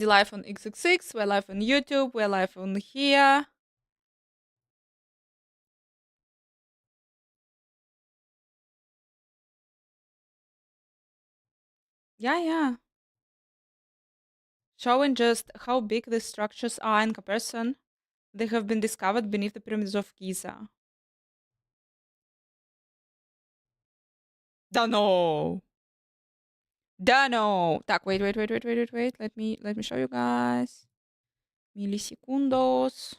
live on XXX, we're live on YouTube, we're live on here. Yeah. Showing just how big the structures are in comparison. They have been discovered beneath the pyramids of Giza. Dunno. Так, wait. Let me show you guys. Millisegundos.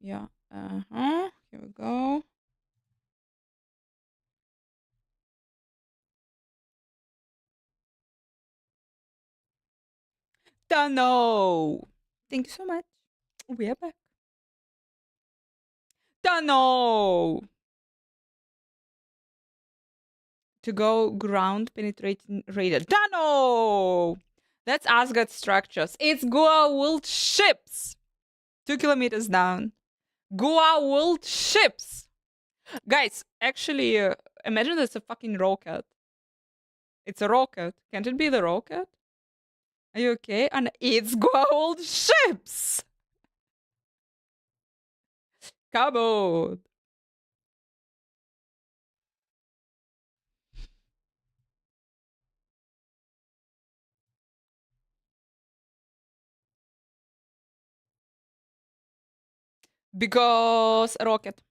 Yeah. Here we go. Dunno. Thank you so much. We are back. Dunno. To go ground penetrating radar. Dunno. That's Asgard structures. It's Goa'uld ships. 2 kilometers down. Goa'uld ships. Guys, actually, imagine it's a fucking rocket. It's a rocket. Can't it be the rocket? Are you okay? And it's Goa'uld ships. Cupboard. Because rocket.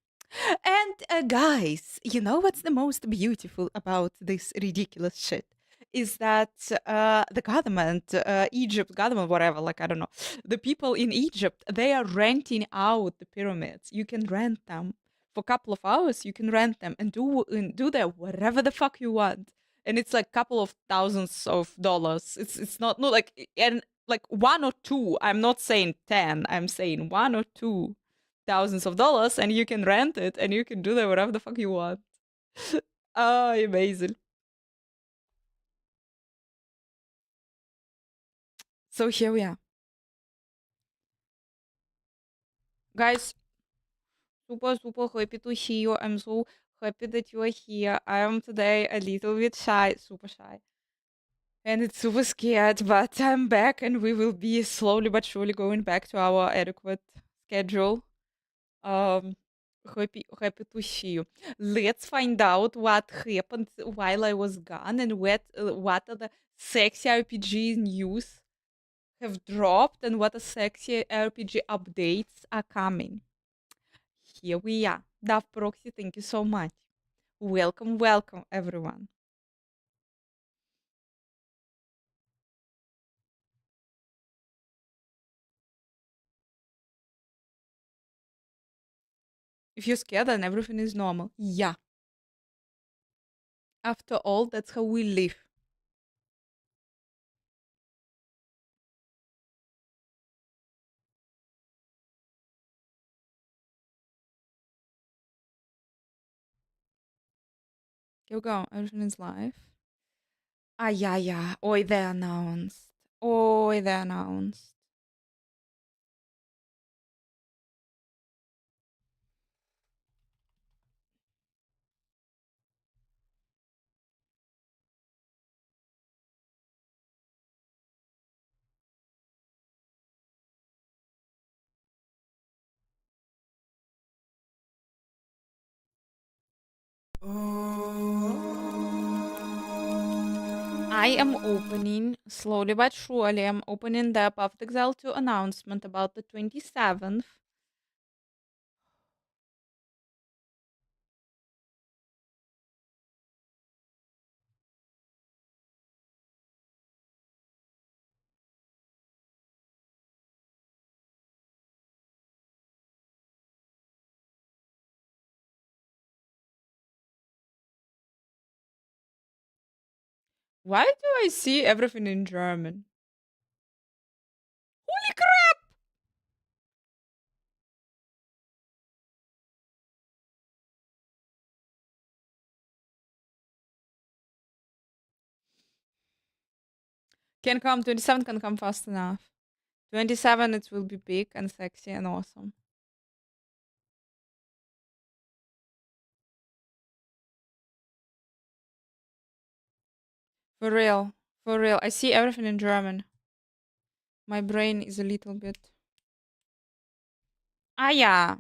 And guys, you know what's the most beautiful about this ridiculous shit? Is that the government, Egypt government, whatever, like, I don't know, the people in Egypt, they are renting out the pyramids. You can rent them for a couple of hours. You can rent them and do there whatever the fuck you want. And it's like a couple of thousands of dollars. It's not like, and like one or two. I'm not saying 10. I'm saying one or two thousands of dollars, and you can rent it and you can do there whatever the fuck you want. Oh, amazing. So here we are. Guys, super happy to see you. I'm so happy that you are here. I am today a little bit shy, super shy. And it's super scared, but I'm back and we will be slowly but surely going back to our adequate schedule. Um, happy to see you. Let's find out what happened while I was gone and what are the sexy RPG news have dropped and what the sexy RPG updates are coming. Here we are. Dav Proxy, thank you so much. Welcome, everyone. If you're scared, then everything is normal. Yeah. After all, that's how we live. Here we go. Everything is live. Yeah. Oi, they announced. I am opening, slowly but surely, I'm opening the Path of Exile 2 announcement about the 27th. Why do I see everything in German? Holy crap! Can come, 27 can come fast enough. 27, it will be big and sexy and awesome. For real. For real, I see everything in German. My brain is a little bit. Ah, ja.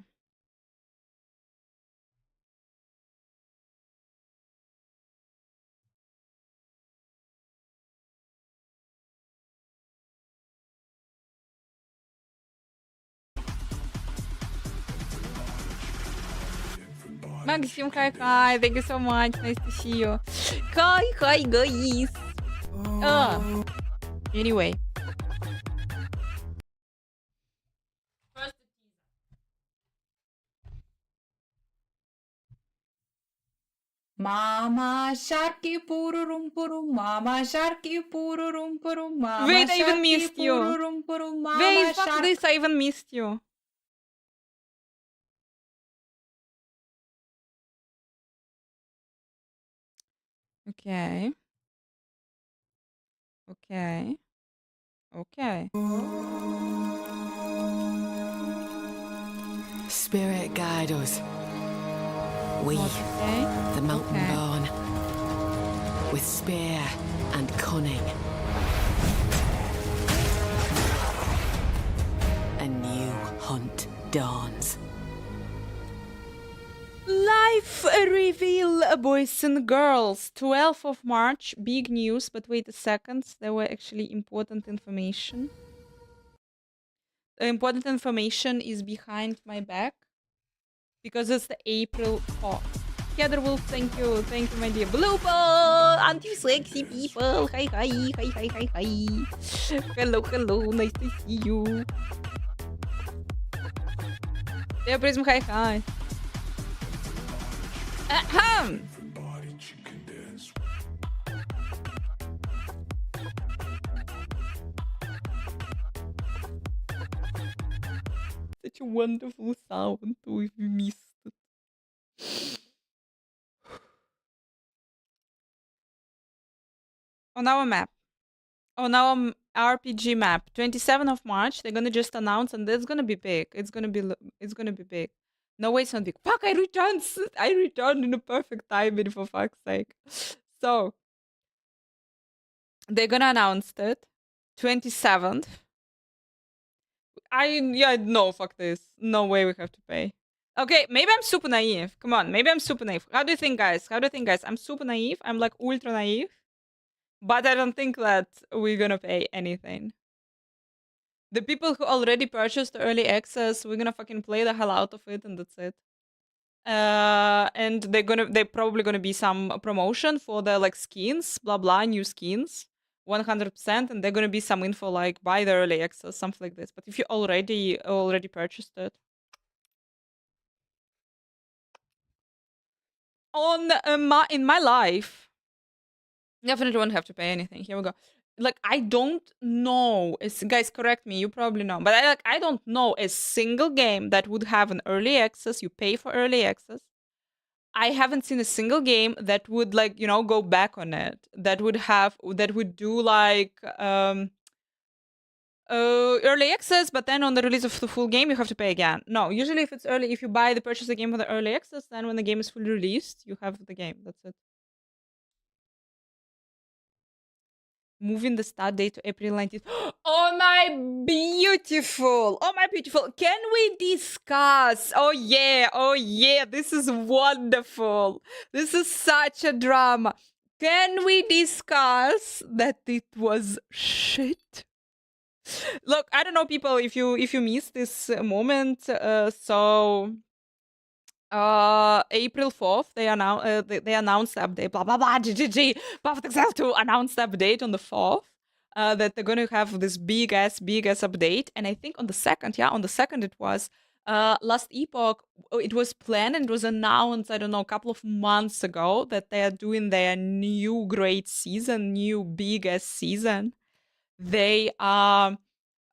Maxim, hi. Thank you so much. Nice to see you. Hi, guys. Anyway. Mama sharky pururum purum, mama sharky pururum purum, mama Wait, I even sharky missed you. pururum purum, mama Wait, fuck shark. this. I even missed you. Okay. Okay. Okay. Spirit guide us. We, Okay. the mountain Okay. born, with spear and cunning. A new hunt dawns. Life reveal, boys and girls. 12th of March, big news, but wait a second. There were actually important information. The important information is behind my back because it's the April 4th. Heather Wolf, thank you, my dear. Blooper, anti-sexy people. Hi, hi, hi, hi, hi, hi. Hello, hello, nice to see you. Dear Prism, hi, hi. Ahem. Such a wonderful sound. We've missed it. On our map. On our RPG map, 27th of March, they're gonna just announce, and it's gonna be big. It's gonna be big. No way, it's not big. Fuck! I returned. I returned in a perfect timing, for fuck's sake. So they're gonna announce it, 27th. No, fuck this. No way we have to pay. Okay, maybe I'm super naive. Come on, maybe I'm super naive. How do you think, guys? I'm super naive. I'm like ultra naive, but I don't think that we're gonna pay anything. The people who already purchased the early access, we're gonna fucking play the hell out of it, and that's it. And they're probably gonna be some promotion for the like skins, blah blah, new skins, 100%, and they're gonna be some info like buy the early access, something like this. But if you already purchased it, on in my life, definitely won't have to pay anything. Here we go. Like I don't know, guys, correct me. You probably know, but I don't know a single game that would have an early access. You pay for early access. I haven't seen a single game that would like go back on it. That would do like early access, but then on the release of the full game, you have to pay again. No, usually if it's early, if you purchase the game for the early access, then when the game is fully released, you have the game. That's it. Moving the start date to April 19th. Oh my beautiful! Oh my beautiful! Can we discuss? Oh yeah! This is wonderful. This is such a drama. Can we discuss that it was shit? Look, I don't know, people, if you missed this moment. So April 4th, they announced the update, blah blah blah, GGG. Perfect Excel to announce the update on the 4th. That they're gonna have this big ass update. And I think on the second it was last epoch, it was planned and it was announced, I don't know, a couple of months ago, that they are doing their new great season, new big ass season. They are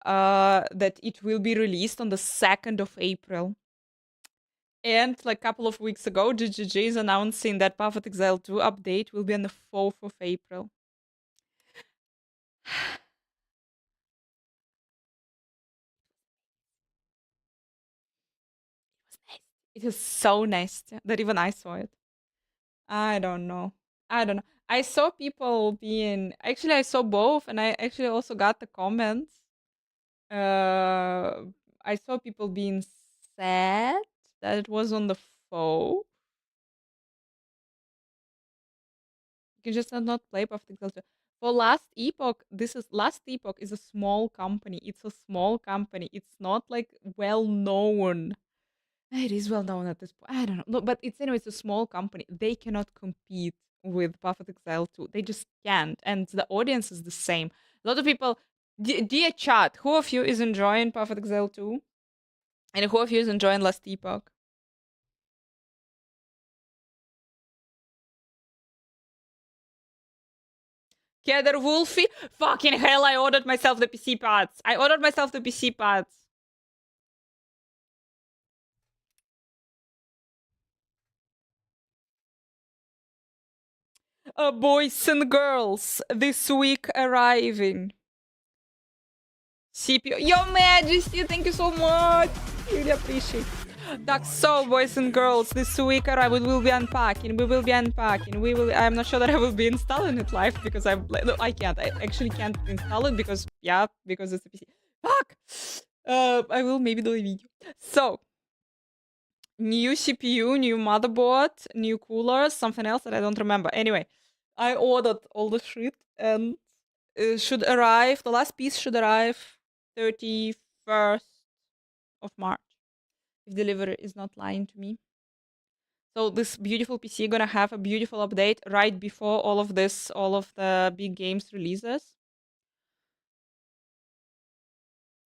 that it will be released on the 2nd of April. And like a couple of weeks ago, GGG is announcing that Path of Exile 2 update will be on the 4th of April. It was so nice that even I saw it. I don't know. I saw people being actually I saw both, and I actually also got the comments. I saw people being sad that it was on the phone. You can just not play Perfect Excel 2. For Last Epoch, Last Epoch is a small company. It's a small company. It's not like well known. It is well known at this point. I don't know. No, but it's anyway, it's a small company. They cannot compete with Perfect Exile 2. They just can't. And the audience is the same. A lot of people, dear chat, who of you is enjoying Perfect Exile 2? And who of you is enjoying Last Epoch? Keder Wolfie? Fucking hell, I ordered myself the PC pads. I ordered myself the PC pads. Boys and girls, this week arriving. CPU. Your Majesty, thank you so much. Really appreciate. Так, so boys and girls, this week we will be unpacking. We will be unpacking. We will. I'm not sure that I will be installing it live because no, I can't. I actually can't install it because because it's a PC. Fuck. I will maybe do a video. So, new CPU, new motherboard, new coolers, something else that I don't remember. Anyway, I ordered all the shit and it should arrive. The last piece should arrive 31st of March. If delivery is not lying to me. So this beautiful PC gonna have a beautiful update right before all of the big games releases.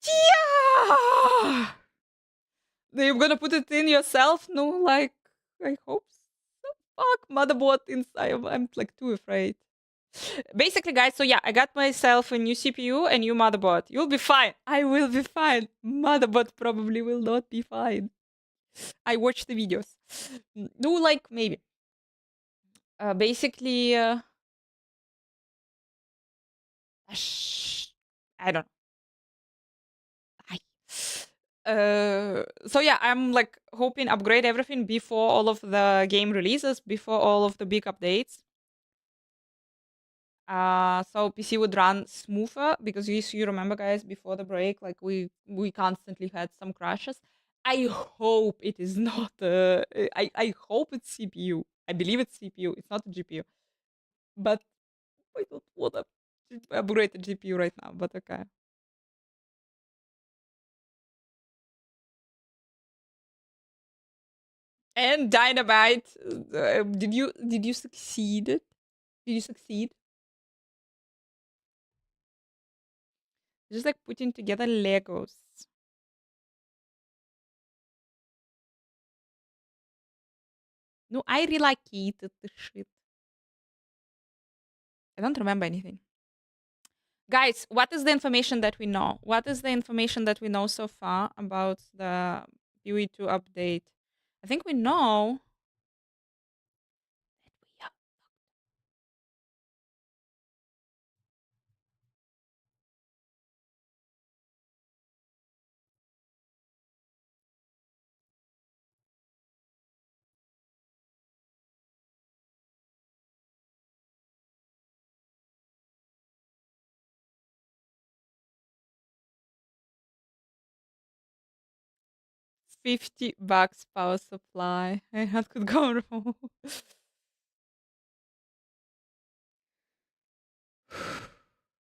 Yeah! You're gonna put it in yourself? No, like, I hope so. Fuck, motherboard inside. I'm like too afraid. Basically, guys, so yeah, I got myself a new CPU, a new motherboard. You'll be fine. I will be fine. Motherboard probably will not be fine. I watched the videos. No, like, maybe. Basically, I don't know. So yeah, I'm like hoping upgrade everything before all of the game releases, before all of the big updates. So PC would run smoother because you remember, guys, before the break, like we constantly had some crashes. I hope it is not. I hope it's CPU. I believe it's CPU. It's not a GPU. But I don't want to upgrade the GPU right now. But okay. And Dynamite, did you succeed? Did you succeed? Just like putting together Legos. No, I relocated the shit. I don't remember anything. Guys, what is the information that we know? What is the information that we know so far about the UE2 update? I think we know that we have 50 bucks power supply. That could go wrong.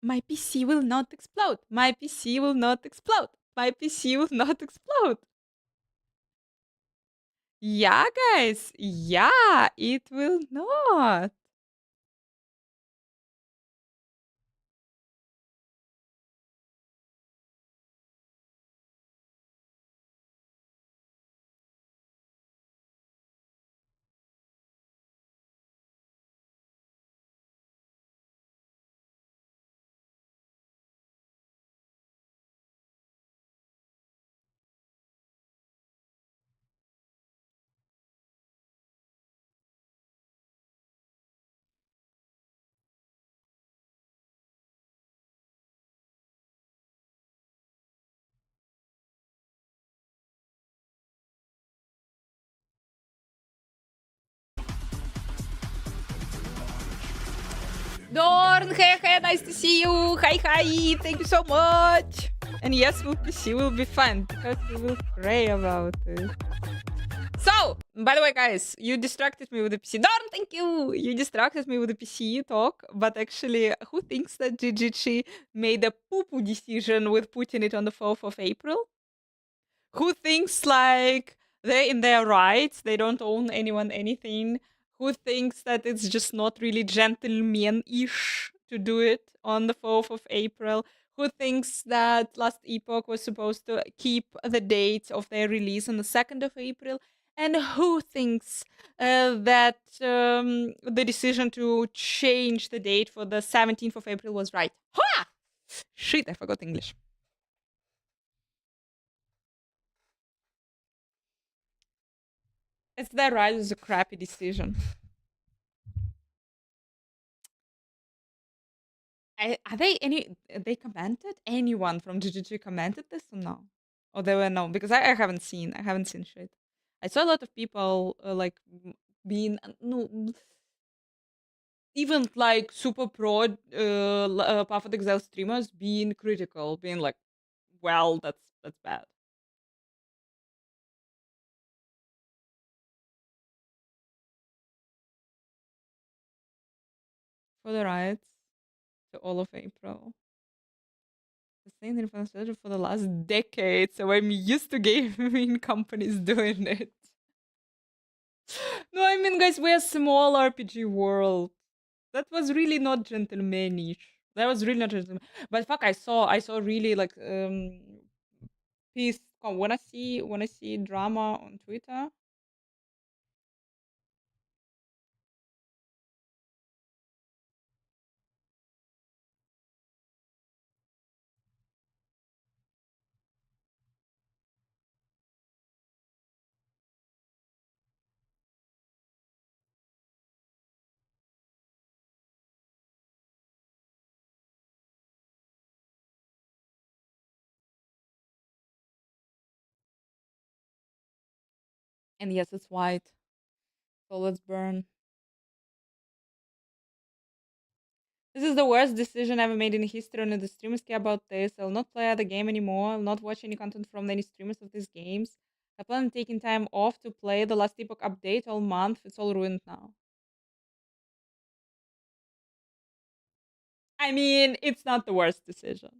My PC will not explode. My PC will not explode. My PC will not explode. Yeah, guys. Yeah, it will not. Dorn, hey, nice to see you. Hi, thank you so much. And yes, PC will be fun because we will pray about it. So, by the way, guys, you distracted me with the PC. Darn, thank you. You distracted me with the PC talk, but actually, who thinks that GGG made a poo-poo decision with putting it on the 4th of April? Who thinks like they're in their rights, they don't own anyone anything? Who thinks that it's just not really gentleman-ish to do it on the 4th of April? Who thinks that Last Epoch was supposed to keep the date of their release on the 2nd of April? And who thinks that the decision to change the date for the 17th of April was right? Ha! Shit, I forgot English. It's their right, it's a crappy decision. Are they they commented? Anyone from GGG commented this or no? Or they were no? Because I haven't seen shit. I saw a lot of people like being no, even like super pro Path of Exile streamers being critical, being like, well, that's bad. For the riots to all of April. Sustained infrastructure for the last decade, so I'm used to gaming companies doing it. No, I mean, guys, we're a small RPG world. That was really not gentlemanish. That was really not gentleman. But fuck, I saw really like peace. Wanna see drama on Twitter? And yes, it's white. So let's burn. This is the worst decision ever made in history, and the streamers care about this. I'll not play the game anymore. I'll not watch any content from any streamers of these games. I plan on taking time off to play the Last Epoch update all month. It's all ruined now. I mean, it's not the worst decision.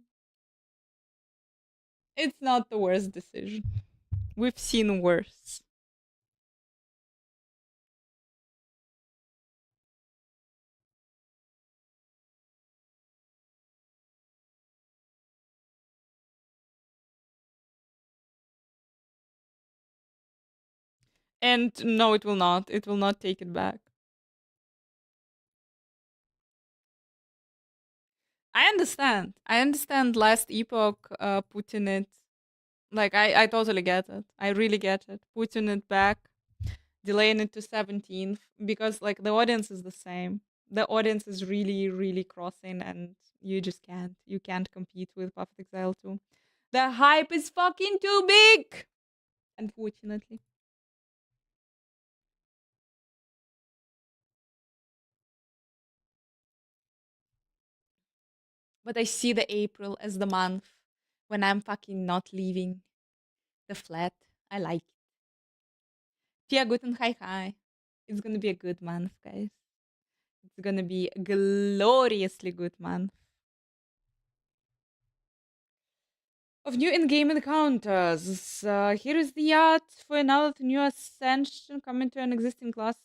It's not the worst decision. We've seen worse. And no, it will not. It will not take it back. I understand. I understand Last Epoch putting it. Like, I totally get it. I really get it. Putting it back, delaying it to 17th, because, like, the audience is the same. The audience is really, really crossing, and you just can't. You can't compete with Path of Exile 2. The hype is fucking too big! Unfortunately. But I see the April as the month when I'm fucking not leaving the flat. I like it. Pia guten hi. It's gonna be a good month, guys. It's gonna be a gloriously good month. Of new in-game encounters. Here is the art for another new ascension coming to an existing class.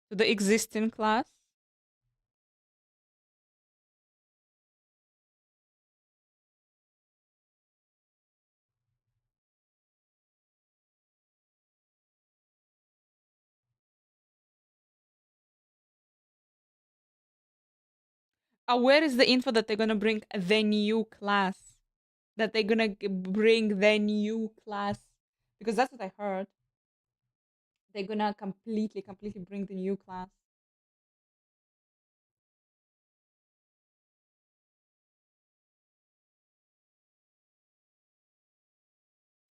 To the existing class. Where is the info that they're gonna bring the new class? That they're gonna bring the new class? Because that's what I heard. They're gonna completely bring the new class.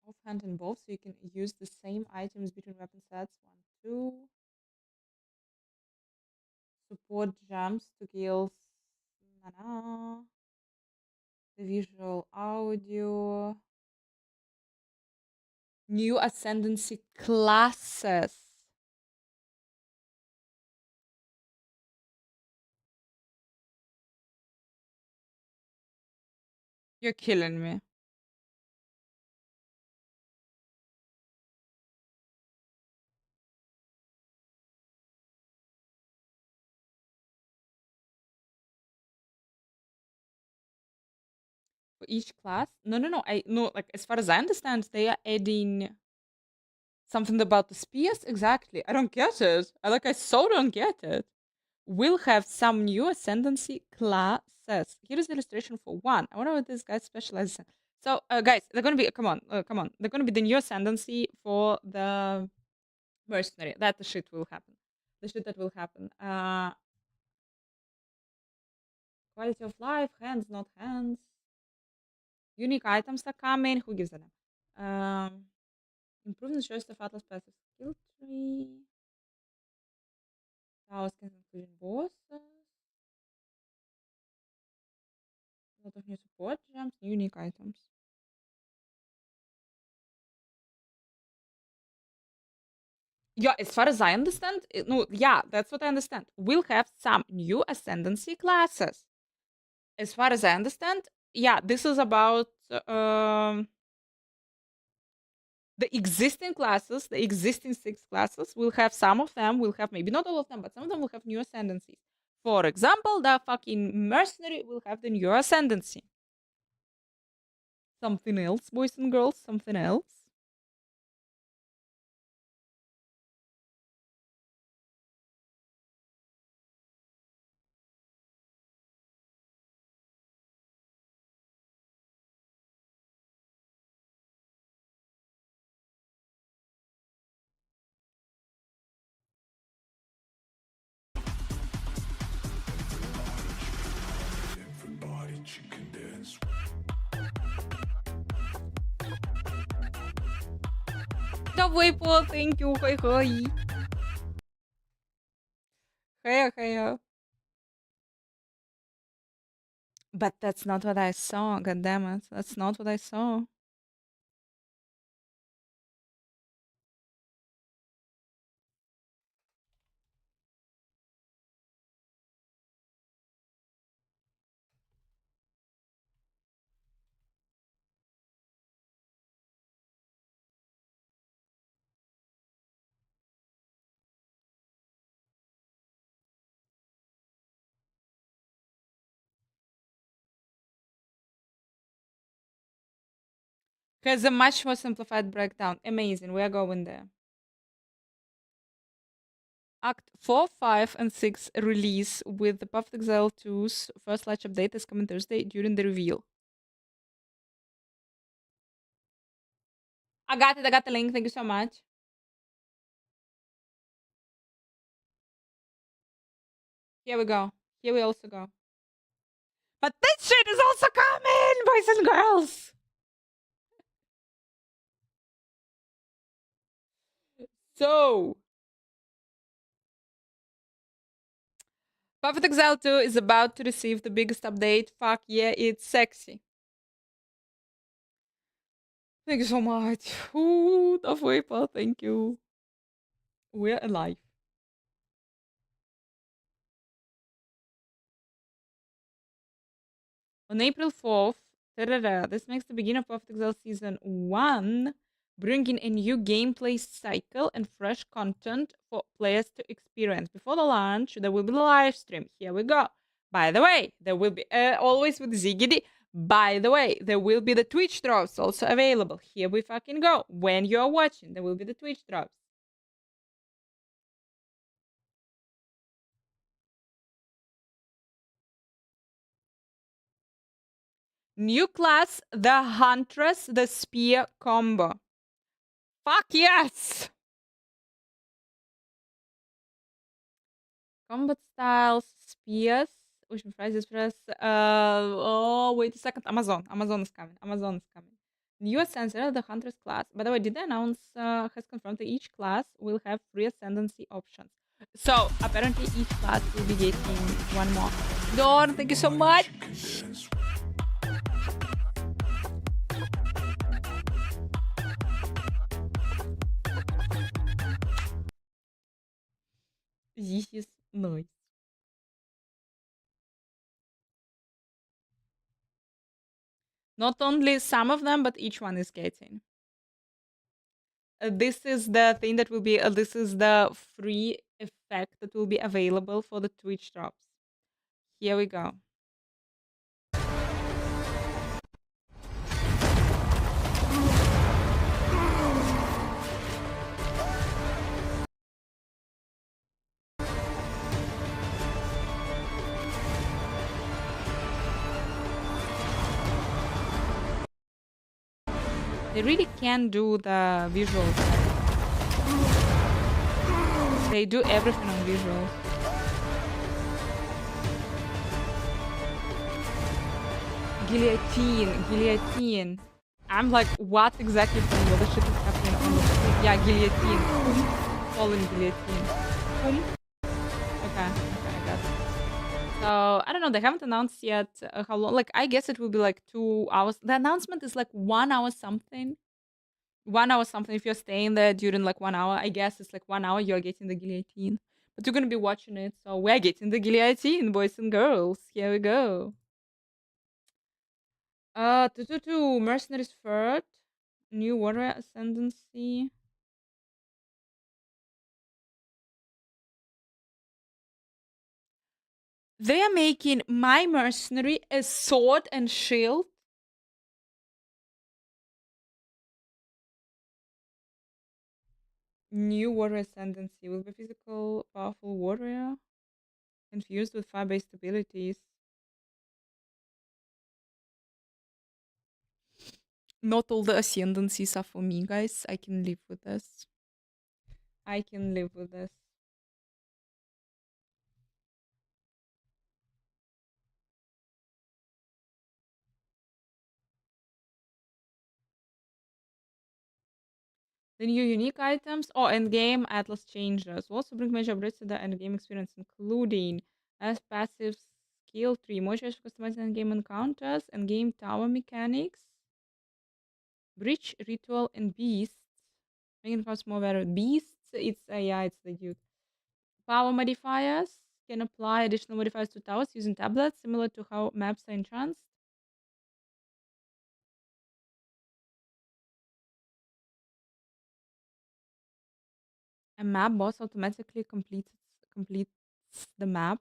Offhand and both, so you can use the same items between weapon sets 1, 2. Support jumps to kills. Mana. The visual audio. New ascendancy classes. You're killing me. For each class? No, no, no. No, like as far as I understand, they are adding something about the spears. Exactly. I don't get it. I so don't get it. We'll have some new ascendancy classes. Here is the illustration for one. I wonder what this guy specializes in. So, guys, they're gonna be come on. They're gonna be the new ascendancy for the mercenary. That the shit will happen. The shit that will happen. Quality of life, hands, not hands. Unique items are coming. Who gives a damn? Improving the choice of Atlas passive skill tree. Towers can include bosses. A lot of new support gems, unique items. Yeah, as far as I understand, no, yeah, that's what I understand. We'll have some new ascendancy classes. As far as I understand, yeah, this is about the existing classes, the existing 6 classes. We'll have some of them, we'll have maybe not all of them, but some of them will have new ascendancies. For example, the fucking mercenary will have the new ascendancy. Something else, boys and girls, something else. Everybody chicken dance. Давай по, thank you, хай хай. Хая хая. But that's not what I saw, god damn it. That's not what I saw. Has a much more simplified breakdown. Amazing, we are going there. Act 4, 5, and 6 release with the Perfect Exile 2's first large update is coming Thursday during the reveal. I got it, I got the link, thank you so much. Here we go. Here we also go. But this shit is also coming, boys and girls! So, Perfect Exile 2 is about to receive the biggest update. Fuck yeah, it's sexy. Thank you so much. Ooh, tough paper, thank you. We're alive. On April 4th, this makes the beginning of Perfect Exile Season 1, bringing a new gameplay cycle and fresh content for players to experience. Before the launch, there will be the live stream. Here we go. By the way, there will be, always with Ziggy. By the way, there will be the Twitch drops also available. Here we fucking go. When you're watching, there will be the Twitch drops. New class, the Huntress, the Spear combo. Fuck yes! Combat styles, spears, ocean fries, express. Oh, wait a second. Amazon is coming. Amazon is coming. New Ascensor, the Huntress class. By the way, did they announce, has confirmed that each class will have 3 ascendancy options. So, apparently each class will be getting one more. Dorn, thank you so much! This is nice. Not only some of them, but each one is getting. This is the thing that will be, this is the free effect that will be available for the Twitch drops. Here we go. They really can do the visuals. They do everything on visuals. Guillotine. I'm like, what exactly what the shit is happening on the screen? Yeah, guillotine. Boom. Fallen guillotine. Boom. Okay, I got it. So, I don't know, they haven't announced yet how long. Like, I guess it will be like 2 hours. The announcement is like 1 hour something. 1 hour something. If you're staying there during like 1 hour, I guess it's like 1 hour you're getting the guillotine. But you're gonna be watching it, so we're getting the guillotine, boys and girls. Here we go. 222 Mercenaries Third. New Warrior Ascendancy. They are making my mercenary a sword and shield. New Warrior Ascendancy will be physical, powerful warrior, infused with fire-based abilities. Not all the ascendancies are for me, guys. I can live with this. I can live with this. The new unique items. Oh, endgame Atlas changes. Will also bring major upgrades to the endgame experience, including as passive skill tree, more choice for customizing endgame encounters, endgame tower mechanics, breach, ritual, and beasts. Making it cost more varied. Beasts, it's yeah, it's the dude. Power modifiers can apply additional modifiers to towers using tablets, similar to how maps are enhanced. A map boss automatically completes the map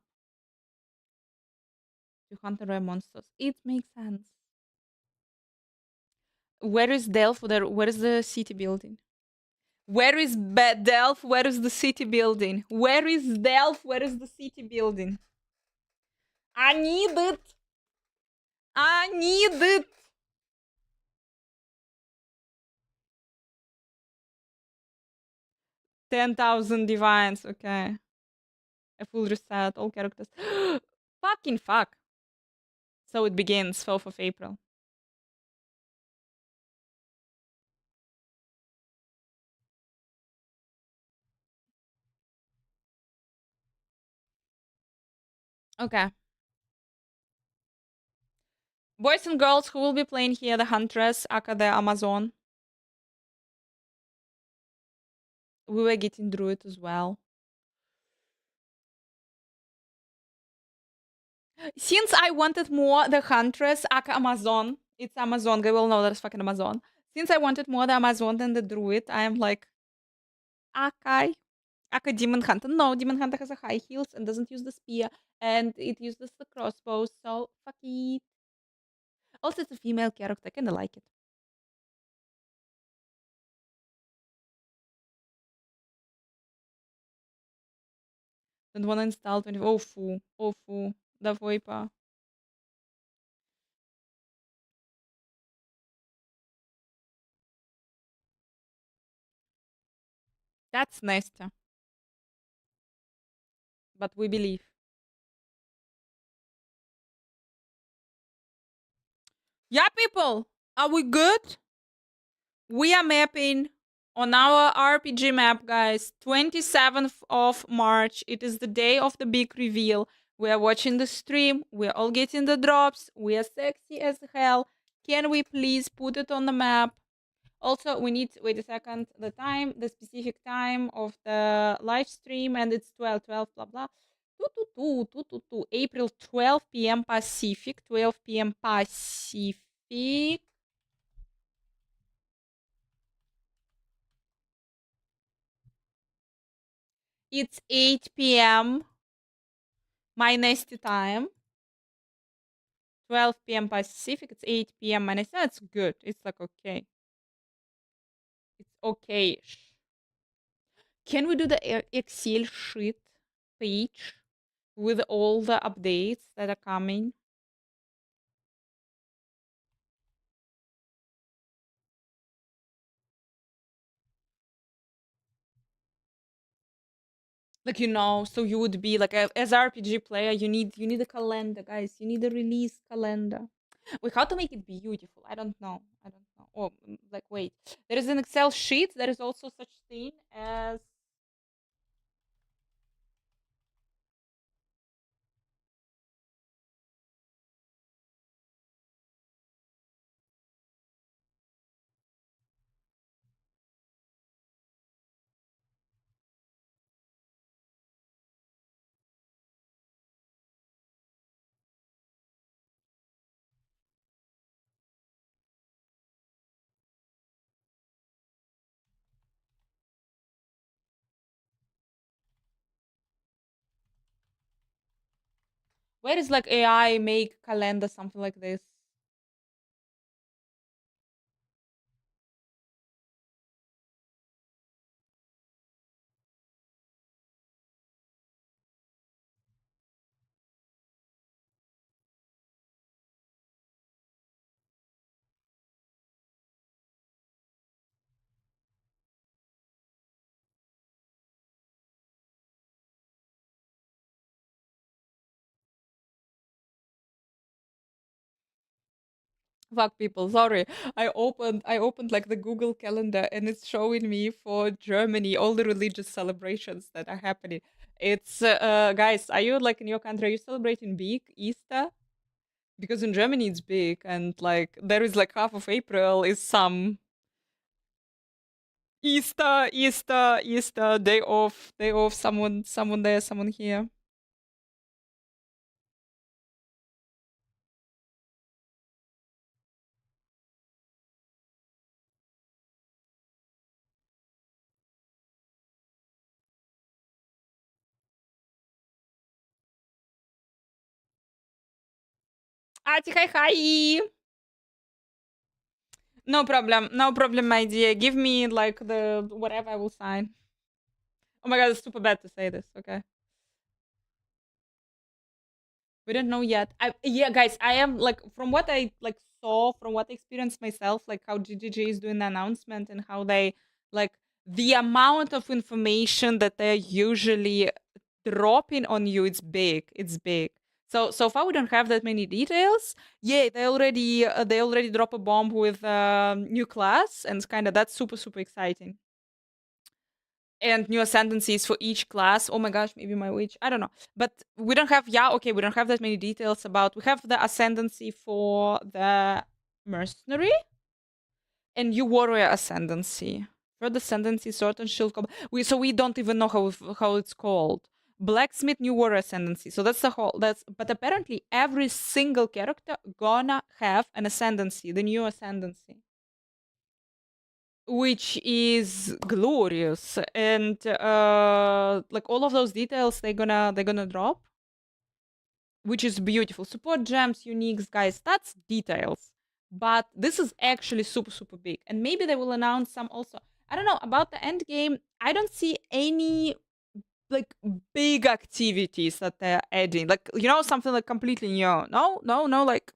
to hunt the rare monsters. It makes sense. Where is Delph? Where is the city building? Where is Delph? Where is the city building? Where is Delph? Where is the city building? I need it. I need it. 10,000 divines. Okay. A full reset. All characters. Fucking fuck. So it begins 12th of April. Okay. Boys and girls who will be playing here, the Huntress, aka the Amazon. We were getting Druid as well. Since I wanted more the Huntress, aka Amazon. It's Amazon. They will know that it's fucking Amazon. Since I wanted more the Amazon than the Druid, I am like, okay. Aka Demon Hunter. No, Demon Hunter has a high heals and doesn't use the spear. And it uses the crossbow, so fuck it. Also, it's a female character. I kinda like it. Don't wanna install 20. Oh, foo. Oh, foo. Da voipa. That's Nesta. But we believe. Yeah, people. Are we good? We are mapping on our RPG map, guys. 27th of March. It is the day of the big reveal. We are watching the stream. We're all getting the drops. We are sexy as hell. Can we please put it on the map? Also, we need, wait a second, the time, the specific time of the live stream, and it's 12, blah, blah. 2, April 12 p.m. Pacific, 12 p.m. Pacific. It's 8 p.m. my nasty time. 12 p.m. Pacific, it's 8 p.m. my nasty. That's good. It's like okay. It's okay. Can we do the Excel sheet page with all the updates that are coming? Like, you know, so you would be like as RPG player, you need a calendar, guys. You need a release calendar. Wait, how to make it beautiful? I don't know. I don't know. Oh, like wait. There is an Excel sheet. There is also such thing as where is like AI make calendar something like this? Fuck people, sorry. I opened like the Google Calendar and it's showing me for Germany all the religious celebrations that are happening. It's guys, are you like in your country, are you celebrating big Easter? Because in Germany it's big and like there is like half of April is some Easter, day off, someone there, someone here. Hi, hi. No problem, my dear. Give me like the whatever I will sign. Oh my god, it's super bad to say this. Okay. We don't know yet. Yeah, guys, I am like from what I like saw, from what I experienced myself, like how GGG is doing the announcement and how they like the amount of information that they're usually dropping on you. It's big. It's big. So far we don't have that many details. Yeah, they already drop a bomb with new class, and kind of that's super exciting. And new ascendancies for each class. Oh my gosh, maybe my witch. I don't know. But we don't have, yeah, okay, we don't have that many details about. We have the ascendancy for the mercenary and new warrior ascendancy. For the ascendancy, sword and shield combo. We don't even know how it's called. Blacksmith, new warrior ascendancy. So that's the whole. But apparently every single character gonna have an ascendancy, the new ascendancy, which is glorious. And like all of those details they're gonna drop, which is beautiful. Support gems, uniques, guys, that's details, but this is actually super big. And maybe they will announce some also. I don't know about the end game. I don't see any like big activities that they're adding, like, you know, something like completely new. No, like,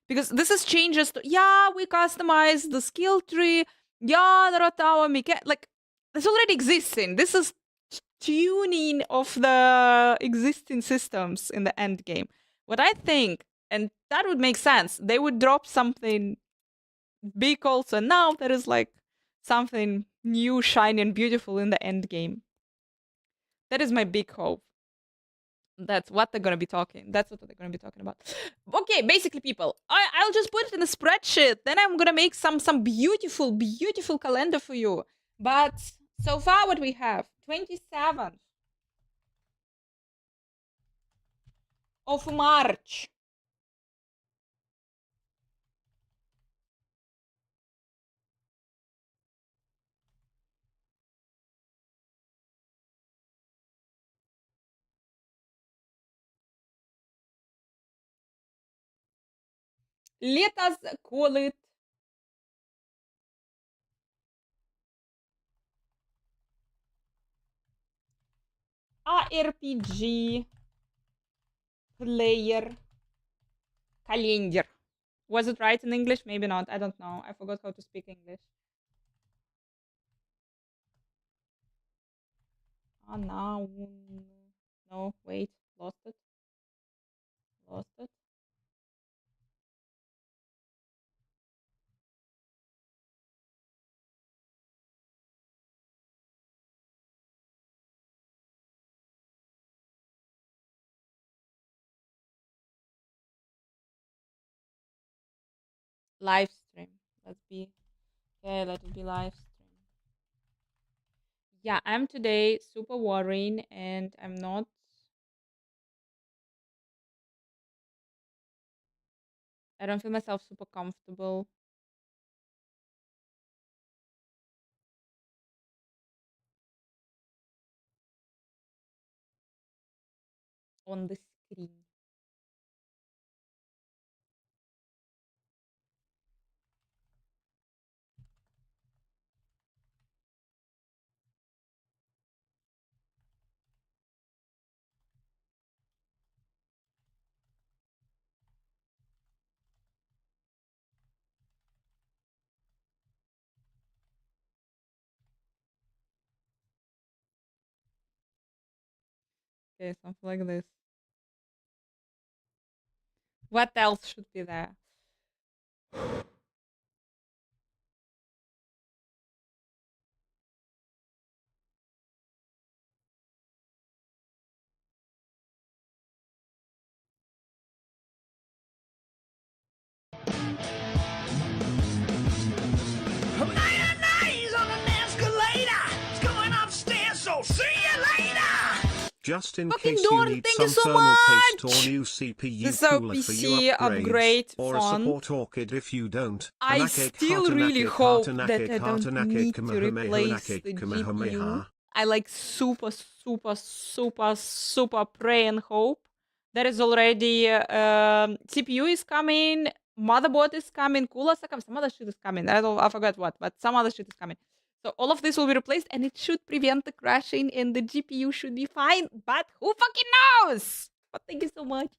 because this is changes to, yeah, we customize the skill tree, yeah, there are tower like this already existing. This is tuning of the existing systems in the end game. What I think, and that would make sense, they would drop something big also. Now there is like something new, shiny, and beautiful in the end game. That is my big hope. That's what they're gonna be talking. That's what they're gonna be talking about. Okay, basically, people, I'll just put it in a spreadsheet. Then I'm gonna make some beautiful, beautiful calendar for you. But so far, what we have 27th of March. Let us call it ARPG player calendar. Was it right in English? Maybe not. I don't know. I forgot how to speak English. Ah, now. No, wait. Lost it. Lost it. Live stream. Let's be. Okay, let it be live stream. Yeah, I'm today super worrying and I'm not. I don't feel myself super comfortable on the screen. Okay, something like this. What else should be there? Mayonnaise on an escalator. It's going upstairs, so see you later. Just in Fucking case you Dorn, need thank some you so thermal paste much! or new CPU This is our cooler for PC your upgrade upgrades, or a font. support orchid if you don't. I still really hope that I don't need to replace the GPU. I like super pray and hope. There is already CPU is coming, motherboard is coming, coolers are coming, some other shit is coming. I forgot what, but some other shit is coming. So all of this will be replaced and it should prevent the crashing and the GPU should be fine. But who fucking knows? But thank you so much.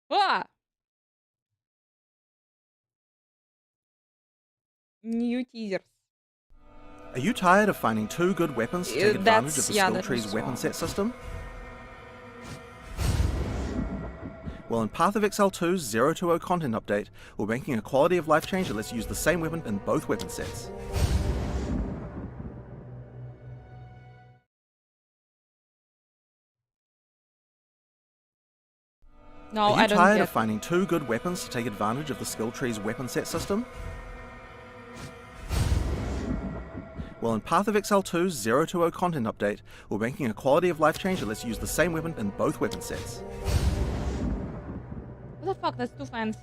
Ah! New teasers. Are you tired of finding two good weapons to take advantage of the skill that tree's was weapon wrong. set system? Well, in Path of Exile 2's 020 content update, we're making a quality of life change that lets you use the same weapon in both weapon sets. No, Are you I don't tired get of finding two good weapons to take advantage of the skill tree's weapon set system? Well, in Path of Exile 2's 020 content update, we're making a quality of life change that lets you use the same weapon in both weapon sets. What the fuck? That's too fancy.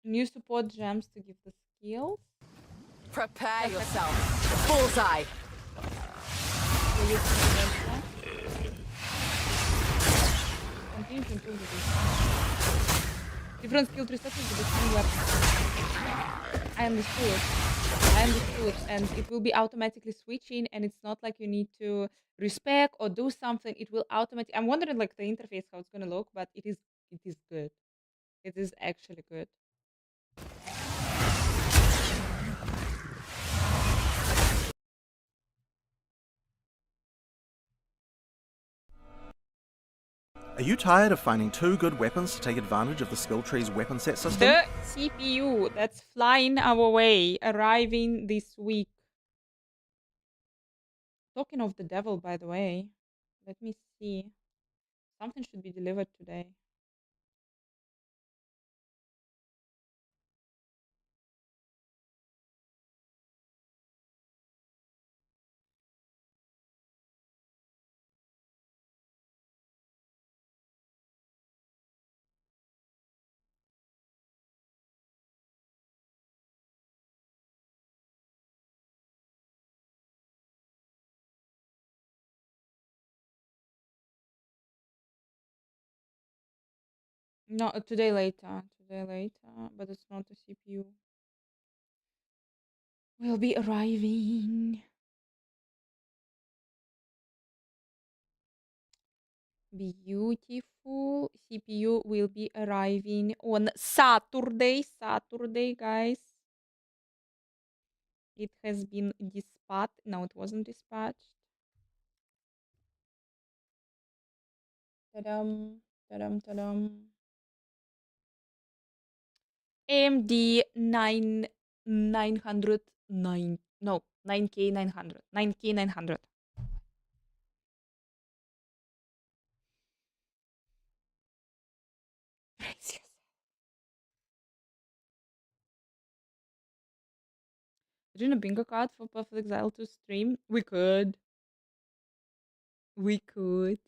New support gems to give the skills. Prepare yourself. Bullseye. Continue to improve the defense. Different skill tree settings with the same weapon. I understood. And it will be automatically switching and it's not like you need to respec or do something. It will automatically. I'm wondering like the interface how it's gonna look, but it is good. It is actually good. Are you tired of finding two good weapons to take advantage of the skill tree's weapon set system? The CPU that's flying our way, arriving this week. Talking of the devil, by the way, let me see. Something should be delivered today. No, today later. Today later, but it's not the CPU. Will be arriving. Beautiful. CPU will be arriving on Saturday. Saturday, guys. It has been dispatched. No, it wasn't dispatched. Ta-dum. Ta-dum, ta-dum. AMD 909. No, 9K900. 9K900. Brace yourself. Doing a bingo card for Perfect Exile to stream? We could. We could.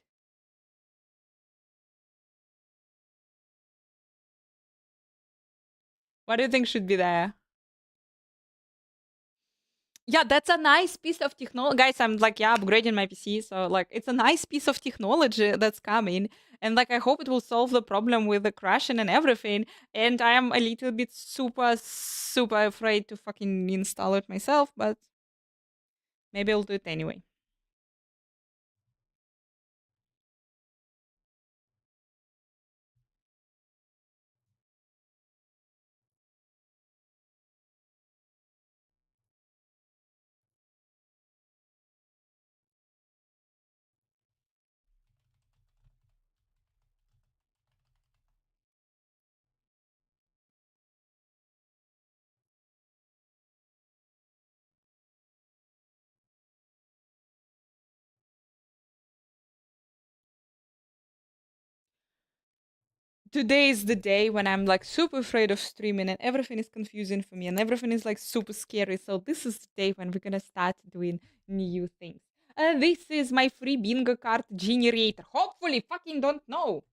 What do you think should be there? Yeah, that's a nice piece of technology. Guys, I'm like, yeah, upgrading my PC. So, like, it's a nice piece of technology that's coming. And, like, I hope it will solve the problem with the crashing and everything. And I am a little bit super afraid to fucking install it myself. But maybe I'll do it anyway. Today is the day when I'm like super afraid of streaming and everything is confusing for me and everything is like super scary. So this is the day when we're gonna start doing new things. This is my free bingo card generator. Hopefully, fucking don't know.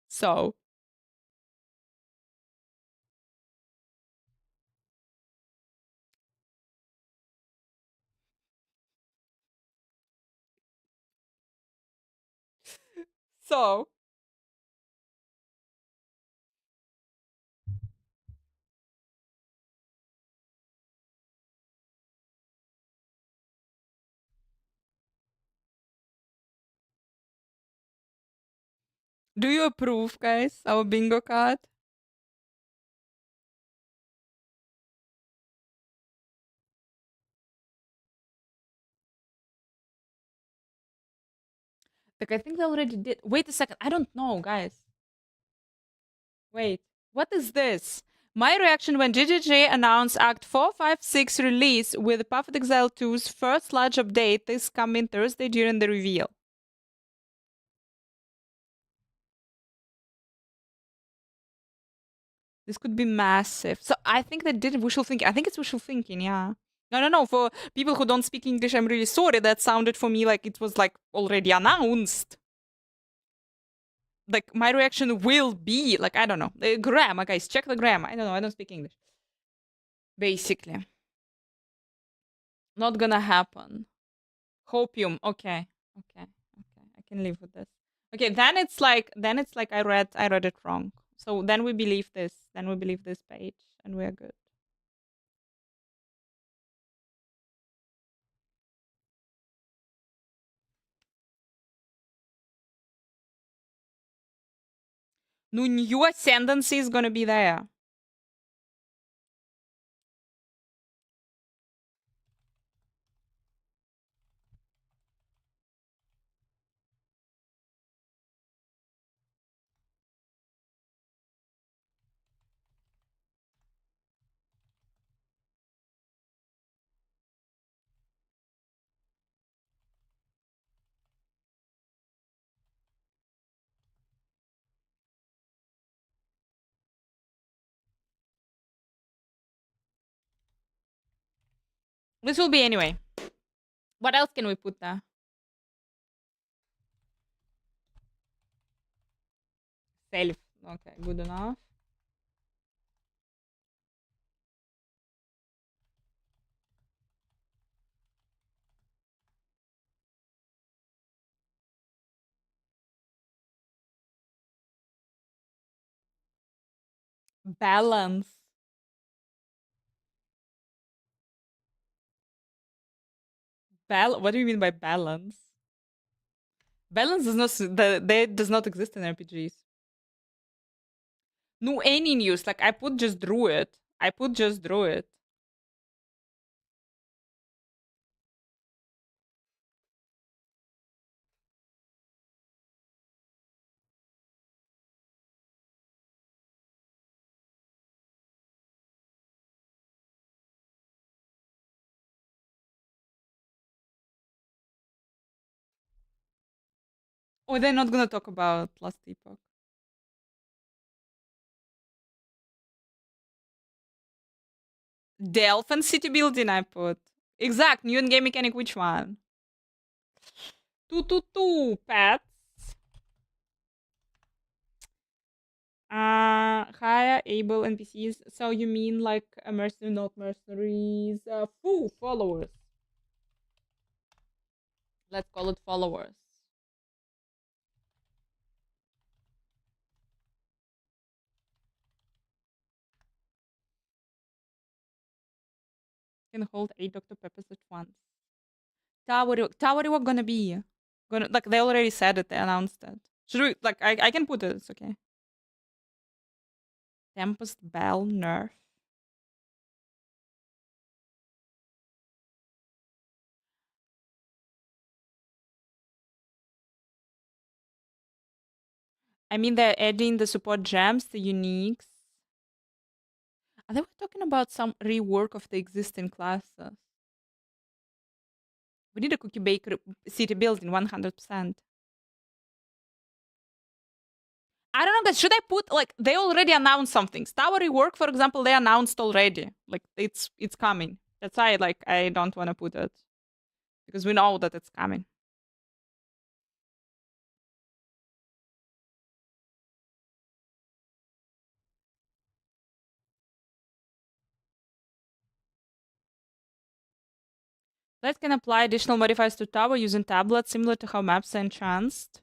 So so do you approve, guys, our bingo card? Like I think they already did. Wait a second. I don't know, guys. Wait. What is this? My reaction when GGG announced Act 456 release with Path of Exile 2's first large update this coming Thursday during the reveal. This could be massive. So I think they did wishful thinking. I think it's wishful thinking, yeah. No. For people who don't speak English, I'm really sorry. That sounded for me like it was like already announced. Like my reaction will be like, I don't know. Grammar, guys, check the grammar. I don't know. I don't speak English. Basically. Not gonna happen. Hopium. Okay. I can live with this. Okay, then it's like I read it wrong. So then we believe this. Then we believe this page and we're good. No, new ascendancy is gonna be there. This will be anyway. What else can we put there? Self. Okay, good enough. Balance. What do you mean by balance? Balance does not that does not exist in RPGs. No, any news. Like I put just druid. I put just druid. Oh, they're not gonna talk about last epoch. Delph and city building I put. Exact. New in game mechanic, which one? 222 pets. Hire able NPCs. So you mean like a mercenary, not mercenaries? Full followers. Let's call it followers. Can hold 8 Dr. Peppers at once. Tower what gonna be? Gonna like they already said it, they announced it. Should we like I can put it, it's okay. Tempest Bell nerf. I mean they're adding the support gems, the uniques. And they were talking about some rework of the existing classes. We need a cookie baker city building 100%. I don't know, guys. Should I put like they already announced some things? Tower rework, for example, they announced already. Like it's coming. That's why like I don't want to put it because we know that it's coming. That can apply additional modifiers to tower using tablets, similar to how maps are enhanced.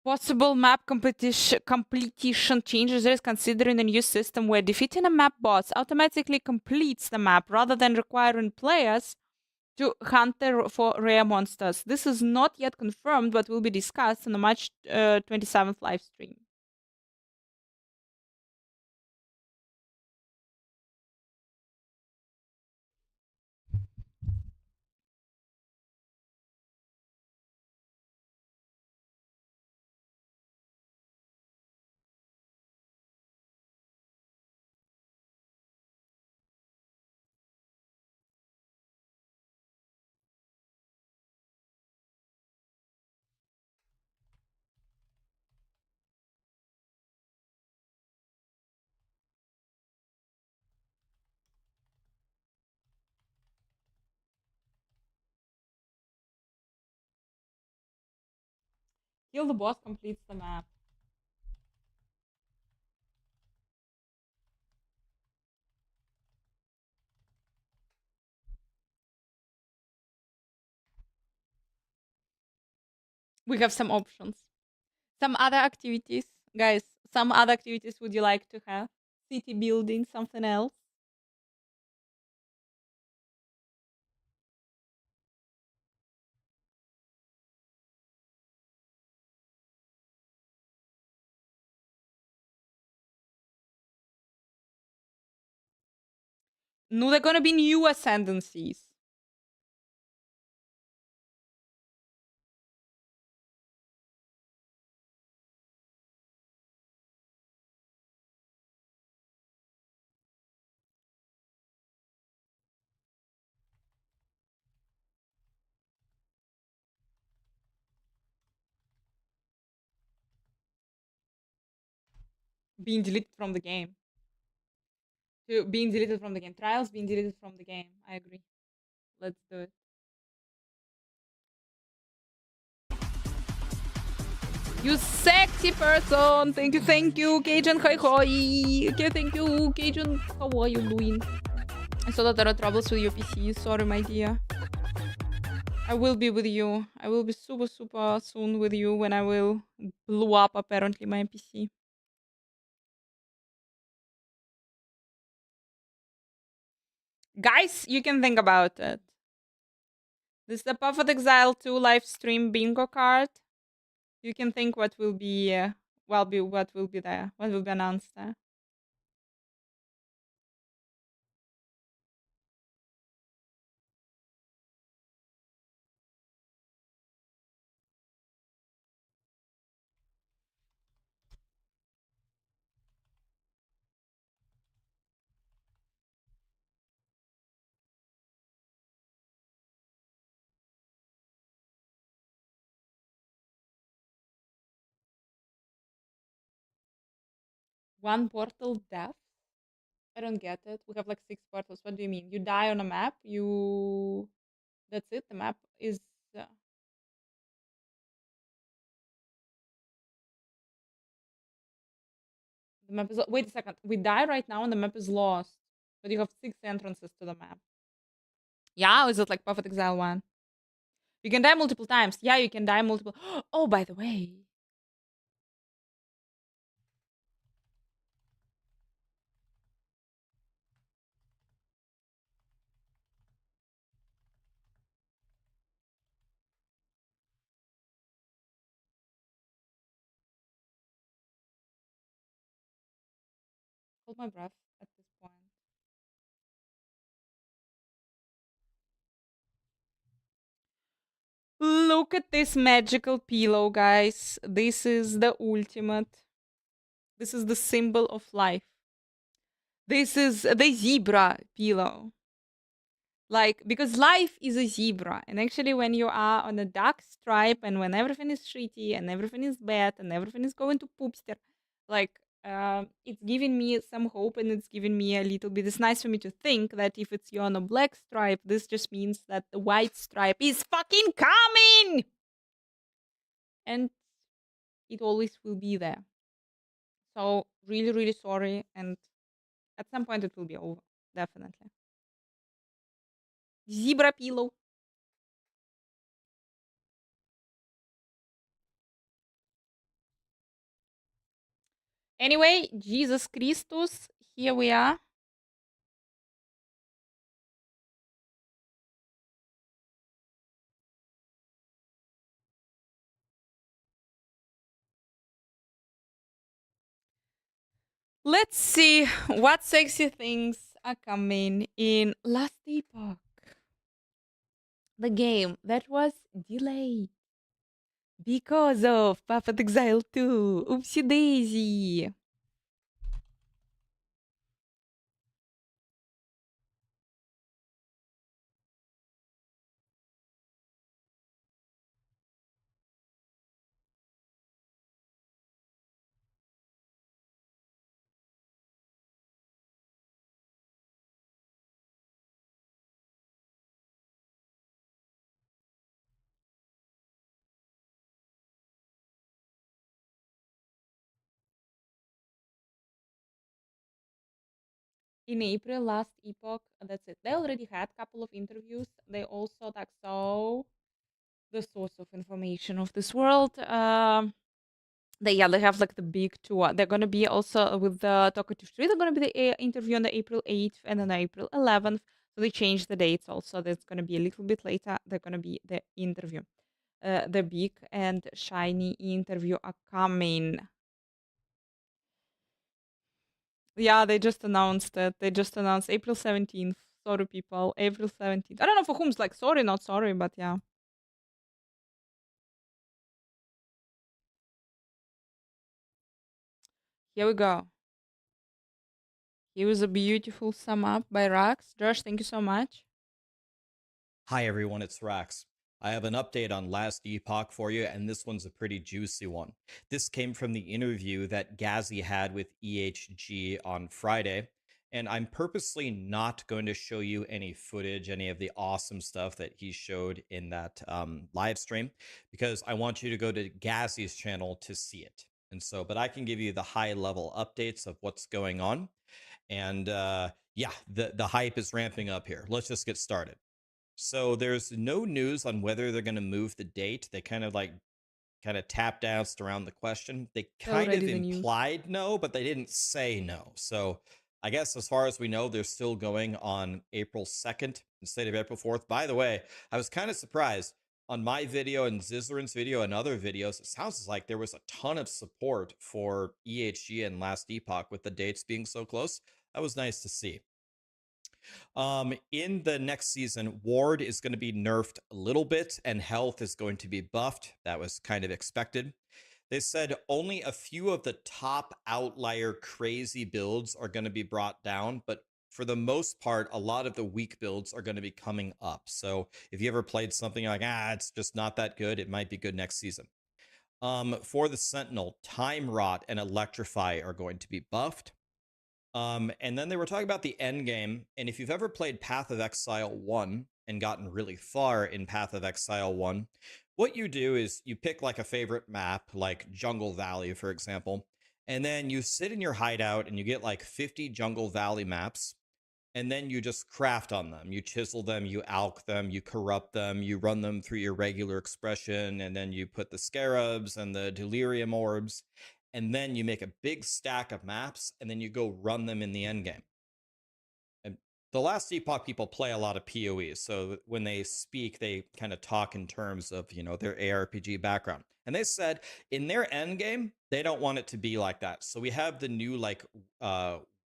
Possible map completion changes is considering a new system where defeating a map boss automatically completes the map rather than requiring players to hunt for rare monsters. This is not yet confirmed, but will be discussed on the March 27th live stream. Kill the boss completes the map. We have some options. Some other activities. Guys, some other activities would you like to have? City building, something else? No, they're gonna be new ascendancies. Being deleted from the game. Being deleted from the game. Trials being deleted from the game. I agree. Let's do it. You sexy person! Thank you, Cajun. Hi, hi. Okay, thank you, Cajun. How are you doing? I saw that there are troubles with your PC. Sorry, my dear. I will be with you. I will be super, super soon with you when I will blow up, apparently, my PC. Guys, you can think about it. This is the Path of Exile 2 live stream bingo card. You can think what will be, what will be there, what will be announced there. One portal death? I don't get it. We have like 6 portals. What do you mean? You die on a map, that's it? The map is... the map is... Wait a second. We die right now and the map is lost. But you have 6 entrances to the map. Yeah, or is it like Path of Exile 1? You can die multiple times. Yeah, you can die multiple... Oh, by the way. Hold my breath at this point. Look at this magical pillow, guys. This is the ultimate. This is the symbol of life. This is the zebra pillow. Like, because life is a zebra. And actually, when you are on a dark stripe and when everything is shitty and everything is bad and everything is going to poopster, like, it's giving me some hope and it's giving me a little bit. It's nice for me to think that if it's you on a black stripe, this just means that the white stripe is fucking coming! And it always will be there. So, really, really sorry. And at some point, it will be over. Definitely. Zebra pillow. Anyway, Jesus Christus, here we are. Let's see what sexy things are coming in Last Epoch. The game that was delayed because of Path of Exile 2. Oopsie daisy. In April, Last Epoch, that's it. They already had a couple of interviews. They also like saw the source of information of this world. They have like the big tour. They're gonna be also with the Talkative Street. They're gonna be the interview on the April 8th and then April 11th. So they changed the dates also. That's gonna be a little bit later. They're gonna be the interview. The big and shiny interview are coming. Yeah, they just announced it. They just announced April 17th. Sorry, people. April 17th. I don't know for whom's like sorry, not sorry, but yeah. Here we go. Here is a beautiful sum up by Rax. Josh, thank you so much. Hi everyone, it's Rax. I have an update on Last Epoch for you, and this one's a pretty juicy one. This came from the interview that Gazzy had with EHG on Friday, and I'm purposely not going to show you any footage, any of the awesome stuff that he showed in that live stream, because I want you to go to Gazzy's channel to see it. And so, but I can give you the high level updates of what's going on. And yeah, the hype is ramping up here. Let's just get started. So there's no news on whether they're going to move the date. They kind of tap danced around the question. They kind of Already the news. implied no, but they didn't say no. So I guess as far as we know, they're still going on April 2nd instead of April 4th. By the way, I was kind of surprised on my video and Zizzarin's video and other videos. It sounds like there was a ton of support for EHG and Last Epoch with the dates being so close. That was nice to see. In the next season, Ward is going to be nerfed a little bit and health is going to be buffed. That was kind of expected. They said only a few of the top outlier crazy builds are going to be brought down, but for the most part, a lot of the weak builds are going to be coming up. So if you ever played something like, it's just not that good, it might be good next season. For the Sentinel, Time Rot and Electrify are going to be buffed. And then they were talking about the end game. And if you've ever played Path of Exile 1 and gotten really far in Path of Exile 1, what you do is you pick like a favorite map, like Jungle Valley, for example, and then you sit in your hideout and you get like 50 Jungle Valley maps. And then you just craft on them. You chisel them, you alch them, you corrupt them, you run them through your regular expression, and then you put the scarabs and the delirium orbs, and then you make a big stack of maps, and then you go run them in the endgame. And the Last Epoch people play a lot of PoEs, so when they speak, they kind of talk in terms of, their ARPG background. And they said in their endgame, they don't want it to be like that. So we have the new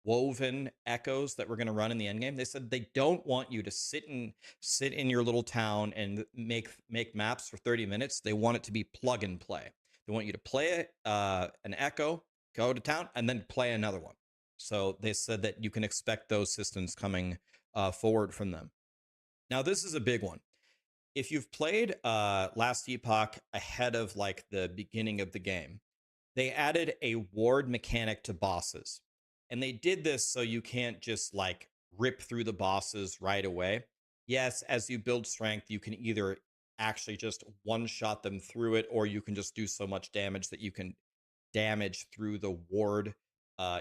woven echoes that we're going to run in the endgame. They said they don't want you to sit in your little town and make maps for 30 minutes. They want it to be plug and play. They want you to play an echo, go to town, and then play another one. So they said that you can expect those systems coming forward from them. Now, this is a big one. If you've played Last Epoch ahead of like the beginning of the game, they added a ward mechanic to bosses. And they did this so you can't just like rip through the bosses right away. Yes, as you build strength, you can either actually just one-shot them through it, or you can just do so much damage that you can damage through the ward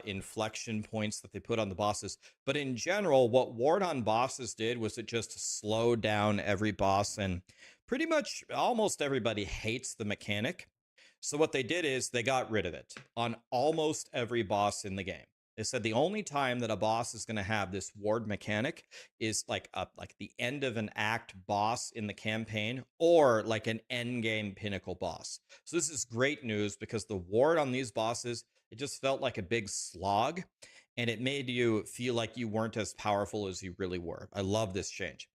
inflection points that they put on the bosses. But in general, what ward on bosses did was it just slowed down every boss, and pretty much almost everybody hates the mechanic. So what they did is they got rid of it on almost every boss in the game. They said the only time that a boss is going to have this ward mechanic is like the end of an act boss in the campaign, or like an end game pinnacle boss. So this is great news, because the ward on these bosses, it just felt like a big slog, and it made you feel like you weren't as powerful as you really were. I love this change.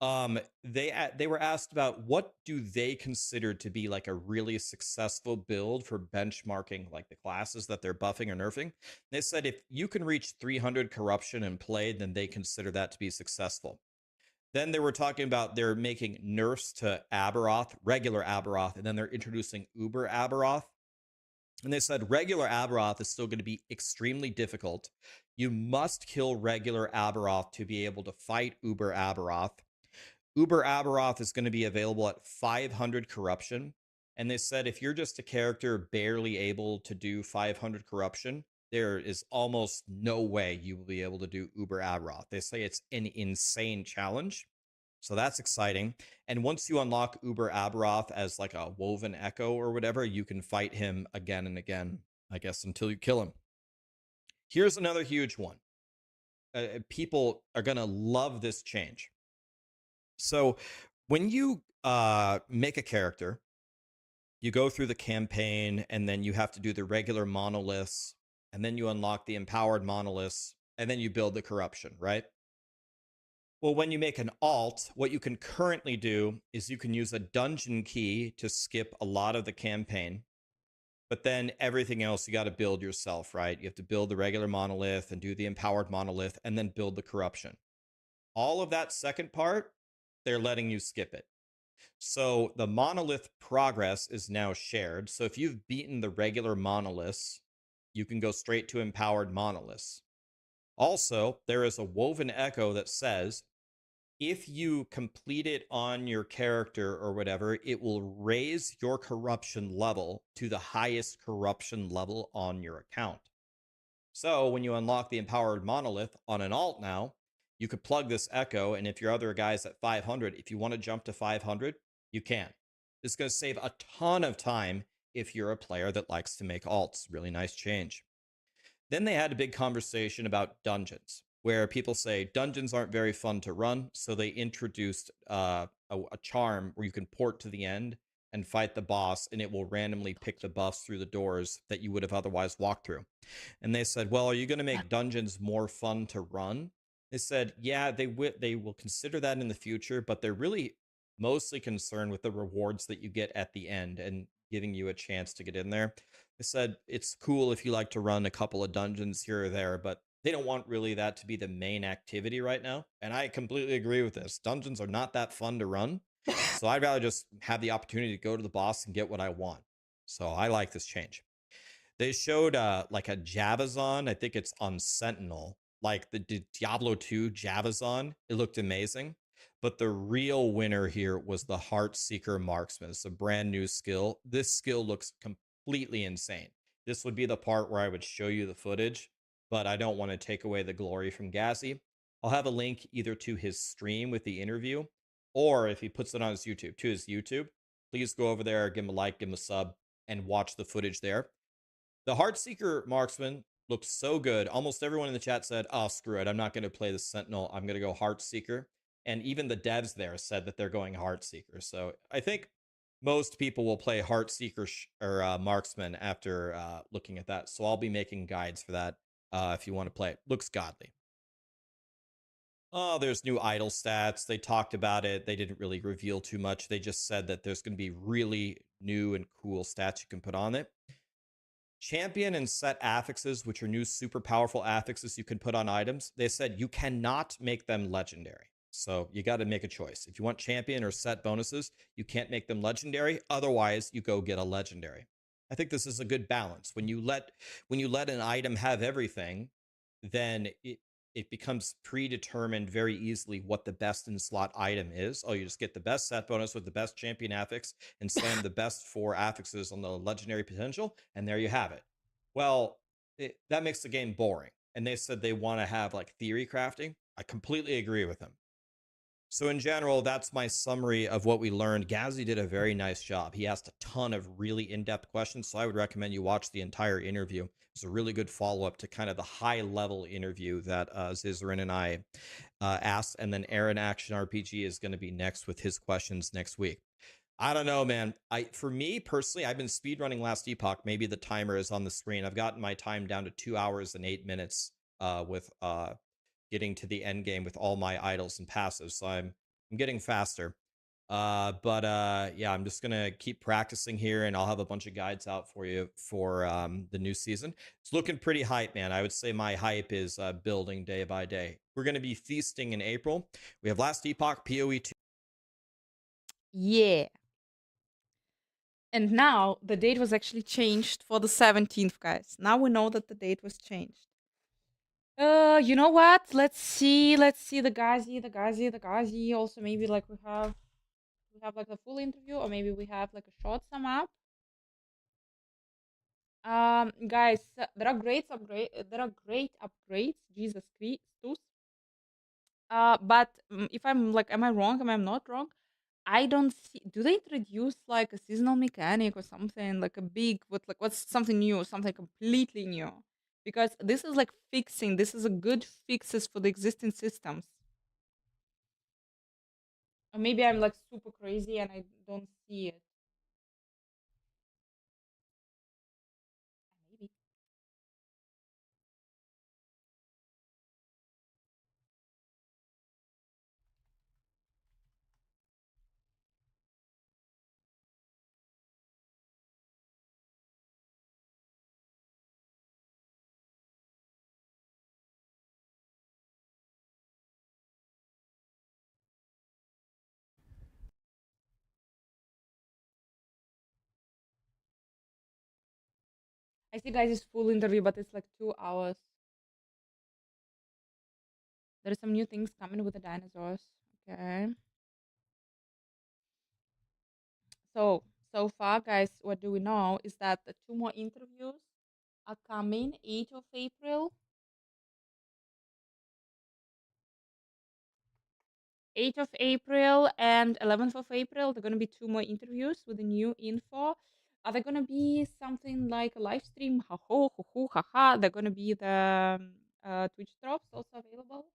They were asked about what do they consider to be like a really successful build for benchmarking like the classes that they're buffing or nerfing. They said if you can reach 300 corruption and play, then they consider that to be successful. Then they were talking about they're making nerfs to Aberoth, regular Aberoth, and then they're introducing Uber Aberoth. And they said regular Aberoth is still going to be extremely difficult. You must kill regular Aberoth to be able to fight Uber Aberoth. Uber Aberoth is going to be available at 500 corruption. And they said if you're just a character barely able to do 500 corruption, there is almost no way you will be able to do Uber Aberoth. They say it's an insane challenge. So that's exciting. And once you unlock Uber Aberoth as like a woven echo or whatever, you can fight him again and again, I guess, until you kill him. Here's another huge one. People are going to love this change. So when you make a character, you go through the campaign, and then you have to do the regular monoliths, and then you unlock the empowered monoliths, and then you build the corruption, right? Well, when you make an alt, what you can currently do is you can use a dungeon key to skip a lot of the campaign. But then everything else you got to build yourself, right? You have to build the regular monolith and do the empowered monolith and then build the corruption. All of that second part, they're letting you skip it. So the monolith progress is now shared. So if you've beaten the regular monoliths, you can go straight to empowered monoliths. Also, there is a woven echo that says if you complete it on your character or whatever, it will raise your corruption level to the highest corruption level on your account. So when you unlock the empowered monolith on an alt now, you could plug this echo, and if your other guy's at 500, if you want to jump to 500, you can. It's going to save a ton of time if you're a player that likes to make alts. Really nice change. Then they had a big conversation about dungeons, where people say dungeons aren't very fun to run. So they introduced a charm where you can port to the end and fight the boss, and it will randomly pick the buffs through the doors that you would have otherwise walked through. And they said, well, are you going to make dungeons more fun to run? They said, yeah, they will consider that in the future, but they're really mostly concerned with the rewards that you get at the end and giving you a chance to get in there. They said it's cool if you like to run a couple of dungeons here or there, but they don't want really that to be the main activity right now. And I completely agree with this. Dungeons are not that fun to run. So I'd rather just have the opportunity to go to the boss and get what I want. So I like this change. They showed like a Javazon. I think it's on Sentinel, like the Diablo 2 Javazon. It looked amazing. But the real winner here was the Heartseeker Marksman. It's a brand new skill. This skill looks completely insane. This would be the part where I would show you the footage, but I don't want to take away the glory from Gazzy. I'll have a link either to his stream with the interview, or if he puts it on his YouTube, to his YouTube. Please go over there, give him a like, give him a sub, and watch the footage there. The Heartseeker Marksman looked so good. Almost everyone in the chat said, oh, screw it. I'm not going to play the Sentinel. I'm going to go Heartseeker. And even the devs there said that they're going Heartseeker. So I think most people will play Heartseeker or Marksman after looking at that. So I'll be making guides for that if you want to play it. Looks godly. Oh, there's new idle stats. They talked about it. They didn't really reveal too much. They just said that there's going to be really new and cool stats you can put on it. Champion and set affixes, which are new super powerful affixes you can put on items. They said you cannot make them legendary. So you got to make a choice. If you want champion or set bonuses, you can't make them legendary. Otherwise, you go get a legendary. I think this is a good balance. When you let an item have everything, then it becomes predetermined very easily what the best in slot item is. Oh, you just get the best set bonus with the best champion affix and slam the best 4 affixes on the legendary potential, and there you have it. Well, that makes the game boring. And they said they want to have like theory crafting. I completely agree with them. So in general, that's my summary of what we learned. Gazzy did a very nice job. He asked a ton of really in-depth questions, so I would recommend you watch the entire interview. It's a really good follow-up to kind of the high-level interview that Zizarin and I asked, and then Aaron Action RPG is going to be next with his questions next week. I don't know, man. For me personally, I've been speedrunning Last Epoch. Maybe the timer is on the screen. I've gotten my time down to 2 hours and 8 minutes with getting to the end game with all my idols and passives. So I'm getting faster. Yeah, I'm just gonna keep practicing here, and I'll have a bunch of guides out for you for the new season. It's looking pretty hype, man. I would say my hype is building day by day. We're gonna be feasting in April. We have Last Epoch, PoE 2. Yeah. And now the date was actually changed for the 17th, guys. Now we know that the date was changed. You know what? Let's see the Gazi. Also, maybe like we have like the full interview, or maybe we have like a short sum up. Guys, there are great upgrades. Jesus Christus. But if I'm like, am I wrong? Am I not wrong? I don't see. Do they introduce like a seasonal mechanic or something like a big what's something new, something completely new? Because this is like fixing. This is a good fixes for the existing systems. Or maybe I'm like super crazy and I don't see it. Maybe. I see, guys, it's full interview, but it's like 2 hours. There are some new things coming with the dinosaurs. Okay. So far, guys, what do we know is that the 2 more interviews are coming, 8th of April. 8th of April and 11th of April. There are going to be 2 more interviews with the new info. Are there going to be something like a live stream? Ha ho, ho ho, ha ha. They're going to be the Twitch drops also available.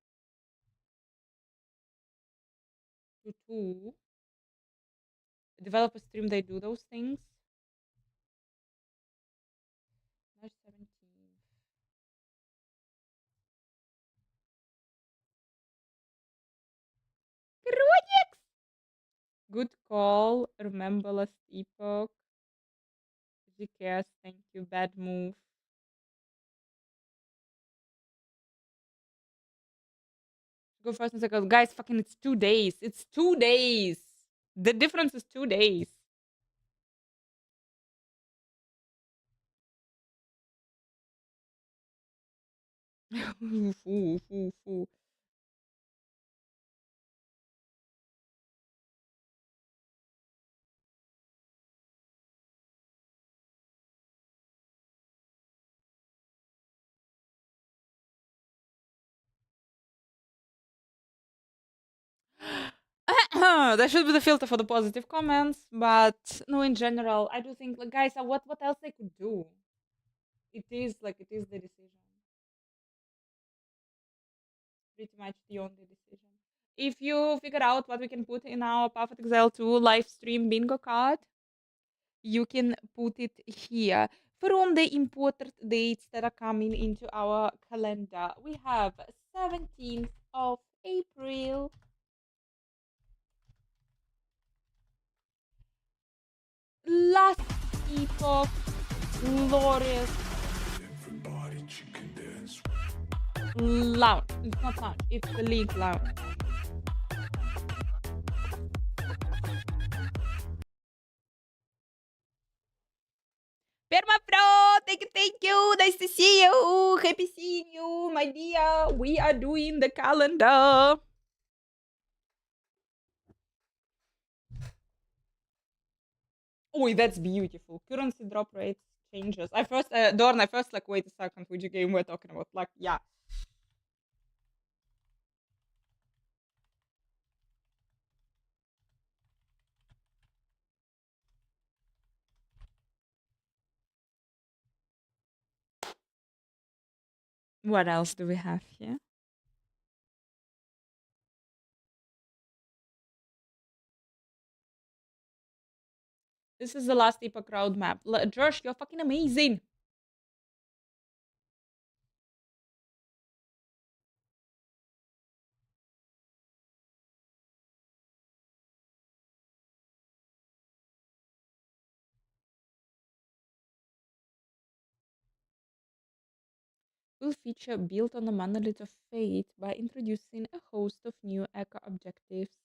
To developer stream, they do those things. March 17th. Good call. Remember last epoch. GKS, thank you. Bad move. Go first and second. Guys, fucking it's 2 days. It's 2 days. The difference is 2 days. Foo, foo, foo. That should be the filter for the positive comments, but no, in general, I do think, like, guys, what else they could do? It is the decision. Pretty much the only decision. If you figure out what we can put in our Perfect Excel 2 live stream bingo card, you can put it here. From the important dates that are coming into our calendar, we have 17th of April. Last epoch, glorious Everybody chicken dance. lounge. It's not lounge, it's the league lounge. Perma Pro, thank you. Nice to see you. Happy seeing you, my dear. We are doing the calendar. Oh, that's beautiful. Currency drop rates changes. I first, Dorn, I first like, wait a second, which game we're talking about? Like, yeah. What else do we have here? This is the last epoch roadmap. Josh, you're fucking amazing. Will feature built on the monolith of fate by introducing a host of new echo objectives.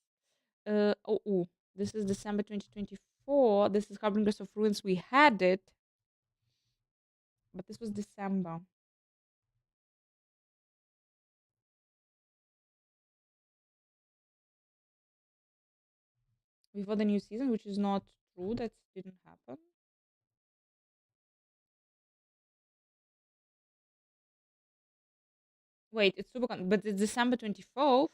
This is December 2024. This is Harbingers of Ruins. We had it, but this was December. Before the new season, which is not true. That didn't happen. Wait, it's but it's December 24th.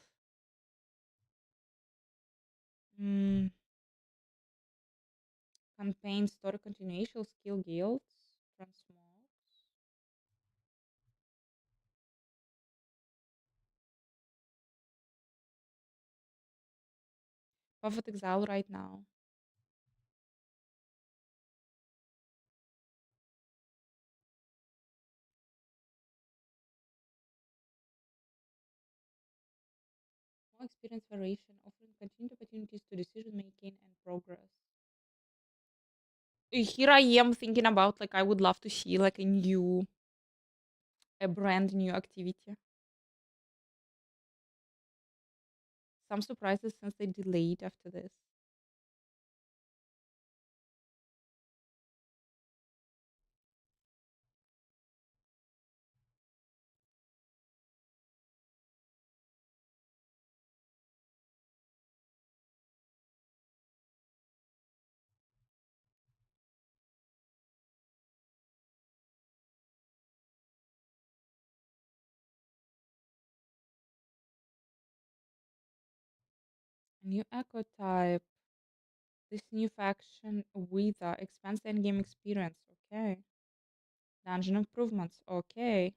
Campaign, story continuation, skill guilds, transmogs. Perfect Exile right now. More experience variation, offering continued opportunities to decision making and progress. Here I am thinking about, like, I would love to see like a brand new activity. Some surprises since they delayed after this. New echo type. This new faction, Wither, expands the endgame experience. Okay. Dungeon improvements. Okay.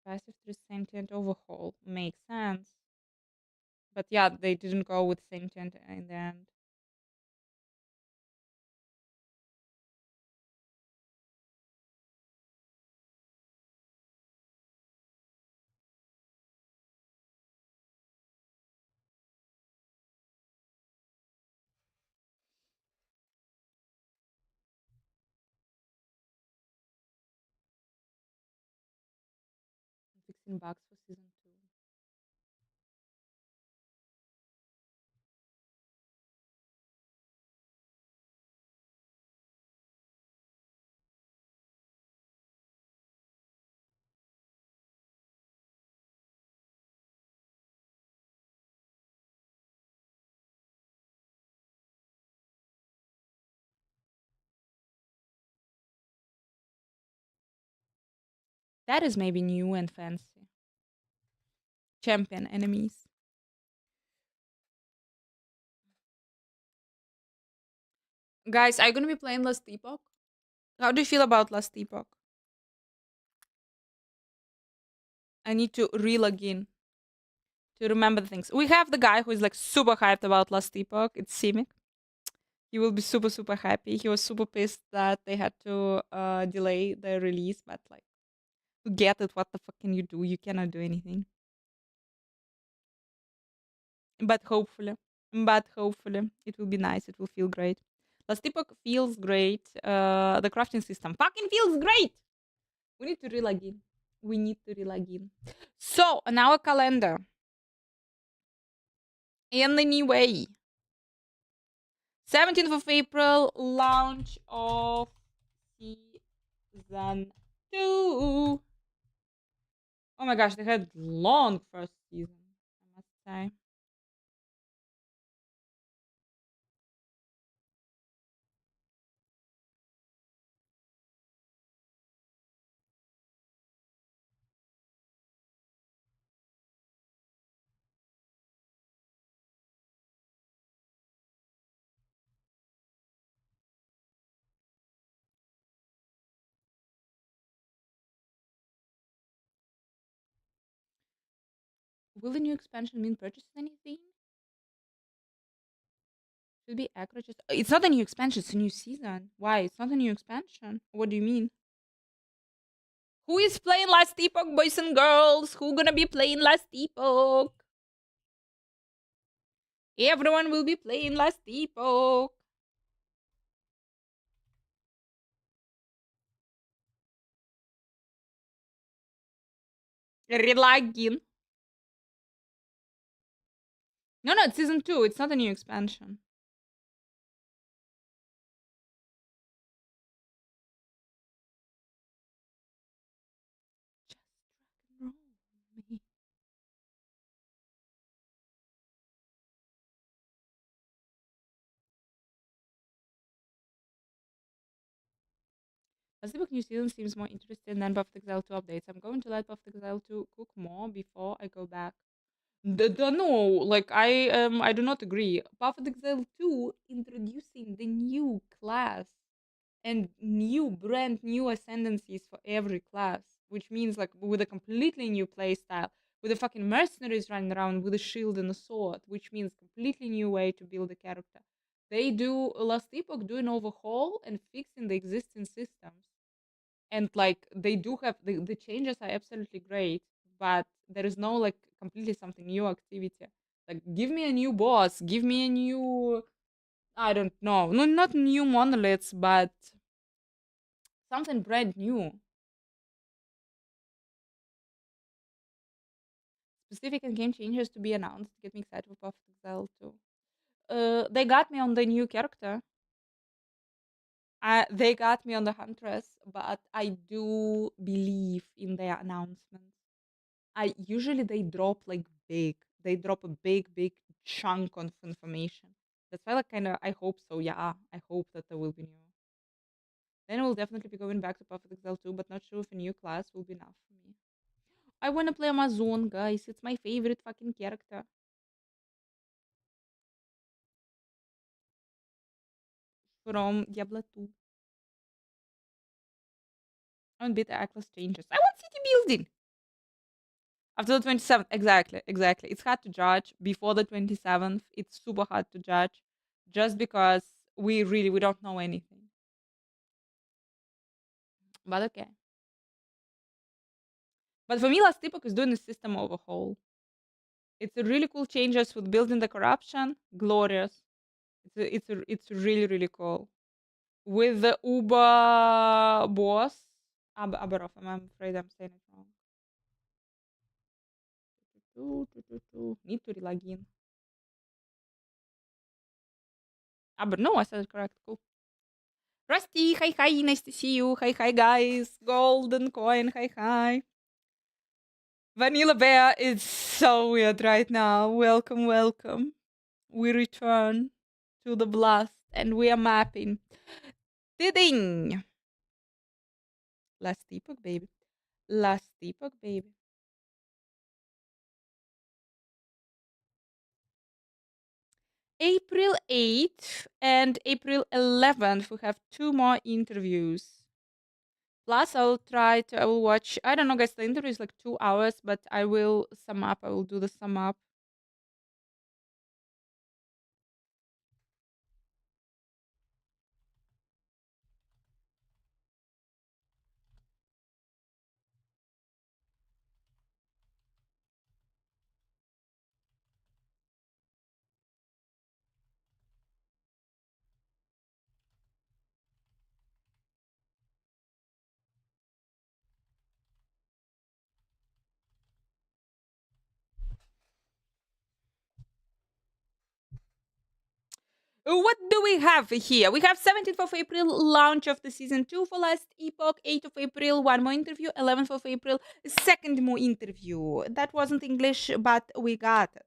Passive through sentient overhaul. Makes sense. But yeah, they didn't go with sentient in the end. Fixing bugs for season 2. That is maybe new and fancy. Champion enemies. Guys, are you gonna be playing Last Epoch? How do you feel about Last Epoch? I need to re-log in to remember the things. We have the guy who is like super hyped about Last Epoch. It's Simic. He will be super, super happy. He was super pissed that they had to delay the release, but like, to get it, what the fuck can you do? You cannot do anything. But hopefully, it will be nice. It will feel great. Last Epoch feels great. The crafting system fucking feels great. We need to re-log in. We need to re-log in. So, on our calendar, anyway, 17th of April, launch of season 2. Oh my gosh, they had long first season, I must say. Will the new expansion mean purchasing anything? Should be accurate. Just it's not a new expansion. It's a new season. Why? It's not a new expansion. What do you mean? Who is playing Last Epoch, boys and girls? Who gonna be playing Last Epoch? Everyone will be playing Last Epoch. Relagging. No, it's season 2. It's not a new expansion. Just rock and roll me. Last Epoch New Zealand seems more interesting than Path of Exile 2 updates. I'm going to let Path of Exile 2 cook more before I go back. No, like I do not agree. Path of Exile 2 introducing the new class and brand new ascendancies for every class, which means like with a completely new playstyle, with the fucking mercenaries running around with a shield and a sword, which means completely new way to build a character. They do Last Epoch do an overhaul and fixing the existing systems, and like they do have the changes are absolutely great, but there is no like completely something new activity. Like give me a new boss, give me a new, I don't know, no, not new monoliths, but something brand new. Specific and game changes to be announced. Get me excited for Path of Exile too. They got me on the new character. They got me on the Huntress, but I do believe in their announcements. I usually they drop like big. They drop a big chunk of information. That's why like kinda I hope so, yeah. I hope that there will be new. Then I will definitely be going back to Path of Exile 2, but not sure if a new class will be enough for me. I wanna play Amazon, guys. It's my favorite fucking character. from Diablo 2. On beta Atlas changes. I want city building. After the 27th, exactly. It's hard to judge before the 27th. It's super hard to judge, just because we don't know anything. But okay. But for me, Last Epoch is doing a system overhaul. It's a really cool changes with building the corruption. Glorious. It's really cool. With the Uber boss, Aberov, I'm afraid I'm saying it wrong. Need to relog in. But no, I said it correct. Cool. Rusty, hi, nice to see you. Hi, guys. Golden coin, hi. Vanilla Bear is so weird right now. Welcome. We return to the blast and we are mapping. Ding! Last epoch, baby. April 8th and April 11th, we have 2 more interviews. Plus, I will watch, I don't know, guys, the interview is like 2 hours, but I will do the sum up. What do we have here? We have 17th of April, launch of the season 2 for Last Epoch. 8th of April, 1 more interview. 11th of April, 2nd more interview. That wasn't English, but we got it.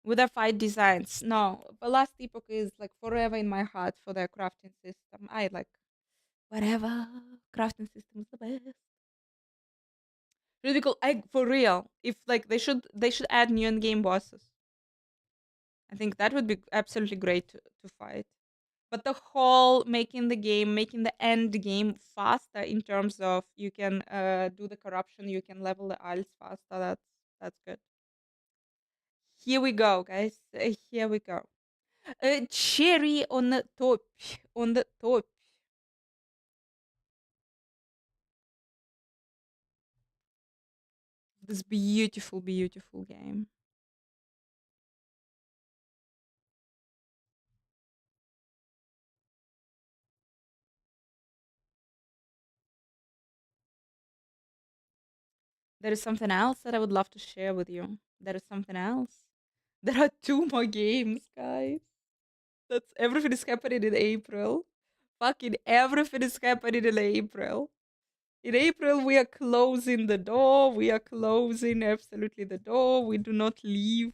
With the fight designs. No, but Last Epoch is like forever in my heart for their crafting system. I like whatever. Crafting system is the best. Really cool. For real. If like they should add new in-game bosses. I think that would be absolutely great to fight. But the whole making the end game faster in terms of you can do the corruption, you can level the alts faster. That's good. Here we go, guys. Here we go. Cherry on the top. This beautiful game. There is something else that I would love to share with you. There is something else. There are 2 more games, guys. That's everything is happening in April. Fucking everything is happening in April. In April, we are closing the door. We are closing absolutely the door. We do not leave.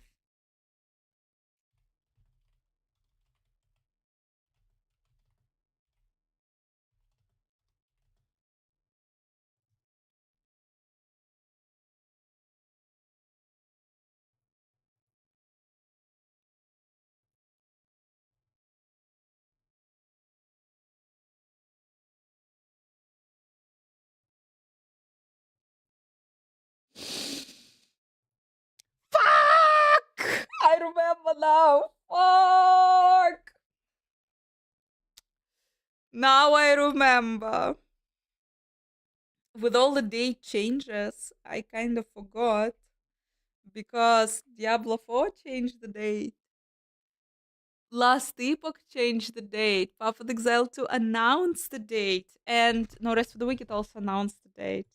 Fuck! I remember now. Fuck! Now I remember. With all the date changes, I kind of forgot because Diablo 4 changed the date. Last Epoch changed the date. Path of Exile 2 announced the date. And No Rest for the Wicked also announced the date.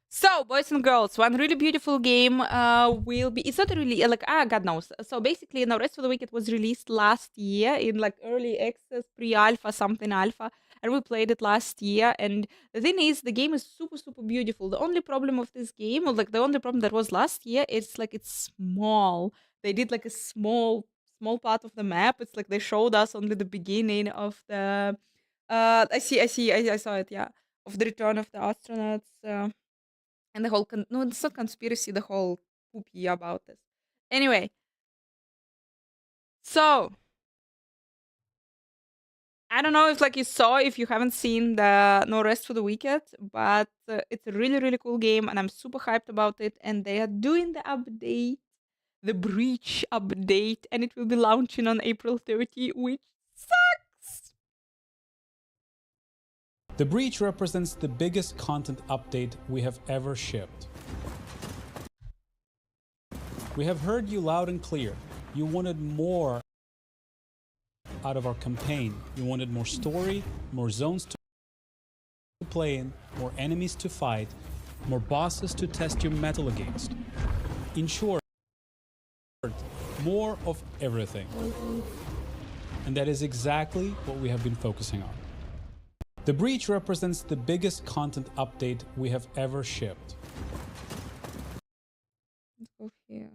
So, boys and girls, one really beautiful game will be. It's not really like God knows. So basically, No Rest for the Wicked was released last year in like early access, pre-alpha, something alpha, and we played it last year. And the thing is, the game is super, super beautiful. The only problem of this game, or like the only problem that was last year, it's like it's small. They did like a small part of the map. It's like they showed us only the beginning of the. I saw it. Yeah, of the return of the astronauts and the whole. No, it's not conspiracy. The whole poopy about this. Anyway, so I don't know if like you saw if you haven't seen the No Rest for the Wicked, but it's a really really cool game and I'm super hyped about it. And they are doing the update, the Breach update, and it will be launching on April 30, which sucks. The Breach represents the biggest content update we have ever shipped. We have heard you loud and clear. You wanted more out of our campaign. You wanted more story, more zones to play in, more enemies to fight, more bosses to test your mettle against. In short, more of everything. And that is exactly what we have been focusing on. The Breach represents the biggest content update we have ever shipped. Let's go here.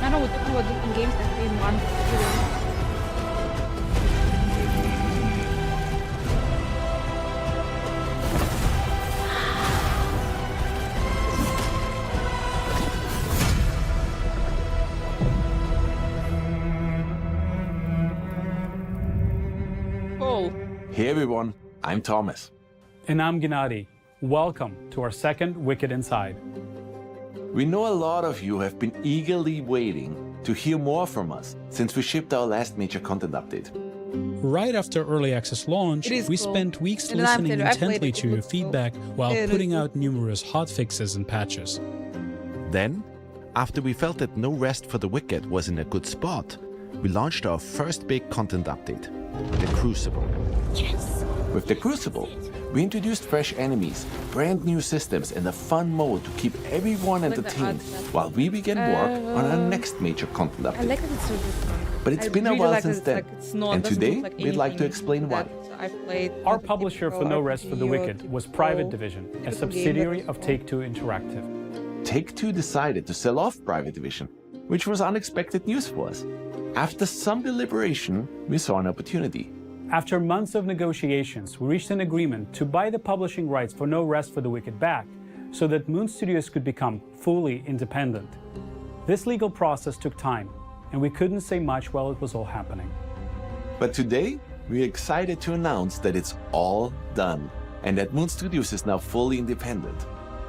I know we're talking about different games that play in one video. Cool. Hey everyone, I'm Thomas. And I'm Gennady. Welcome to our second Wicked Inside. We know a lot of you have been eagerly waiting to hear more from us since we shipped our last major content update. Right after early access launch, It is we cool. spent weeks And listening after I played intently it, to it your looks cool. feedback while It putting is out numerous hotfixes and patches. Then, after we felt that No Rest for the Wicked was in a good spot, we launched our first big content update, the Crucible. With the Crucible, we introduced fresh enemies, brand new systems, and a fun mode to keep everyone like the entertained art stuff. while we begin work on our next major content I update. like that it's so different. But it's I been a really while like since that then, it's not, and doesn't today look like we'd like to anything explain why. that I've played Our with the publisher for typical No Rest for the RPG or Wicked was typical Private Division, a typical game that subsidiary was of called. Take-Two Interactive. Take-Two decided to sell off Private Division, which was unexpected news for us. After some deliberation, we saw an opportunity. After months of negotiations, we reached an agreement to buy the publishing rights for No Rest for the Wicked back so that Moon Studios could become fully independent. This legal process took time, and we couldn't say much while it was all happening. But today, we're excited to announce that it's all done and that Moon Studios is now fully independent.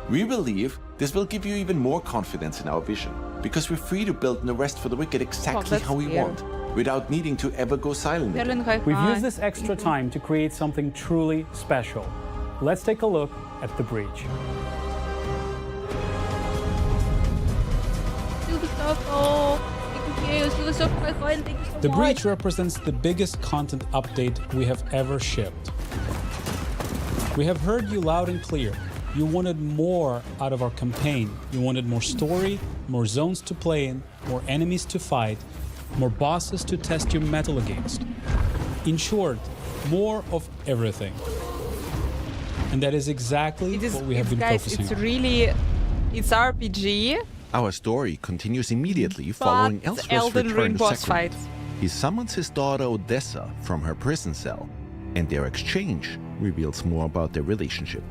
We believe this will give you even more confidence in our vision because we're free to build No Rest for the Wicked exactly that's how we fair. want without needing to ever go silent again. We've used this extra time to create something truly special. Let's take a look at The Breach. The Breach represents the biggest content update we have ever shipped. We have heard you loud and clear. You wanted more out of our campaign. You wanted more story, more zones to play in, more enemies to fight, more bosses to test your mettle against. In short, more of everything. And that is exactly what we have been focusing it's on. really, it's RPG, Our story continues immediately but following Elsewhere's Elden return Ring to boss Sacrament. fights. He summons his daughter Odessa from her prison cell, and their exchange reveals more about their relationship.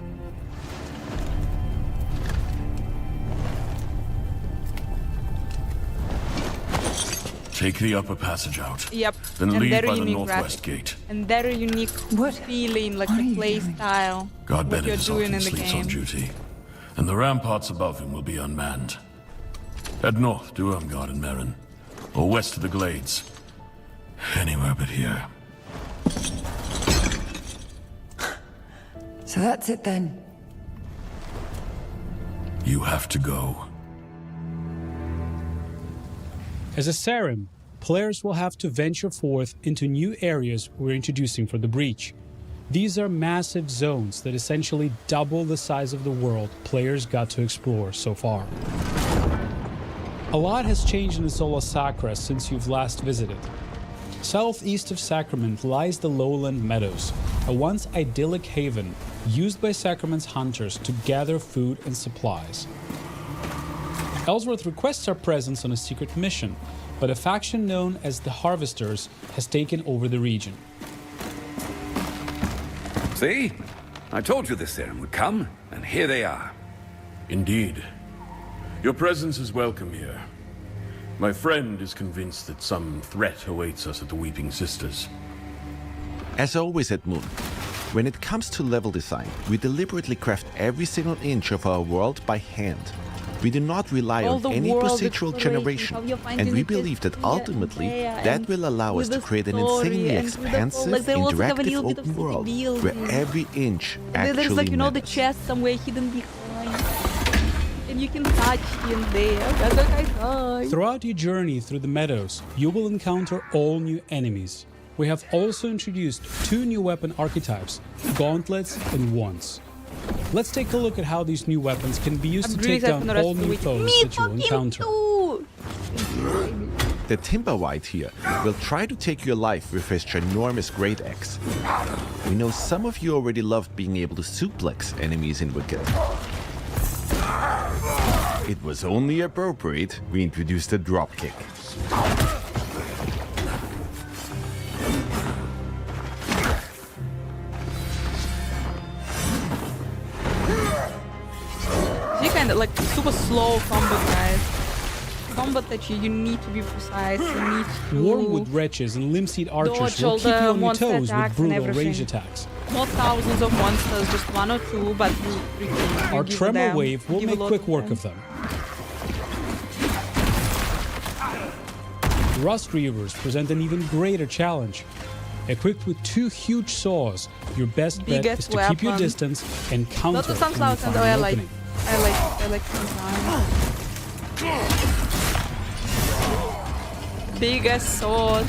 Take the upper passage out. Yep, Then and leave very by the unique northwest graphics. gate. And very unique feeling, like the play style, God what you're Bennett is doing often in the sleeps on game. duty, and the ramparts above him will be unmanned. Head north to Ermgard and Merin, or west to the Glades. Anywhere but here. So that's it then. You have to go. As a Sarim, players will have to venture forth into new areas we're introducing for the Breach. These are massive zones that essentially double the size of the world players got to explore so far. A lot has changed in the Sola Sacra since you've last visited. Southeast of Sacrament lies the Lowland Meadows, a once idyllic haven used by Sacrament's hunters to gather food and supplies. Ellsworth requests our presence on a secret mission, but a faction known as the Harvesters has taken over the region. See? I told you this Sarim would come, and here they are. Indeed. Your presence is welcome here. My friend is convinced that some threat awaits us at the Weeping Sisters. As always at Moon, when it comes to level design, we deliberately craft every single inch of our world by hand. We do not rely on any procedural generation, and we believe that ultimately that will allow us to create an insanely expansive, interactive open world where every inch actually There's like, matters. the chest somewhere hidden behind. And you can touch in there. That's okay. Throughout your journey through the meadows, you will encounter all new enemies. We have also introduced 2 new weapon archetypes, gauntlets and wands. Let's take a look at how these new weapons can be used to take down all new foes that you will encounter. The Timberwhite here will try to take your life with his ginormous great axe. We know some of you already loved being able to suplex enemies in Wicked. It was only appropriate we introduced a dropkick. She kind of like super slow combat, guys. Combat that you need to be precise. You need to Wormwood wretches and Limseed archers will keep you on your toes with brutal range attacks. Not thousands of monsters, just 1 or 2, but you Our Tremor Wave will make quick work of them. Rust Reavers present an even greater challenge. Equipped with 2 huge saws, your best bet is to keep your distance and counter Not the when you sunflower find though, an I like opening. sunflower. Biggest sword.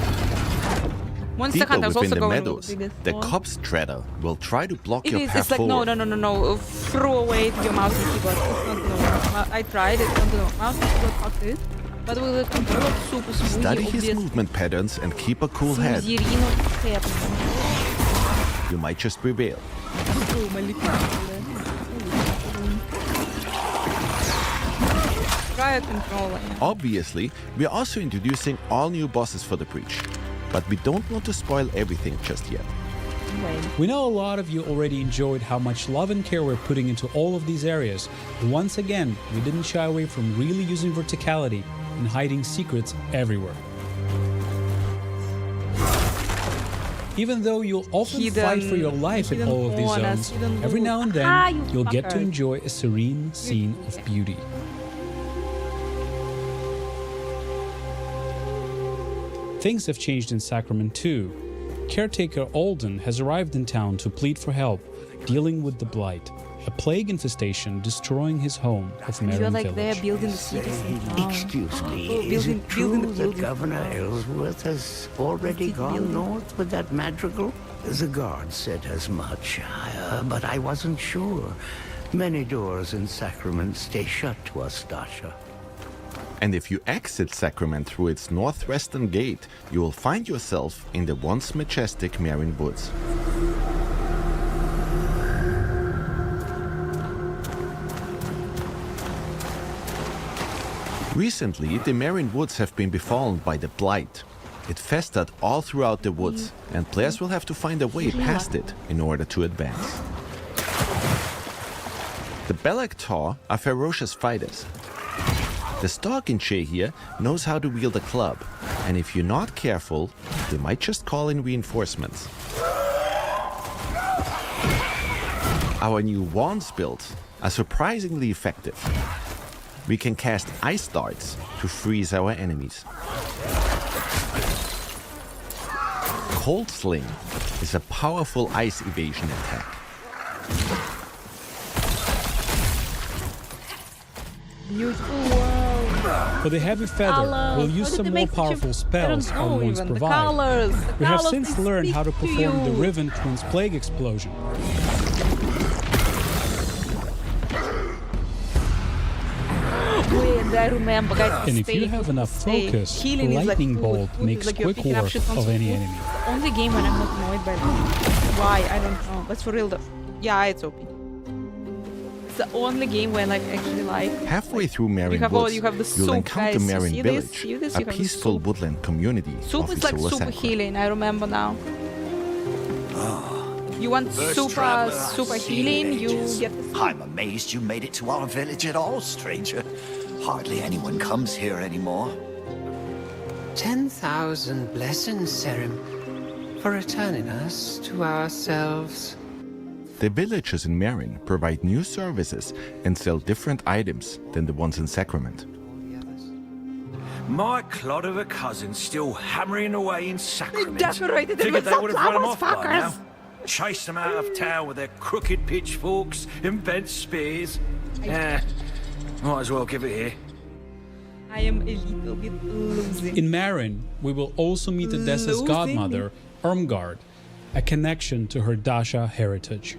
Monster Deeper Hunter's within also the going meadows, with biggest the sword. Copse Treader will try to block It your is, path it's like, forward. no. Throw away your mouse and keyboard. It's not no. I tried, it's not no. Mouse and keyboard fucked it. But with the controller, super smooth. Study his movement patterns and keep a cool head. You might just prevail. Try a controller. Obviously, we're also introducing all new bosses for the Breach, but we don't want to spoil everything just yet. We know a lot of you already enjoyed how much love and care we're putting into all of these areas. Once again, we didn't shy away from really using verticality and hiding secrets everywhere. Even though you'll often fight for your life in all of these zones, every now and then you'll get to enjoy a serene scene of beauty. Things have changed in Sacrament too. Caretaker Alden has arrived in town to plead for help, dealing with the Blight, a plague infestation destroying his home of Merrin You're like Village. there building the cities in town. Excuse me, is it true that Governor Ellsworth has already gone north with that madrigal? The guard said as much, but I wasn't sure. Many doors in Sacrament stay shut to us, Dasha. And if you exit Sacrament through its northwestern gate, you will find yourself in the once majestic Merrin Woods. Recently, the Merrin Woods have been befallen by the Blight. It festered all throughout the woods, and players will have to find a way past it in order to advance. The Belak Tor are ferocious fighters. The Stalkinche here knows how to wield a club, and if you're not careful, they might just call in reinforcements. Our new wands builds are surprisingly effective. We can cast ice darts to freeze our enemies. Cold Sling is a powerful ice evasion attack. Beautiful world. For the Heavy Feather, we'll use some more powerful spells our wounds provide. We have since learned how to perform the Riven Twins Plague Explosion. I remember, guys. And if you have enough focus, Lightning Bolt makes quick work of any enemy. The only game when I'm not annoyed by that. Why? I don't know. But for real though. Yeah, it's OP. It's the only game when I actually like. Halfway through Marin Woods, you'll encounter Marin Village, a peaceful woodland community Soup is like super healing, I remember now. You want super healing, you get the soup. I'm amazed you made it to our village at all, stranger. Hardly anyone comes here anymore. 10,000 blessings, Serim, for returning us to ourselves. The villagers in Marin provide new services and sell different items than the ones in Sacrament. My clod of a cousin's still hammering away in Sacrament. Decorated it Figured with they would have run him off by fuckers. now. Chased them out of town with their crooked pitchforks and bent spears. Might as well give it here. I am a little bit losing. In Marin, we will also meet Odessa's godmother, Irmgard, a connection to her Dasha heritage.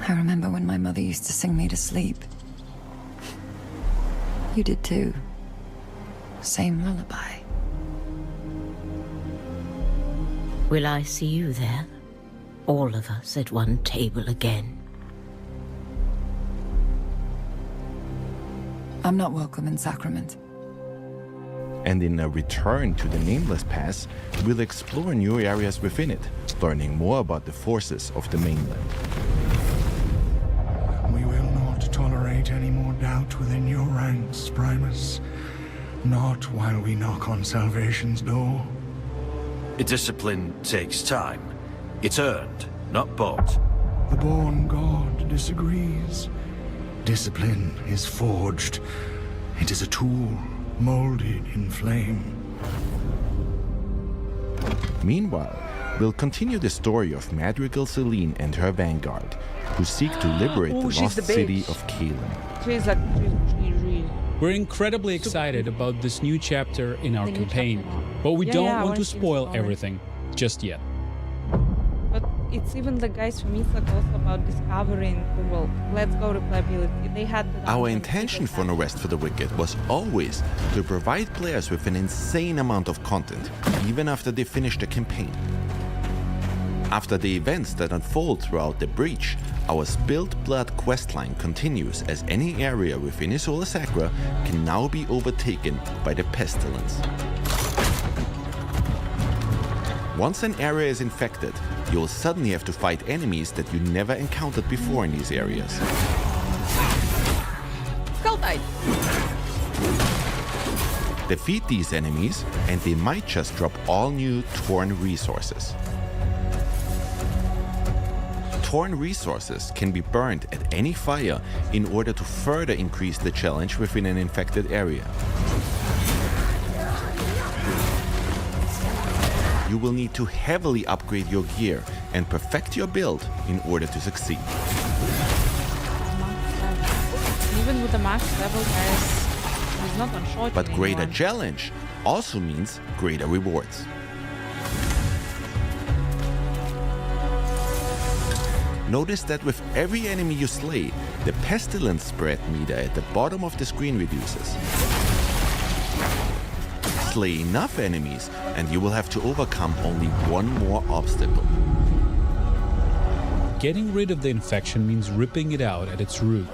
I remember when my mother used to sing me to sleep. You did too. Same lullaby. Will I see you there? All of us at one table again. I'm not welcome in Sacrament. And in a return to the Nameless Pass, we'll explore new areas within it, learning more about the forces of the mainland. We will not tolerate any more doubt within your ranks, Primus. Not while we knock on salvation's door. Discipline takes time. It's earned, not bought. The born god disagrees. Discipline is forged. It is a tool molded in flame. Meanwhile, we'll continue the story of Madrigal Celine and her vanguard, who seek to liberate the lost city of Kalen. She's like, We're incredibly excited about this new chapter in our campaign, but we don't want to spoil everything just yet. But it's even the guys for me, it's like also about discovering the world. Let's go replayability. They had our intention for No Rest for the Wicked was always to provide players with an insane amount of content, even after they finish the campaign. After the events that unfold throughout the Breach, our Spilled Blood questline continues as any area within Isola Sacra can now be overtaken by the Pestilence. Once an area is infected, you'll suddenly have to fight enemies that you never encountered before in these areas. Skull-Tide! Defeat these enemies, and they might just drop all new Torn resources. Torn resources can be burned at any fire in order to further increase the challenge within an infected area. You will need to heavily upgrade your gear and perfect your build in order to succeed. Even with the max level, guys, he's not one-shot. But greater challenge also means greater rewards. Notice that with every enemy you slay, the pestilence spread meter at the bottom of the screen reduces. Slay enough enemies, and you will have to overcome only one more obstacle. Getting rid of the infection means ripping it out at its root.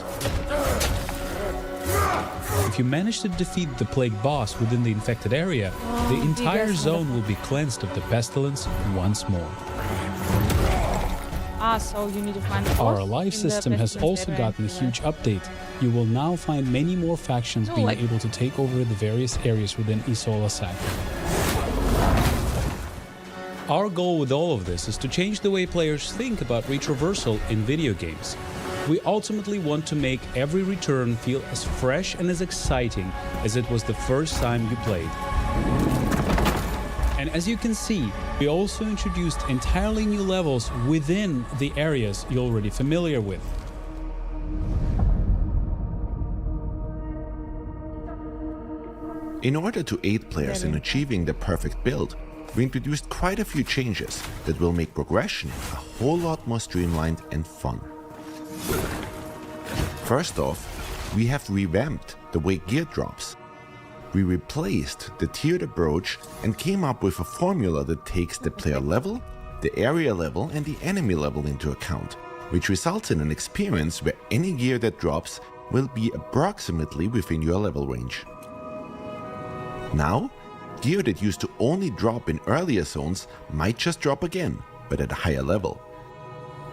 If you manage to defeat the plague boss within the infected area, the entire zone will be cleansed of the pestilence once more. So you need to find the Our life system has also gotten a huge update. You will now find many more factions being able to take over the various areas within Isola Sacra. Our goal with all of this is to change the way players think about retraversal in video games. We ultimately want to make every return feel as fresh and as exciting as it was the first time you played. And as you can see, we also introduced entirely new levels within the areas you're already familiar with. In order to aid players in achieving the perfect build, we introduced quite a few changes that will make progression a whole lot more streamlined and fun. First off, we have revamped the way gear drops. We replaced the tiered approach and came up with a formula that takes the player level, the area level and the enemy level into account, which results in an experience where any gear that drops will be approximately within your level range. Now, gear that used to only drop in earlier zones might just drop again, but at a higher level.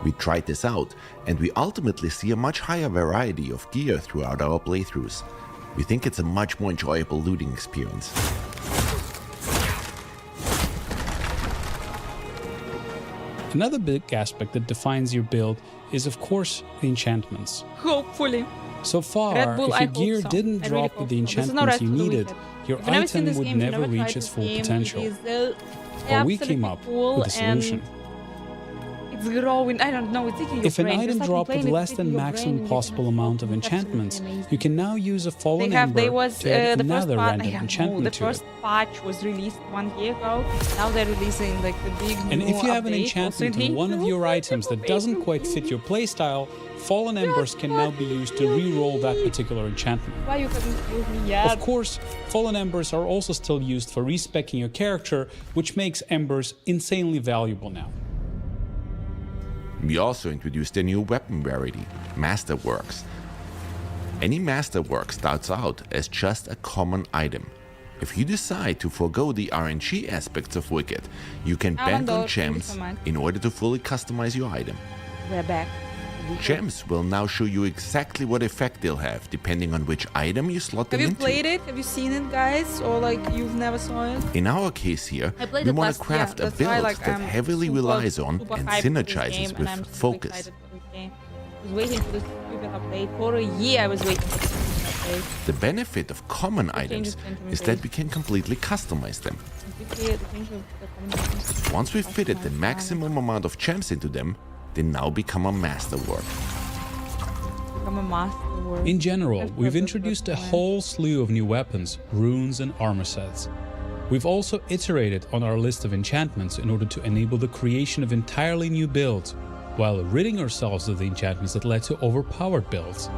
We tried this out, and we ultimately see a much higher variety of gear throughout our playthroughs. We think it's a much more enjoyable looting experience. Another big aspect that defines your build is, of course, the enchantments. Hopefully. So far, Red Bull, if I your gear hope so. didn't I drop really with the hope so. This is not enchantments you Red Bull needed, Weekend. your I've never seen item this would game, never never tried reach its this full game. potential. It is, But we absolutely came up cool with a solution. It's growing. I don't know. It's eating your If an brain. item Just like dropped playing with it, less it's than eating your maximum brain. possible amount of enchantments, you can now use a fallen They have. ember There was to add the first another part. I random don't know. enchantment The to it. first patch was released 1 year ago. Now they're releasing like the big And new if you have an update, enchantment also on one of April. your items that doesn't quite fit your playstyle, fallen embers can now be used to re-roll that particular enchantment. Why you haven't killed me yet? Of course, fallen embers are also still used for respecking your character, which makes embers insanely valuable now. We also introduced a new weapon rarity, Masterworks. Any Masterwork starts out as just a common item. If you decide to forego the RNG aspects of Wicked, you can bank on gems in order to fully customize your item. We're back. Gems will now show you exactly what effect they'll have, depending on which item you slot them Have you into. played it? Have you seen it, guys? Or like you've never saw it? In our case here, I played we it want last to craft year. a That's build why, like, that I'm heavily super relies on hyped and for this synergizes game, and with I'm super focus. excited for this game. I was waiting for this stupid update. For a year I was waiting for this stupid update. The benefit of common items is that we can completely customize them. Once we've fitted the maximum amount of gems into them, they now become a masterwork. Become a masterwork. In general, we've introduced a whole slew of new weapons, runes and armor sets. We've also iterated on our list of enchantments in order to enable the creation of entirely new builds, while ridding ourselves of the enchantments that led to overpowered builds.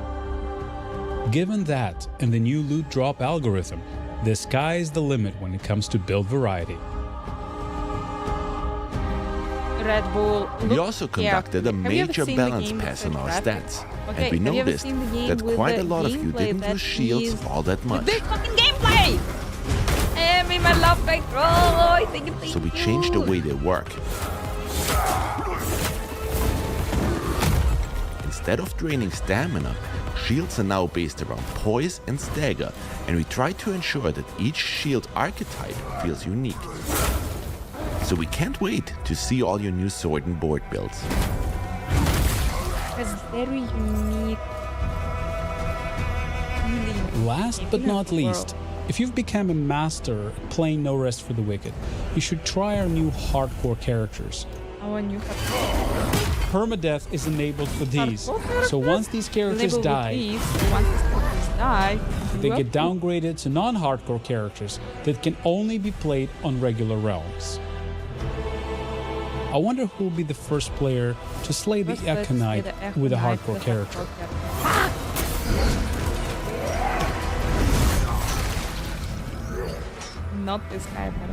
Given that and the new loot drop algorithm, the sky is the limit when it comes to build variety. Red Bull. We also conducted a major balance pass on our stats, and we noticed that quite a lot of you didn't use shields all that much. Big fucking gameplay! I my love back. Oh, thank you. So we changed the way they work. Instead of draining stamina, shields are now based around poise and stagger, and we try to ensure that each shield archetype feels unique. So we can't wait to see all your new sword and board builds. It's very unique. Last but not least, if you've become a master at playing No Rest for the Wicked, you should try our new hardcore characters. Our new Permadeath is enabled for these, so once these characters die, they get downgraded to non-hardcore characters that can only be played on regular realms. I wonder who will be the first player to slay the Echo Knight with a hardcore character. Not this guy, but...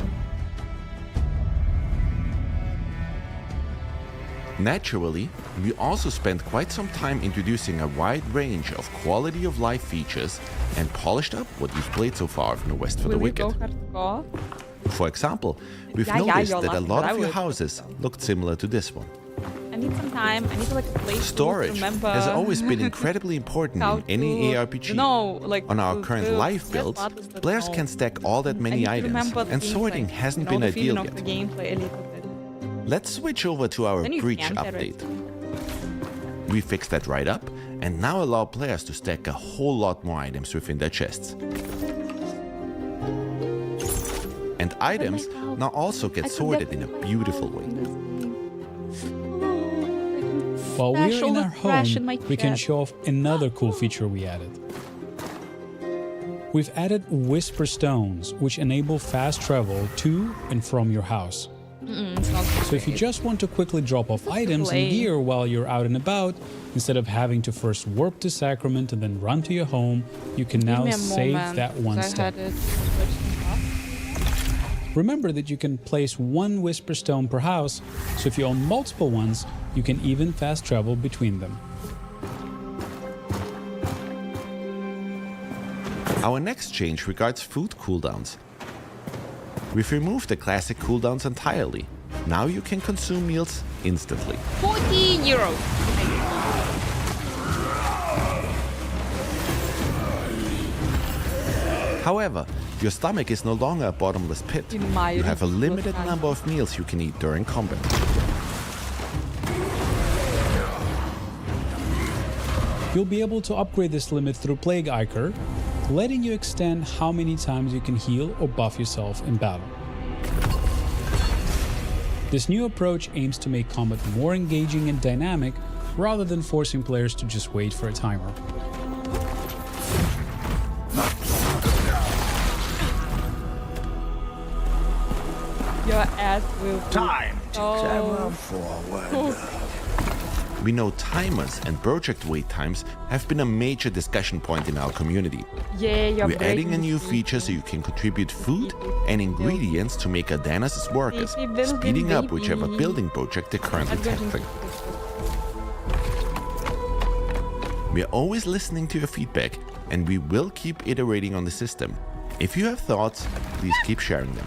Naturally, we also spent quite some time introducing a wide range of quality of life features and polished up what you've played so far of No Rest for the Wicked. For example, we've noticed that a lot of your houses looked similar to this one. I need some time. I need to like a place Storage to remember. has always been incredibly important in any ARPG. On our current live builds, players can stack all that many items, and sorting hasn't been ideal yet. Let's switch over to our Breach update. We fixed that right up, and now allow players to stack a whole lot more items within their chests. And and items now also get sorted in a beautiful way. While we're Stash all in the our trash in home, my we can chat. show off another cool feature we added. We've added Whisper Stones, which enable fast travel to and from your house. So if you just want to quickly drop off items and gear while you're out and about, instead of having to first warp to Sacrament and then run to your home, you can now save that one step. Remember that you can place one Whisper Stone per house, so if you own multiple ones, you can even fast travel between them. Our next change regards food cooldowns. We've removed the classic cooldowns entirely. Now you can consume meals instantly. 14 euros. However, your stomach is no longer a bottomless pit. You have a limited number of meals you can eat during combat. You'll be able to upgrade this limit through Plague Ichor, letting you extend how many times you can heal or buff yourself in battle. This new approach aims to make combat more engaging and dynamic, rather than forcing players to just wait for a timer. Your ass will be Time to so forward. We know timers and project wait times have been a major discussion point in our community. Yeah, you're We're adding a breaking new the feature so you can contribute food and ingredients to make Adanas's workers, speeding up whichever building project they're currently tackling. We're always listening to your feedback, and we will keep iterating on the system. If you have thoughts, please keep sharing them.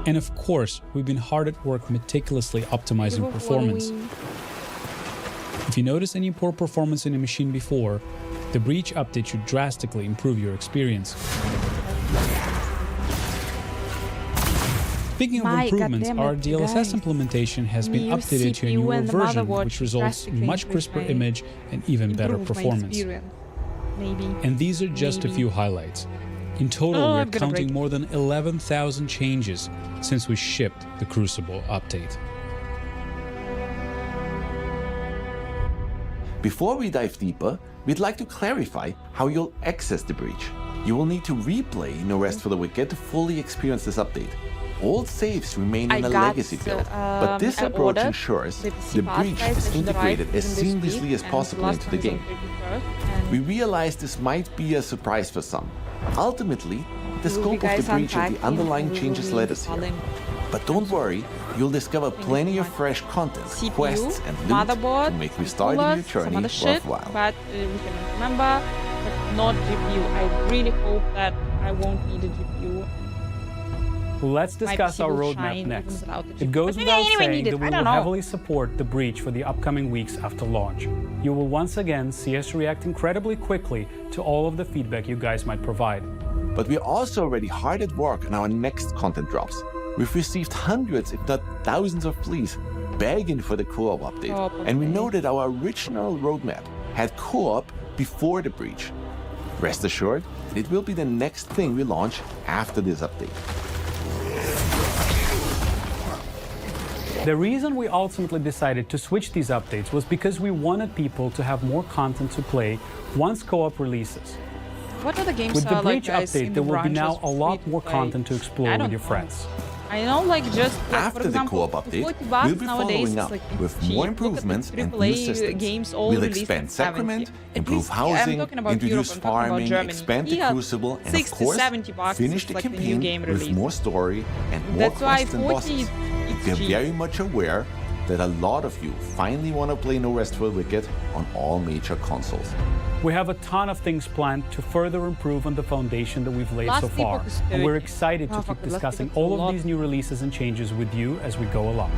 And of course, we've been hard at work meticulously optimizing performance. If you notice any poor performance in a machine before, the Breach update should drastically improve your experience. Speaking of improvements, our DLSS implementation has been updated to a newer version, which results in much crisper image and even better performance. And these are just a few highlights. In total, we're counting more than 11,000 changes since we shipped the Crucible update. Before we dive deeper, we'd like to clarify how you'll access the breach. You will need to replay No Rest for the Wicked to fully experience this update. Old saves remain in a legacy build, but this approach ensures the breach is integrated as seamlessly as possible into the game. We realize this might be a surprise for some. Ultimately, the scope of the breach and the underlying changes led us here. But don't worry, you'll discover plenty of fresh content, quests and loot to make restarting your journey worthwhile. But we can remember, but not GPU. I really hope that I won't need a GPU. Let's discuss our roadmap next. It goes without saying that we will heavily support the breach for the upcoming weeks after launch. You will once again see us react incredibly quickly to all of the feedback you guys might provide. But we're also already hard at work on our next content drops. We've received hundreds, if not thousands of pleas begging for the co-op update. And we know that our original roadmap had co-op before the breach. Rest assured, it will be the next thing we launch after this update. The reason we ultimately decided to switch these updates was because we wanted people to have more content to play once co-op releases. What are the games With the like, Breach guys, update, in there the will be now branches a lot free more to play? content to explore with your friends. I know, like, just like, After for example, the co-op update, $40 we'll be nowadays following up like with cheap. more Look at the improvements and new AAA systems. games all We'll released expand at 70. Sacrament, At improve least, I'm housing, talking about introduce Europe, I'm talking about farming, Germany. expand the Here, Crucible, and of 60, course, 70 bucks finish is the like the new campaign game with release. more story and more That's why quests and 40 bosses. it's We're cheap. very much aware that a lot of you finally want to play No Rest for the Wicked on all major consoles. We have a ton of things planned to further improve on the foundation that we've laid Last so far, Epoch is and we're 30. excited to Oh, keep fuck, the Last discussing Epoch is a all of lot. these new releases and changes with you as we go along.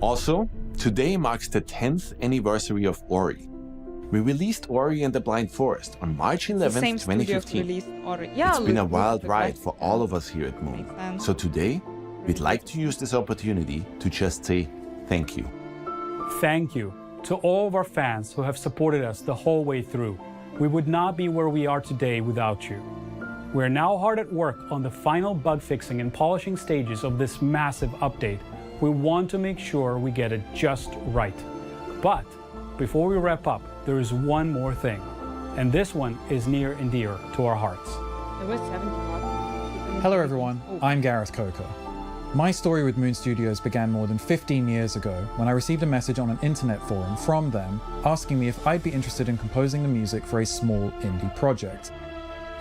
Also, today marks the 10th anniversary of Ori. We released Ori and the Blind Forest on March 11th, 2015. It's been a wild ride for all of us here at Moon. So today, we'd like to use this opportunity to just say thank you. Thank you to all of our fans who have supported us the whole way through. We would not be where we are today without you. We're now hard at work on the final bug fixing and polishing stages of this massive update. We want to make sure we get it just right. But before we wrap up, there is one more thing, and this one is near and dear to our hearts. There was 70 bucks. Hello everyone, I'm Gareth Coker. My story with Moon Studios began more than 15 years ago when I received a message on an internet forum from them asking me if I'd be interested in composing the music for a small indie project.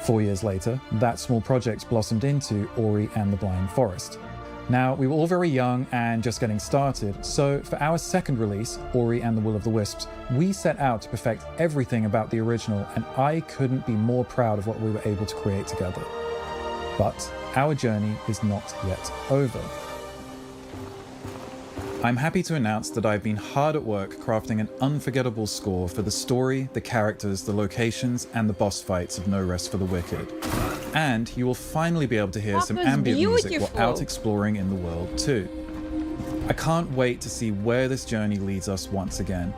4 years later, that small project blossomed into Ori and the Blind Forest. Now, we were all very young and just getting started, so for our second release, Ori and the Will of the Wisps, we set out to perfect everything about the original, and I couldn't be more proud of what we were able to create together. But our journey is not yet over. I'm happy to announce that I've been hard at work crafting an unforgettable score for the story, the characters, the locations, and the boss fights of No Rest for the Wicked. And you will finally be able to hear some ambient music while out exploring in the world too. I can't wait to see where this journey leads us once again.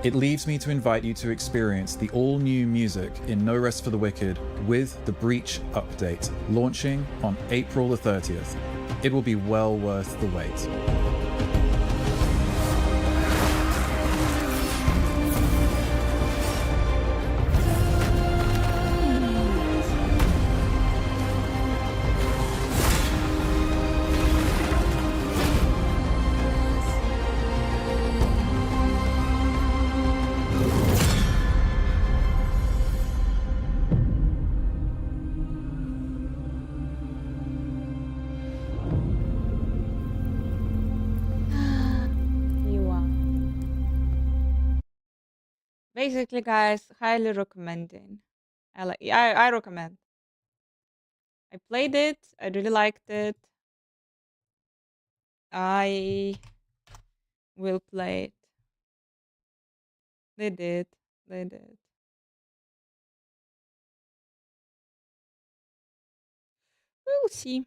It leaves me to invite you to experience the all-new music in No Rest for the Wicked with the Breach update, launching on April the 30th. It will be well worth the wait. Basically, guys, highly recommending. I recommend. I played it. I really liked it. I will play it. They did. They did. We'll see.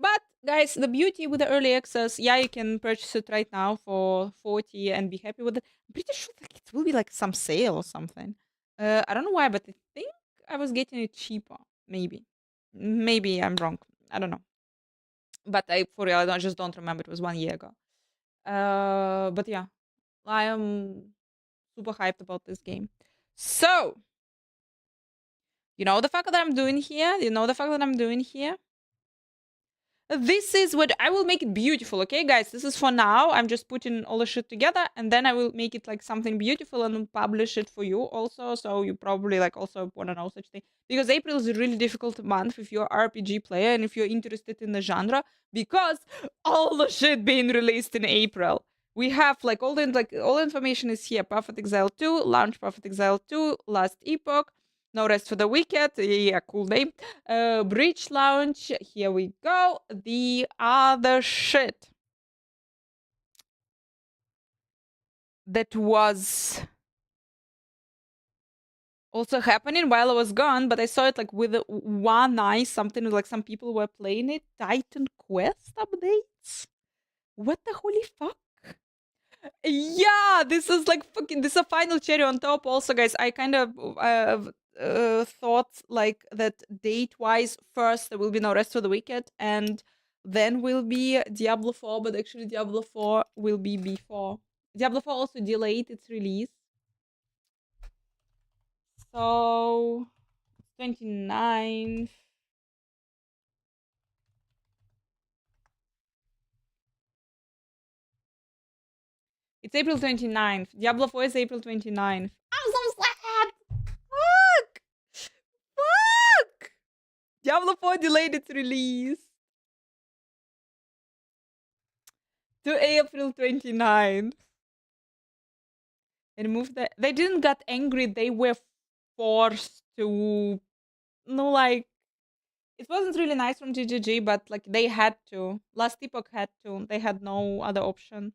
But guys, the beauty with the early access, yeah, you can purchase it right now for 40 and be happy with it. I'm pretty sure like it will be like some sale or something. I don't know why, but I think I was getting it cheaper. Maybe. Maybe I'm wrong. I don't know. But for real, I just don't remember. It was 1 year ago. But yeah, I am super hyped about this game. So, you know the fuck that I'm doing here? You know the fuck that I'm doing here? This is what I will make it beautiful, okay, guys? This is for now. I'm just putting all the shit together, and then I will make it like something beautiful and publish it for you also. So you probably like also want to know such thing, because April is a really difficult month if you're an RPG player and if you're interested in the genre, because all the shit being released in April. We have like all the information is here. Prophet Exile 2, launch Prophet Exile 2, Last Epoch. No Rest for the Wicked. Yeah, cool name. Breach launch. Here we go. The other shit that was also happening while I was gone, but I saw it like with one eye, something like some people were playing it. Titan Quest updates? What the holy fuck? Yeah, this is like fucking, this is a final cherry on top. Also, guys, I kind of thought like that date-wise, first there will be No Rest for the Wicked, and then will be Diablo 4, but actually Diablo 4 will be before. Diablo 4 also delayed its release. So, 29th. It's April 29th. Diablo 4 is April 29th. I'm so sad! Fuck! Fuck! Diablo 4 delayed its release to April 29th. And moved that. They didn't get angry, they were forced to. No, like, it wasn't really nice from GGG, but like they had to. Last Epoch had to. They had no other option.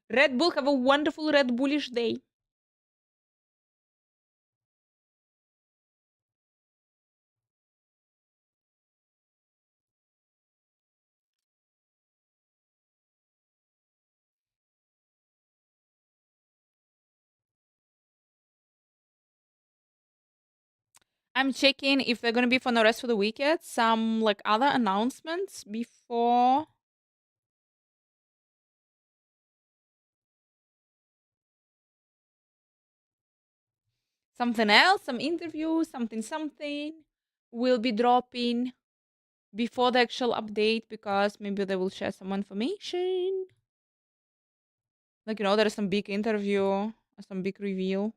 Red Bull, have a wonderful Red Bullish day. I'm checking if they're gonna be for the rest of the week yet. Some like other announcements before. Something else, some interviews, something will be dropping before the actual update because maybe they will share some information. Like, there is some big interview or some big reveal.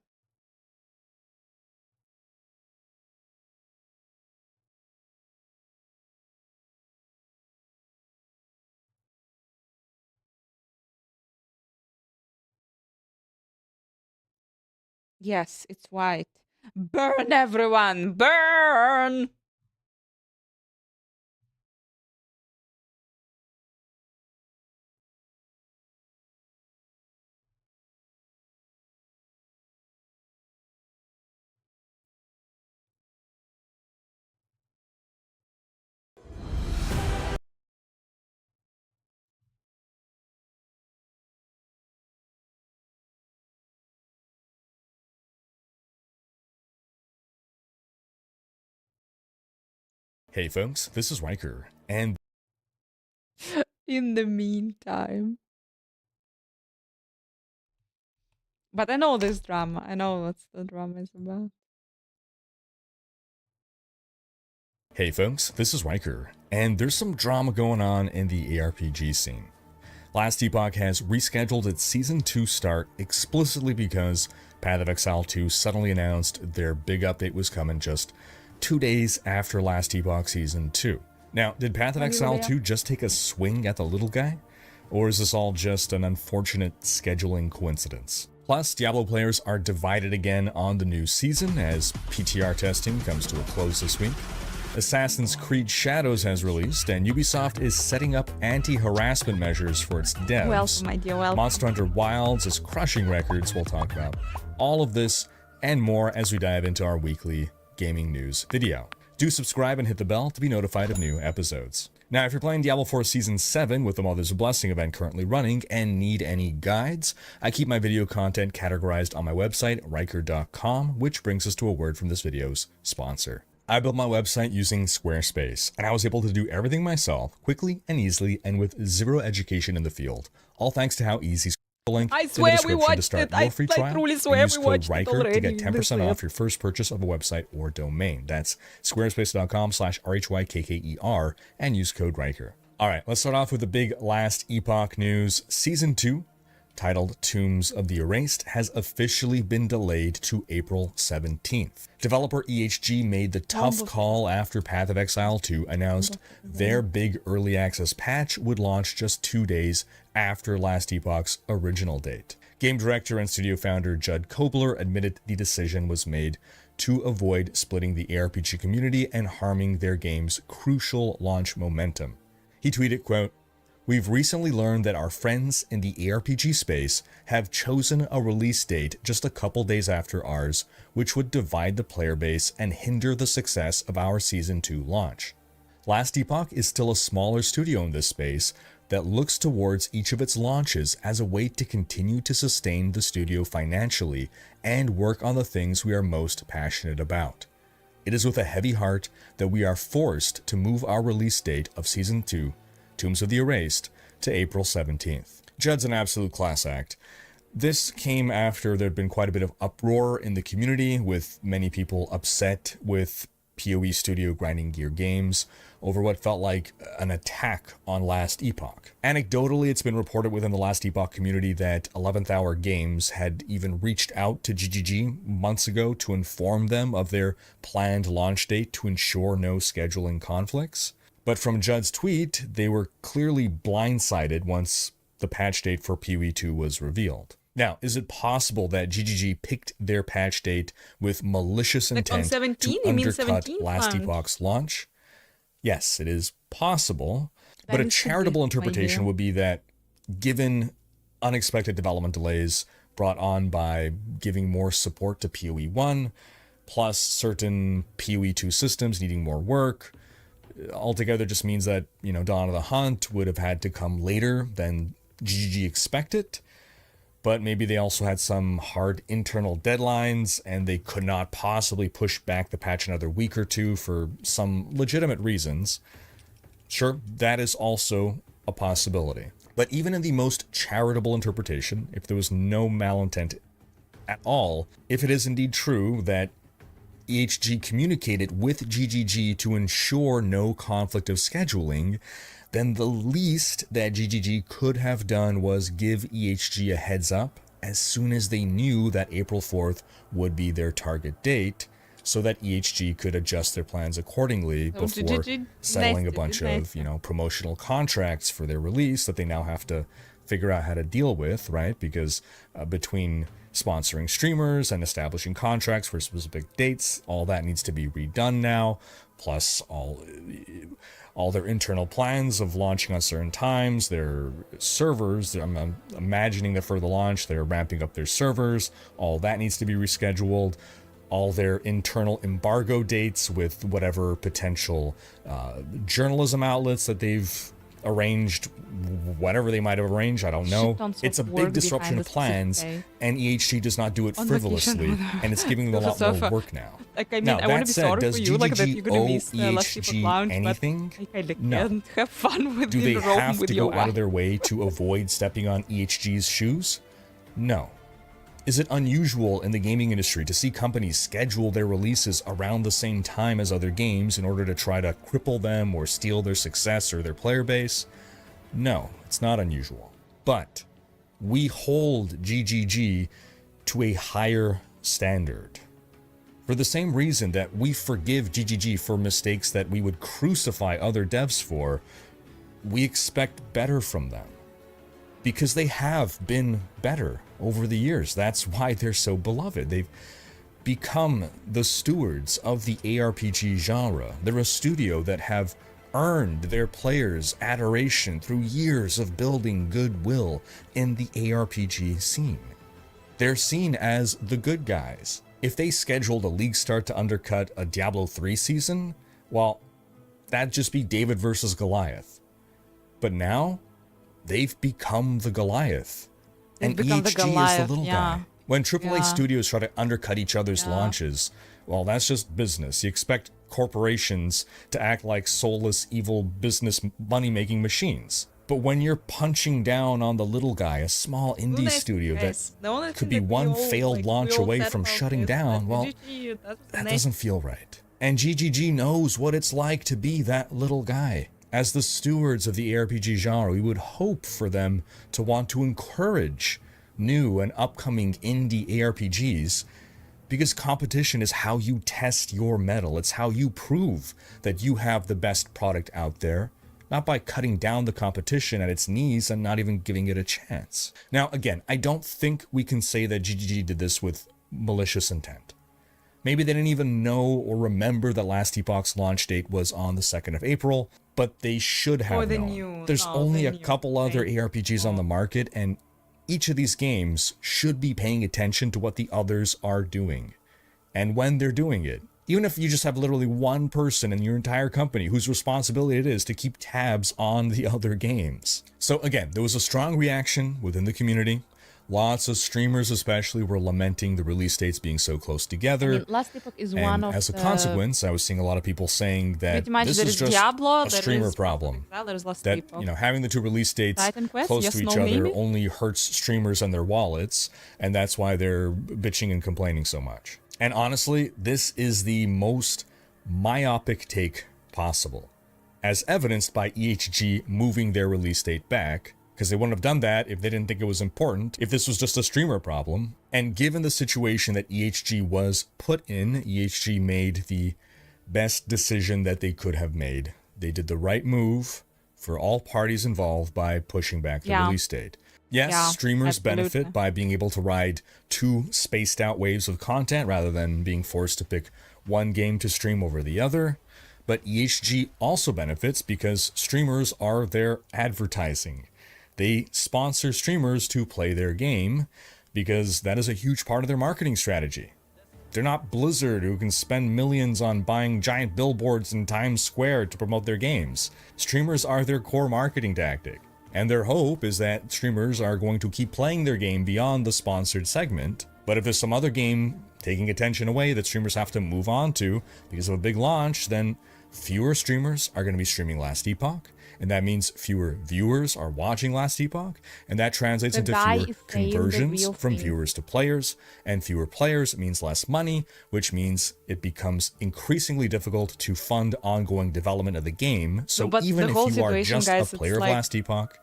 Yes, it's white. Burn, everyone! Burn! Hey folks, this is Riker, and In the meantime. But I know this drama. I know what the drama is about. hey folks, this is Riker, and there's some drama going on in the ARPG scene. Last Epoch has rescheduled its Season 2 start explicitly because Path of Exile 2 suddenly announced their big update was coming just 2 days after Last Epoch Season 2. Now, did Path of Exile 2 just take a swing at the little guy? Or is this all just an unfortunate scheduling coincidence? Plus, Diablo players are divided again on the new season as PTR testing comes to a close this week. Assassin's Creed Shadows has released, and Ubisoft is setting up anti-harassment measures for its devs. Welcome, my dear, welcome. Monster Hunter Wilds is crushing records. We'll talk about all of this and more as we dive into our weekly gaming news video. Do subscribe and hit the bell to be notified of new episodes. Now, if you're playing Diablo 4 Season 7 with the Mother's Blessing event currently running and need any guides, I keep my video content categorized on my website, Riker.com, which brings us to a word from this video's sponsor. I built my website using Squarespace, and I was able to do everything myself, quickly and easily, and with zero education in the field. All thanks to how easy link I in the swear we description watched to start it. your free I trial. truly And swear use we code watched it Riker to already. get 10% This off your first purchase of a website or domain. That's squarespace.com/RHYKKER and use code Riker. All right, let's start off with the big Last Epoch news. Season 2, titled Tombs of the Erased, has officially been delayed to April 17th. Developer EHG made the tough call after Path of Exile 2 announced their big early access patch would launch just 2 days after Last Epoch's original date. Game director and studio founder Judd Kobler admitted the decision was made to avoid splitting the ARPG community and harming their game's crucial launch momentum. He tweeted, quote, "We've recently learned that our friends in the ARPG space have chosen a release date just a couple days after ours, which would divide the player base and hinder the success of our Season 2 launch. Last Epoch is still a smaller studio in this space that looks towards each of its launches as a way to continue to sustain the studio financially and work on the things we are most passionate about. It is with a heavy heart that we are forced to move our release date of Season 2, Tombs of the Erased, to April 17th. Judd's an absolute class act. This came after there'd been quite a bit of uproar in the community, with many people upset with PoE Studio Grinding Gear Games over what felt like an attack on Last Epoch. Anecdotally, it's been reported within the Last Epoch community that 11th Hour Games had even reached out to GGG months ago to inform them of their planned launch date to ensure no scheduling conflicts. But from Judd's tweet, they were clearly blindsided once the patch date for PoE 2 was revealed. Now, is it possible that GGG picked their patch date with malicious intent to undercut Last Epoch's launch? Yes, it is possible, but a charitable interpretation would be that given unexpected development delays brought on by giving more support to PoE 1, plus certain PoE 2 systems needing more work, altogether just means that, Dawn of the Hunt would have had to come later than GGG expected. but maybe they also had some hard internal deadlines and they could not possibly push back the patch another week or two for some legitimate reasons. Sure, that is also a possibility. But even in the most charitable interpretation, if there was no malintent at all, if it is indeed true that EHG communicated with GGG to ensure no conflict of scheduling, then the least that GGG could have done was give EHG a heads up as soon as they knew that April 4th would be their target date, so that EHG could adjust their plans accordingly before settling a bunch of, promotional contracts for their release that they now have to figure out how to deal with, right? Because between sponsoring streamers and establishing contracts for specific dates, all that needs to be redone now, plus all their internal plans of launching on certain times, their servers, I'm imagining that for the launch, they're ramping up their servers, all that needs to be rescheduled, all their internal embargo dates with whatever potential journalism outlets that they've arranged, whatever they might have arranged, I don't know. It's a big disruption of plans, and EHG does not do it frivolously, and it's giving them a lot more work now. Now, I want to that be said, sorry does for you, that you're GGG gonna owe miss Last People EHG Lounge, anything? but I No. can't have fun with Do they Rome have with to your go out of wife. their way to avoid stepping on EHG's shoes? No. Is it unusual in the gaming industry to see companies schedule their releases around the same time as other games in order to try to cripple them or steal their success or their player base? No, it's not unusual. But we hold GGG to a higher standard. For the same reason that we forgive GGG for mistakes that we would crucify other devs for, we expect better from them. Because they have been better over the years. That's why they're so beloved. They've become the stewards of the ARPG genre. They're a studio that have earned their players' adoration through years of building goodwill in the ARPG scene. They're seen as the good guys. If they scheduled a league start to undercut a Diablo 3 season, well, that'd just be David versus Goliath. But now, they've become the Goliath. And become the EHG is Goliath, the little yeah. guy. When AAA Yeah. studios try to undercut each other's launches, well, that's just business. You expect corporations to act like soulless, evil business money-making machines. But when you're punching down on the little guy, a small indie studio that could be one failed launch away from shutting down, well, that doesn't feel right. And GGG knows what it's like to be that little guy. As the stewards of the ARPG genre, we would hope for them to want to encourage new and upcoming indie ARPGs, because competition is how you test your mettle. It's how you prove that you have the best product out there, not by cutting down the competition at its knees and not even giving it a chance. Now, again, I don't think we can say that GGG did this with malicious intent. Maybe they didn't even know or remember that Last Epoch's launch date was on the 2nd of April, but they should have they known. knew. There's No, only they a knew. couple other ARPGs on the market, and each of these games should be paying attention to what the others are doing. And when they're doing it, even if you just have literally one person in your entire company whose responsibility it is to keep tabs on the other games. So again, there was a strong reaction within the community. Lots of streamers especially were lamenting the release dates being so close together. Last Epoch is And one of as a the... consequence, I was seeing a lot of people saying that Pretty much this there is is just Diablo, a there streamer is problem. there's Last That, Epoch. having the two release dates Titan Quest, close yes, to each no, other maybe? only hurts streamers and their wallets, and that's why they're bitching and complaining so much. And honestly, this is the most myopic take possible, as evidenced by EHG moving their release date back, because they wouldn't have done that if they didn't think it was important, if this was just a streamer problem. And given the situation that EHG was put in, EHG made the best decision that they could have made. They did the right move for all parties involved by pushing back the release date. Yes, streamers benefit by being able to ride two spaced out waves of content rather than being forced to pick one game to stream over the other. But EHG also benefits because streamers are their advertising. They sponsor streamers to play their game because that is a huge part of their marketing strategy. They're not Blizzard, who can spend millions on buying giant billboards in Times Square to promote their games. Streamers are their core marketing tactic. And their hope is that streamers are going to keep playing their game beyond the sponsored segment. But if there's some other game taking attention away that streamers have to move on to because of a big launch, then fewer streamers are going to be streaming Last Epoch. And that means fewer viewers are watching Last Epoch, and that translates into fewer conversions from viewers to players, and fewer players means less money, which means it becomes increasingly difficult to fund ongoing development of the game. So even if you are just a player of Last Epoch,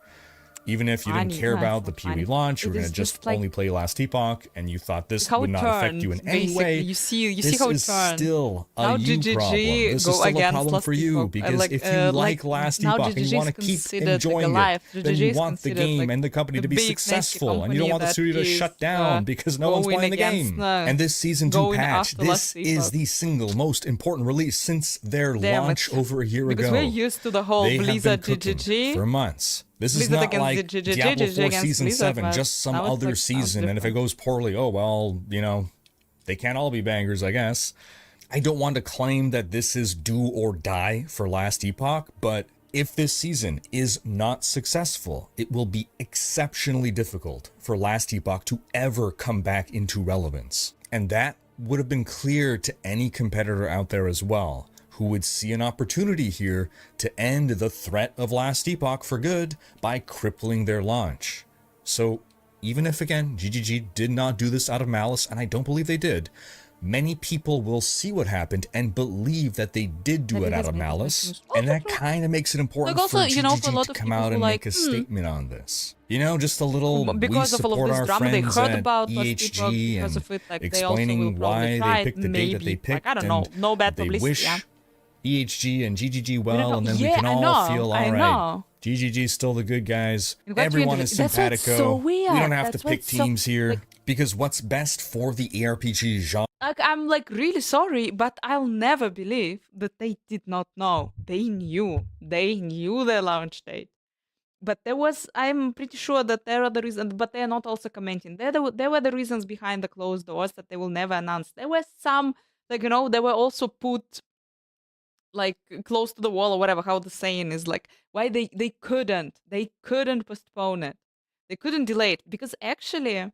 even if you didn't care about the PoE launch, you were going to just only play Last Epoch, and you thought this would not affect you in any way, you see this how it is turns. still a you problem. This is still a problem for you, because if you like Last Epoch and you want to keep enjoying it, then you want the game and the company to be successful, and you don't want the studio to shut down because no one's playing the game. And this Season 2 patch, this is the single most important release since their launch over a year ago. Because we're used to the whole Blizzard GGG for months. This is Blizzard not like Diablo 4 Season Blizzard, 7, just some other season, and if it goes poorly, oh well, you know, they can't all be bangers, I guess. I don't want to claim that this is do or die for Last Epoch, but if this season is not successful, it will be exceptionally difficult for Last Epoch to ever come back into relevance. And that would have been clear to any competitor out there as well, who would see an opportunity here to end the threat of Last Epoch for good by crippling their launch. So even if, again, GGG did not do this out of malice, and I don't believe they did, many people will see what happened and believe that they did do it out of malice, and that kind of makes it important for GGG to come out and make a statement on this. You know, just a little, we support our friends at EHG and explaining why they picked the date that they picked, I don't know, no bad they publicity, wish EHG and GGG well, and then we Yeah, can I all know, feel I all right. know. GGG's still the good guys. And what you Everyone do- is that's what's simpatico. so weird. We don't have to That's pick what's so- teams here, because what's best for the ARPG genre. Like, I'm like really sorry, but I'll never believe that they did not know. They knew their launch date. But I'm pretty sure that there are the reasons, but they are not also commenting. There were the reasons behind the closed doors that they will never announce. There were some, like, you know, they were also put like close to the wall or whatever, how the saying is, like, why they couldn't postpone it. They couldn't delay it because actually,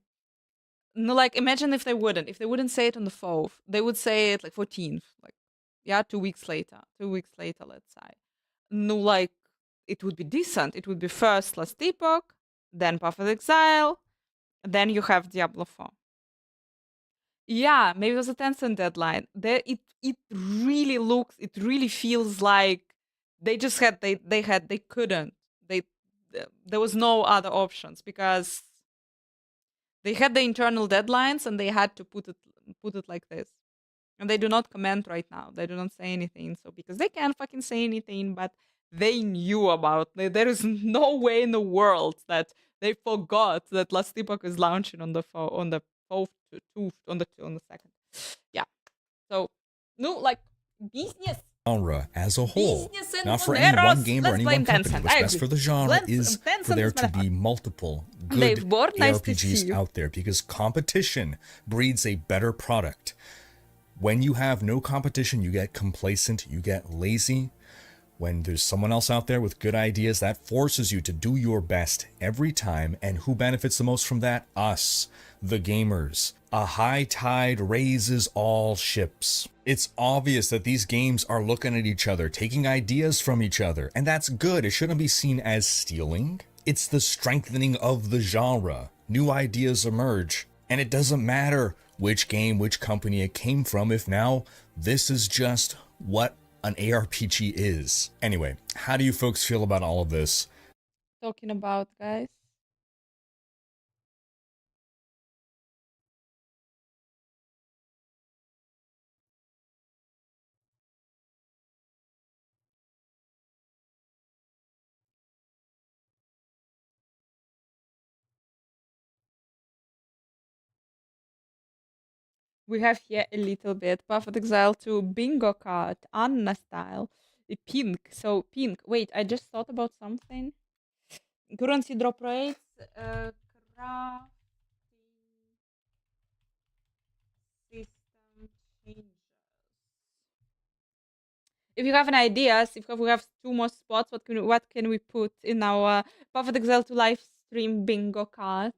no, like, imagine if they wouldn't say it on the 4th, they would say it like 14th, like, yeah, 2 weeks later, let's say. No, like, it would be decent. It would be first Last Epoch, then Path of Exile, then you have Diablo 4. Yeah, maybe it was a Tencent deadline. It really feels like they just had, they couldn't. There was no other options because they had the internal deadlines and they had to put it like this. And they do not comment right now. They do not say anything. So because they can't fucking say anything, but they knew about it. There is no way in the world that they forgot that Last Epoch is launching on the 4th to on the 2nd. Yeah. So no, like, business. Genre as a whole, Business and not for any one moneros. game or Let's any blame one company. Tencent. What's I best agree. for the genre is for Tencent there is to be motherfucker. multiple good Dave Ward, nice to see ARPGs you. out there, because competition breeds a better product. When you have no competition, you get complacent, you get lazy. When there's someone else out there with good ideas, that forces you to do your best every time. And who benefits the most from that? Us, the gamers. A high tide raises all ships. It's obvious that these games are looking at each other, taking ideas from each other, and that's good. It shouldn't be seen as stealing. It's the strengthening of the genre. New ideas emerge, and it doesn't matter which game, which company it came from, if now this is just what an ARPG is. Anyway, how do you folks feel about all of this? Talking about, guys. We have here a little bit Path of Exile 2 bingo card, Anna style, pink. So pink. Wait, I just thought about something. Currency drop rates, craft system changes. If you have an ideas, if we have 2 more spots, what can we put in our Perfect Excel to live stream bingo card?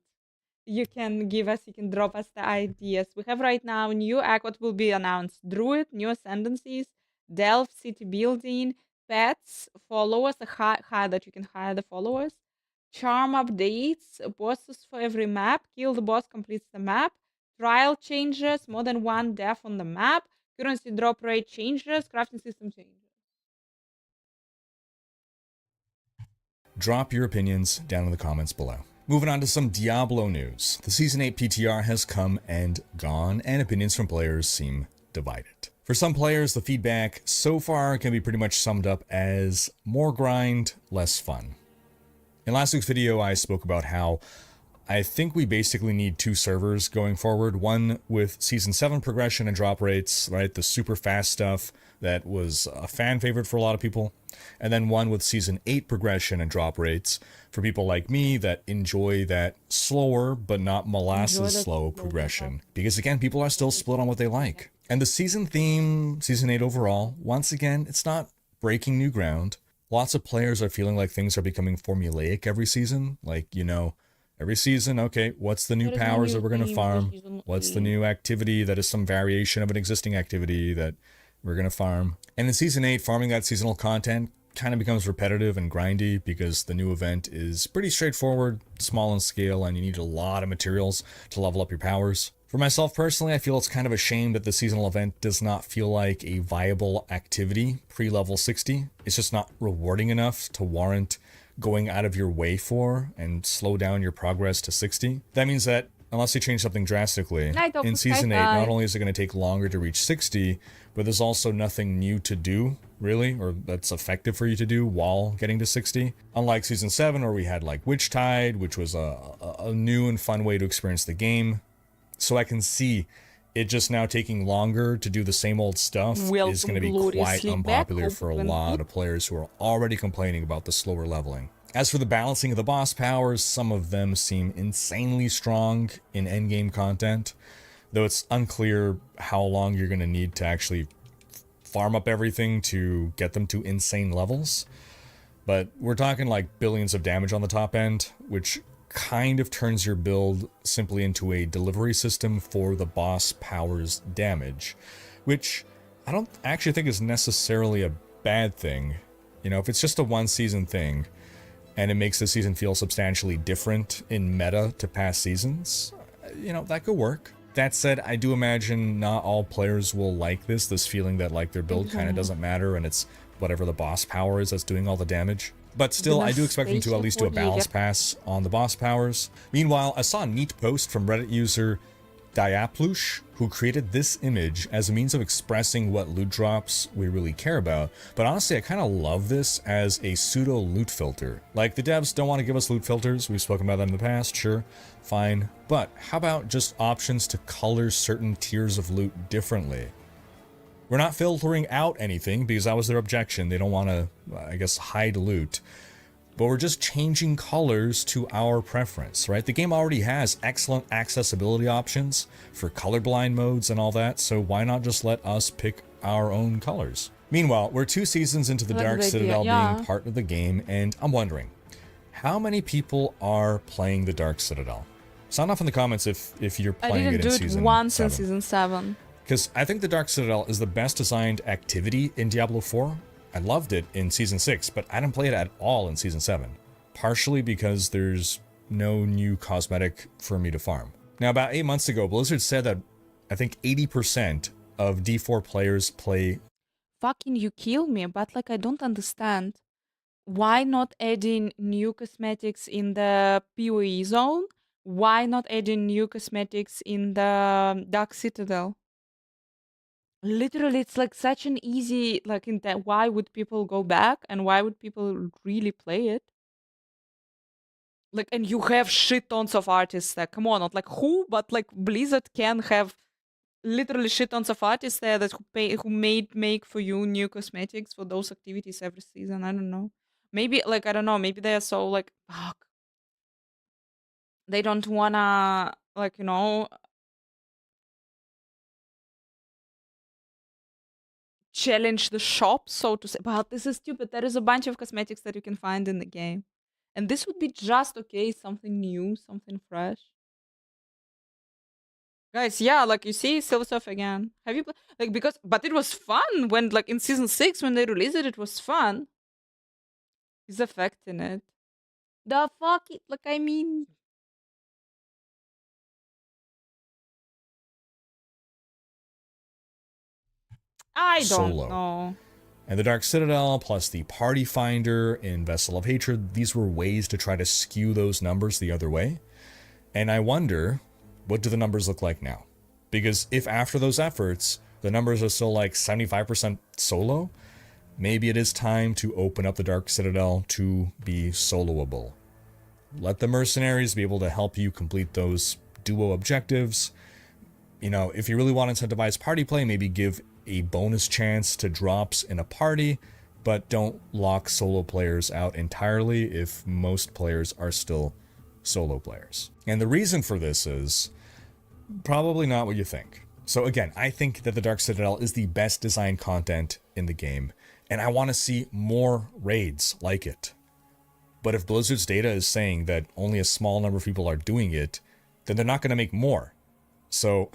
You can drop us the ideas. We have right now new act, what will be announced? Druid, new ascendancies, Delve, city building, pets, followers, hire that you can hire the followers, charm updates, bosses for every map, kill the boss completes the map, trial changes, more than 1 death on the map, currency drop rate changes, crafting system changes. Drop your opinions down in the comments below. Moving on to some Diablo news. The Season 8 PTR has come and gone, and opinions from players seem divided. For some players, the feedback so far can be pretty much summed up as more grind, less fun. In last week's video, I spoke about how I think we basically need 2 servers going forward. One with Season 7 progression and drop rates, right? The super fast stuff that was a fan favorite for a lot of people. And then one with Season 8 progression and drop rates for people like me that enjoy that slower but not molasses slow progression. Because again, people are still split on what they like. And the season theme, Season 8 overall, once again, it's not breaking new ground. Lots of players are feeling like things are becoming formulaic every season. Like, you know, every season, okay, what's the new powers that we're going to farm? What's the new activity that is some variation of an existing activity that we're going to farm? And in Season 8, farming that seasonal content kind of becomes repetitive and grindy because the new event is pretty straightforward, small in scale, and you need a lot of materials to level up your powers. For myself personally, I feel it's kind of a shame that the seasonal event does not feel like a viable activity pre-level 60. It's just not rewarding enough to warrant going out of your way for and slow down your progress to 60. That means that unless they change something drastically, in Season 8, not only is it going to take longer to reach 60, but there's also nothing new to do, really, or that's effective for you to do while getting to 60. Unlike Season 7, where we had like Witch Tide, which was a new and fun way to experience the game. So I can see it just now taking longer to do the same old stuff is going to be quite unpopular for a lot of players who are already complaining about the slower leveling. As for the balancing of the boss powers, some of them seem insanely strong in endgame content, though it's unclear how long you're going to need to actually farm up everything to get them to insane levels. But we're talking like billions of damage on the top end, which kind of turns your build simply into a delivery system for the boss powers damage, which I don't actually think is necessarily a bad thing. You know, if it's just a 1 season thing and it makes the season feel substantially different in meta to past seasons, you know, that could work. That said, I do imagine not all players will like this feeling that like their build kind of doesn't matter and it's whatever the boss power is that's doing all the damage. But still, I do expect them to at least do a balance pass on the boss powers. Meanwhile, I saw a neat post from Reddit user Diaplush, who created this image as a means of expressing what loot drops we really care about. But honestly, I kind of love this as a pseudo loot filter. Like, the devs don't want to give us loot filters. We've spoken about that in the past, sure, fine. But how about just options to color certain tiers of loot differently? We're not filtering out anything because that was their objection. They don't want to, I guess, hide loot. But we're just changing colors to our preference, right? The game already has excellent accessibility options for colorblind modes and all that, so why not just let us pick our own colors? Meanwhile, we're 2 seasons into the Dark Citadel being part of the game, and I'm wondering, how many people are playing the Dark Citadel? Sound off in the comments if you're playing it in Season 7. I didn't do it once in Season 7. Because I think the Dark Citadel is the best designed activity in Diablo 4. I loved it in Season 6, but I didn't play it at all in Season 7. Partially because there's no new cosmetic for me to farm. Now, about 8 months ago, Blizzard said that I think 80% of D4 players play... Fucking you kill me, but like I don't understand. Why not adding new cosmetics in the PoE zone? Why not adding new cosmetics in the Dark Citadel? Literally, it's like such an easy, like, in that, why would people go back and why would people really play it? Like, and you have shit tons of artists there. Come on, not like who, but like Blizzard can have literally shit tons of artists there that who make for you new cosmetics for those activities every season. I don't know. Maybe like I don't know. Maybe they're so like fuck. They don't wanna like challenge the shop, so to say. But this is stupid. There is a bunch of cosmetics that you can find in the game. And this would be just okay, something new, something fresh. Guys, yeah, like you see Silver Surf again. Have you like because but it was fun when like in season 6 when they released it was fun. He's affecting it. The fuck it like I mean I don't Solo. know. And the Dark Citadel plus the Party Finder in Vessel of Hatred, these were ways to try to skew those numbers the other way. And I wonder, what do the numbers look like now? Because if after those efforts, the numbers are still like 75% solo, maybe it is time to open up the Dark Citadel to be soloable. Let the mercenaries be able to help you complete those duo objectives. You know, if you really want to incentivize party play, maybe give a bonus chance to drops in a party, but don't lock solo players out entirely if most players are still solo players. And the reason for this is probably not what you think. So again, I think that the Dark Citadel is the best designed content in the game, and I want to see more raids like it. But if Blizzard's data is saying that only a small number of people are doing it, then they're not going to make more. So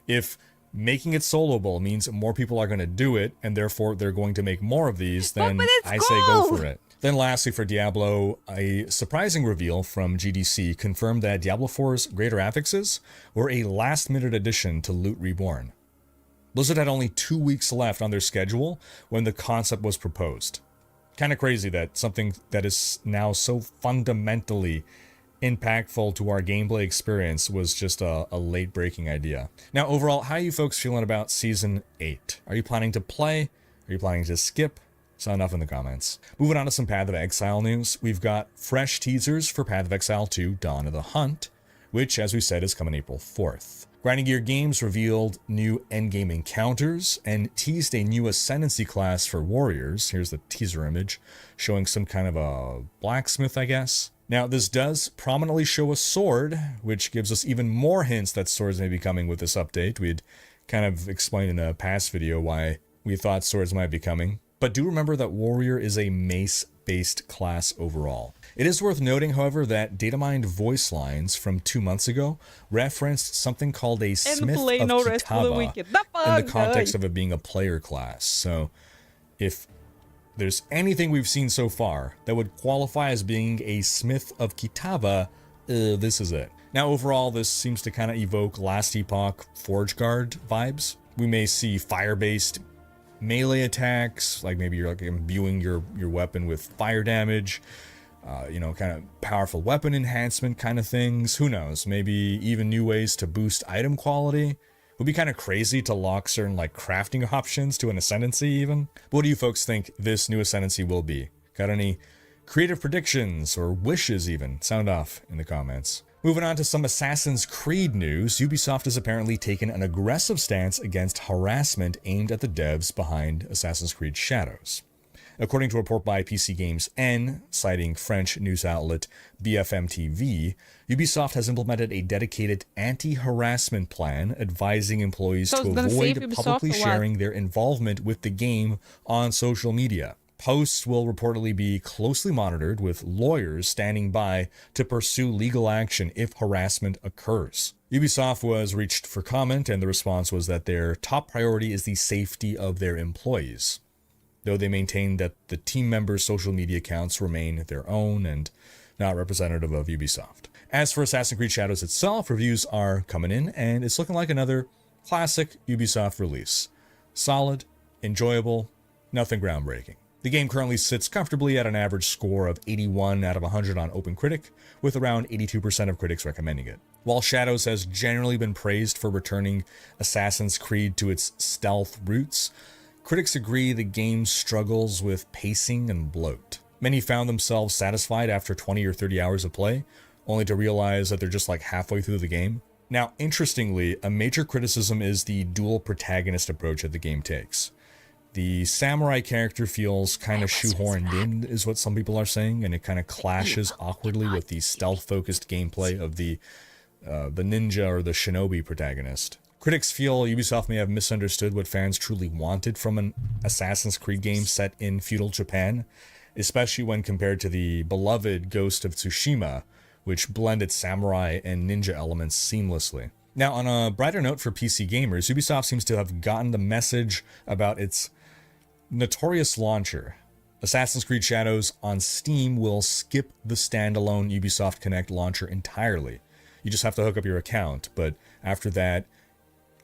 if making it soloable means more people are going to do it, and therefore they're going to make more of these, then I say go for it. Then lastly for Diablo, a surprising reveal from GDC confirmed that Diablo 4's Greater Affixes were a last-minute addition to Loot Reborn. Blizzard had only 2 weeks left on their schedule when the concept was proposed. Kind of crazy that something that is now so fundamentally impactful to our gameplay experience was just a late-breaking idea. Now, overall, how are you folks feeling about Season 8? Are you planning to play? Are you planning to skip? Sound off in the comments. Moving on to some Path of Exile news, we've got fresh teasers for Path of Exile 2 Dawn of the Hunt, which, as we said, is coming April 4th. Grinding Gear Games revealed new endgame encounters and teased a new Ascendancy class for warriors. Here's the teaser image, showing some kind of a blacksmith, I guess. Now, this does prominently show a sword, which gives us even more hints that swords may be coming with this update. We'd kind of explained in a past video why we thought swords might be coming. But do remember that Warrior is a mace-based class overall. It is worth noting, however, that data-mined voice lines from 2 months ago referenced something called a Smith of Kitava in the context of it being a player class. So, if there's anything we've seen so far that would qualify as being a Smith of Kitava, this is it. Now, overall, this seems to kind of evoke Last Epoch Forge Guard vibes. We may see fire-based melee attacks, like maybe you're like imbuing your weapon with fire damage, you know, kind of powerful weapon enhancement kind of things. Who knows? Maybe even new ways to boost item quality. It would be kind of crazy to lock certain like crafting options to an Ascendancy even. But what do you folks think this new Ascendancy will be? Got any creative predictions or wishes even? Sound off in the comments. Moving on to some Assassin's Creed news, Ubisoft has apparently taken an aggressive stance against harassment aimed at the devs behind Assassin's Creed Shadows. According to a report by PC Games N, citing French news outlet BFM TV, Ubisoft has implemented a dedicated anti-harassment plan advising employees to avoid publicly sharing their involvement with the game on social media. Posts will reportedly be closely monitored with lawyers standing by to pursue legal action if harassment occurs. Ubisoft was reached for comment, and the response was that their top priority is the safety of their employees, though they maintain that the team members' social media accounts remain their own and not representative of Ubisoft. As for Assassin's Creed Shadows itself, reviews are coming in, and it's looking like another classic Ubisoft release. Solid, enjoyable, nothing groundbreaking. The game currently sits comfortably at an average score of 81 out of 100 on OpenCritic, with around 82% of critics recommending it. While Shadows has generally been praised for returning Assassin's Creed to its stealth roots, critics agree the game struggles with pacing and bloat. Many found themselves satisfied after 20 or 30 hours of play, only to realize that they're just like halfway through the game. Now, interestingly, a major criticism is the dual protagonist approach that the game takes. The samurai character feels kind of shoehorned in, is what some people are saying, and it kind of clashes awkwardly with the stealth-focused gameplay of the ninja or the shinobi protagonist. Critics feel Ubisoft may have misunderstood what fans truly wanted from an Assassin's Creed game set in feudal Japan, especially when compared to the beloved Ghost of Tsushima, which blended samurai and ninja elements seamlessly. Now, on a brighter note for PC gamers, Ubisoft seems to have gotten the message about its notorious launcher. Assassin's Creed Shadows on Steam will skip the standalone Ubisoft Connect launcher entirely. You just have to hook up your account, but after that,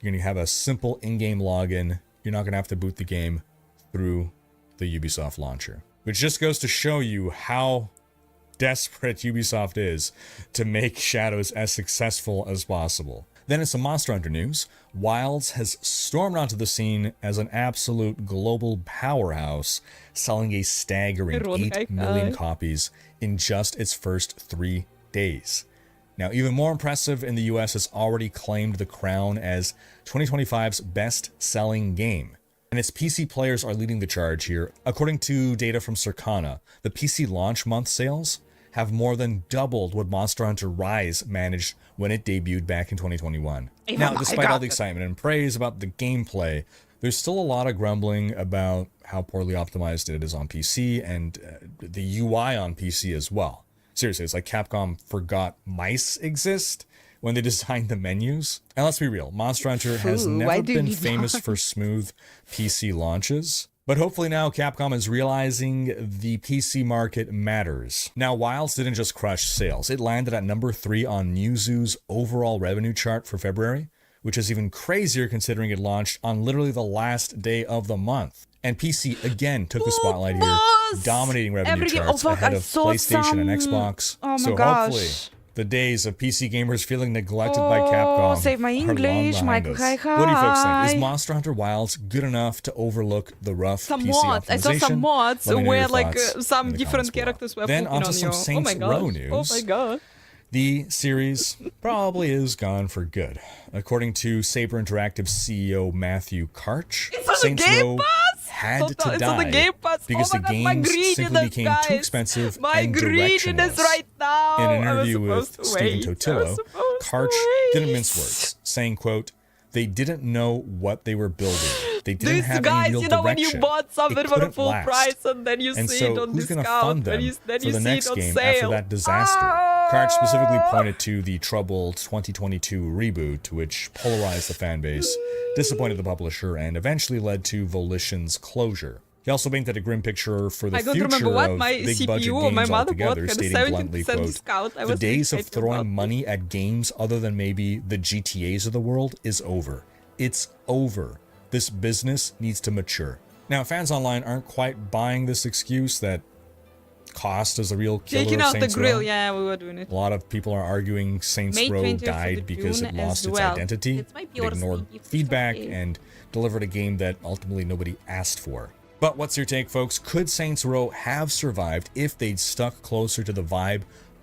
you're going to have a simple in-game login. You're not going to have to boot the game through the Ubisoft launcher. Which just goes to show you how desperate Ubisoft is to make Shadows as successful as possible. Then in some Monster Hunter news, Wilds has stormed onto the scene as an absolute global powerhouse, selling a staggering 8 million copies in just its first 3 days. Now, even more impressive, in the US, has already claimed the crown as 2025's best-selling game. And its PC players are leading the charge here. According to data from Circana, the PC launch month sales have more than doubled what Monster Hunter Rise managed when it debuted back in 2021. Now, despite all the excitement and praise about the gameplay, there's still a lot of grumbling about how poorly optimized it is on PC and the UI on PC as well. Seriously, it's like Capcom forgot mice exist when they designed the menus. And let's be real, Monster Hunter has never been famous for smooth PC launches. But hopefully now Capcom is realizing the PC market matters. Now, Wilds didn't just crush sales. It landed at number 3 on Newzoo's overall revenue chart for February, which is even crazier considering it launched on literally the last day of the month. And PC again took the spotlight here, dominating revenue charts ahead of PlayStation and Xbox. So hopefully the days of PC gamers feeling neglected by Capcom save my English, are long Michael, behind us. hi. What do you folks think? Is Monster Hunter Wilds good enough to overlook the rough Some PC mods. optimization? I saw some mods Let me know where your like thoughts some in the different comments below. characters were Then pooping onto on some you. Saints oh my Row gosh. news. Oh my god. The series probably is gone for good. According to Saber Interactive CEO Matthew Karch, Saints Row had to die because the game simply became too expensive and directionless. Right now. In an interview with Stephen Totillo, Karch didn't mince words, saying, quote, "They didn't know what they were building. They didn't have any real direction. When you bought something for a full price and then you see it on who's discount, gonna fund them then for you the see next it on game sale. after that disaster?" Karch specifically pointed to the troubled 2022 reboot, which polarized the fan base, disappointed the publisher, and eventually led to Volition's closure. He also painted a grim picture for the future of big-budget games altogether, stating bluntly, quote, "The days of throwing money at games other than maybe the GTAs of the world is over. It's over. This business needs to mature." Now, fans online aren't quite buying this excuse that cost is a real killer Taking of out Saints the grill, Row. yeah, we were doing it. A lot of people are arguing Saints Row died because it lost its identity, it ignored feedback, and delivered a game that ultimately nobody asked for. But what's your take, folks? Could Saints Row have survived if they'd stuck closer to the vibe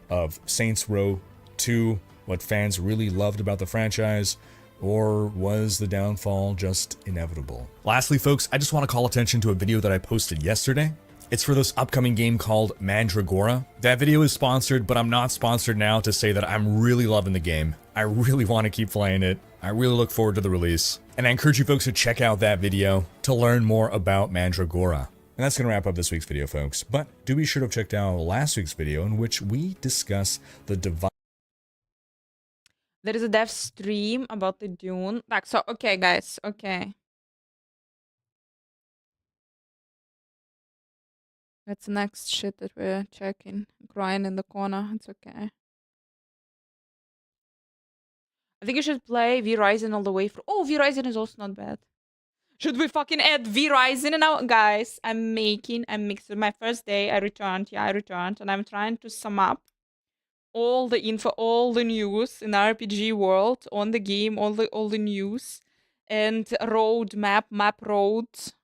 of Saints Row 2, what fans really loved about the franchise? Or was the downfall just inevitable? Lastly, folks, I just want to call attention to a video that I posted yesterday. It's for this upcoming game called Mandragora. That video is sponsored, but I'm not sponsored now to say that I'm really loving the game. I really want to keep playing it. I really look forward to the release. And I encourage you folks to check out that video to learn more about Mandragora. And that's going to wrap up this week's video, folks. But do be sure to check out last week's video in which we discuss the divide. There is a dev stream about the Dune. Так, so, okay, guys, okay. That's the next shit that we're checking. Crying in the corner, it's okay. I think you should play V-Rising all the way through. Oh, V-Rising is also not bad. Should we fucking add V-Rising in now? Guys, I'm mixing my first day. I returned, and I'm trying to sum up all the info, all the news in the RPG world, on the game, all the news, and roadmap, map roads.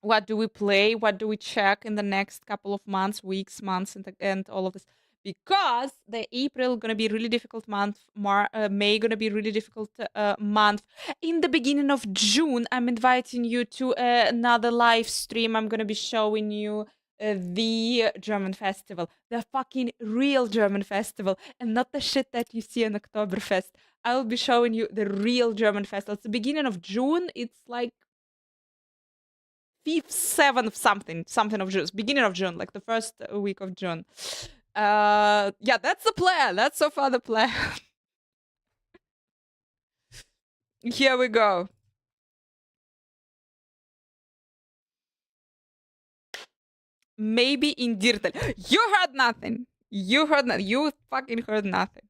What do we play? What do we check in the next couple of months, weeks, months, and all of this? Because the April gonna be really difficult month, May gonna be really difficult month. In the beginning of June, I'm inviting you to another live stream. I'm gonna be showing you the German festival, the fucking real German festival, and not the shit that you see on Oktoberfest. I'll be showing you the real German festival. It's the beginning of June. It's like 5th, 7th, something of June. Beginning of June, like the first week of June. Yeah, that's the plan. That's so far the plan. Here we go. Maybe in Dirtel. You heard nothing. You heard nothing. You fucking heard nothing.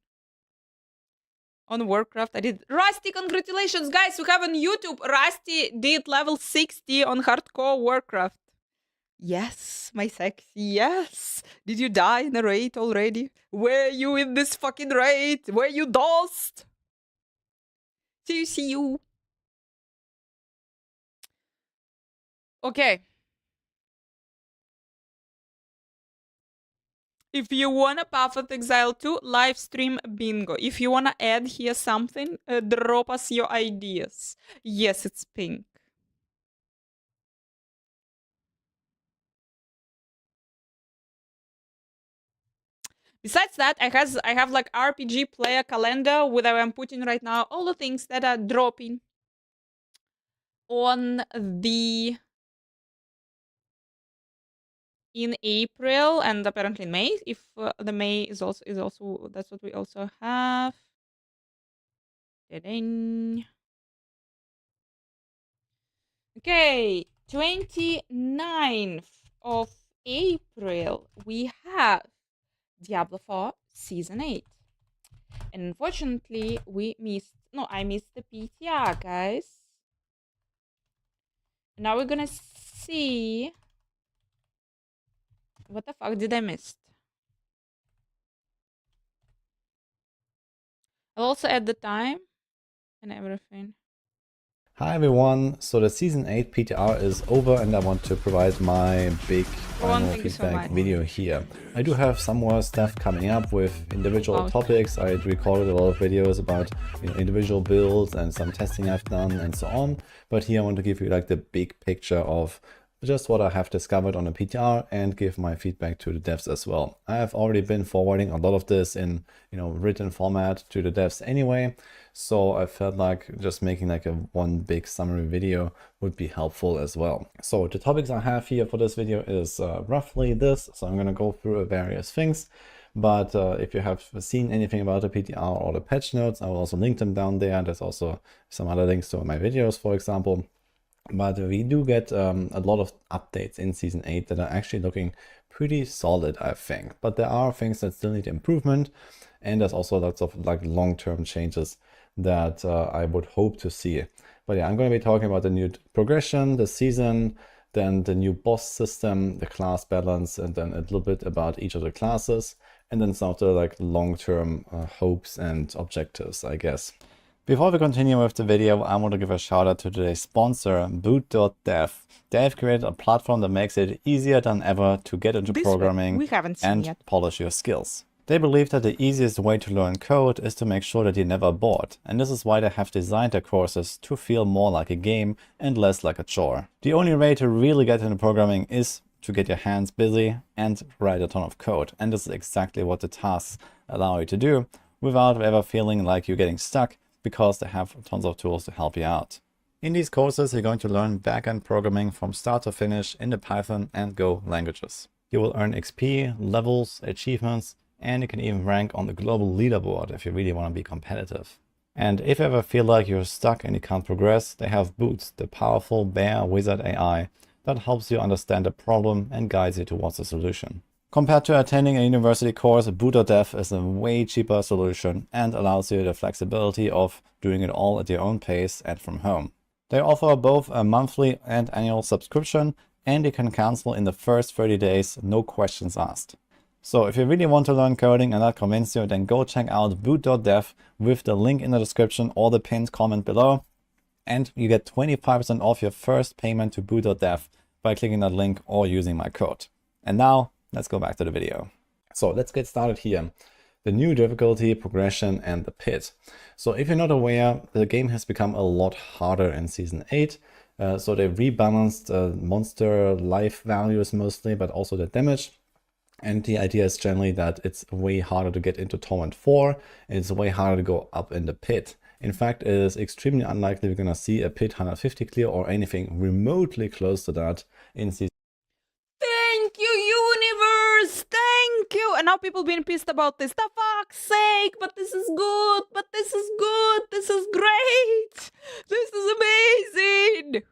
On Warcraft, I did. Rusty, congratulations, guys. We have on YouTube. Rusty did level 60 on hardcore Warcraft. Yes, my sexy. Yes. Did you die in a raid already? Were you in this fucking raid? Were you dosed? See you. Okay. If you wanna Path of Exile 2, live stream bingo. If you wanna add here something, drop us your ideas. Yes, it's pink. Besides that, I have like RPG player calendar where I'm putting right now all the things that are dropping on the in April and apparently in May. If the May is also that's what we also have. Okay, 29th of April we have Diablo 4 Season 8. And unfortunately, I missed the PTR, guys. Now we're gonna see... What the fuck did I miss? I'll also add the time and everything. Hi everyone, so the Season 8 PTR is over and I want to provide my big final feedback video here. I do have some more stuff coming up with individual topics. I recorded a lot of videos about individual builds and some testing I've done and so on. But here I want to give you like the big picture of just what I have discovered on the PTR and give my feedback to the devs as well. I have already been forwarding a lot of this in written format to the devs anyway, so I felt like just making like one big summary video would be helpful as well. So the topics I have here for this video is roughly this, so I'm going to go through various things. But if you have seen anything about the PTR or the patch notes, I will also link them down there. There's also some other links to my videos, for example. But we do get a lot of updates in Season 8 that are actually looking pretty solid, I think. But there are things that still need improvement, and there's also lots of like long-term changes that I would hope to see. But yeah, I'm going to be talking about the new progression, the season, then the new boss system, the class balance, and then a little bit about each of the classes, and then some of the like long-term hopes and objectives, I guess. Before we continue with the video, I want to give a shout out to today's sponsor, boot.dev. They've created a platform that makes it easier than ever to get into programming and polish your skills. They believe that the easiest way to learn code is to make sure that you're never bored, and this is why they have designed their courses to feel more like a game and less like a chore. The only way to really get into programming is to get your hands busy and write a ton of code, and this is exactly what the tasks allow you to do without ever feeling like you're getting stuck, because they have tons of tools to help you out. In these courses, you're going to learn backend programming from start to finish in the Python and Go languages. You will earn XP, levels, achievements, and you can even rank on the global leaderboard if you really want to be competitive. And if you ever feel like you're stuck and you can't progress, they have Boots, the powerful bear wizard AI that helps you understand the problem and guides you towards a solution. Compared to attending a university course, Boot.dev is a way cheaper solution and allows you the flexibility of doing it all at your own pace and from home. They offer both a monthly and annual subscription, and you can cancel in the first 30 days, no questions asked. So if you really want to learn coding and that convinces you, then go check out boot.dev with the link in the description or the pinned comment below, and you get 25% off your first payment to boot.dev by clicking that link or using my code. And now, let's go back to the video. So let's get started here. The new difficulty, progression, and the pit. So if you're not aware, the game has become a lot harder in Season 8. So they rebalanced monster life values mostly, but also the damage. And the idea is generally that it's way harder to get into Torment 4, and it's way harder to go up in the pit. In fact, it is extremely unlikely we're going to see a pit 150 clear or anything remotely close to that in season. Thank you, universe! Thank you! And now people being pissed about this. The fuck's sake! But this is good! But this is good! This is great! This is amazing!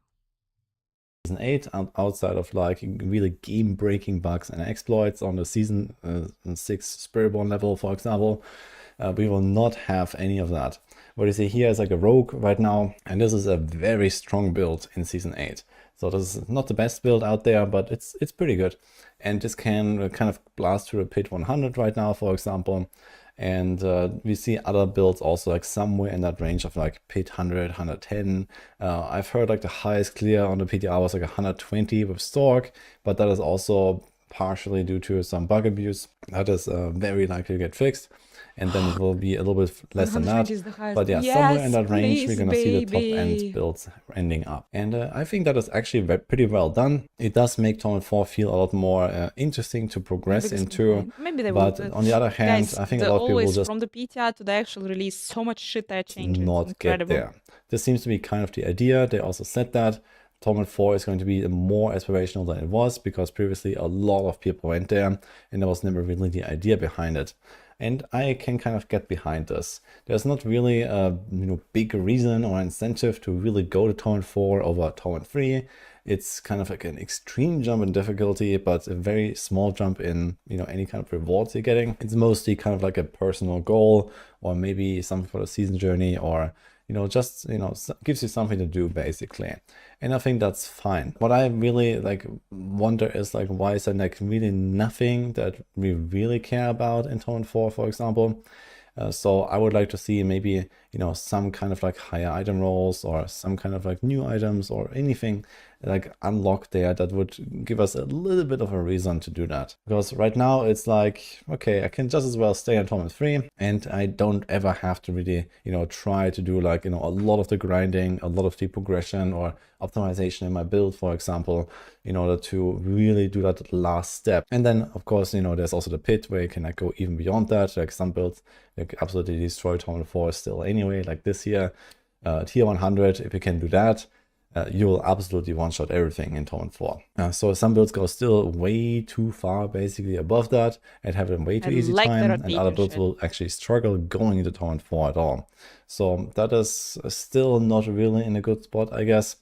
Season 8, outside of like really game-breaking bugs and exploits on the season 6 Spiritborn level, for example, we will not have any of that. What you see here is like a rogue right now, and this is a very strong build in season 8. So this is not the best build out there, but it's pretty good. And this can kind of blast through a pit 100 right now, for example. And we see other builds also like somewhere in that range of like pit 100, 110. I've heard like the highest clear on the PTR was like 120 with Stork, but that is also partially due to some bug abuse. That is very likely to get fixed. And then it will be a little bit less than that. But yeah, Yes, somewhere in that range, please, we're going to see the top baby. end builds ending up. And I think that is actually pretty well done. It does make Torment 4 feel a lot more interesting to progress into. Maybe they but will. on the other hand, Guys, I think a lot of people will just from the PTR to the actual release, so much shit they're changing. It's not get incredible. there. This seems to be kind of the idea. They also said that Torment 4 is going to be more aspirational than it was, because previously a lot of people went there and there was never really the idea behind it. And I can kind of get behind this. There's not really a big reason or incentive to really go to Torment 4 over Torment 3. It's kind of like an extreme jump in difficulty, but a very small jump in any kind of rewards you're getting. It's mostly kind of like a personal goal, or maybe something for the season journey, or just gives you something to do basically. And I think that's fine. What I really wonder is why is there really nothing that we really care about in Torment 4, for example. So I would like to see maybe some kind of higher item rolls, or some kind of new items, or anything unlocked there that would give us a little bit of a reason to do that. Because right now it's okay, I can just as well stay on Torment 3, and I don't ever have to really try to do a lot of the grinding, a lot of the progression or optimization in my build, for example, in order to really do that last step. And then of course there's also the pit where you can go even beyond that. Some builds absolutely destroy Torment 4 still anyway, like this here. Tier 100, if you can do that, you will absolutely one-shot everything in Torment 4. So some builds go still way too far, basically above that, and have a way too easy time, and other builds will actually struggle going into Torment 4 at all. So that is still not really in a good spot, I guess.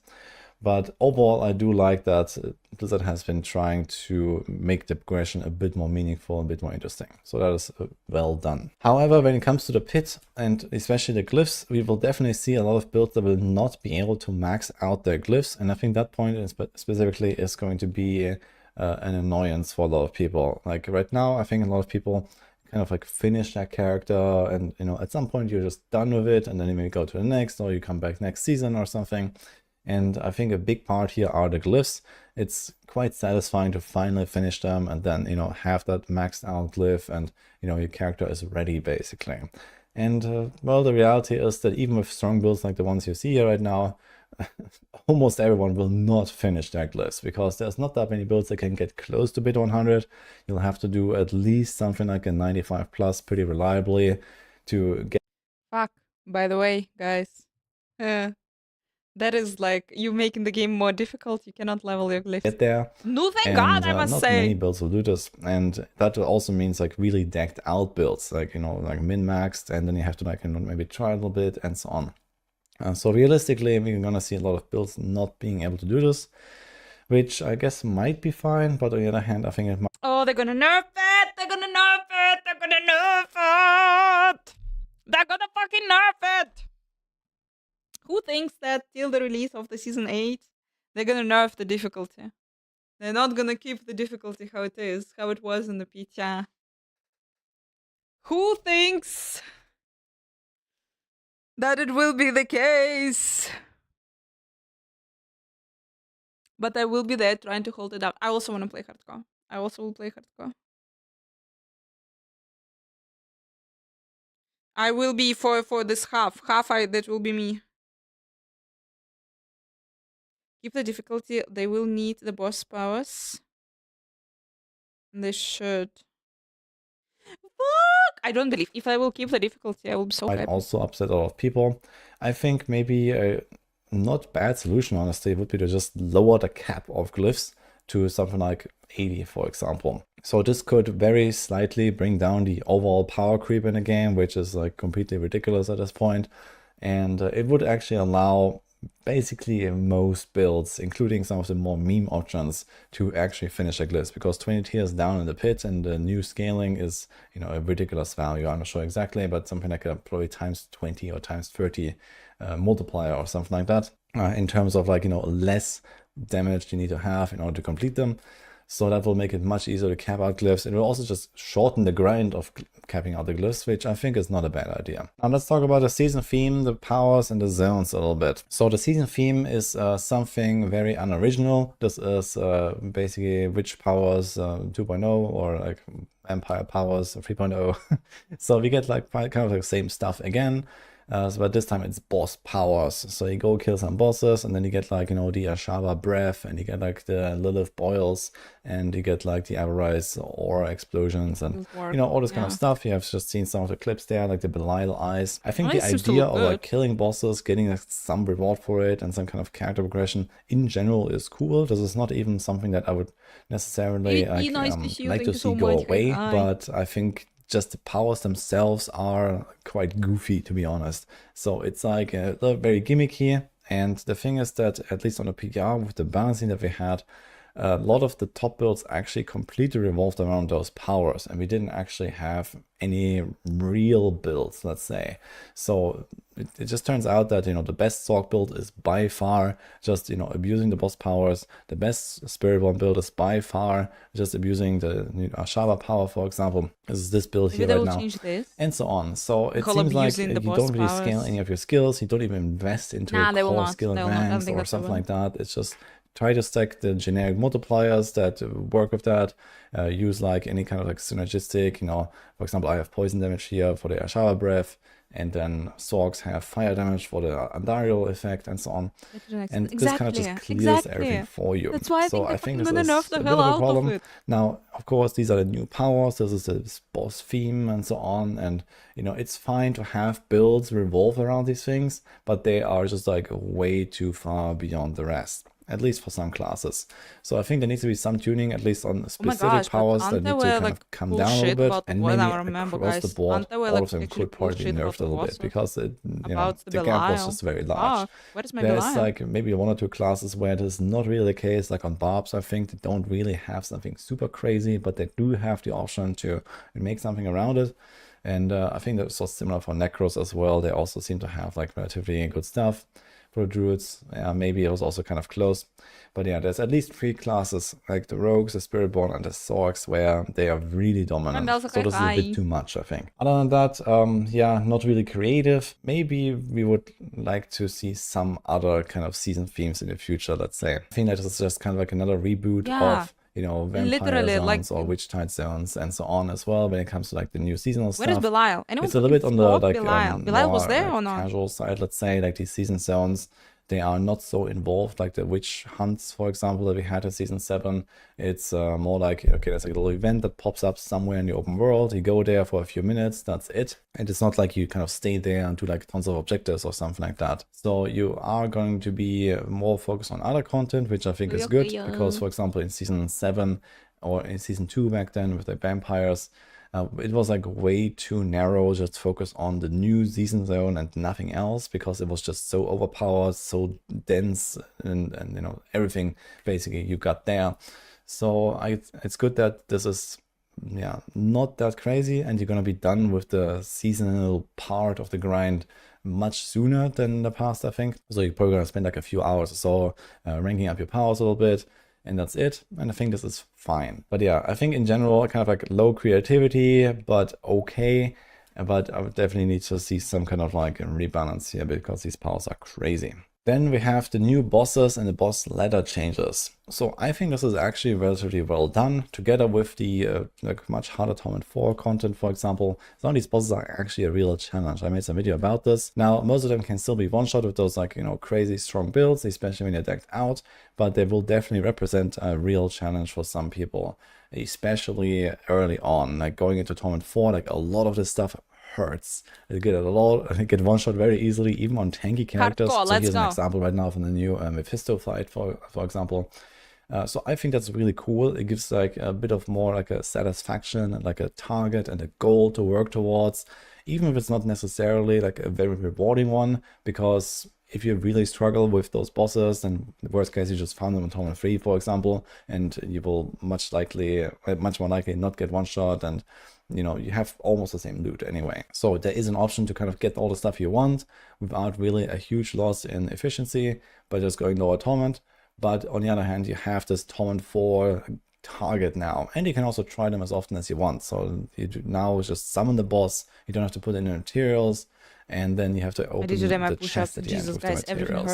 But overall, I do like that Blizzard has been trying to make the progression a bit more meaningful, a bit more interesting. So that is well done. However, when it comes to the pit, and especially the glyphs, we will definitely see a lot of builds that will not be able to max out their glyphs. And I think that point specifically is going to be an annoyance for a lot of people. Right now, I think a lot of people kind of finish that character, and at some point you're just done with it, and then you may go to the next, or you come back next season or something. And I think a big part here are the glyphs. It's quite satisfying to finally finish them, and then have that maxed out glyph, and your character is ready basically. And well, the reality is that even with strong builds like the ones you see here right now, almost everyone will not finish their glyphs, because there's not that many builds that can get close to bit 100. You'll have to do at least something like a 95 plus pretty reliably to get. Fuck, by the way, guys. That is you making the game more difficult. You cannot level your glyphs. Get there. No, thank God, I must not say. Many builds will do this, and that also means really decked out builds, min-maxed, and then you have to maybe try a little bit and so on. So realistically, we're gonna see a lot of builds not being able to do this, which I guess might be fine, but on the other hand, I think it might. Oh, they're gonna nerf it! They're gonna nerf it! They're gonna nerf it! They're gonna fucking nerf it! Who thinks that till the release of the season 8, they're gonna nerf the difficulty? They're not gonna keep the difficulty how it is, how it was in the PTR. Who thinks that it will be the case? But I will be there trying to hold it down. I also want to play hardcore. I also will play hardcore. I will be for this half. That will be me. Keep the difficulty. They will need the boss powers. They should. Fuck! I don't believe. If I will keep the difficulty, I will be so Might happy. also upset a lot of people. I think maybe a not bad solution, honestly, would be to just lower the cap of glyphs to something like 80, for example. So this could very slightly bring down the overall power creep in the game, which is like completely ridiculous at this point. And it would actually allow basically most builds, including some of the more meme options, to actually finish a glyphs, because 20 tiers down in the pit and the new scaling is, you know, a ridiculous value. I'm not sure exactly, but something like a probably times 20 or times 30 multiplier or something like that, in terms of like, you know, less damage you need to have in order to complete them. So that will make it much easier to cap out glyphs. It will also just shorten the grind of capping out the glyphs, which I think is not a bad idea. Now let's talk about the season theme, the powers and the zones a little bit. So the season theme is something very unoriginal. This is basically witch powers 2.0 or like vampire powers 3.0. So we get like kind of like the same stuff again. But this time it's boss powers. So you go kill some bosses and then you get like, you know, the Ashava breath, and you get like the Lilith boils, and you get like the Avarice aura explosions, and you know, all this kind of stuff. You have just seen some of the clips there, like the Belial eyes. I think the idea of like killing bosses, getting like, some reward for it and some kind of character progression in general is cool. This is not even something that I would necessarily like to see go away, but I think just the powers themselves are quite goofy, to be honest. So it's like very gimmicky. And the thing is that, at least on the PTR with the balancing that we had, a lot of the top builds actually completely revolved around those powers, and we didn't actually have any real builds, let's say. So it just turns out that, you know, the best Sorg build is by far just, you know, abusing the boss powers. The best Spiritborn build is by far just abusing the, you know, Ashava power, for example. This is this build here right now, and so on. So it seems like you don't really scale any of your skills. You don't even invest into a core skill ranks or something like that. It's just try to stack the generic multipliers that work with that. Use like any kind of like synergistic, you know, for example, I have poison damage here for the Ashava breath, and then Sorgs have fire damage for the Andariel effect, and so on. And this kind of just clears everything for you. That's why I think this gonna is nerf the a bit hell of a out problem. of it. Now, of course, these are the new powers. This is the boss theme and so on. And, you know, it's fine to have builds revolve around these things, but they are just like way too far beyond the rest, at least for some classes. So I think there needs to be some tuning, at least on specific powers that need to kind of come down a little bit, and maybe across the board, all of them could probably be nerfed a little bit, because it, you know, the gap was just very large. There's like maybe one or two classes where it is not really the case, like on Barbs, I think they don't really have something super crazy, but they do have the option to make something around it. And I think that's so similar for Necros as well. They also seem to have like relatively good stuff. For the Druids, maybe it was also kind of close. But yeah, there's at least 3 classes, like the Rogues, the Spiritborn, and the Sorgs, where they are really dominant. So this is a bit too much, I think. Other than that, yeah, not really creative. Maybe we would like to see some other kind of season themes in the future, let's say. I think that is just kind of like another reboot of, you know, vampire zones like, or witch tide zones and so on as well, when it comes to like the new seasonal stuff. Where is Belial? Anyone it's a little bit on the like Belial was there like, or not? Casual side, let's say, like these season zones. They are not so involved, like the witch hunts, for example, that we had in season 7. It's more like, okay, there's like a little event that pops up somewhere in the open world. You go there for a few minutes, that's it. And it's not like you kind of stay there and do like tons of objectives or something like that. So you are going to be more focused on other content, which I think is good, because, for example, in season 7 or in season 2 back then with the vampires, it was like way too narrow, just focus on the new season zone and nothing else, because it was just so overpowered, so dense, and you know, everything basically you got there. So it's good that this is, yeah, not that crazy, and you're gonna be done with the seasonal part of the grind much sooner than in the past, I think. So you're probably gonna spend like a few hours or so ranking up your powers a little bit, and that's it. And I think this is fine. But yeah, I think in general, kind of like low creativity, but okay. But I would definitely need to see some kind of like rebalance here, because these powers are crazy. Then we have the new bosses and the boss ladder changes. So I think this is actually relatively well done, together with the like much harder Torment 4 content, for example. Some of these bosses are actually a real challenge. I made some video about this. Now, most of them can still be one-shot with those like, you know, crazy strong builds, especially when you're decked out, but they will definitely represent a real challenge for some people, especially early on. Like going into Torment 4, like a lot of this stuff hurts. They get one shot very easily, even on tanky characters. Hardcore, so here's let's an go. example right now from the new Mephisto fight, for example. So I think that's really cool. It gives like a bit of more like a satisfaction and like a target and a goal to work towards, even if it's not necessarily like a very rewarding one, because if you really struggle with those bosses, then the worst case, you just found them in Torment 3, for example, and you will much more likely not get one shot, and you know, you have almost the same loot anyway. So there is an option to kind of get all the stuff you want without really a huge loss in efficiency by just going lower Torment. But on the other hand, you have this Torment 4 target now, and you can also try them as often as you want. So you now just summon the boss, you don't have to put in the materials, and then you have to open the chest at the end with the materials.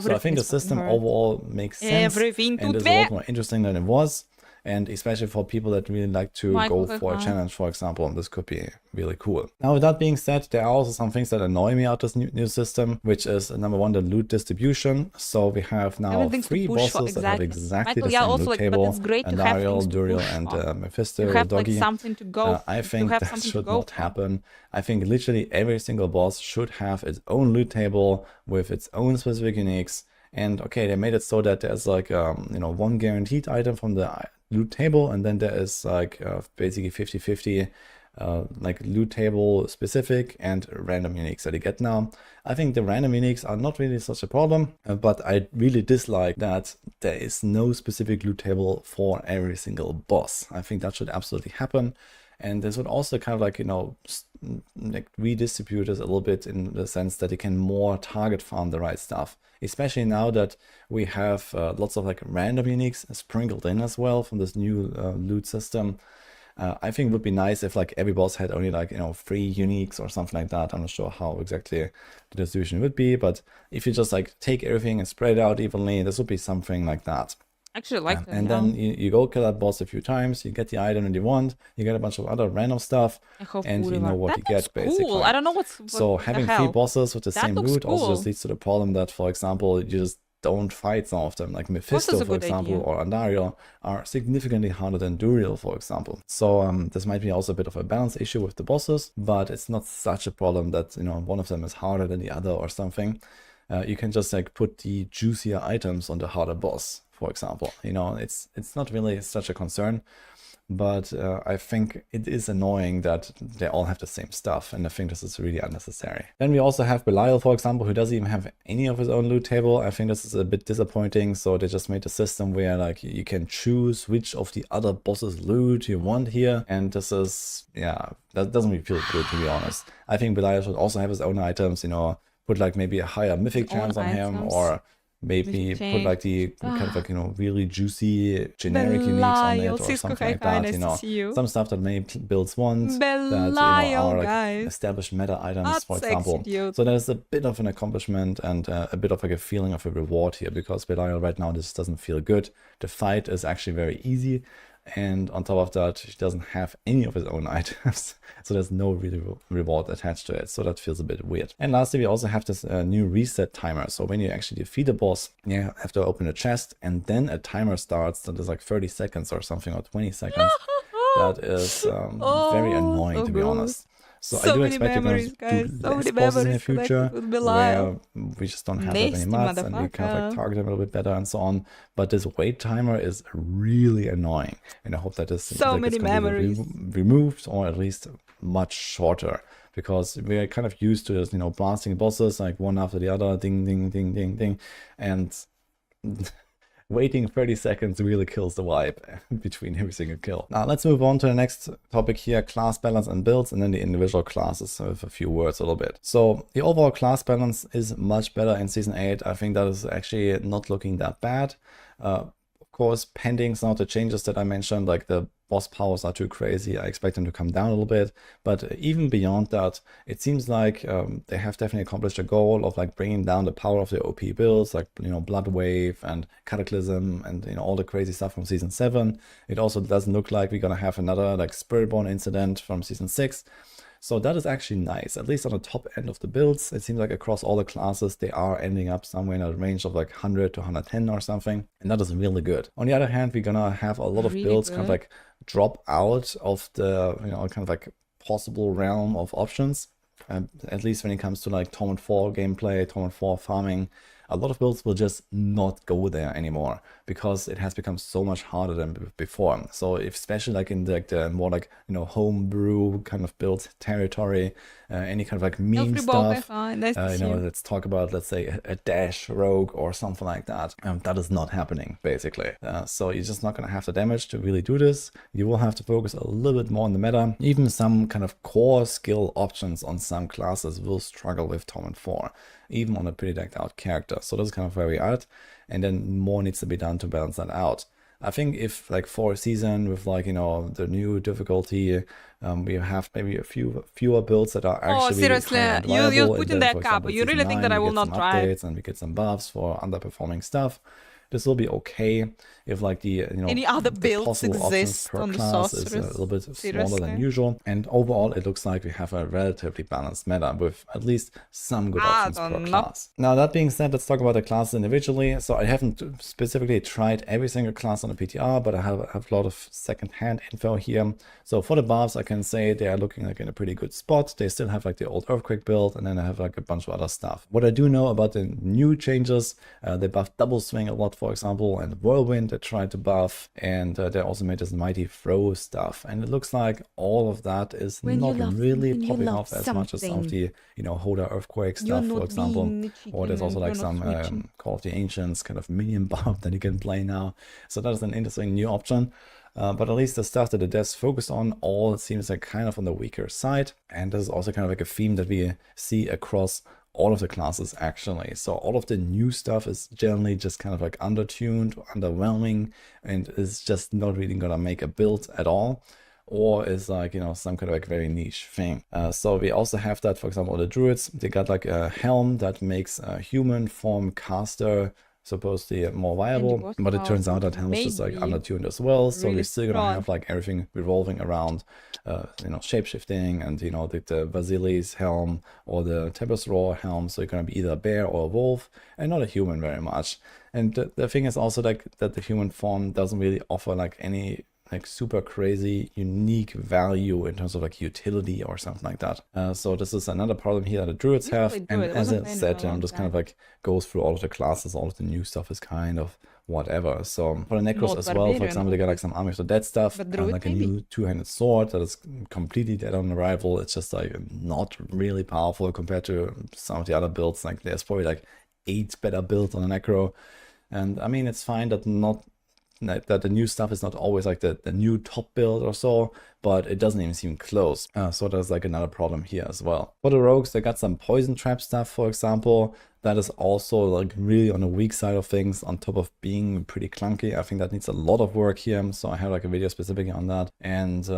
So I think the system overall makes sense, and is a lot more interesting than it was. And especially for people that really like to go for a challenge, for example, this could be really cool. Now, with that being said, there are also some things that annoy me out of this new system, which is number one, the loot distribution. So we have now 3 bosses that have exactly the same loot table, Andariel, Duriel, and Mephisto, Doggy. I think that should not happen. I think literally every single boss should have its own loot table with its own specific uniques. And okay, they made it so that there's like, you know, one guaranteed item from the loot table, and then there is like basically 50-50 like loot table specific and random uniques that you get now. I think the random uniques are not really such a problem, but I really dislike that there is no specific loot table for every single boss. I think that should absolutely happen. And this would also kind of like, you know, like redistribute this a little bit in the sense that you can more target farm the right stuff. Especially now that we have lots of like random uniques sprinkled in as well from this new loot system. I think it would be nice if like every boss had only like, you know, 3 uniques or something like that. I'm not sure how exactly the distribution would be, but if you just like take everything and spread it out evenly, this would be something like that. Actually like that. And then you go kill that boss a few times, you get the item that you want, you get a bunch of other random stuff, and you know what you get basically. Cool. I don't know what so having 3 bosses with the same loot also just leads to the problem that, for example, you just don't fight some of them, like Mephisto, for example, or Andariel, are significantly harder than Duriel, for example. So this might be also a bit of a balance issue with the bosses, but it's not such a problem that, you know, one of them is harder than the other or something. You can just like put the juicier items on the harder boss, for example. You know, it's not really such a concern, but I think it is annoying that they all have the same stuff, and I think this is really unnecessary. Then we also have Belial, for example, who doesn't even have any of his own loot table. I think this is a bit disappointing, so they just made a system where like you can choose which of the other bosses' loot you want here, and this is, yeah, that doesn't really feel good, to be honest. I think Belial should also have his own items, you know, put like maybe a higher mythic chance on him, or maybe put like the kind of like, you know, really juicy generic uniques on it or something like that, you know, some stuff that maybe builds want, that, you know, are like established meta items, for example. So there's a bit of an accomplishment and a bit of like a feeling of a reward here, because Belial right now this doesn't feel good. The fight is actually very easy, and on top of that, he doesn't have any of his own items, so there's no really reward attached to it, so that feels a bit weird. And lastly, we also have this new reset timer. So when you actually defeat a boss, you have to open a chest, and then a timer starts that is like 30 seconds or something, or 20 seconds. That is very annoying, to be honest. So I do expect you're going to do less bosses in the future, where we just don't have that many mods, and we kind of like target them a little bit better and so on. But this wait timer is really annoying, and I hope that this is removed, or at least much shorter, because we're kind of used to this, you know, blasting bosses like one after the other, ding, ding, ding, ding, ding, and waiting 30 seconds really kills the vibe between every single kill. Now let's move on to the next topic here, class balance and builds, and then the individual classes with a few words a little bit. So the overall class balance is much better in Season 8. I think that is actually not looking that bad. Of course, pending some of the changes that I mentioned, like the boss powers are too crazy. I expect them to come down a little bit. But even beyond that, it seems like they have definitely accomplished a goal of like bringing down the power of the OP builds, like, you know, Blood Wave and Cataclysm and, you know, all the crazy stuff from Season 7. It also doesn't look like we're gonna have another like Spiritborn incident from Season 6. So that is actually nice, at least on the top end of the builds. It seems like across all the classes, they are ending up somewhere in a range of like 100 to 110 or something. And that is really good. On the other hand, we're gonna have a lot of builds kind of like drop out of the, you know, kind of like possible realm of options. At least when it comes to like Torment 4 gameplay, Torment 4 farming, a lot of builds will just not go there anymore because it has become so much harder than before. So if, especially like in the more like, you know, homebrew kind of build territory, any kind of like meme stuff, you know, let's talk about, let's say a dash rogue or something like that. That is not happening basically. So you're just not going to have the damage to really do this. You will have to focus a little bit more on the meta. Even some kind of core skill options on some classes will struggle with Torment 4. Even on a pretty decked out character. So that's kind of where we are at, and then more needs to be done to balance that out. I think if like for a season with like, you know, the new difficulty, we have maybe a fewer builds that are actually seriously, you put in that cap. You really think that I will not try? Updates and we get some buffs for underperforming stuff. This will be okay if like the, you know, any other the builds exist per on the class is a little bit smaller than usual, and overall it looks like we have a relatively balanced meta with at least some good options per class. Now that being said, let's talk about the classes individually. So I haven't specifically tried every single class on the PTR, but I have a lot of second-hand info here. So for the buffs, I can say they are looking like in a pretty good spot. They still have like the old Earthquake build, and then I have like a bunch of other stuff. What I do know about the new changes, they buffed Double Swing a lot, for example, and Whirlwind they tried to buff, and they also made this Mighty Throw stuff, and it looks like all of that is not really popping off as much as some of the, you know, Hoda Earthquake stuff, for example, or there's also like some Call of the Ancients kind of minion buff that you can play now. So that is an interesting new option. But at least the stuff that the devs focused on all seems like kind of on the weaker side, and this is also kind of like a theme that we see across all of the classes actually. So all of the new stuff is generally just kind of like undertuned, underwhelming, and is just not really gonna make a build at all, or is like, you know, some kind of like very niche thing. So we also have that, for example, the druids, they got like a helm that makes a human form caster supposedly more viable, but it turns out that helm is just like undertuned as well. So we're still gonna have like everything revolving around you know, shapeshifting and, you know, the Vasilis helm or the Tempest Roar helm. So you're gonna be either a bear or a wolf and not a human very much. And the thing is also like that the human form doesn't really offer like any like super crazy unique value in terms of like utility or something like that. So this is another problem here that the druids have, and as I said, just kind of like goes through all of the classes. All of the new stuff is kind of whatever. So for the necros as well, for example, they got like some Army of the Dead stuff, like a new two-handed sword that is completely dead on arrival. It's just like not really powerful compared to some of the other builds. Like there's probably like 8 better builds on a necro, and I mean, it's fine that that the new stuff is not always like the new top build or so, but it doesn't even seem close. So there's like another problem here as well. For the rogues, they got some poison trap stuff, for example. That is also like really on the weak side of things, on top of being pretty clunky. I think that needs a lot of work here. So I have like a video specifically on that. And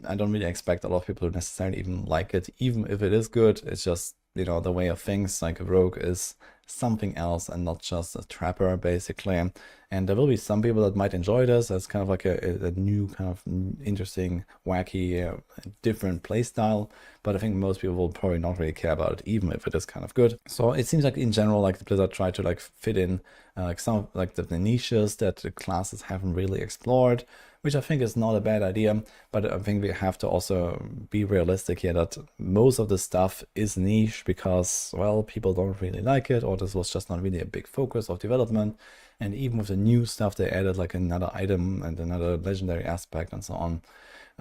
I don't really expect a lot of people to necessarily even like it. Even if it is good, it's just, you know, the way of things. Like a rogue is something else and not just a trapper, basically. And there will be some people that might enjoy this as kind of like a new kind of interesting, wacky, different playstyle. But I think most people will probably not really care about it, even if it is kind of good. So it seems like in general, like the Blizzard tried to like fit in like some of like the niches that the classes haven't really explored, which I think is not a bad idea. But I think we have to also be realistic here that most of the stuff is niche because, well, people don't really like it, or this was just not really a big focus of development. And even with the new stuff, they added like another item and another legendary aspect and so on.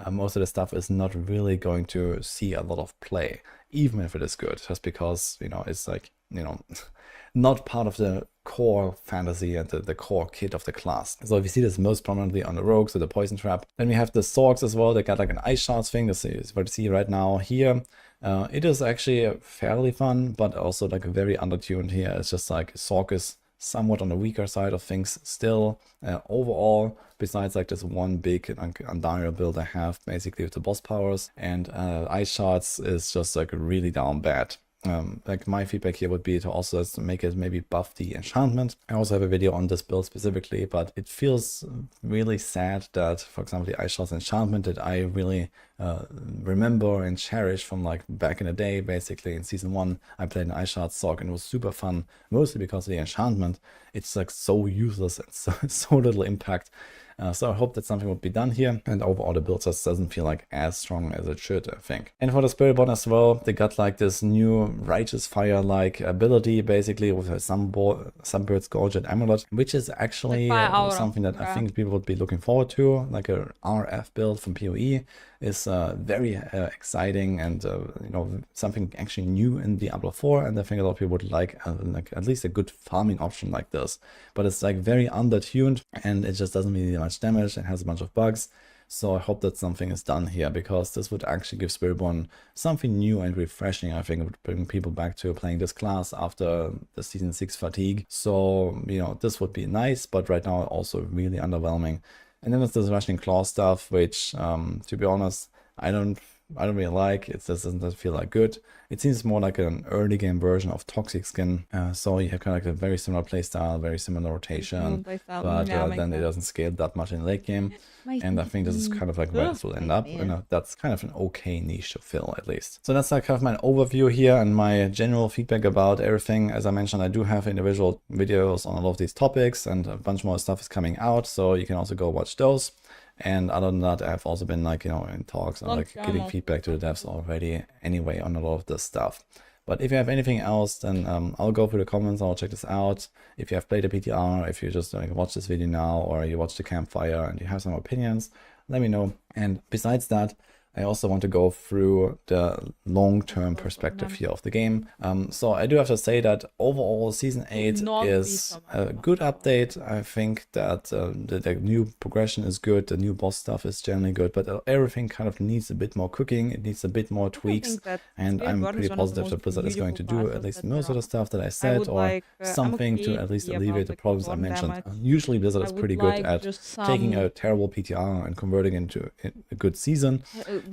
Most of the stuff is not really going to see a lot of play, even if it is good, just because, you know, it's like, you know, not part of the core fantasy and the core kit of the class. So if you see this most prominently on the rogues with the poison trap, then we have the Sorks as well. They got like an ice shards thing. This is what you see right now here. It is actually fairly fun, but also like very undertuned here. It's just like Sork is somewhat on the weaker side of things still. Overall, besides like this one big Undyar build I have basically with the boss powers and ice shards is just like really down bad. Like my feedback here would be to also make it maybe buff the enchantment. I also have a video on this build specifically, but it feels really sad that, for example, the Ice Shards enchantment that I really remember and cherish from like back in the day, basically in season 1, I played an Ice Shard Sorc and it was super fun, mostly because of the enchantment. It's like so useless and so little impact. So I hope that something would be done here, and overall the build just doesn't feel like as strong as it should, I think. And for the Spirit Bond as well, they got like this new Righteous Fire-like ability, basically with a Sunbird's Gorget Amulet, which is actually something that I think people would be looking forward to, like a RF build from PoE. Is very exciting and you know, something actually new in Diablo 4, and I think a lot of people would like at least a good farming option like this. But it's like very undertuned and it just doesn't really much damage and has a bunch of bugs. So I hope that something is done here, because this would actually give Spiritborn something new and refreshing. I think it would bring people back to playing this class after the Season 6 fatigue. So, you know, this would be nice, but right now also really underwhelming. And then there's this Rushing Claw stuff, which, to be honest, I don't really like. It just doesn't feel like good. It seems more like an early game version of Toxic Skin. So you have kind of like a very similar playstyle, very similar rotation, but then it doesn't scale that much in late game. And I think this is kind of like where this will end up. You know, that's kind of an okay niche to fill, at least. So that's like kind of my overview here and my general feedback about everything. As I mentioned, I do have individual videos on a lot of these topics, and a bunch more stuff is coming out, so you can also go watch those. And other than that, I've also been like, you know, in talks and like giving feedback to the devs already anyway on a lot of this stuff. But if you have anything else, then I'll go through the comments, I'll check this out. If you have played the PTR, if you just watch this video now, or you watch the campfire and you have some opinions, let me know. And besides that, I also want to go through the long-term perspective here of the game. So I do have to say that overall Season 8 is a good update. I think that the new progression is good, the new boss stuff is generally good, but everything kind of needs a bit more cooking, it needs a bit more tweaks, and I'm pretty positive that Blizzard is going to do at least most of the stuff that I said, or something to at least alleviate the problems I mentioned. Usually Blizzard is pretty good at taking a terrible PTR and converting it into a good season.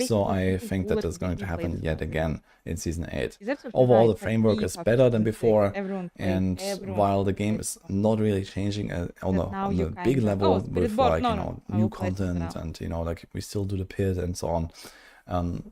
So I think that is going to happen yet again in Season 8. Overall, the framework is better than before, and while the game is not really changing on a big level with like, you know, new content and, you know, like we still do the pit and so on,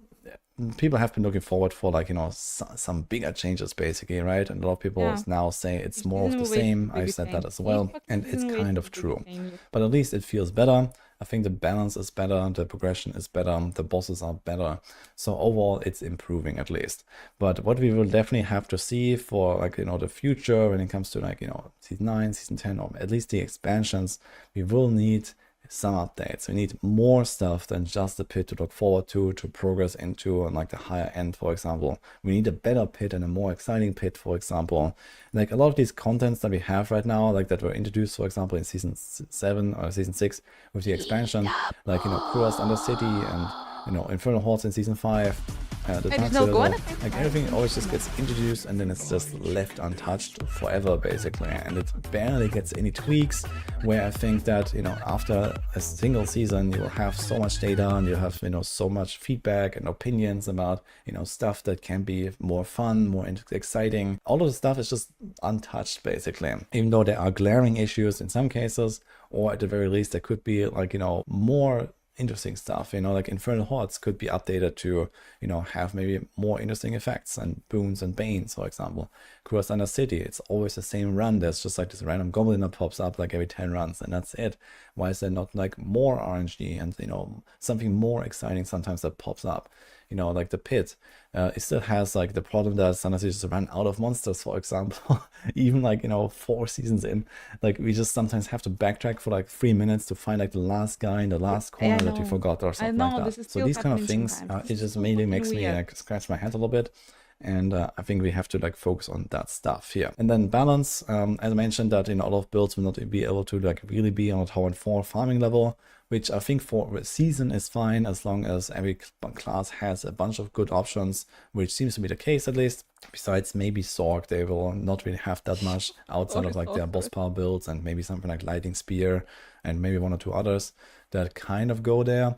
people have been looking forward for like, you know, some bigger changes basically, right? And a lot of people now say it's more of the same. I said that as well, and it's kind of true, but at least it feels better. I think the balance is better, the progression is better, the bosses are better. So overall, it's improving at least. But what we will definitely have to see for like, you know, the future when it comes to like, you know, Season 9, Season 10, or at least the expansions, we will need some updates. We need more stuff than just the pit to look forward to progress into, and like the higher end, for example. We need a better pit and a more exciting pit, for example. Like a lot of these contents that we have right now, like that were introduced, for example, in Season 7 or Season 6 with the expansion, like, you know, Kuras Undercity and, you know, Infernal Hordes in Season 5. The Dark Citadel, like everything always just gets introduced and then it's just left untouched forever basically, and it barely gets any tweaks, where I think that, you know, after a single season you will have so much data and you have, you know, so much feedback and opinions about, you know, stuff that can be more fun, more exciting. All of the stuff is just untouched basically, even though there are glaring issues in some cases, or at the very least there could be like, you know, more interesting stuff, you know, like Infernal Hordes could be updated to, you know, have maybe more interesting effects and boons and banes, for example. Kuras Undercity, it's always the same run. There's just like this random goblin that pops up like every 10 runs and that's it. Why is there not like more RNG and, you know, something more exciting sometimes that pops up? You know, like the pit, it still has like the problem that sometimes you just run out of monsters, for example. Even like, you know, 4 seasons in, like we just sometimes have to backtrack for like 3 minutes to find like the last guy in the last corner that you forgot or something like that. So these kind of things, it just mainly makes me like scratch my head a little bit. And I think we have to like focus on that stuff here. And then balance, as I mentioned, that in a lot of builds will not be able to like really be on a Tower 4 farming level, which I think for a season is fine as long as every class has a bunch of good options, which seems to be the case at least. Besides maybe Sorg, they will not really have that much outside of like their boss power builds, and maybe something like Lightning Spear and maybe one or two others that kind of go there.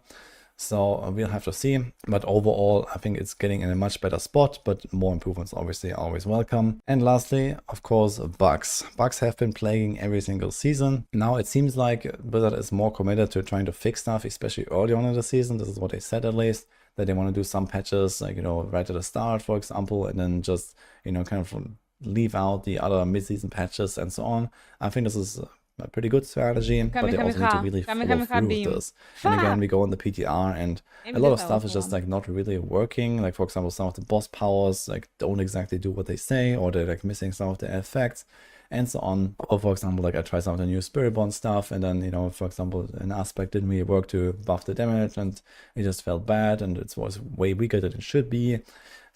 So we'll have to see, but overall I think it's getting in a much better spot, but more improvements obviously are always welcome. And lastly, of course, bugs. Bugs have been plaguing every single season. Now it seems like Blizzard is more committed to trying to fix stuff, especially early on in the season. This is what they said at least, that they want to do some patches, like, you know, right at the start, for example, and then just, you know, kind of leave out the other mid-season patches and so on. I think this is a pretty good strategy, but they also need to really follow through with this. And again, we go on the PTR and a lot of stuff is just like not really working. Like, for example, some of the boss powers like don't exactly do what they say, or they're like missing some of the effects and so on. Or for example, like I tried some of the new Spirit Bond stuff, and then, you know, for example, an aspect didn't really work to buff the damage, and it just felt bad, and it was way weaker than it should be.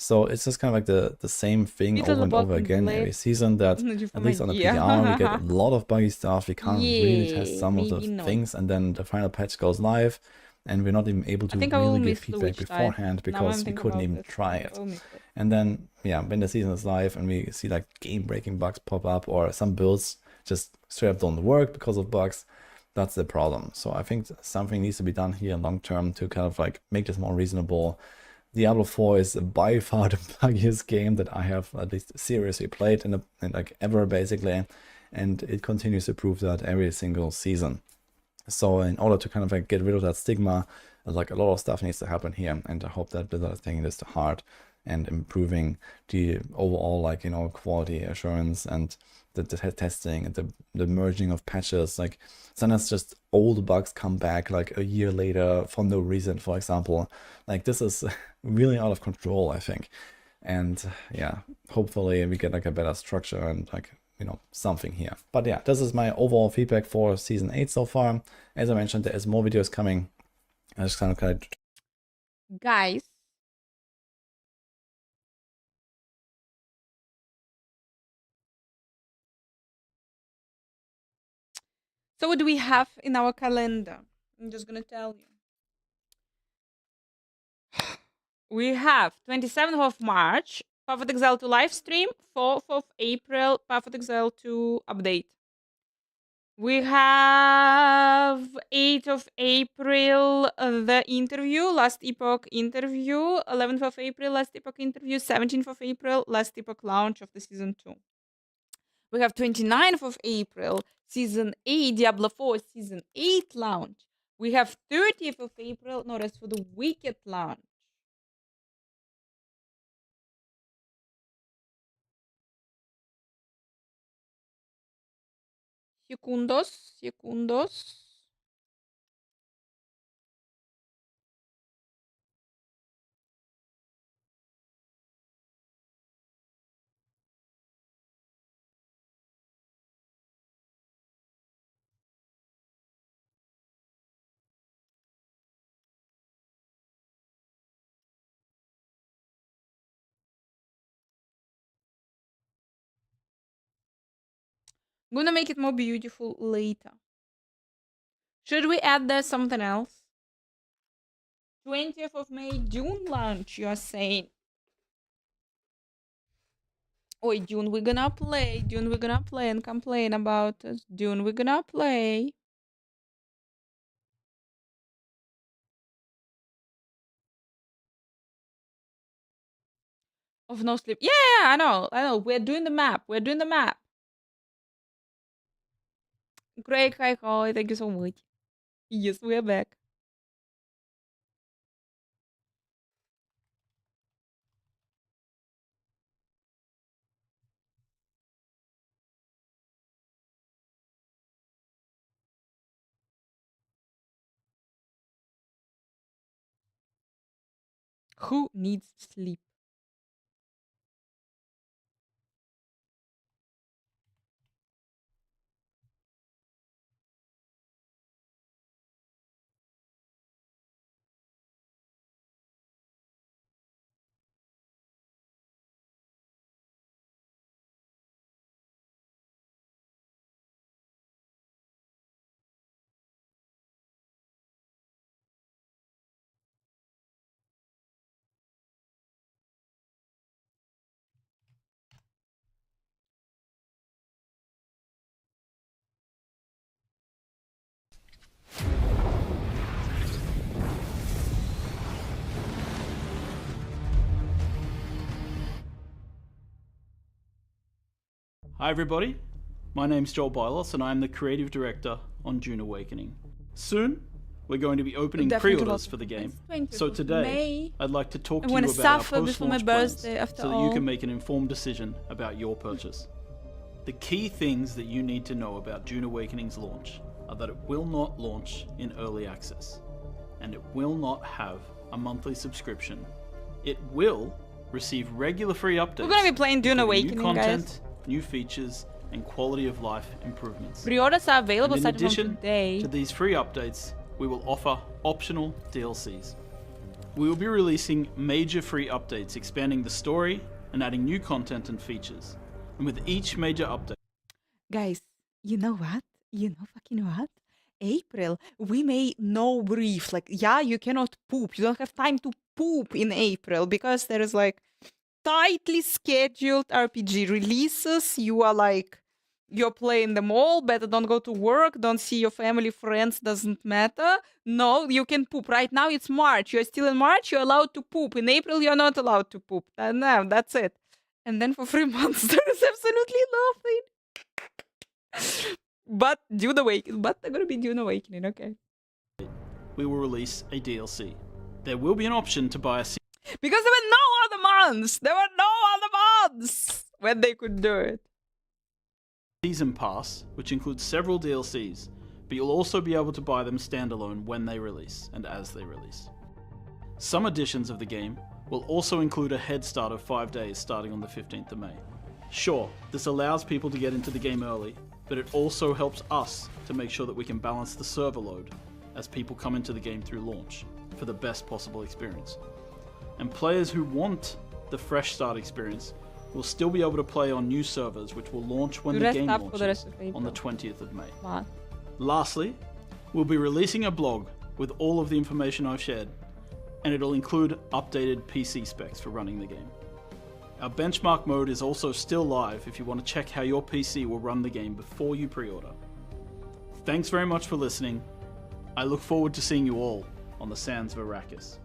So it's just kind of like the same thing over and over again every season, that at least on the PTR we get a lot of buggy stuff. We can't really test some of the things, and then the final patch goes live and we're not even able to really give feedback beforehand because we couldn't even try it. And then, yeah, when the season is live and we see like game-breaking bugs pop up, or some builds just straight up don't work because of bugs, that's the problem. So I think something needs to be done here long term to kind of like make this more reasonable. Diablo 4 is by far the buggiest game that I have at least seriously played in like ever, basically, and it continues to prove that every single season. So in order to kind of like get rid of that stigma, like a lot of stuff needs to happen here, and I hope that Blizzard is taking this to heart and improving the overall, like, you know, quality assurance and the testing and the merging of patches. Like sometimes just old bugs come back like a year later for no reason, for example. Like this is really out of control, I think. And yeah, hopefully we get like a better structure and like, you know, something here. But yeah, this is my overall feedback for season 8 so far. As I mentioned, there is more videos coming. I just kind of guys, so what do we have in our calendar? I'm just gonna tell you. We have 27th of March, Perfect Excel 2 live stream, 4th of April, Perfect Excel 2 update. We have 8th of April, the interview, Last Epoch interview, 11th of April, Last Epoch interview, 17th of April, Last Epoch launch of the season 2. We have 29th of April, season 8, Diablo 4 season 8 launch. We have 30th of April, no, that's for the Wicked launch. Segundos. I'm gonna make it more beautiful later. Should we add there something else? 20th of May, June launch, you're saying? Oh, June we're gonna play. June we're gonna play and complain about us. June we're gonna play. Of no sleep. Yeah, I know. We're doing the map. Great, hi, thank you so much. Yes, we're back. Who needs sleep? Hi everybody, my name's Joel Bylos and I'm the creative director on Dune Awakening. Soon, we're going to be opening pre-orders for the game. So today, I'd like to talk to you about our post-launch plans so that you can make an informed decision about your purchase. The key things that you need to know about Dune Awakening's launch are that it will not launch in early access, and it will not have a monthly subscription. It will receive regular free updates. We're gonna be playing Dune Awakening, new content, guys. New features, and quality of life improvements. Pre-orders are available in starting addition from today. to these free updates, we will offer optional DLCs. We will be releasing major free updates expanding the story and adding new content and features. And with each major update... Guys, you know what? You know fucking what? April, we may no brief. Like, yeah, you cannot poop. You don't have time to poop in April because there is like tightly scheduled RPG releases. You are like, you're playing them all. Better don't go to work. Don't see your family, friends. Doesn't matter. No, you can poop. Right now it's March. You're still in March. You're allowed to poop. In April, you're not allowed to poop. No, that's it. And then for 3 months, there is absolutely nothing. But Dune Awakening. But they're gonna be Dune Awakening, okay. We will release a DLC. There will be an option to buy a... Because there were no other months! There were no other months when they could do it. Season Pass, which includes several DLCs, but you'll also be able to buy them standalone when they release and as they release. Some editions of the game will also include a head start of 5 days starting on the 15th of May. Sure, this allows people to get into the game early, but it also helps us to make sure that we can balance the server load as people come into the game through launch for the best possible experience. And players who want the fresh start experience will still be able to play on new servers which will launch when the game launches on the 20th of May. What? Lastly, we'll be releasing a blog with all of the information I've shared, and it'll include updated PC specs for running the game. Our benchmark mode is also still live if you want to check how your PC will run the game before you pre-order. Thanks very much for listening. I look forward to seeing you all on the sands of Arrakis.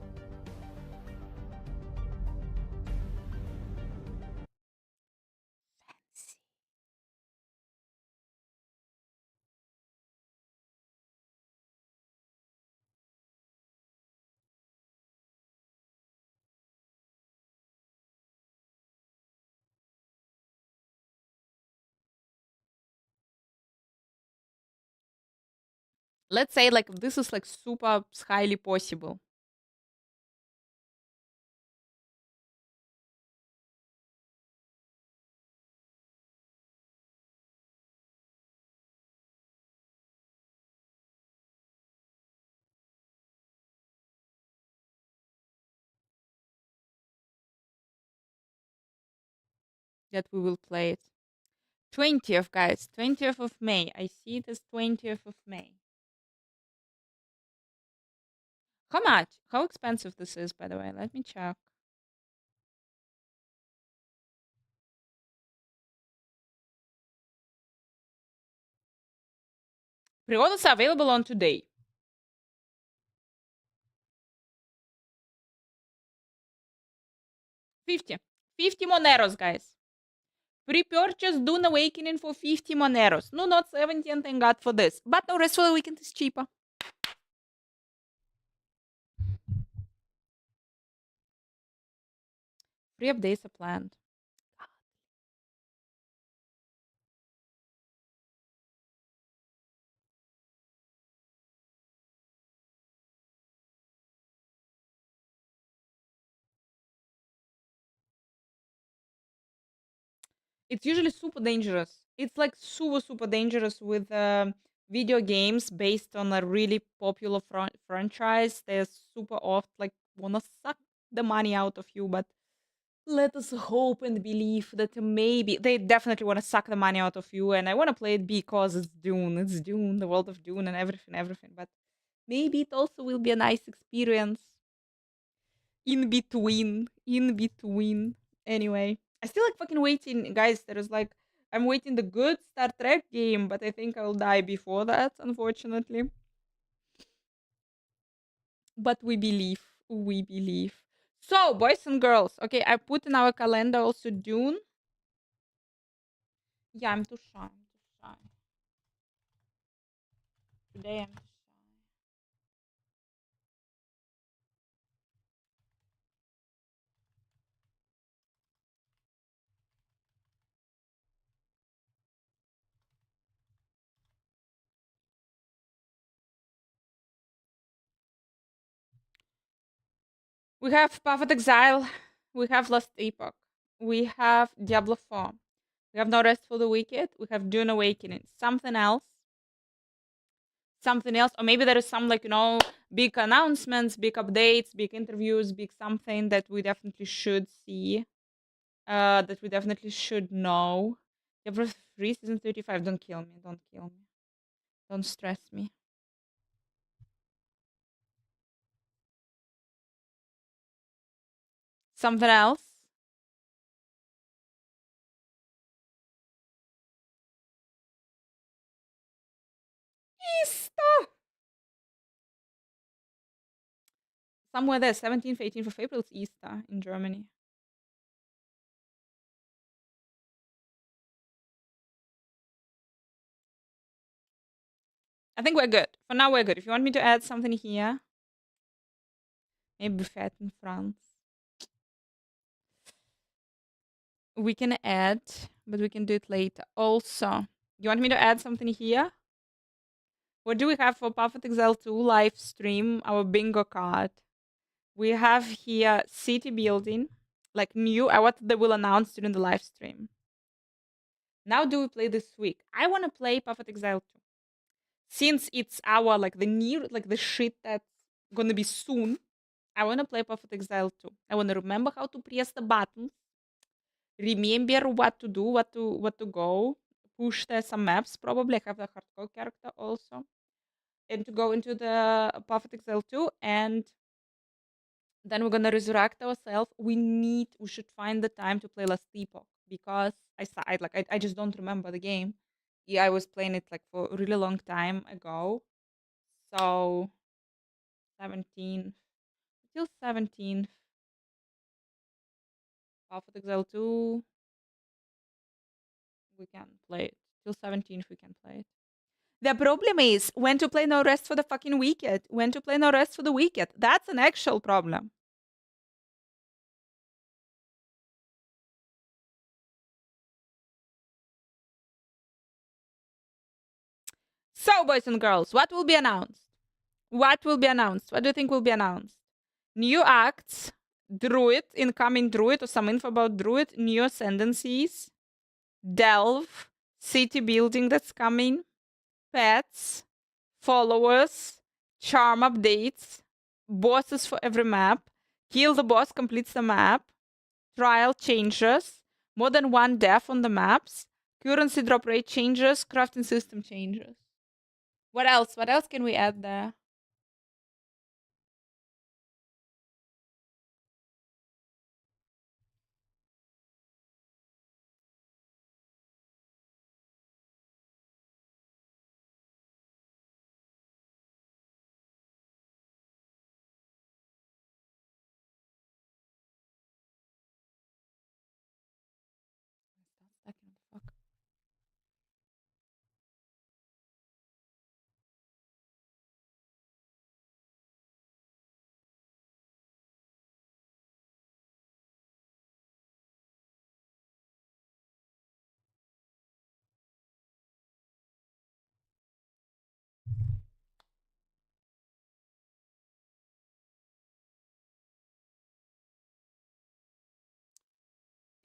Let's say like this is like super highly possible. That we will play it. 20th, guys. 20th of May. I see it as 20th of May. How much? How expensive this is, by the way? Let me check. Pre-orders are available on today. 50 Moneros, guys. Pre-purchase Dune Awakening for 50 Moneros. No, not 70, and thank God for this. But the rest of the weekend is cheaper. Free updates are planned. It's usually super dangerous. It's like super dangerous with video games based on a really popular franchise. They're super oft like wanna suck the money out of you, but let us hope and believe that maybe they definitely want to suck the money out of you, and I want to play it because it's Dune. It's Dune, the world of Dune, and everything. But maybe it also will be a nice experience in between. Anyway, I still like fucking waiting, guys. There is like I'm waiting the good Star Trek game, but I think I'll die before that, unfortunately. But we believe. We believe. So, boys and girls, okay, I put in our calendar also Dune. Yeah, I'm too shy. Today I'm too shy. We have Path of Exile. We have Lost Epoch. We have Diablo 4. We have No Rest for the Wicked. We have Dune Awakening. Something else. Or maybe there is some, like, big announcements, big updates, big interviews, big something that we definitely should see. That we definitely should know. Diablo 3 season 35. Don't kill me. Don't stress me. Something else. Easter. Somewhere there, 17th, 18th of April, it's Easter in Germany. I think we're good. For now, we're good. If you want me to add something here, maybe Buffet in France. We can add, but we can do it later. Also, you want me to add something here? What do we have for Perfect Excel 2 live stream? Our bingo card. We have here city building, like new, what they will announce during the live stream. Now do we play this week? I want to play Perfect Exile 2. Since it's our, like, the shit that's gonna be soon, I want to play Perfect Exile 2. I want to remember how to press the buttons, remember what to do, what to go, push some maps probably. I have the hardcore character also. And to go into the Perfect Exile 2, and then we're gonna resurrect ourselves. We should find the time to play Last Epoch, because I just don't remember the game. Yeah, I was playing it like for a really long time ago. So 17th till 17th. Path of Exile 2. We can play it. Till 17th we can play it. The problem is when to play No Rest for the fucking Wicked. When to play No Rest for the Wicked. That's an actual problem. So, boys and girls, what will be announced? What will be announced? What do you think will be announced? New acts, Druid, incoming Druid, or some info about Druid, new ascendancies, Delve, city building that's coming, pets, followers, charm updates, bosses for every map, kill the boss completes the map, trial changes, more than one death on the maps, currency drop rate changes, crafting system changes. What else? What else can we add there?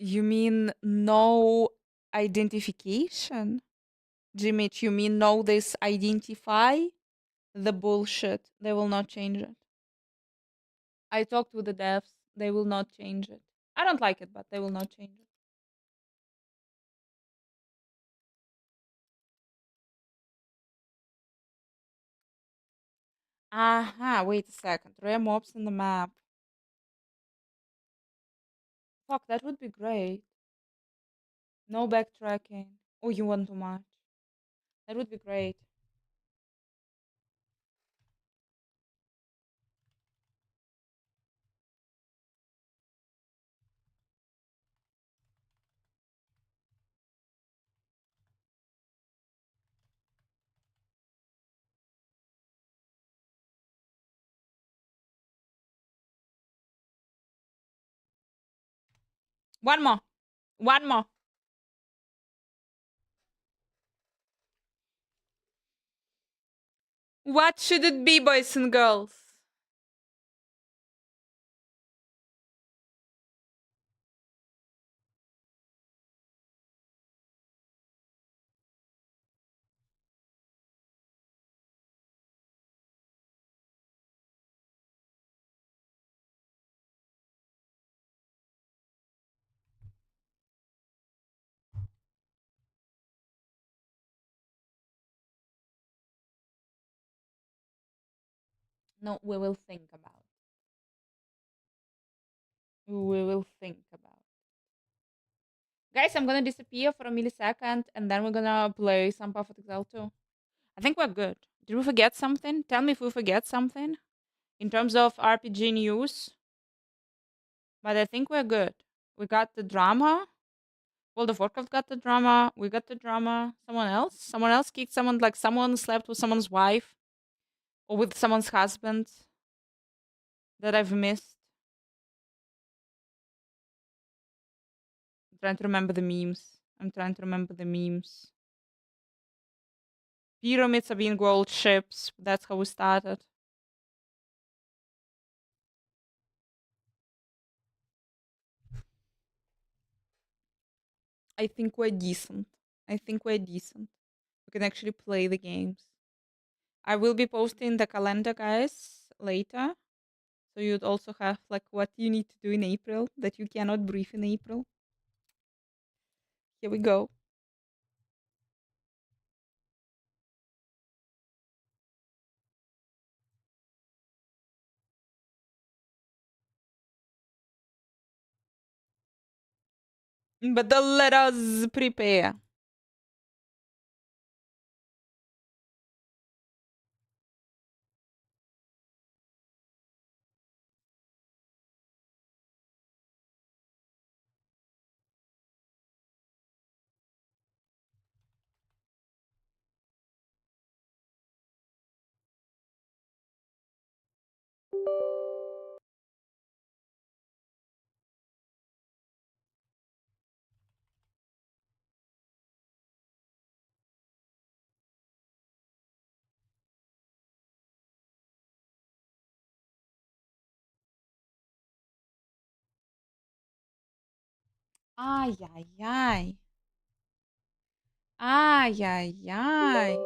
You mean no identification? Jimmy, you mean no this identify? The bullshit. They will not change it. I talked with the devs. They will not change it. I don't like it, but they will not change it. Aha, wait a second. Rare mobs in the map. Fuck, that would be great. No backtracking. Oh, you want too much. That would be great. One more. One more. What should it be, boys and girls? No, we will think about. We will think about. Guys, I'm gonna disappear for a millisecond and then we're gonna play some Path of Exile 2. I think we're good. Did we forget something? Tell me if we forget something in terms of RPG news. But I think we're good. We got the drama. World of Warcraft got the drama. We got the drama. Someone else? Someone else kicked someone, like someone slept with someone's wife or with someone's husband that I've missed. I'm trying to remember the memes. Pyramids are being gold ships. That's how we started. I think we're decent. We can actually play the games. I will be posting the calendar, guys, later. So you'd also have like what you need to do in April that you cannot brief in April. Here we go. But let us prepare. Ay, ay, ay. Ay, ay, ay.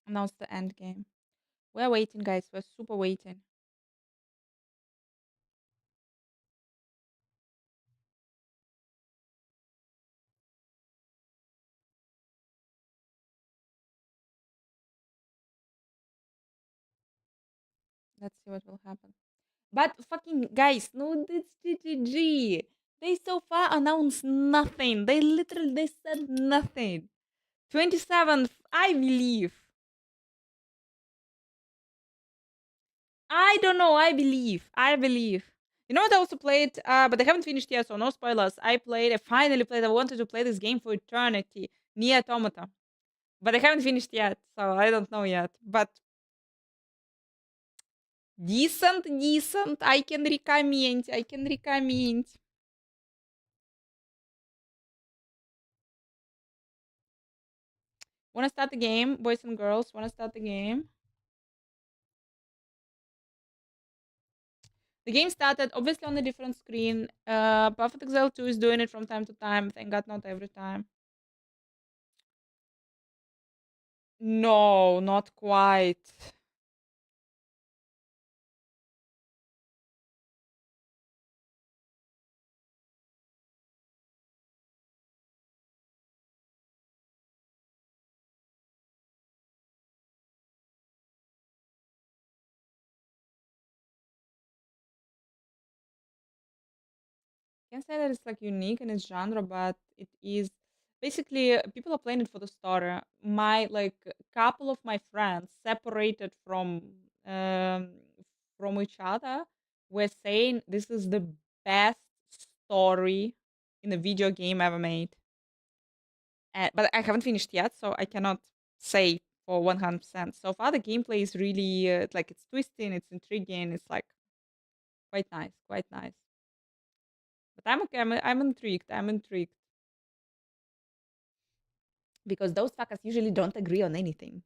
Now it's the end game. We're waiting, guys. We're super waiting. Let's see what will happen. But fucking guys, no, it's GGG. They so far announced nothing. They said nothing. 27th, I believe. I don't know. I believe. You know what I also played? But I haven't finished yet, so no spoilers. I finally played. I wanted to play this game for eternity. Nier Automata. But I haven't finished yet, so I don't know yet. But decent. I can recommend. Wanna start the game, boys and girls? Wanna start the game? The game started obviously on a different screen. Path of Exile 2 is doing it from time to time. Thank God, not every time. No, not quite. Can't say that it's like unique in its genre, but it is basically people are playing it for the story. My like couple of my friends separated um, from each other were saying this is the best story in a video game ever made. But I haven't finished yet, so I cannot say for 100%. So far, the gameplay is really like it's twisting, it's intriguing, it's like quite nice, quite nice. But I'm okay. I'm intrigued. I'm intrigued because those fuckers usually don't agree on anything.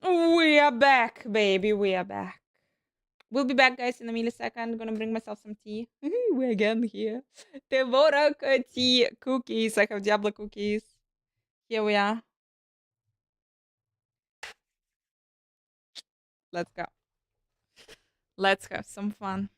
We are back, baby. We are back. We'll be back, guys, in a millisecond. Gonna bring myself some tea. We're again here. Devorak tea cookies. I have Diablo cookies. Here we are. Let's go. Let's have some fun.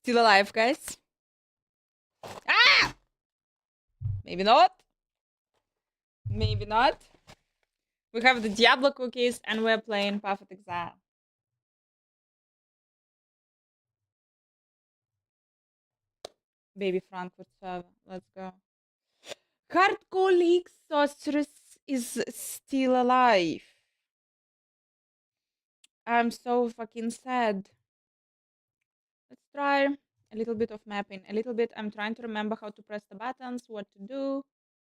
still alive, guys? Ah! Maybe not. Maybe not. We have the Diablo cookies and we're playing Path of Exile. Baby Frankfurt server. Let's go. Hardcore League Sorceress is still alive. I'm so fucking sad. Let's try a little bit of mapping. A little bit. I'm trying to remember how to press the buttons, what to do,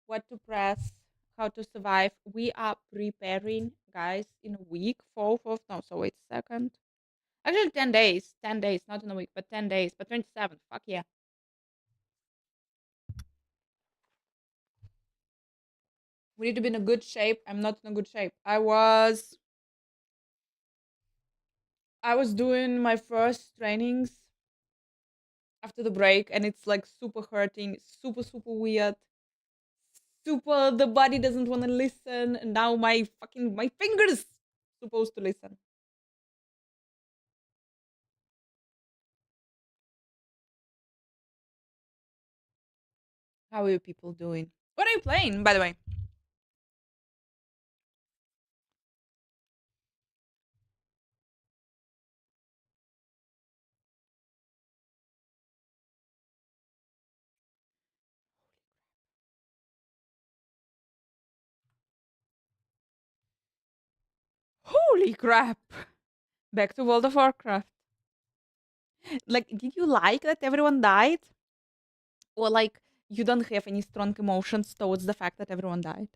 what to press, how to survive. We are preparing, guys, in a week. 4th of, no, so wait a second. Actually, 10 days. 10 days, not in a week, but 10 days. But 27th, fuck yeah. We need to be in a good shape. I'm not in a good shape. I was doing my first trainings after the break, and it's like super hurting, super weird. The body doesn't want to listen, and now my fingers supposed to listen. How are you people doing? What are you playing, by the way? Holy crap! Back to World of Warcraft. Like, did you like that everyone died? Or like, you don't have any strong emotions towards the fact that everyone died?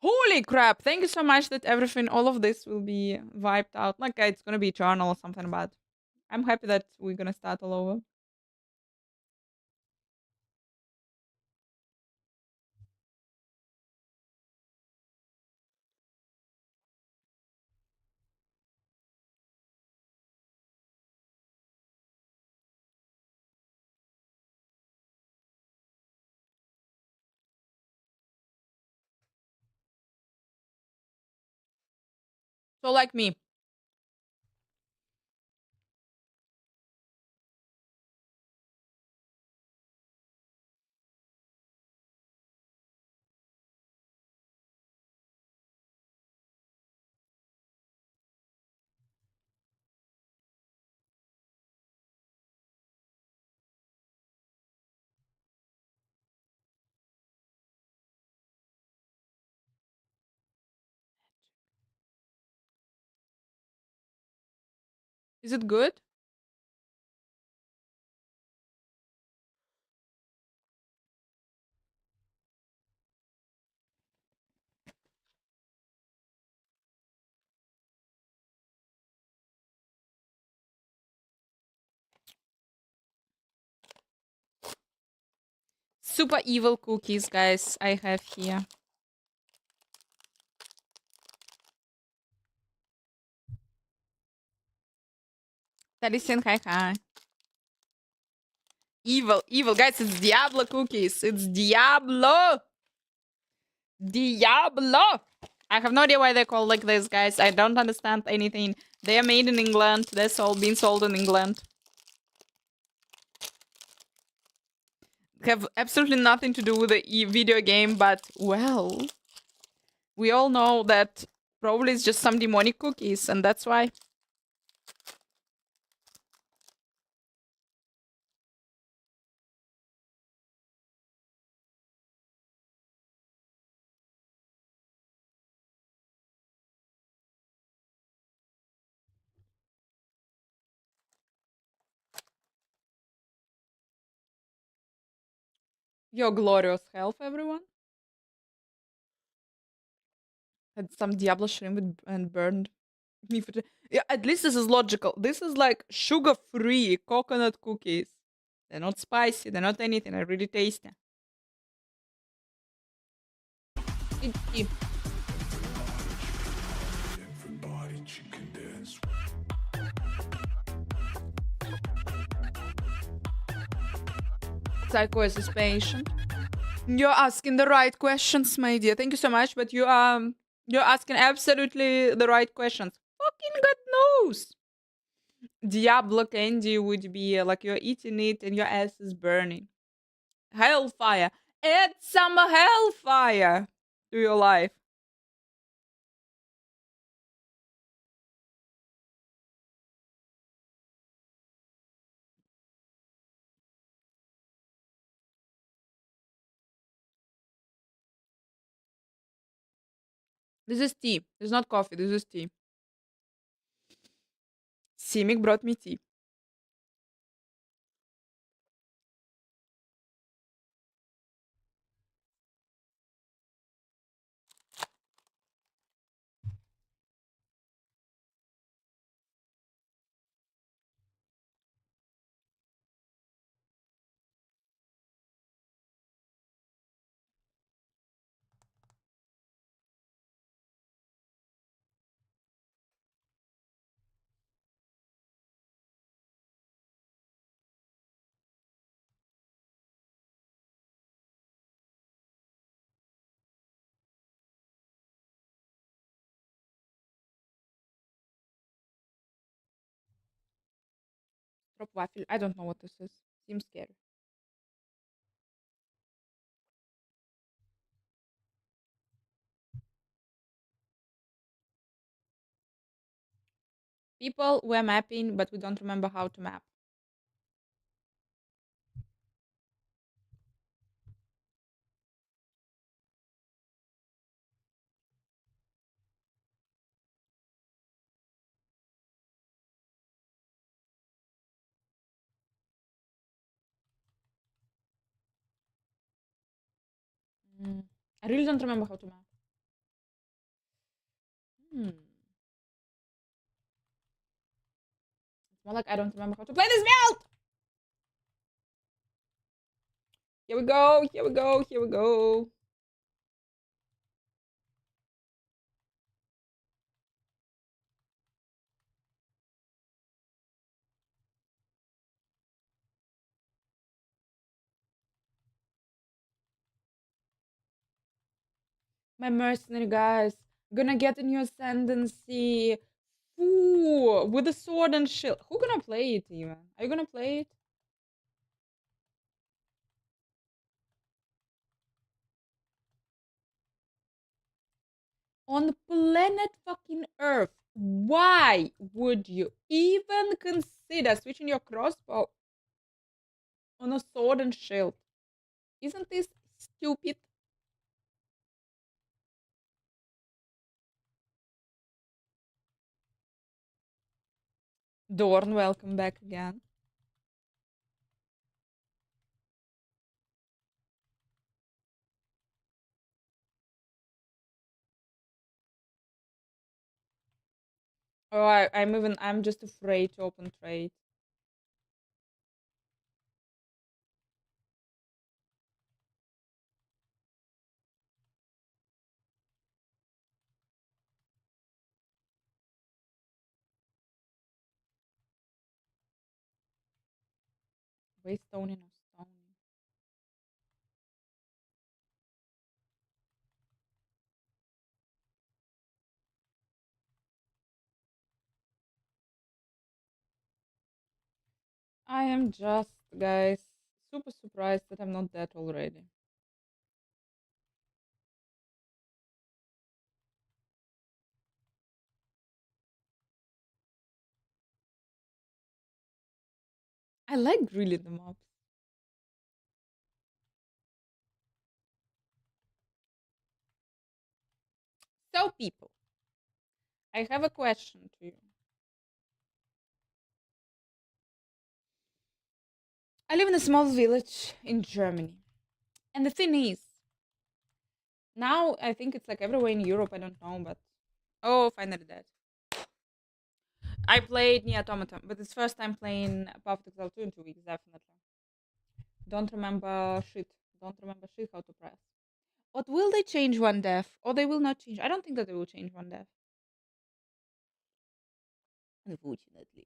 Holy crap! Thank you so much that everything, all of this will be wiped out. Like, it's gonna be eternal or something, but I'm happy that we're gonna start all over. So, like me. Is it good? Super evil cookies, guys, I have here. Talisin, hi. Evil, guys, it's Diablo cookies. It's Diablo! Diablo! I have no idea why they're called like this, guys. I don't understand anything. They are made in England. They're being sold in England. Have absolutely nothing to do with the video game, but, well, we all know that probably it's just some demonic cookies, and that's why. Your glorious health, everyone. Had some Diablo shrimp and burned me for... Yeah, at least this is logical. This is like sugar-free coconut cookies. They're not spicy. They're not anything. They're really tasty. Itchy. Psychosis is patient. You're asking the right questions, my dear. Thank you so much, but you're asking absolutely the right questions. Fucking God knows. Diablo candy would be like you're eating it and your ass is burning. Hellfire. Add some hellfire to your life. This is tea. This is not coffee. This is tea. Simic brought me tea. Drop waffle. I don't know what this is. Seems scary. People were mapping, but we don't remember how to map. I really don't remember how to map. It's more like I don't remember how to play this build! Here we go, here we go, here we go. My mercenary guys. Gonna get a new ascendancy. Ooh, with a sword and shield. Who gonna play it even? Are you gonna play it? On planet fucking Earth, why would you even consider switching your crossbow on a sword and shield? Isn't this stupid? Dorn, welcome back again. Oh, I'm just afraid to open trade. Waste stoning or stoning. I am just, guys, super surprised that I'm not dead already. I like grilling the mobs. So, people, I have a question to you. I live in a small village in Germany. And the thing is, now I think it's like everywhere in Europe, I don't know, but... Oh, finally dead. I played Nier Automata, but it's first time playing Path of Exile 2 in 2 weeks, definitely. Don't remember shit. Don't remember shit how to press. But will they change one death? Or they will not change? I don't think that they will change one death. Unfortunately.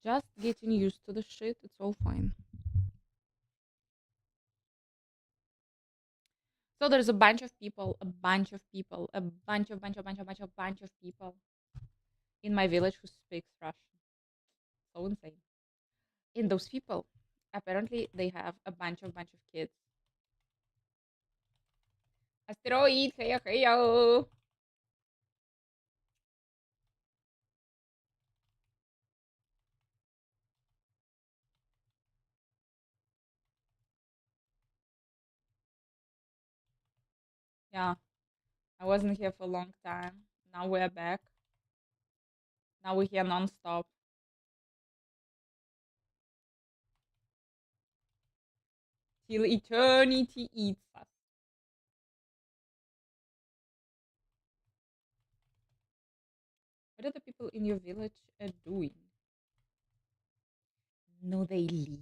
Just getting used to the shit. It's all fine. So there's a bunch of people in my village who speaks Russian. So insane. And those people, apparently, they have a bunch of kids. Asteroid, heyo, heyo. Yeah, I wasn't here for a long time. Now we're back. Now we're here non-stop. Till eternity eats us. What are the people in your village doing? No, they leave.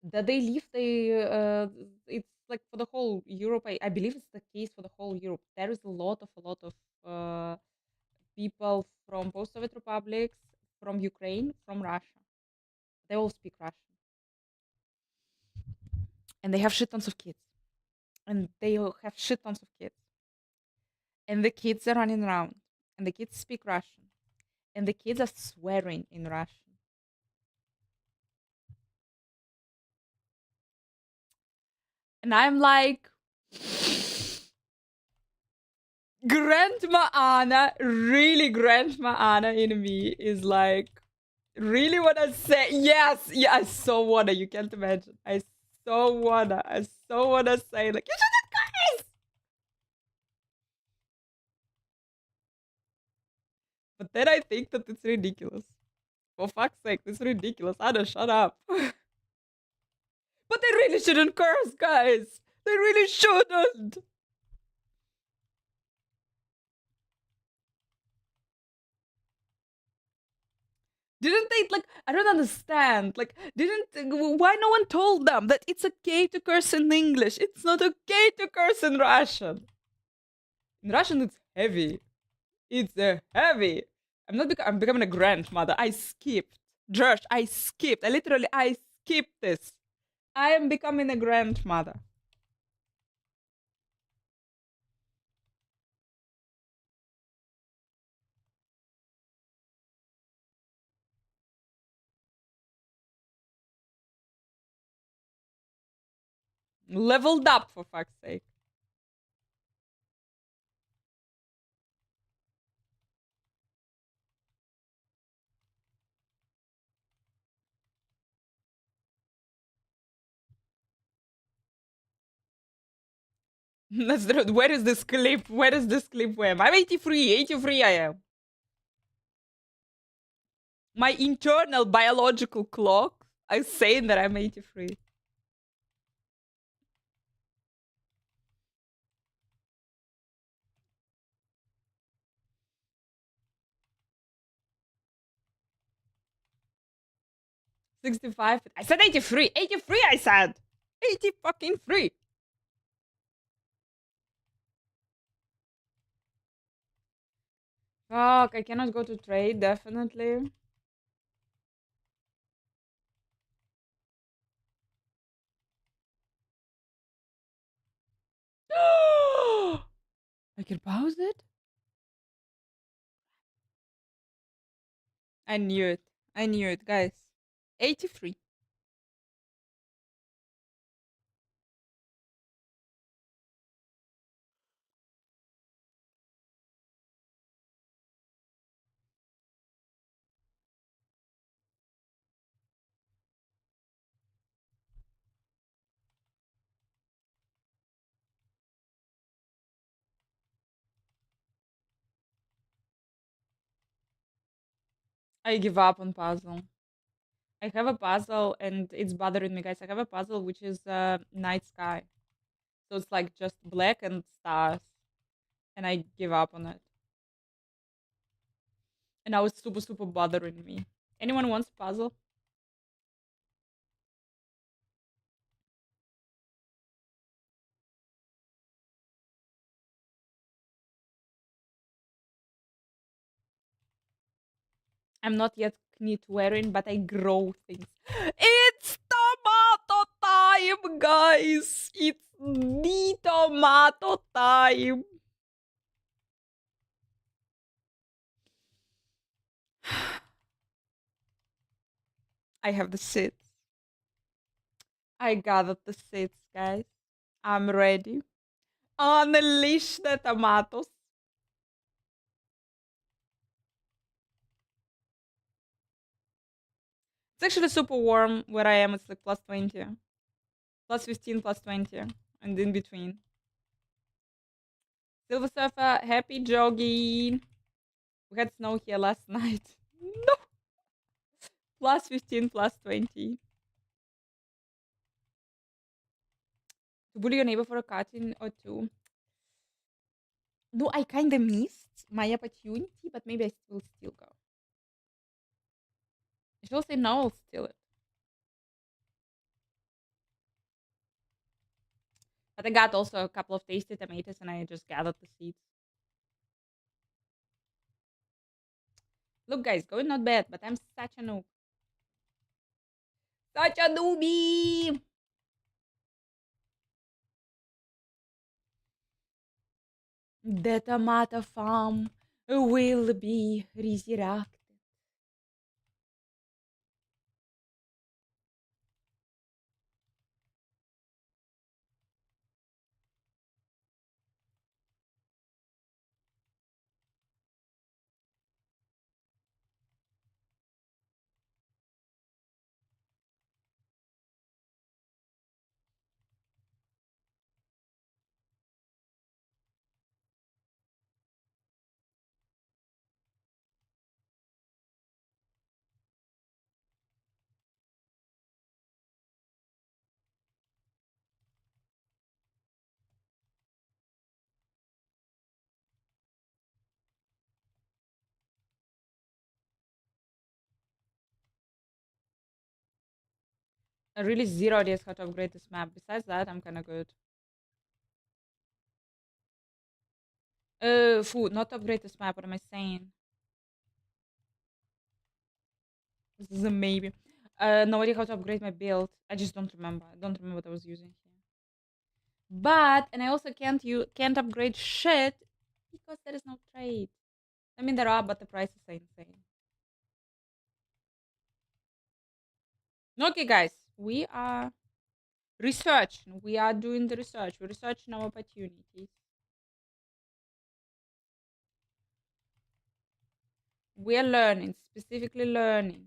That they leave, it's like for the whole Europe. I believe it's the case for the whole Europe. There is a lot of people from post-Soviet republics, from Ukraine, from Russia. They all speak Russian, and they have shit tons of kids, and they all have shit tons of kids, and the kids are running around, and the kids speak Russian, and the kids are swearing in Russian. And I'm like, Grandma Anna, really Grandma Anna in me is like, really wanna say, yes, yeah, I so wanna, you can't imagine. I so wanna say, like, you shouldn't guys! But then I think that it's ridiculous. For fuck's sake, this is ridiculous. Anna, shut up. But they really shouldn't curse, guys. They really shouldn't. Didn't they, like, I don't understand. Like, why no one told them that it's okay to curse in English? It's not okay to curse in Russian. In Russian, it's heavy. It's heavy. I'm becoming a grandmother. I skipped. Josh, I skipped. I skipped this. I am becoming a grandmother. Leveled up, for fuck's sake. Where is this clip? Where is this clip? Where I'm 83. 83 I am. My internal biological clock is saying that I'm 83. $65. I said 83. 83 I said. 80 fucking free. Fuck, I cannot go to trade, definitely. I can pause it? I knew it. I knew it, guys. 83. I give up on puzzle. I have a puzzle and it's bothering me, guys. I have a puzzle which is night sky. So it's like just black and stars. And I give up on it. And now it's super bothering me. Anyone wants a puzzle? I'm not yet knit wearing, but I grow things. It's tomato time, guys! It's the tomato time! I have the seeds. I gathered the seeds, guys. I'm ready. Unleash the tomatoes. It's actually super warm where I am. It's like plus 20. Plus 15, plus 20. And in between. Silver Surfer, happy jogging. We had snow here last night. No! Plus 15, plus 20. To bully your neighbor for a cutting or two. No, I kind of missed my opportunity, but maybe I will still go. If she'll say no, I'll steal it. But I got also a couple of tasty tomatoes and I just gathered the seeds. Look, guys, going not bad, but I'm such a noob. Such a noobie! The tomato farm will be resurrected. I really zero ideas how to upgrade this map. Besides that, I'm kind of good. Food, not upgrade this map. What am I saying? This is a maybe. No idea how to upgrade my build. I just don't remember. I don't remember what I was using here. But and I also can't upgrade shit because there is no trade. I mean there are, but the prices are insane. Okay, guys, we are researching. We are doing the research. We're researching our opportunities. We are learning, specifically learning.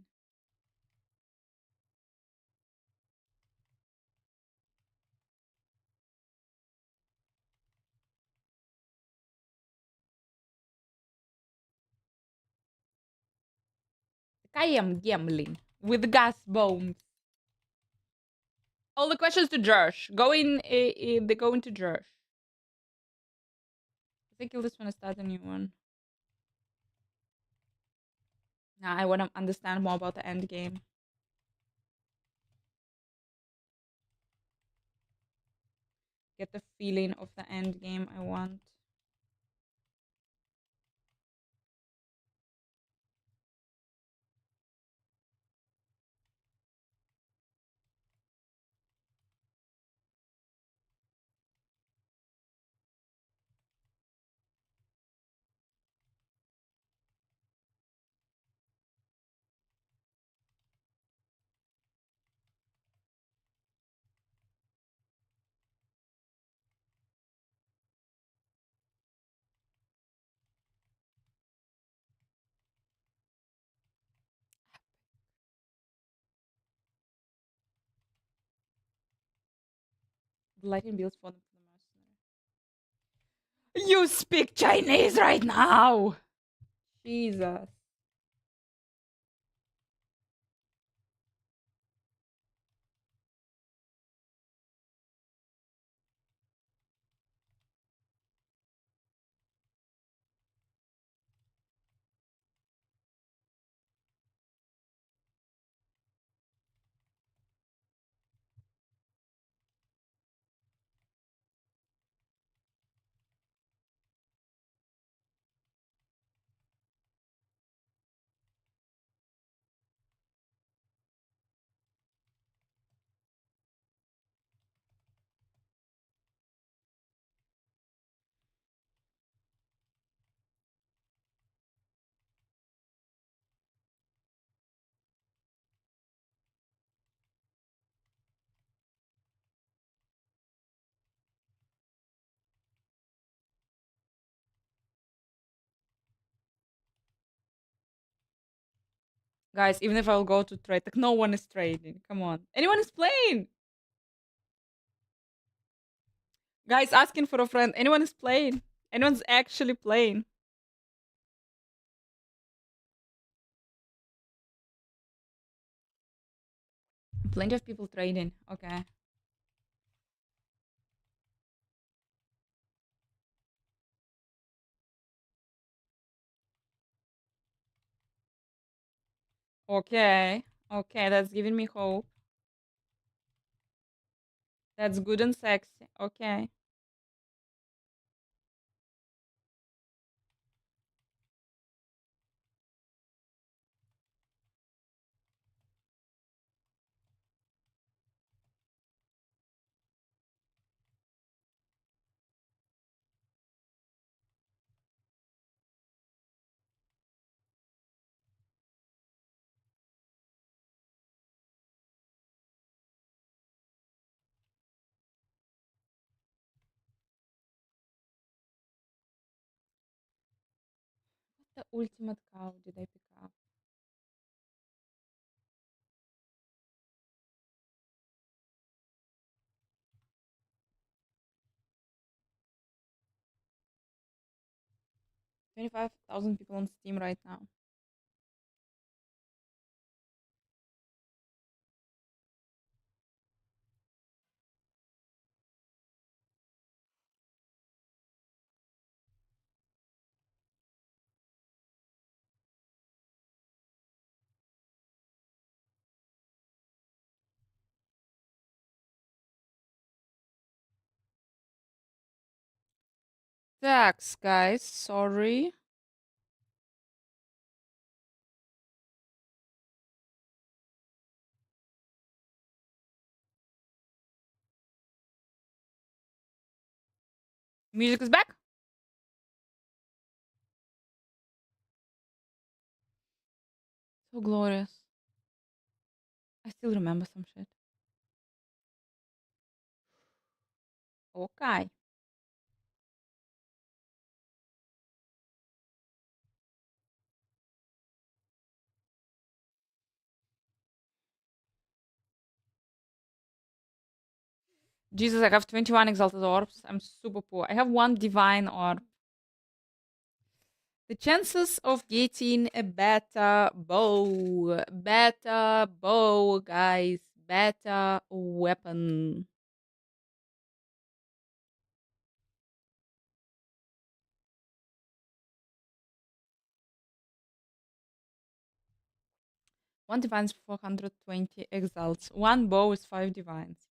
I am gambling with gas bombs. All the questions to Josh. Going to Josh. I think kill this one and start a new one. Now I want to understand more about the end game. Get the feeling of the end game I want. The lighting builds for the mercenary. You speak Chinese right now! Jesus. Guys, even if I'll go to trade, like no one is trading. Come on. Anyone is playing? Guys, asking for a friend. Anyone is playing? Anyone's actually playing? Plenty of people trading. Okay. Okay. Okay, that's giving me hope. That's good and sexy. Okay. What the ultimate cow did I pick up? $25,000 people on Steam right now. Thanks, guys. Sorry. Music is back. So glorious. I still remember some shit. Okay. Jesus, I have 21 exalted orbs. I'm super poor. I have 1 divine orb. The chances of getting a better bow, guys, better weapon. One divine is 420 exalts. 1 bow is 5 divines.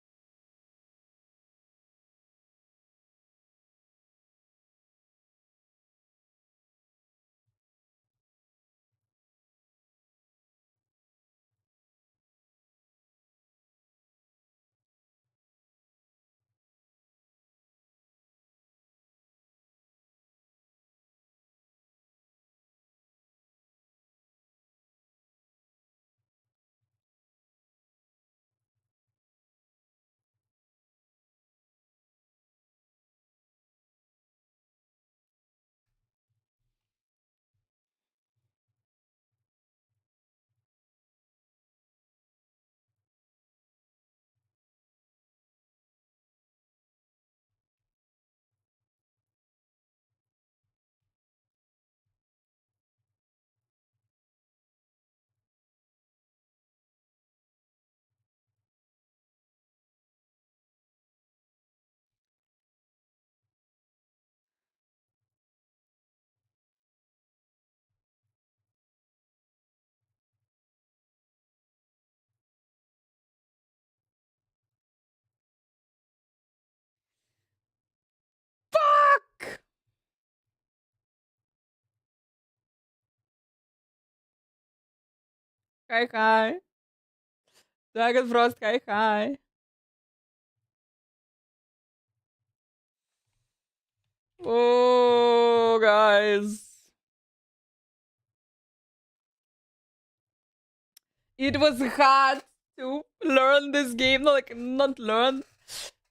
Fuck! Kai Kai. Dragon Frost Kai Kai. Oh, guys. It was hard to learn this game. Like, not learn.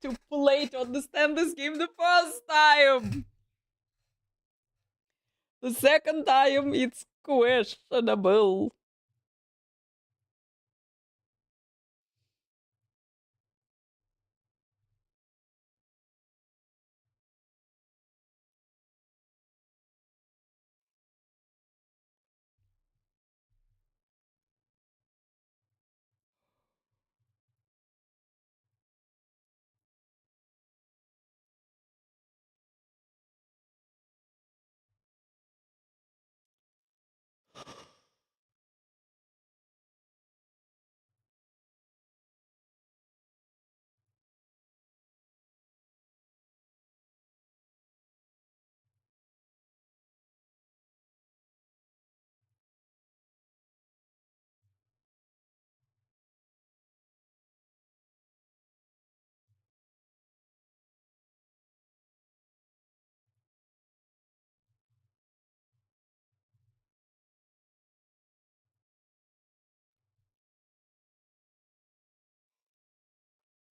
To play, to understand this game the first time. The second time, it's questionable.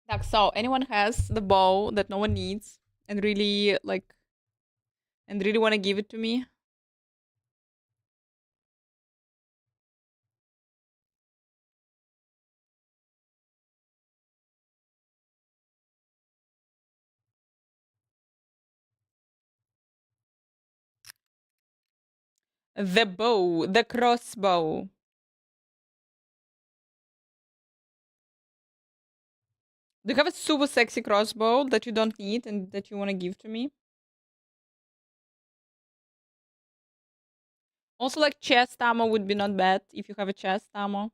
Like, so anyone has the bow that no one needs and really want to give it to me? The bow, the crossbow. Do you have a super sexy crossbow that you don't need and that you want to give to me? Also, like, chest ammo would be not bad if you have a chest ammo.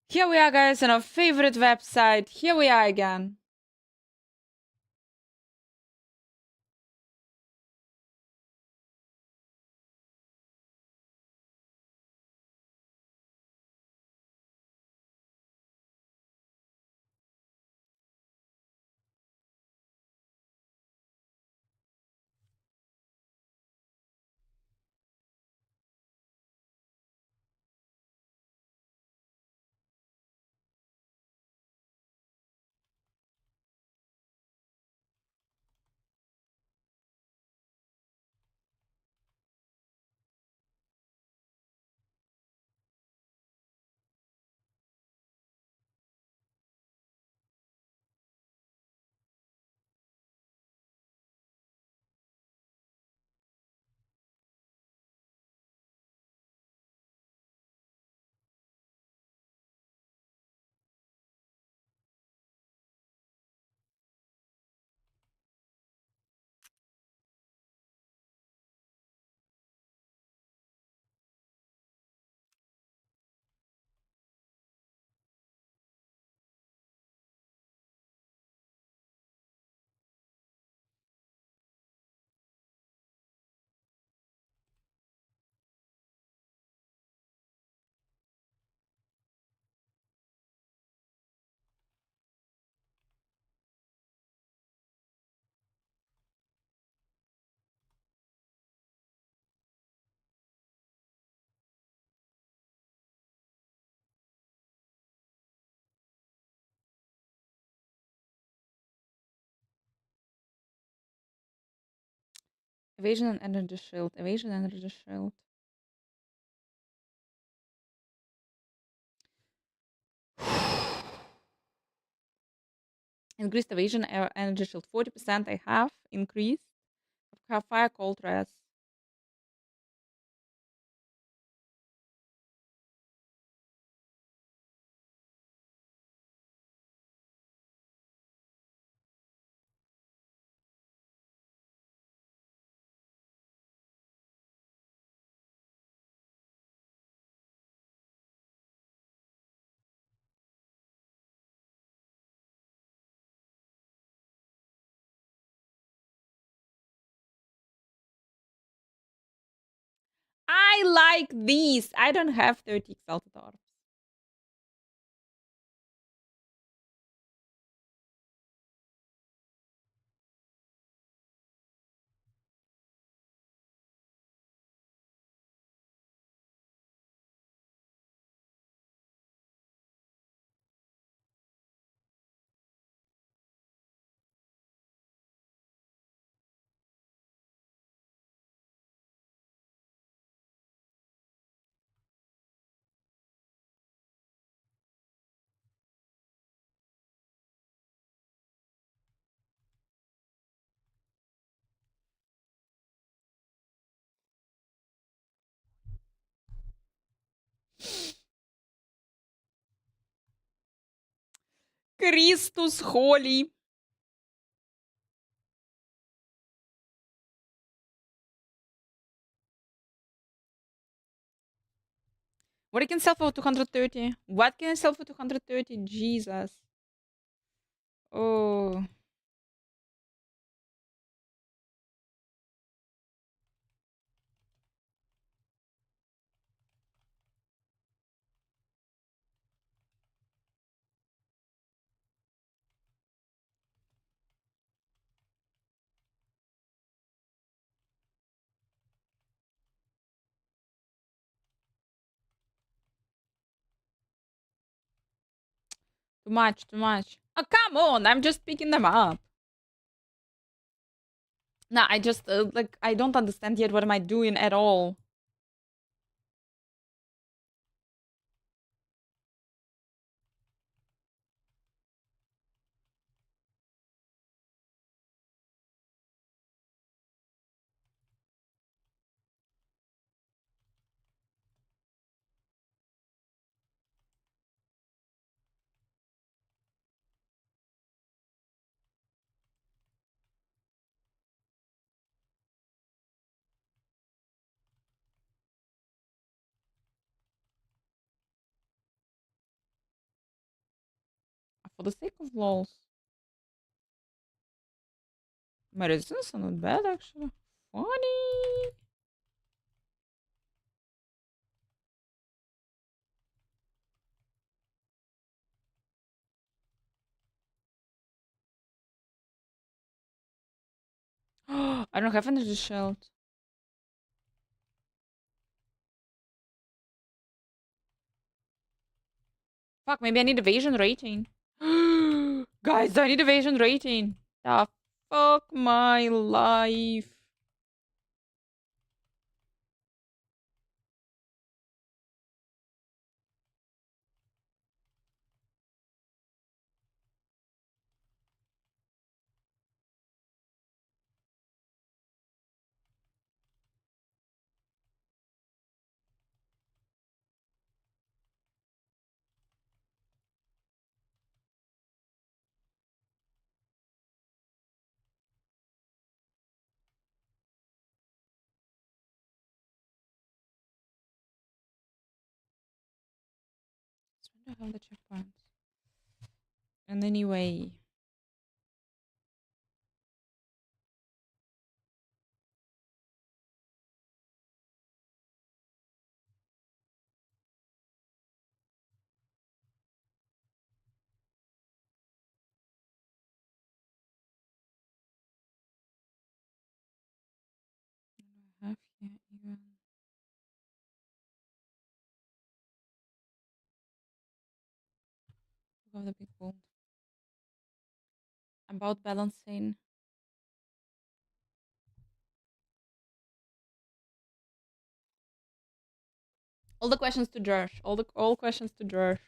Here we are, guys, on our favorite website. Here we are again. Evasion and energy shield. Evasion and energy shield. Increased evasion, energy shield 40%. I have increased. I have fire cold res. I like these. I don't have 30 exalted orbs. Christus Holy. What I can sell for 230? What can I sell for 230? Jesus. Oh. Too much, too much. Oh, come on! I'm just picking them up. Nah, I just, like, I don't understand yet what am I doing at all. For the sake of lols. My resistance are not bad, actually. Funny. I don't have energy shield. Fuck, maybe I need evasion rating. Guys, I need evasion rating. The fuck my life. Where the hell the checkpoints? And anyway. Have here even. Of the big wound. About balancing. All the questions to Josh. All questions to Josh.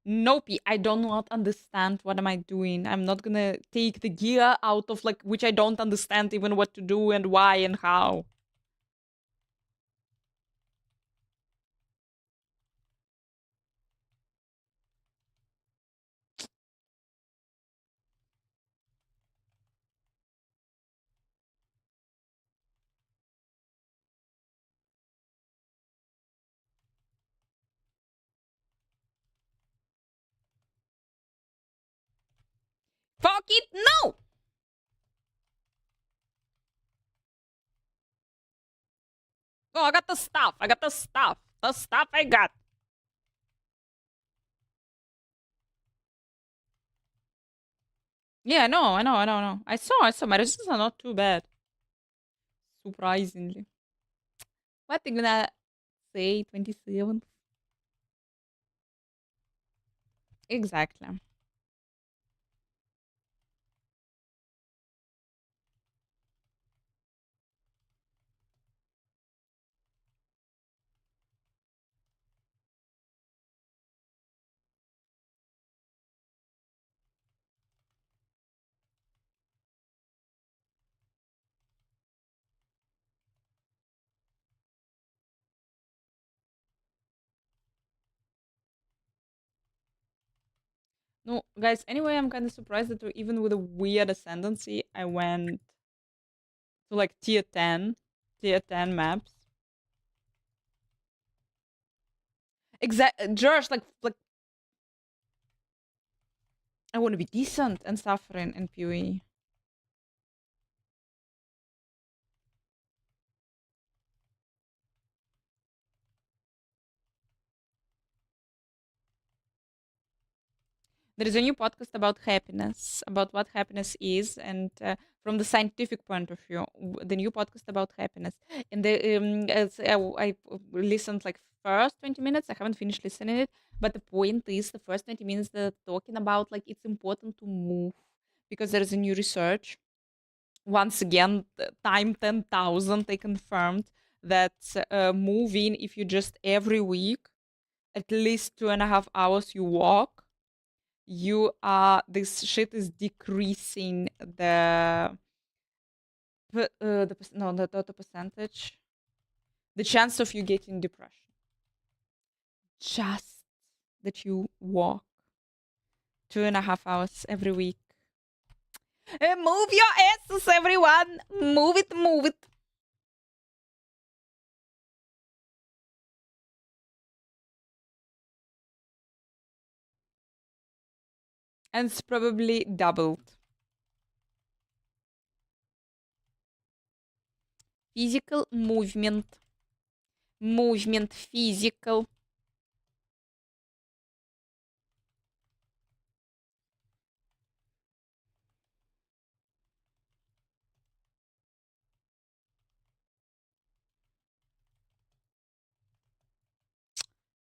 Nope, I do not understand what am I doing. I'm not gonna take the gear out of like which I don't understand even what to do and why and how. Fuck it, no! Oh, I got the stuff. I got the stuff. The stuff I got. Yeah, no, I know. I saw. My resistance are not too bad. Surprisingly. What are you gonna say? 27? Exactly. No, guys, anyway, I'm kind of surprised that even with a weird ascendancy, I went to like tier 10 maps. Josh, like I want to be decent and suffering in PoE. There is a new podcast about happiness, about what happiness is, and from the scientific point of view, the new podcast about happiness. And I listened like first 20 minutes. I haven't finished listening it, but the point is the first 20 minutes they're talking about like it's important to move because there is a new research. Once again, time 10,000, they confirmed that moving, if you just every week, at least 2.5 hours you walk, this shit is decreasing the percentage, the chance of you getting depression. Just that you walk 2.5 hours every week. Move your asses, everyone! Move it, move it! And it's probably doubled. Physical movement. Movement, physical.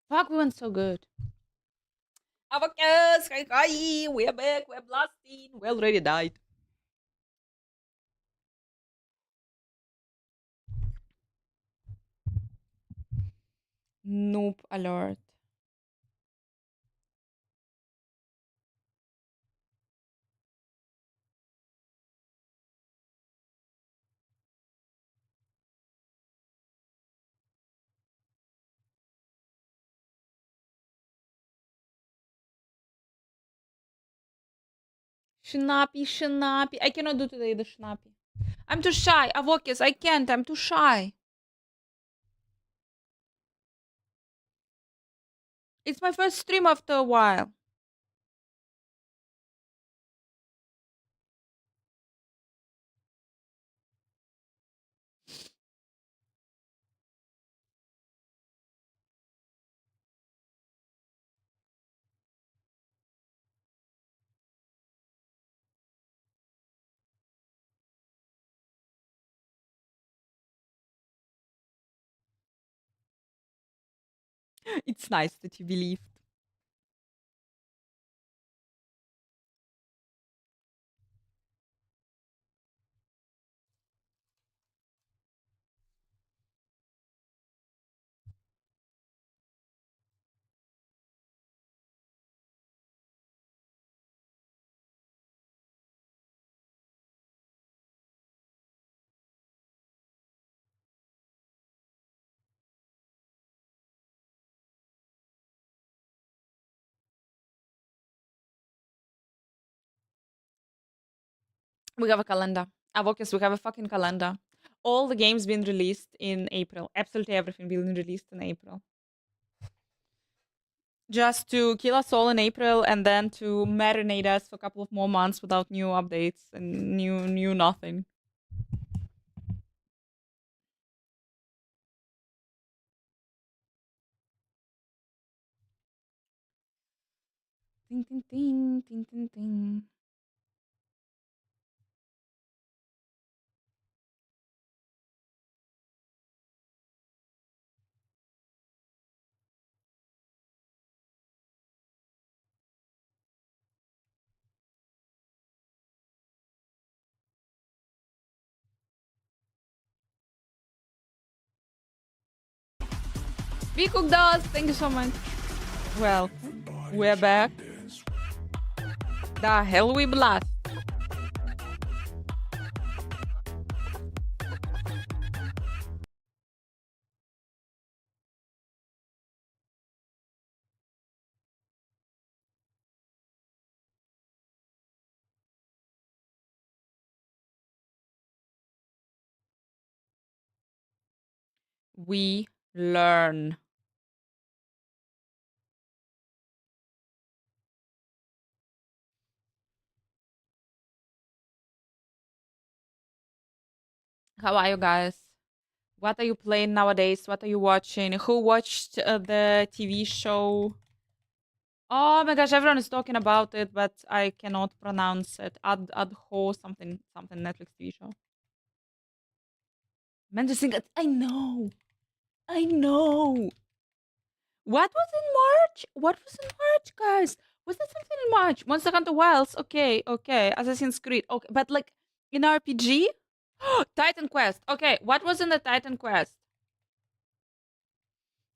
Fuck, we went so good. Avocus, hi, we're back, we're blasting, we already died. Noob alert. Shinapi, Shinapi. I cannot do today the Shinapi. I'm too shy. Avocus, I can't. I'm too shy. It's my first stream after a while. It's nice that you believed. We have a calendar. Avocus, we have a fucking calendar. All the games being released in April. Absolutely everything being released in April. Just to kill us all in April and then to marinate us for a couple of more months without new updates and new nothing. Ding, ding, ding, ding, ding, ding. We cooked us. Thank you so much. Well, we're back. The hell we blast. We learn. How are you guys? What are you playing nowadays? What are you watching? Who watched the TV show Oh my gosh, everyone is talking about it, but I cannot pronounce it. Ad ho something Netflix TV show. Man, just think I know. What was in March? What was in March, guys? Was that something in March? Monster Hunter Wilds. Okay. Assassin's Creed. Okay, but like in RPG, Titan Quest. Okay, what was in the Titan Quest?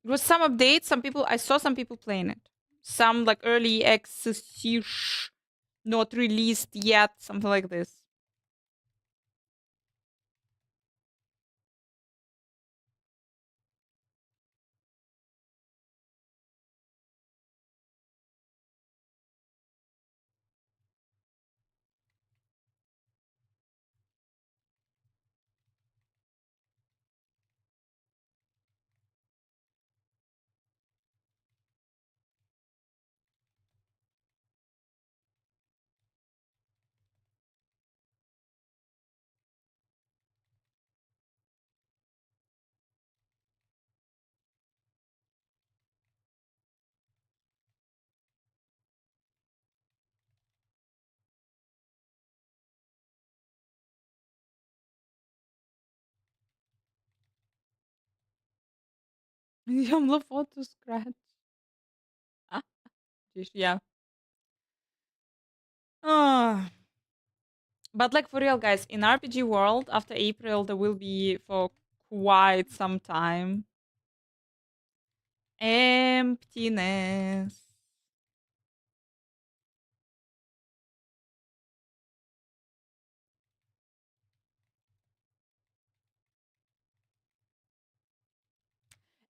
It was some updates. I saw some people playing it. Some like early access, not released yet, something like this. Yamla photo scratch. Yeah. Ah. But like for real, guys, in RPG world, after April, there will be for quite some time emptiness.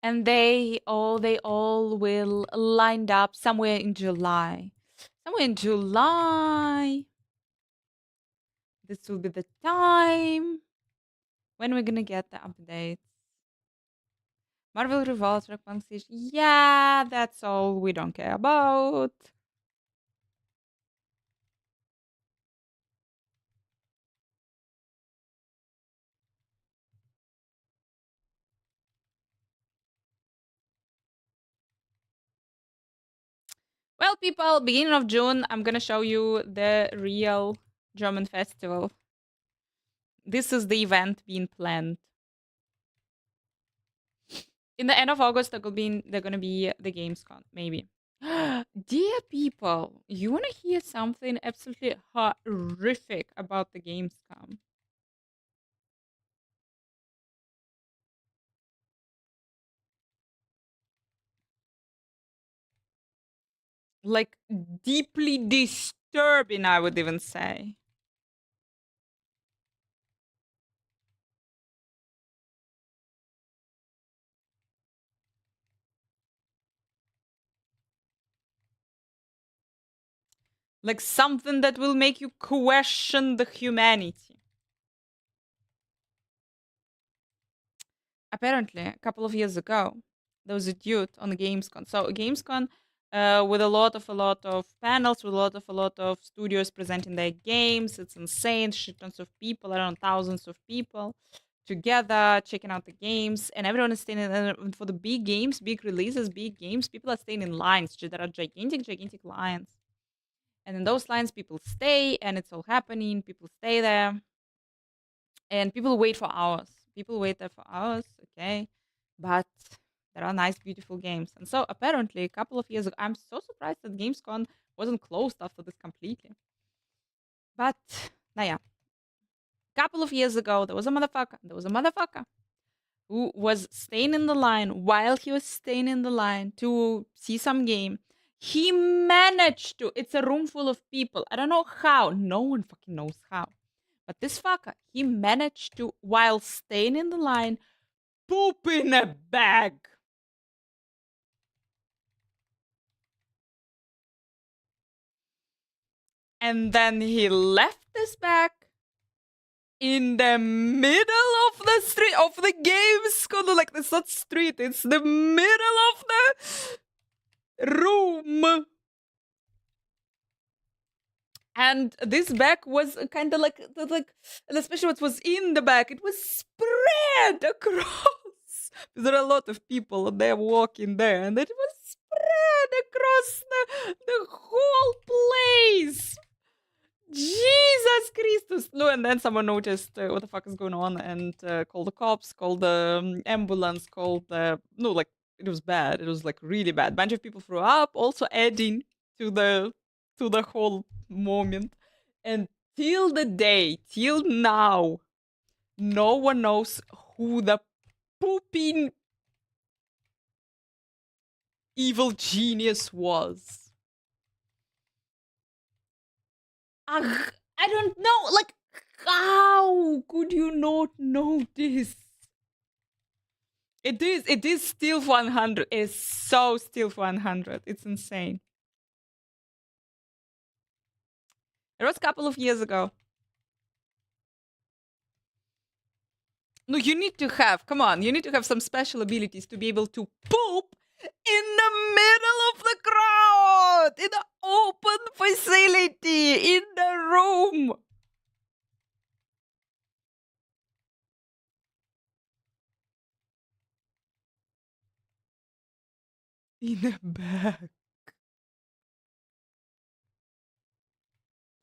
And they all will lined up somewhere in July. Somewhere in July. This will be the time when we're gonna get the updates. Marvel Revolves, Rock Punk Siege. Yeah, that's all we don't care about. Well, people, beginning of June, I'm gonna show you the real German festival. This is the event being planned. In the end of August, they're gonna be the Gamescom, maybe. Dear people, you wanna hear something absolutely horrific about the Gamescom? Like deeply disturbing, I would even say. Like something that will make you question the humanity. Apparently, a couple of years ago, there was a dude on the Gamescom. So Gamescom, with a lot of panels, with a lot of studios presenting their games. It's insane. Shit tons of people, I don't know, thousands of people together checking out the games, and everyone is staying in, for the big games, big releases, big games. People are staying in lines. There are gigantic lines, and in those lines, people stay, and it's all happening. People stay there, and people wait for hours. People wait there for hours, okay, but there are nice, beautiful games. And so apparently, a couple of years ago, I'm so surprised that Gamescom wasn't closed after this completely. But, naja, couple of years ago, there was a motherfucker who was staying in the line. While he was staying in the line to see some game, he managed to, it's a room full of people. I don't know how. No one fucking knows how. But this fucker, he managed to, while staying in the line, poop in a bag. And then he left this bag in the middle of the street of the games. Like, it's not street, it's the middle of the room. And this bag was kind of like, especially what was in the bag, it was spread across. There are a lot of people there walking there, and it was across the whole place. Jesus Christus. No, and then someone noticed what the fuck is going on and called the cops, called the ambulance, called the... No, like, it was bad. It was, like, really bad. Bunch of people threw up, also adding to the whole moment. And till the day, till now, no one knows who the pooping evil genius was. Ugh, I don't know, like, how could you not know this? It is still 100. It's so still 100. It's insane. It was a couple of years ago. No, you need to have, come on, you need to have some special abilities to be able to poop in the middle of the crowd, in the open facility, in the room. In the back.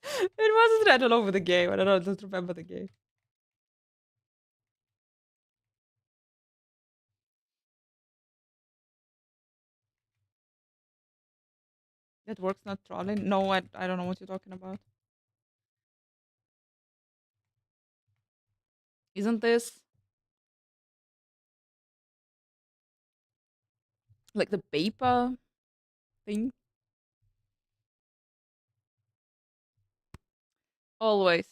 It wasn't right all over the game. I don't remember the game. That works, not trolling? No, I don't know what you're talking about. Isn't this like the paper thing? Always.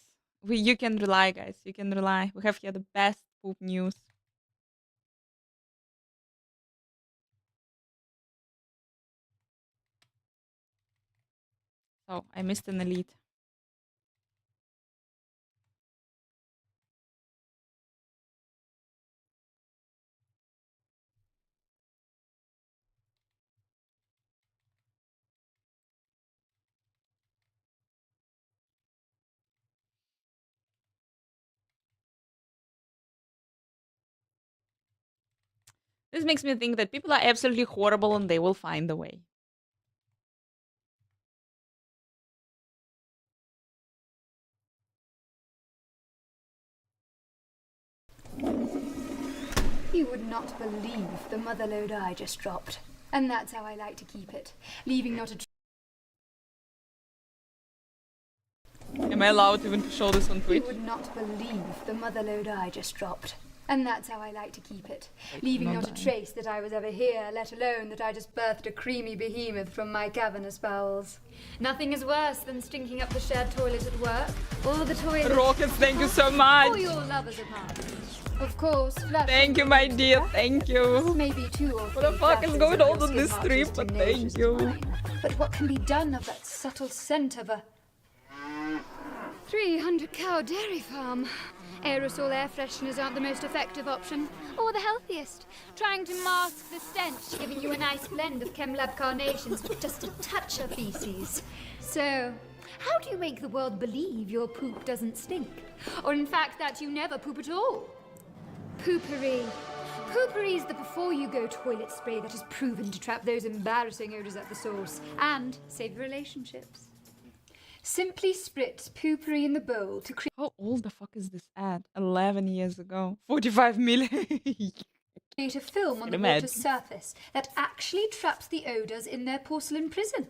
You can rely, guys. You can rely. We have here the best poop news. Oh, I missed an elite. This makes me think that people are absolutely horrible and they will find a way. You would not believe the motherload I just dropped. And that's how I like to keep it, leaving not a... Am I allowed even to show this on Twitch? You would not believe the motherload I just dropped. And that's how I like to keep it, leaving not a trace that I was ever here, let alone that I just birthed a creamy behemoth from my cavernous bowels. Nothing is worse than stinking up the shared toilet at work, or the toilet... Rockets, thank you so much! Or your lover's apartment. Of course, thank you, my dear, thank you. Maybe 2 or 3 what the fuck is going on this this stream? But thank you. But what can be done of that subtle scent of a 300-cow dairy farm? Aerosol air fresheners aren't the most effective option, or the healthiest. Trying to mask the stench, giving you a nice blend of ChemLab carnations with just a touch of feces. So, how do you make the world believe your poop doesn't stink? Or in fact that you never poop at all? Poopery. Poopery is the before-you-go toilet spray that is proven to trap those embarrassing odors at the source and save relationships. Simply spritz poopery in the bowl to create... How old the fuck is this ad? 11 years ago. 45 million. Create a film on the water's surface that actually traps the odors in their porcelain prison.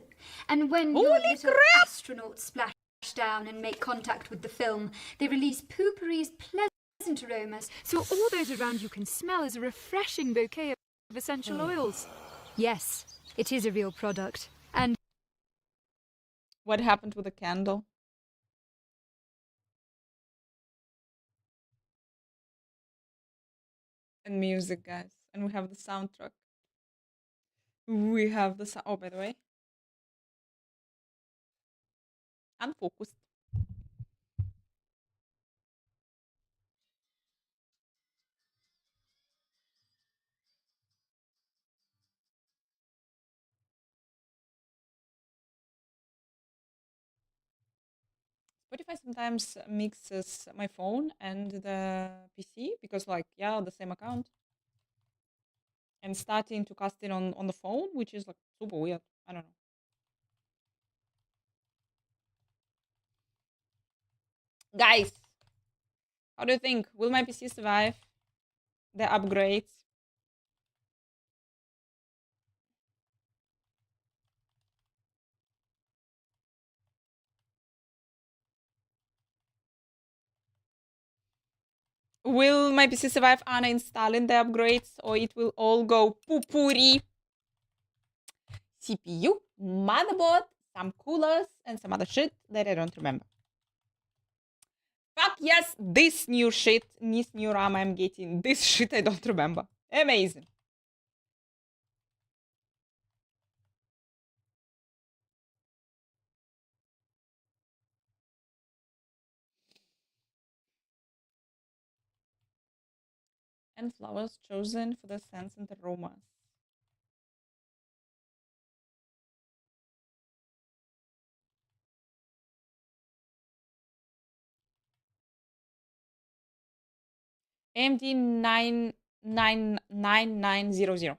And when your little astronauts splash down and make contact with the film, they release poopery's pleasant aromas, so all those around you can smell as a refreshing bouquet of essential oils. Yes, it is a real product. And what happened with the candle? And music, guys. And we have the soundtrack. We have the oh, by the way. Unfocused. Spotify sometimes mixes my phone and the PC because, like, yeah, the same account. and starting to cast it on the phone, which is like super weird. I don't know. Guys, how do you think? Will my PC survive the upgrades? Will my PC survive uninstalling the upgrades, or it will all go poo-poory? CPU, motherboard, some coolers, and some other shit that I don't remember. Fuck yes, this new shit, this new RAM I'm getting, this shit I don't remember. Amazing. And flowers chosen for the scents and aromas. AMD 99900.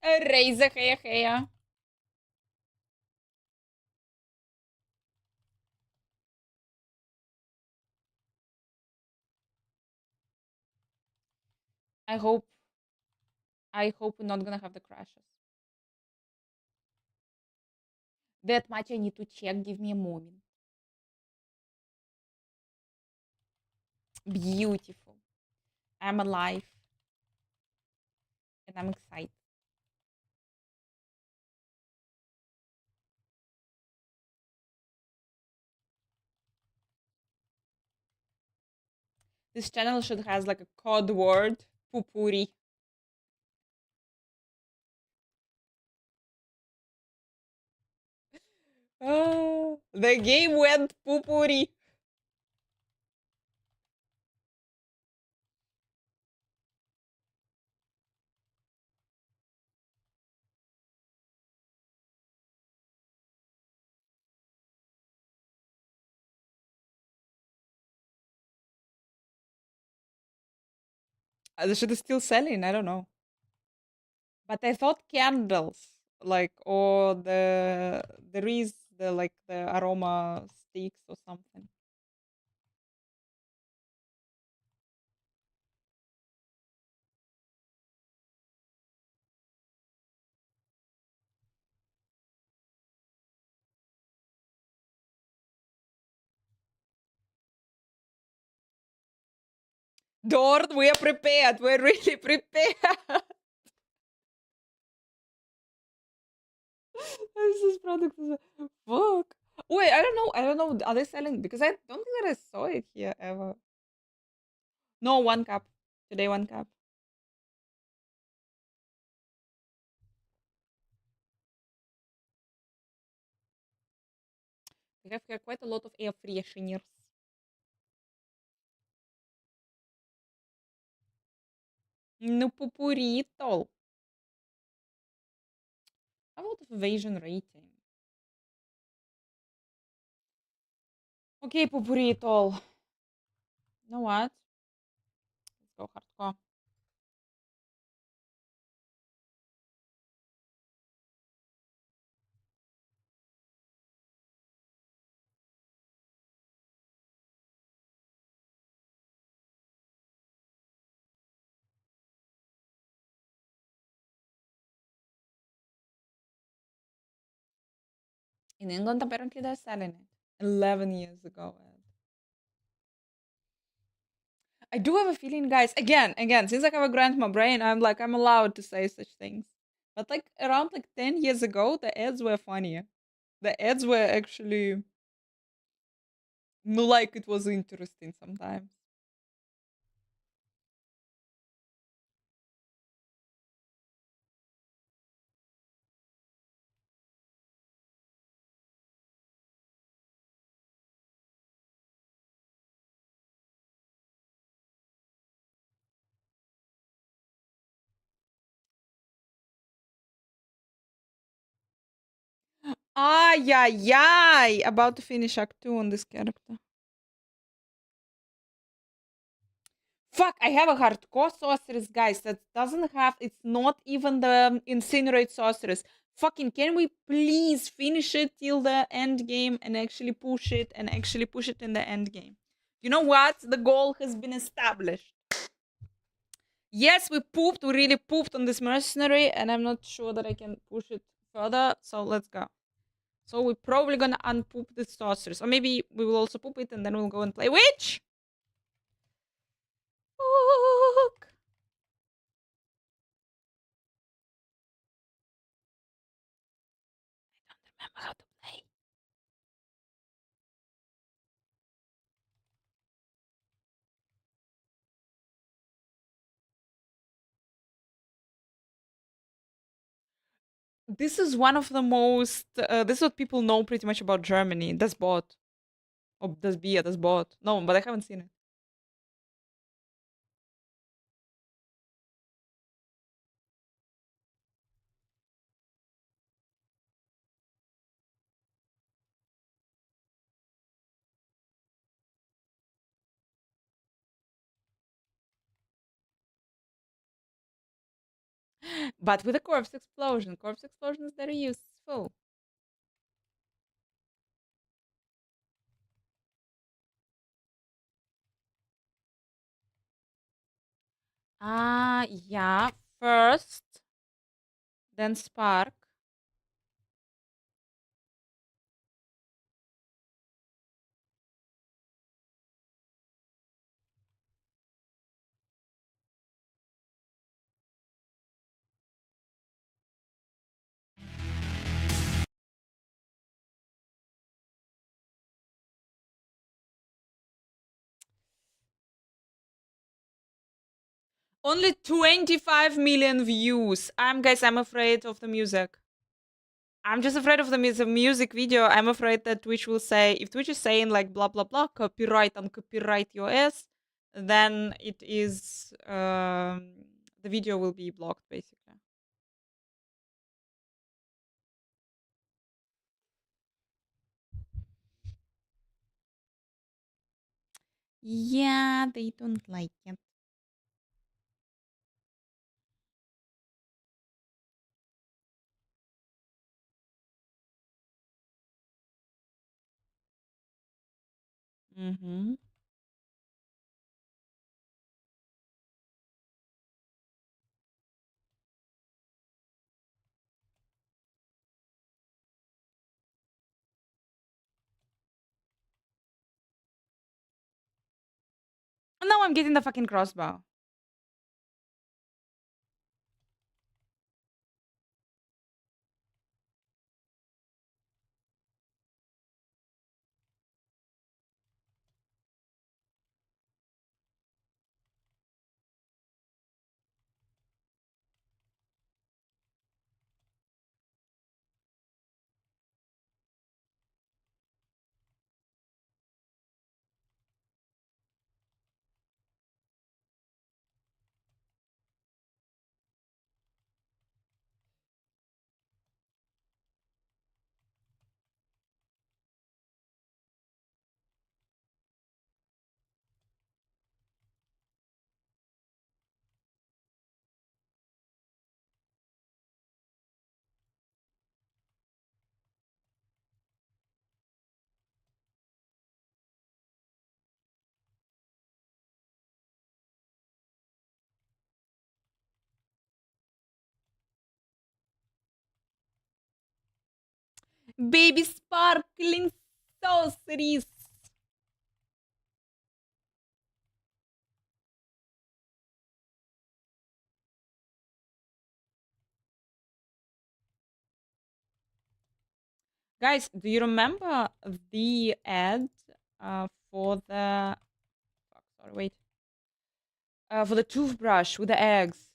Razer Heya. I hope we're not gonna have the crashes. That much I need to check. Give me a moment. Beautiful. I'm alive. And I'm excited. This channel should has like a code word. Pupuri. The game went pupuri. The shit is still selling. I don't know. But I thought candles, like, or there is the like the aroma sticks or something. Dord, we are prepared. We're really prepared. This product is fuck. Wait, I don't know. I don't know. Are they selling? Because I don't think that I saw it here ever. No, 1 cup. Today, 1 cup. We have here quite a lot of air fresheners. No pupurito. A lot of evasion rating. Okay, pupurito. You know what? Let's go hardcore. In England, apparently they're selling it. 11 years ago. I do have a feeling, guys, again, since I have a grandma brain, I'm like, I'm allowed to say such things. But like around like 10 years ago, the ads were funnier. The ads were actually like it was interesting sometimes. Ay, ay, ay! About to finish Act 2 on this character. Fuck, I have a hardcore sorceress, guys. That doesn't have. It's not even the incinerate sorceress. Fucking, can we please finish it till the end game and actually push it in the end game? You know what? The goal has been established. Yes, we really pooped on this mercenary, and I'm not sure that I can push it further, so let's go. So we're probably gonna unpoop the sorceress. Or maybe we will also poop it and then we'll go and play witch! Fuck. I don't remember how to play. This is one of the most. This is what people know pretty much about Germany. Das Boot. Or Das Bier, Das Boot. No, but I haven't seen it. But with a corpse explosion. Corpse explosion is very useful. Yeah. First, then spark. Only 25 million views. Guys, I'm afraid of the music. I'm just afraid of the music video. I'm afraid that Twitch will say, if Twitch is saying like blah blah blah, copyright and copyright your ass, then it is the video will be blocked basically. Yeah, they don't like it. Mm-hmm. And now I'm getting the fucking crossbow. Baby sparkling sorceries. Guys, do you remember the ad for the sorry, wait. For the toothbrush with the eggs?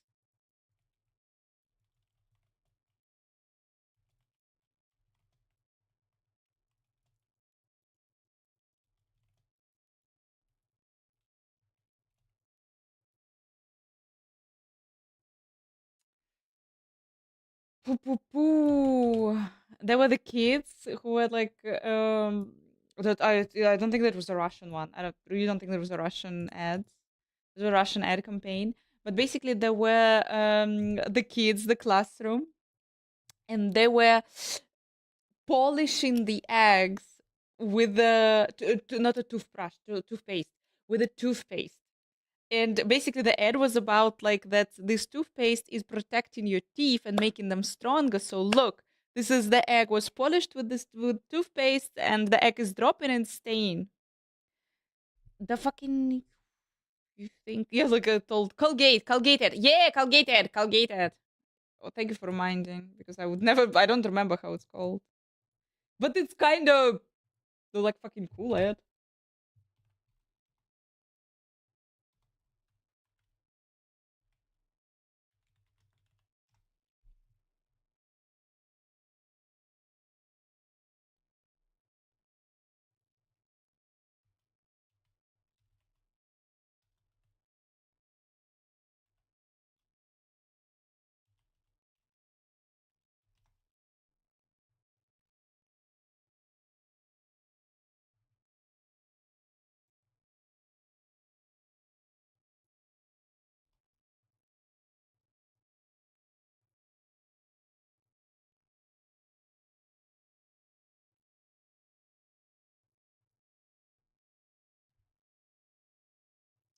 Poo poo poo. There were the kids who were like that I don't think that was a Russian one. I really don't think there was a Russian ad. the Russian ad campaign. But basically, there were the kids, the classroom, and they were polishing the eggs with not a toothbrush, toothpaste, with a toothpaste. And basically, the ad was about like that this toothpaste is protecting your teeth and making them stronger. So look, this is the egg was polished with this with toothpaste, and the egg is dropping and staying. The fucking you think? Yeah, look, I told Colgated. Yeah, Colgated. Oh, thank you for reminding because I would never. I don't remember how it's called, but it's kind of like fucking cool ad.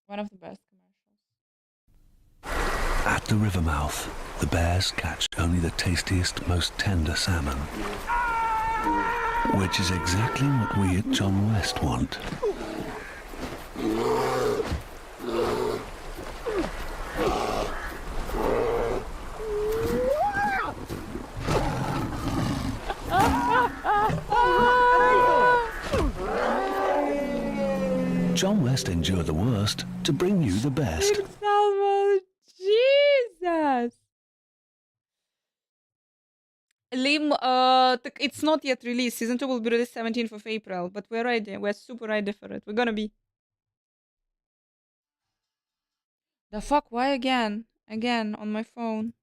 One of the best commercials. At the river mouth, the bears catch only the tastiest, most tender salmon. Which is exactly what we at John West want. John West endured the worst to bring you the best. Jesus. Lim, it's not yet released. Season 2 will be released 17th of April, but we're ready. We're super ready for it. We're gonna be. The fuck? Why again? Again on my phone.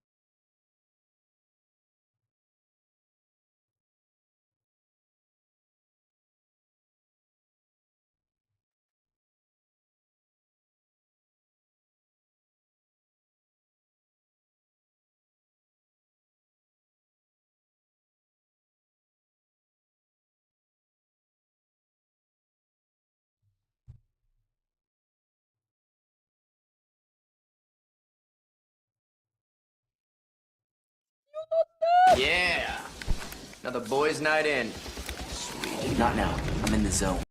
Yeah! Another boys' night in. Sweet. Not now. I'm in the zone.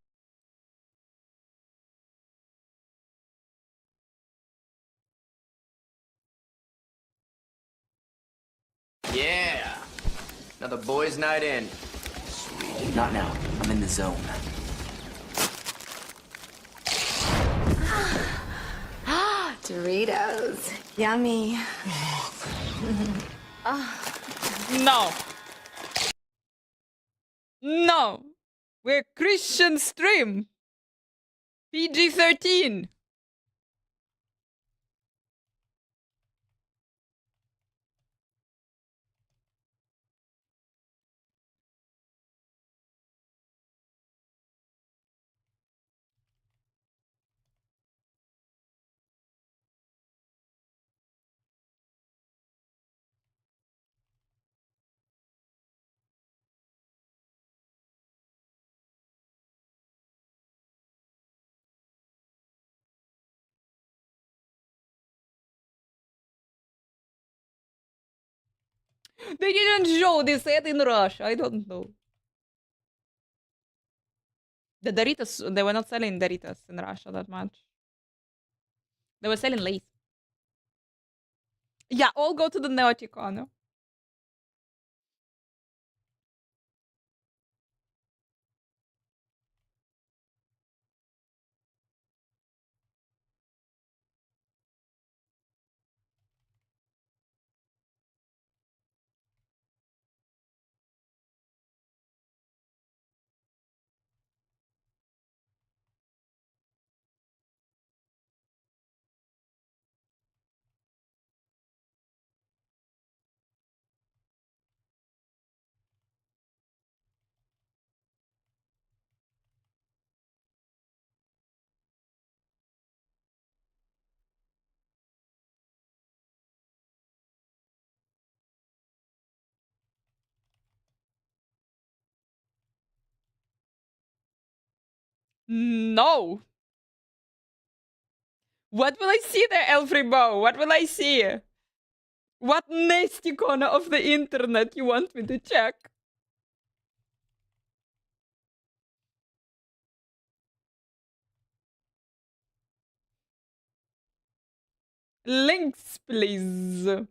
Yeah! Another boys' night in. Sweet. Not now. I'm in the zone. Doritos. Yummy. No. No. We're Christian stream. PG-13. They didn't show this ad in Russia. I don't know. The Doritos, they were not selling Doritos in Russia that much. They were selling Lay's. Yeah, all go to the Neoticon. No. What will I see there, Elfribo? What will I see? What nasty corner of the internet you want me to check? Links, please.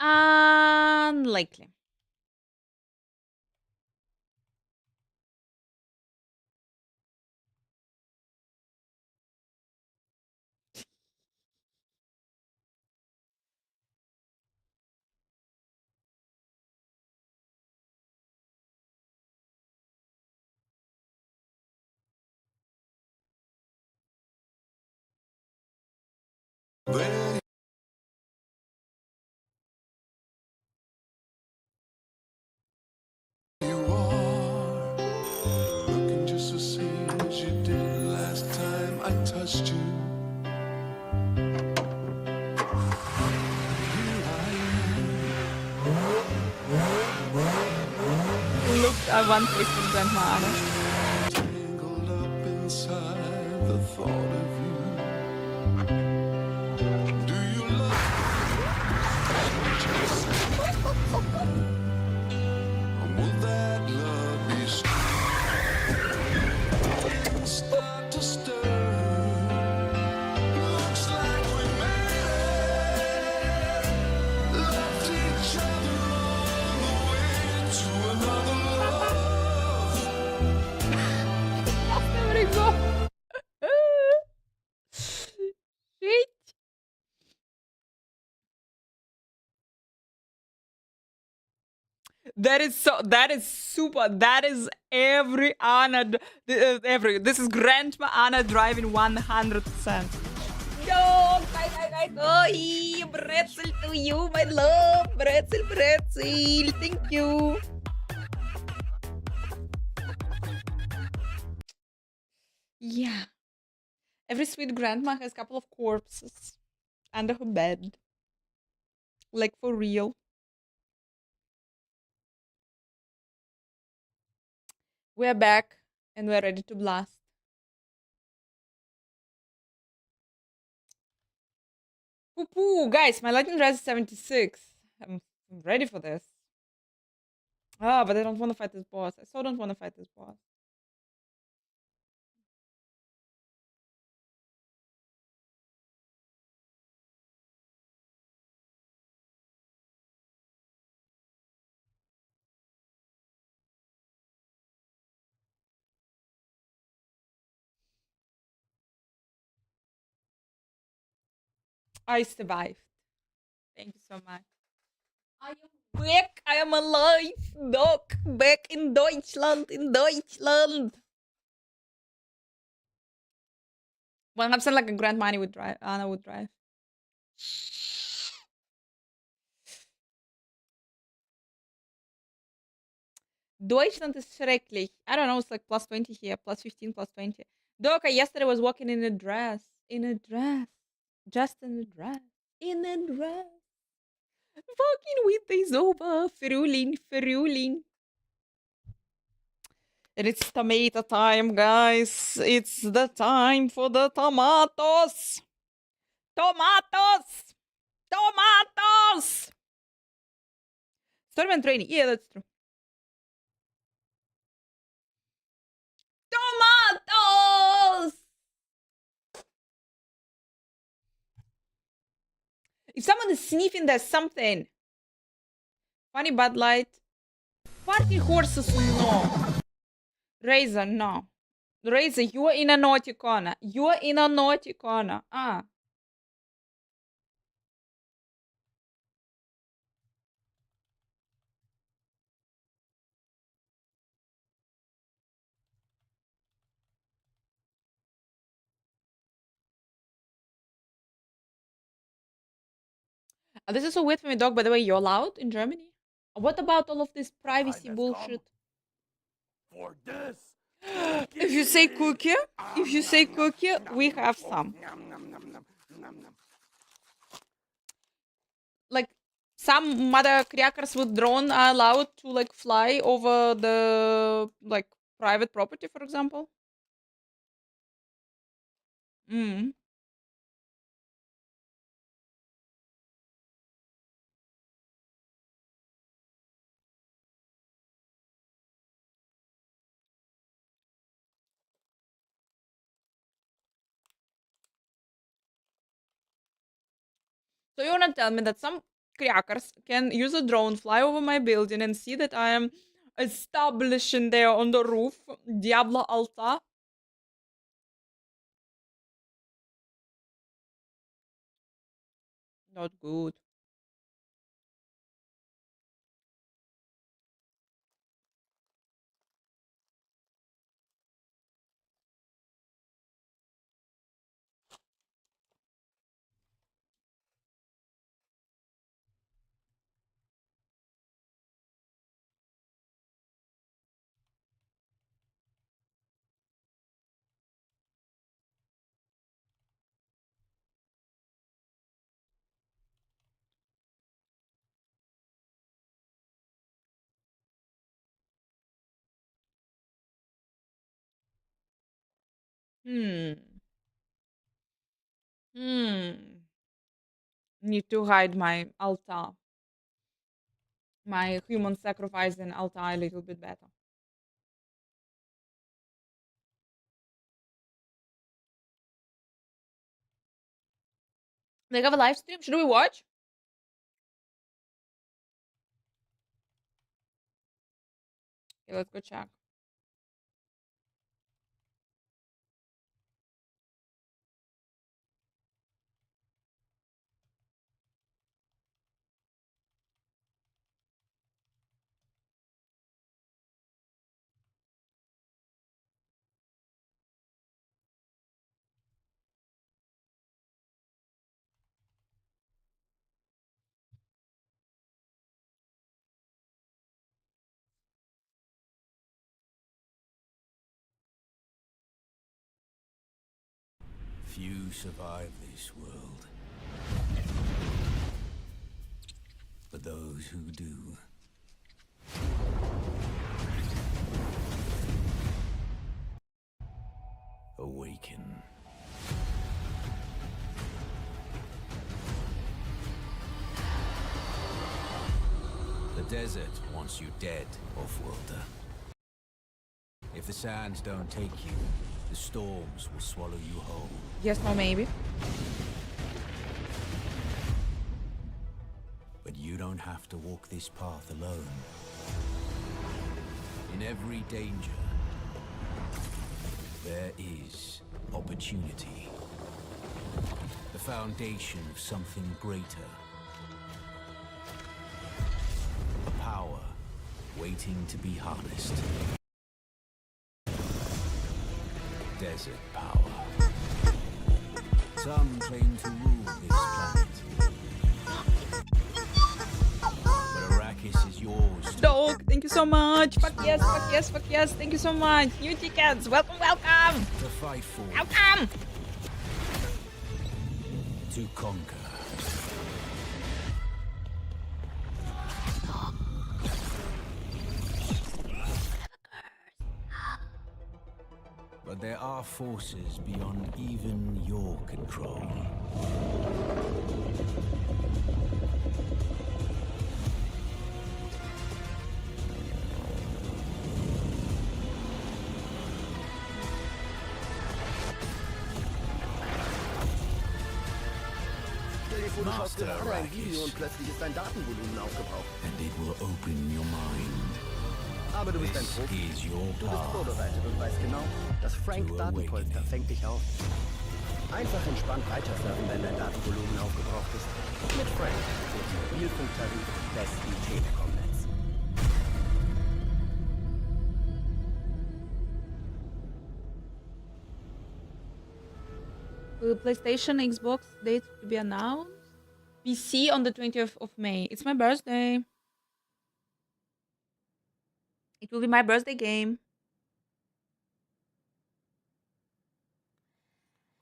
Unlikely. Looking just the same as you did last time I touched you. Look, I want this from Grandma Anna. Tangled up inside the thought of you. Do you love or will that love be start to stir? Looks like we made it. Left each other on the way to another love. There we go. Shit. That is super. That is every Anna, this is Grandma Anna driving 100%. Yo, oh, pretzel to you, my love. Pretzel, thank you. Yeah. Every sweet grandma has a couple of corpses under her bed. Like, for real. We're back, and we're ready to blast. Poo-poo! Guys, my lightning res is 76. I'm ready for this. Ah, but I don't want to fight this boss. I so don't want to fight this boss. I survived. Thank you so much. I am back. I am alive. Doc, back in Deutschland. 100% like a grandma would drive. Anna would drive. Deutschland is schrecklich. I don't know, it's like plus 20 here, plus 15, plus 20. Doc, I yesterday was walking in a dress. Just in a dress. Fucking winter is over. Frühling. And it's tomato time, guys. It's the time for the tomatoes. Storm and training. Yeah, that's true. Tomatoes! If someone is sniffing, there's something. Funny Bud Light. Party horses, no. Razor, no. Razor, you're in a naughty corner. Ah. This is so weird for me, dog. By the way, you're allowed in Germany? What about all of this privacy bullshit? For this. If you say cookie, we have some. Like, some mother crackers with drone are allowed to like fly over the like private property, for example. Mm. So you wanna tell me that some crackers can use a drone, fly over my building, and see that I am establishing there on the roof Diablo altar? Not good. Hmm. Need to hide my altar. My human sacrificing altar a little bit better. They have a live stream. Should we watch? Okay, let's go check. Few survive this world. But those who do awaken. The desert wants you dead, off-worlder. If the sands don't take you, the storms will swallow you whole. Yes, no, maybe. But you don't have to walk this path alone. In every danger, there is opportunity. The foundation of something greater. A power waiting to be harnessed. Desert power. Some claim to rule this planet. But Arrakis is yours. Dog, thank you so much. Fuck yes, fuck yes, fuck yes. Thank you so much. New tickets. Welcome, welcome. To fight for. Welcome. To conquer. But there are forces beyond even your control. Stell dir vor, du schaust gerade ein Video und plötzlich ist dein Datenvolumen aufgebraucht. And it will open your mind. Aber du bist ein Profi. Du bist vorbereitet und weißt genau, das Frank-Datenpolster fängt dich auf. Einfach entspannt weitersurfen, wenn dein Datenvolumen aufgebraucht ist. Mit Frank, dem Mobilfunktarif besten Telekom-Netz. Will PlayStation, Xbox dates to be announced? PC on the 20th of May. It's my birthday. It will be my birthday game.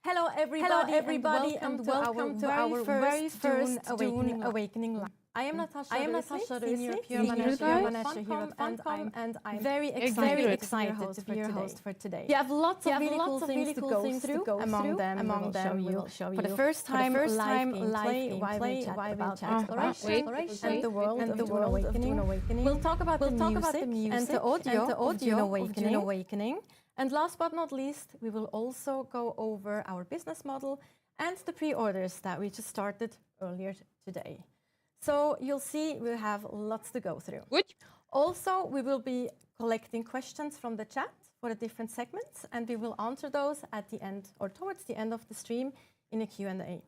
Hello everybody, and welcome to our very first Dune Awakening Live. I am Natasha, Senior PR Manager here at Funcom, and I'm very excited to be your host for today. We have lots of really cool things to go through. Among them, we will show you for the first time live gameplay about exploration and the world of Dune Awakening. We'll talk about the music and the audio of Dune Awakening. And last but not least, we will also go over our business model and the pre-orders that we just started earlier today. So you'll see we have lots to go through. Also, we will be collecting questions from the chat for the different segments, and we will answer those at the end or towards the end of the stream in a Q&A.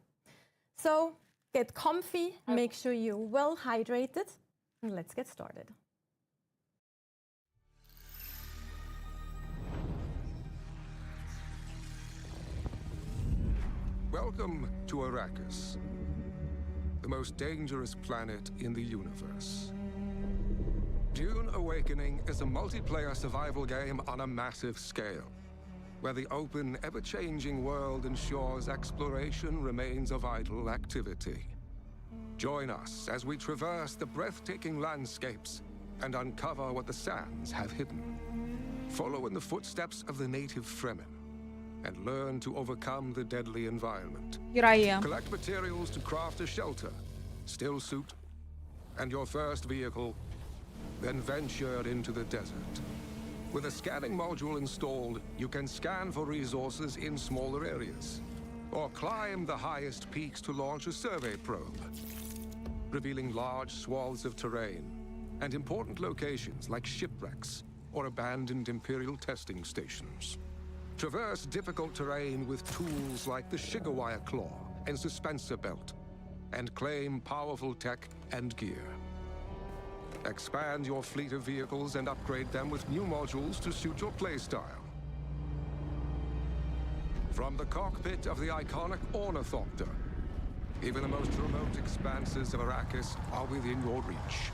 So get comfy, make sure you're well hydrated, and let's get started. Welcome to Arrakis, the most dangerous planet in the universe. Dune Awakening is a multiplayer survival game on a massive scale, where the open, ever-changing world ensures exploration remains a vital activity. Join us as we traverse the breathtaking landscapes and uncover what the sands have hidden. Follow in the footsteps of the native Fremen and learn to overcome the deadly environment. Here I am. Collect materials to craft a shelter, still suit, and your first vehicle, then venture into the desert. With a scanning module installed, you can scan for resources in smaller areas, or climb the highest peaks to launch a survey probe, revealing large swaths of terrain and important locations like shipwrecks or abandoned Imperial testing stations. Traverse difficult terrain with tools like the Shigawire Claw and Suspensor Belt, and claim powerful tech and gear. Expand your fleet of vehicles and upgrade them with new modules to suit your playstyle. From the cockpit of the iconic Ornithopter, even the most remote expanses of Arrakis are within your reach.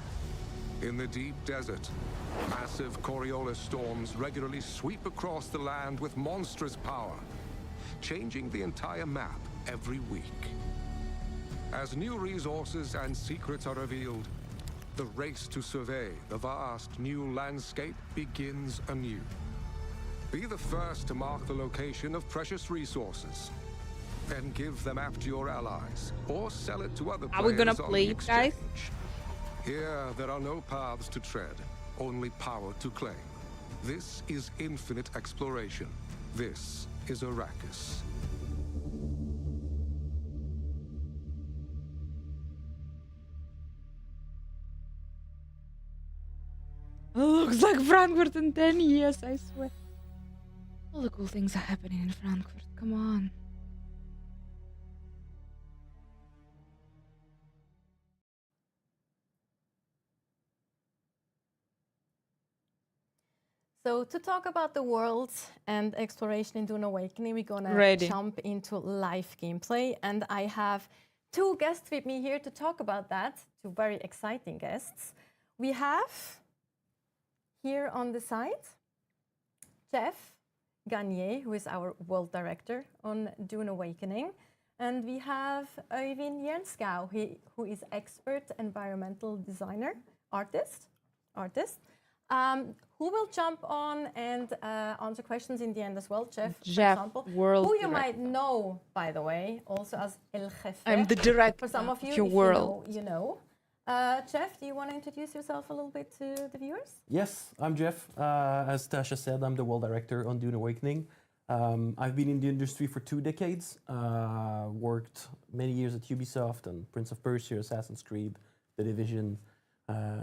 In the deep desert, massive Coriolis storms regularly sweep across the land with monstrous power, changing the entire map every week. As new resources and secrets are revealed, the race to survey the vast new landscape begins anew. Be the first to mark the location of precious resources, then give the map to your allies, or sell it to other players. Are we gonna play it, guys? Here, there are no paths to tread, only power to claim. This is infinite exploration. This is Arrakis. Looks like Frankfurt in 10 years, I swear. All the cool things are happening in Frankfurt. Come on. So to talk about the world and exploration in Dune Awakening, we're gonna jump into live gameplay, and I have two guests with me here to talk about that, two very exciting guests. We have here on the side Jeff Gagné, who is our world director on Dune Awakening, and we have Øyvind Jernskau, who is expert environmental designer, artist, who will jump on and answer questions in the end as well. Jeff, for example, who you might know, by the way, also as El Jefe. I'm the director. For some of you, your if world. you know. Jeff, do you want to introduce yourself a little bit to the viewers? Yes, I'm Jeff. As Tasha said, I'm the world director on Dune Awakening. I've been in the industry for 2 decades, worked many years at Ubisoft and Prince of Persia, Assassin's Creed, The Division,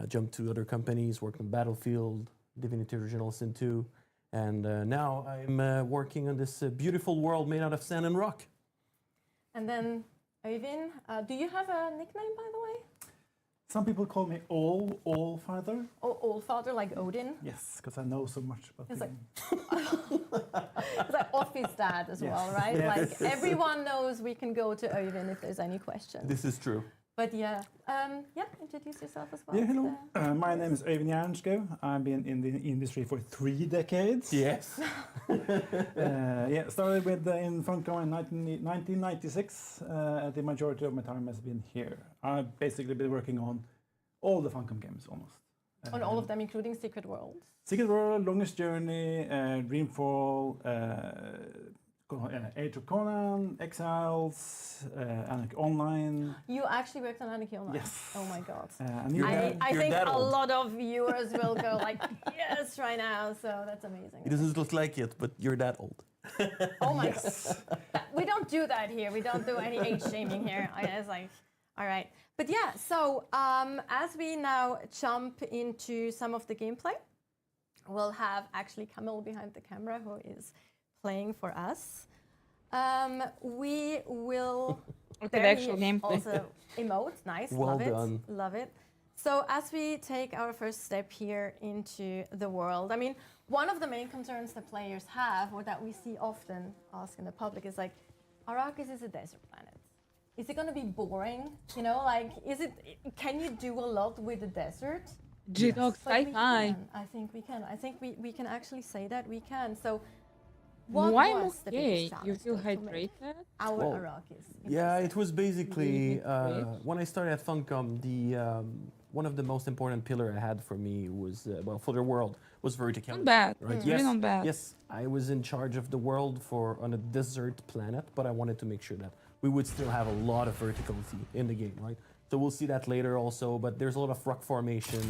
jumped to other companies, worked on Battlefield, Divinity Original Sin 2, and now I'm working on this beautiful world made out of sand and rock. And then, Øyvind, do you have a nickname, by the way? Some people call me Allfather. Allfather, like Odin? Yes, because I know so much about it's the game. It's like office dad as well, right? Yes. Like everyone knows we can go to Øyvind if there's any questions. This is true. But yeah, introduce yourself as well. Yeah, hello. My name is Øyvind Jernskov. I've been in the industry for 3 decades. Yes. Started with in Funcom in 1996. The majority of my time has been here. I've basically been working on all the Funcom games almost. On all of them, including Secret Worlds. Secret World, Longest Journey, Dreamfall, Age of Conan, Exiles, Anarchy Online. You actually worked on Anarchy Online? Yes. Oh my god. I think a lot of viewers will go like, yes, right now, so that's amazing. It doesn't look like it, but you're that old. Oh my god. We don't do that here. We don't do any age shaming here. I was like, all right. But yeah, so as we now jump into some of the gameplay, we'll have actually Camille behind the camera who is playing for us. We will the actual gameplay. Also emote. Nice, well love done. it, love it. So as we take our first step here into the world, I mean, one of the main concerns that players have, or that we see often asked in the public, is like, Arrakis is a desert planet. Is it going to be boring? You know, like, can you do a lot with the desert? G-Dog sci-fi. I think we can. I think we can actually say that we can. So, what why was not the gay? biggest challenge You feel to make hydrated? our Well, Arrakis? Yeah, it was basically Really? when I started at Funcom, the one of the most important pillar I had for me was for the world was verticality. Not bad. Right? Really not bad. Yes, I was in charge of the world on a desert planet, but I wanted to make sure that we would still have a lot of verticality in the game, right? So we'll see that later also, but there's a lot of rock formation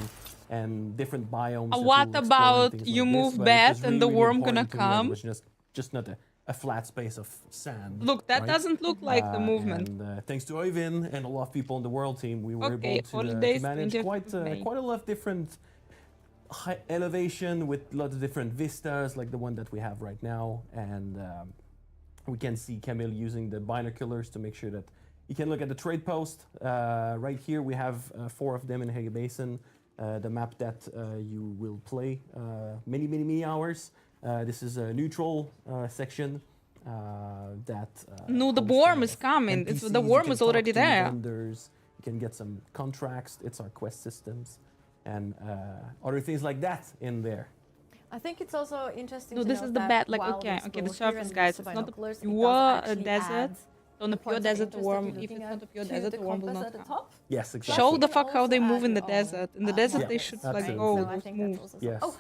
and different biomes. that What we'll explore and about things you like this, move but it bad was and the really worm important gonna to me that come? It was just not a flat space of sand. Look, that right? doesn't look like the movement. And thanks to Øyvind and a lot of people on the world team, we were Okay, able to holidays, manage 20th quite of May. quite a lot of different high elevation with lots of different vistas, like the one that we have right now. And we can see Camille using the binoculars to make sure that you can look at the trade post. Right here we have 4 of them in Hege Basin. The map that you will play many hours. This is a neutral section that. No, the hosts, worm is coming. NPCs. The You worm can is talk already to there. vendors. You can get some contracts. It's our quest systems and other things like that in there. I think it's also interesting. No, to this note is the that bad. Like, while okay, we okay, the explore here surface, and guys. use It's the not a binoculars, it pure does actually desert. add On a the pure points of desert, the interest that worm. you're If looking it's at not a pure to desert, the the worm will compass not at the come. top. Yes, exactly. Show Plus the you fuck can how they also move in the add your desert. In the own, desert, Yeah, they should like absolutely. go, So I just think move. that's also Yes. Oh,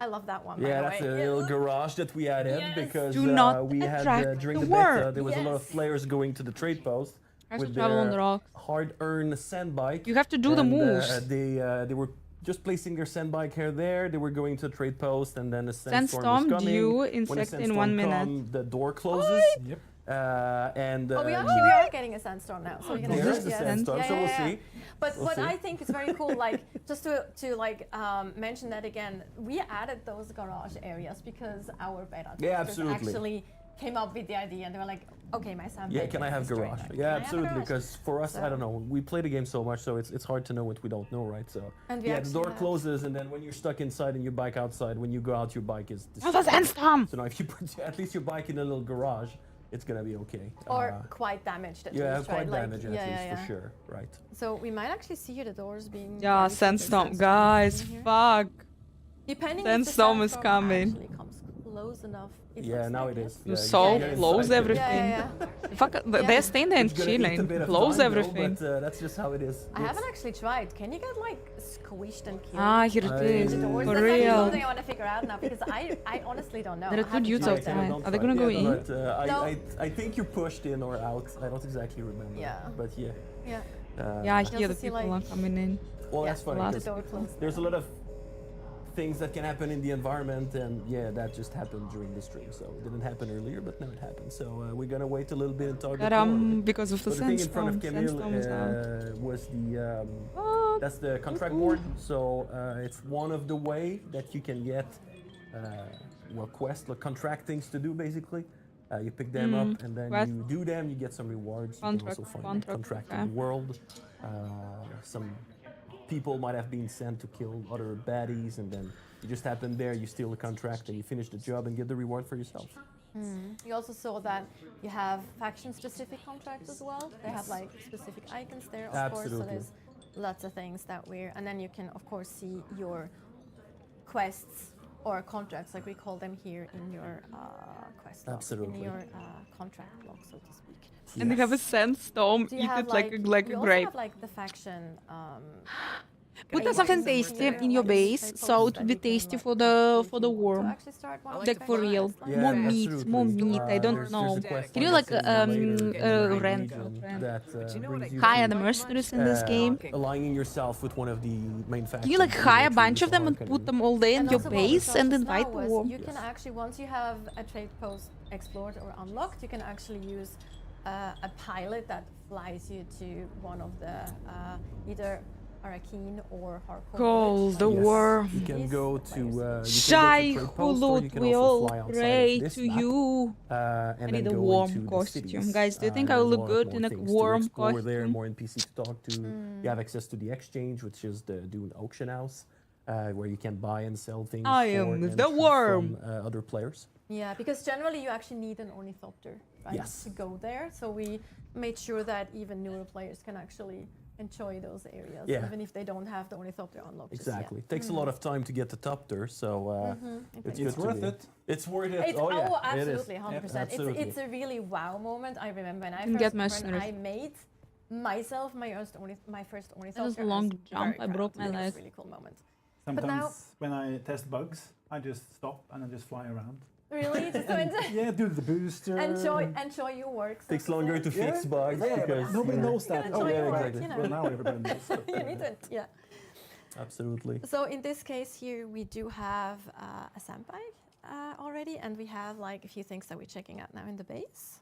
I love that one. Yeah, by that's the a way. little garage that we added Yes. because Do not we had attract during the the beta worm. there was a lot of Yes. players going to the trade post Guys with will travel on the their rocks. hard-earned sand bike. You have to do the and, moves. They were just placing their sand bike here there. They were going to the trade post, and then a sandstorm Sandstorm was coming. due When a insect in sandstorm 1 minute. come, the door closes. Yep. And Oh, we are getting a sandstorm now, so we can there actually is a yes. sandstorm, so we'll see. But We'll what see. I think is very cool, like just to like mention that again, we added those garage areas because our beta testers absolutely. actually came up with the idea, and they were like, okay, my sand. Yeah, can I have garage? Yeah, absolutely. Because for us, I So- don't know. We play the game so much, so it's hard to know what we don't know, right? So And we yeah, the actually door have- closes, and then when you're stuck inside and your bike outside, when you go out, your bike is. Oh, the sandstorm! So now, if you put at least your bike in a little garage, it's gonna be okay. Or quite damaged at yeah, least, quite right? Like, damaged at least for sure, right? So we might actually see the doors being. Yeah, very quickly sandstorm, guys. in here. Fuck. Depending Sandstorm if is the coming. actually comes close enough. It Yeah, looks now like it is. You Yeah, so get close inside. everything. Yeah. Fuck, they're staying there and It's gonna eat a chilling. bit of Close time, though, everything. but that's just how it is. I haven't actually tried. Can you get like squished and killed? Ah, here it I- is. The doors? For That's actually real. something I want to figure out now because I honestly don't know. There are I good haven't youths tried outside. that. Are they gonna go in? But, No. I think you're pushed in or out. I don't exactly remember. Yeah. But yeah. Yeah. Yeah, I You hear also the see, people like- are coming in. Well, Yeah, that's funny. last- 'cause The door closed. There's a lot of things that can happen in the environment, and yeah, that just happened during the stream. So it didn't happen earlier, but now it happened. So we're gonna wait a little bit and talk. Because of the So the thing in front sandstorm. of Camille Sandstorm is out. was the What? that's the contract board. So it's one of the way that you can get quest like contract things to do basically. You pick them up and then quest. you do them. You get some rewards. Contract, you can also find contract, contracted okay. world. Some people might have been sent to kill other baddies, and then you just happen there. You steal the contract and you finish the job and get the reward for yourself. You also saw that you have faction-specific contracts as well. They have like specific icons there, of course. So there's lots of things that and then you can of course see your quests or contracts, like we call them here, in your quest log, in your contract log, so to speak. And they have a sandstorm, eat it like a grape. You also have like the faction. Put something tasty in your base, so it would be tasty for the worm. Like for real. More meat, I don't know. Can you like rent hire the mercenaries in this game? Aligning yourself with one of the main factions. Can you like hire a bunch of them and put them all there in your base and invite the worm? You can actually, once you have a trade post explored or unlocked, you can actually use a pilot that flies you to one of the either Arakeen or Harcourt. Call the worm. You can go to Shai Hulud, we all pray to you. I need a worm costume. Guys, do you think I will look good in a worm costume? There, more NPCs to talk to. You have access to the exchange, which is the Dune auction house, where you can buy and sell things the worm from other players. Yeah, because generally you actually need an ornithopter, right, to go there. So we made sure that even newer players can actually enjoy those areas, even if they don't have the ornithopter unlocked. Exactly. It takes a lot of time to get the topter, so it's worth it. It's worth it. Absolutely, 100%. Absolutely. It's a really wow moment. I remember when I made myself my first ornithopter. That was a long jump. I broke my leg. Really cool moment. Sometimes when I test bugs, I just stop and I just fly around. Really? Just go into do the booster. Enjoy your work. Takes longer to fix bugs because nobody knows that. Exactly. Well, now everybody knows. You need to, Absolutely. So in this case here, we do have a sandbag already, and we have like a few things that we're checking out now in the base.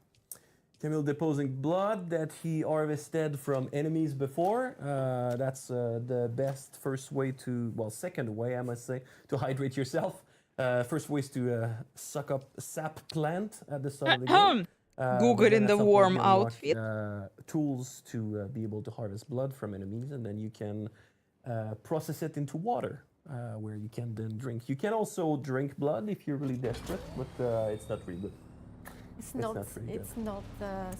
Camille deposing blood that he harvested from enemies before. That's the best first way to, second way I must say, to hydrate yourself. First way is to suck up sap plant at the start of the game. Google in the worm outfit. Tools to be able to harvest blood from enemies, and then you can process it into water, where you can then drink. You can also drink blood if you're really desperate, but it's not really good. It's not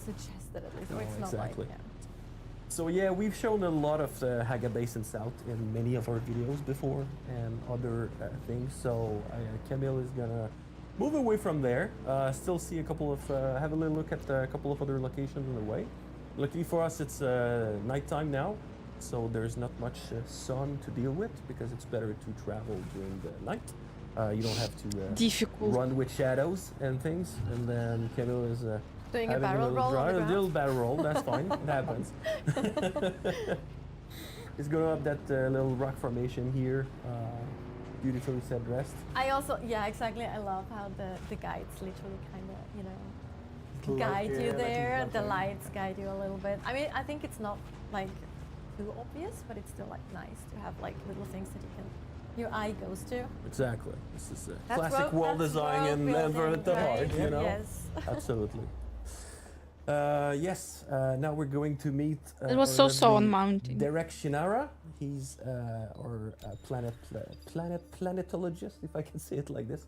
suggested at least, or it's not exactly. like. So we've shown a lot of the Haga Basin South in many of our videos before and other things. So Camille is gonna move away from there. Still see a couple of, have a little look at a couple of other locations on the way. Luckily for us, it's nighttime now, so there's not much sun to deal with because it's better to travel during the night. You don't have to run with shadows and things. And then Camille is doing a barrel roll. A little barrel roll, that's fine. It happens. He's going up that little rock formation here. Beautifully set rest. I also, exactly. I love how the guides literally kind of, guide you there. The lights guide you a little bit. I mean, I think it's not like too obvious, but it's still like nice to have like little things that your eye goes to. Exactly. This is a classic world design and for the heart, you know? Yes. Absolutely. Now we're going to meet it was so on mountain. Directionara. He's planetologist, if I can say it like this.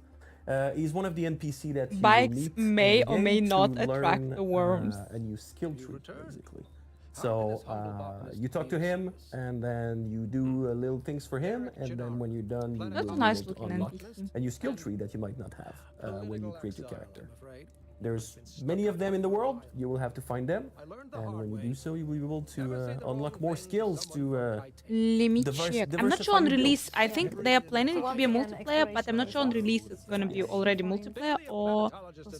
He's one of the NPC that bikes may or may not attract the worms. A new skill tree, basically. So you talk to him, and then you do little things for him, and then when you're done, you That's will a nice be able to looking unlock NPC. a new skill tree that you might not have when you create your character. There's many of them in the world. You will have to find them, and when you do so, you will be able to unlock more skills to. Let me check. I'm not sure on release. I think they are planning it to be a multiplayer, but I'm not sure on release it's gonna be already multiplayer or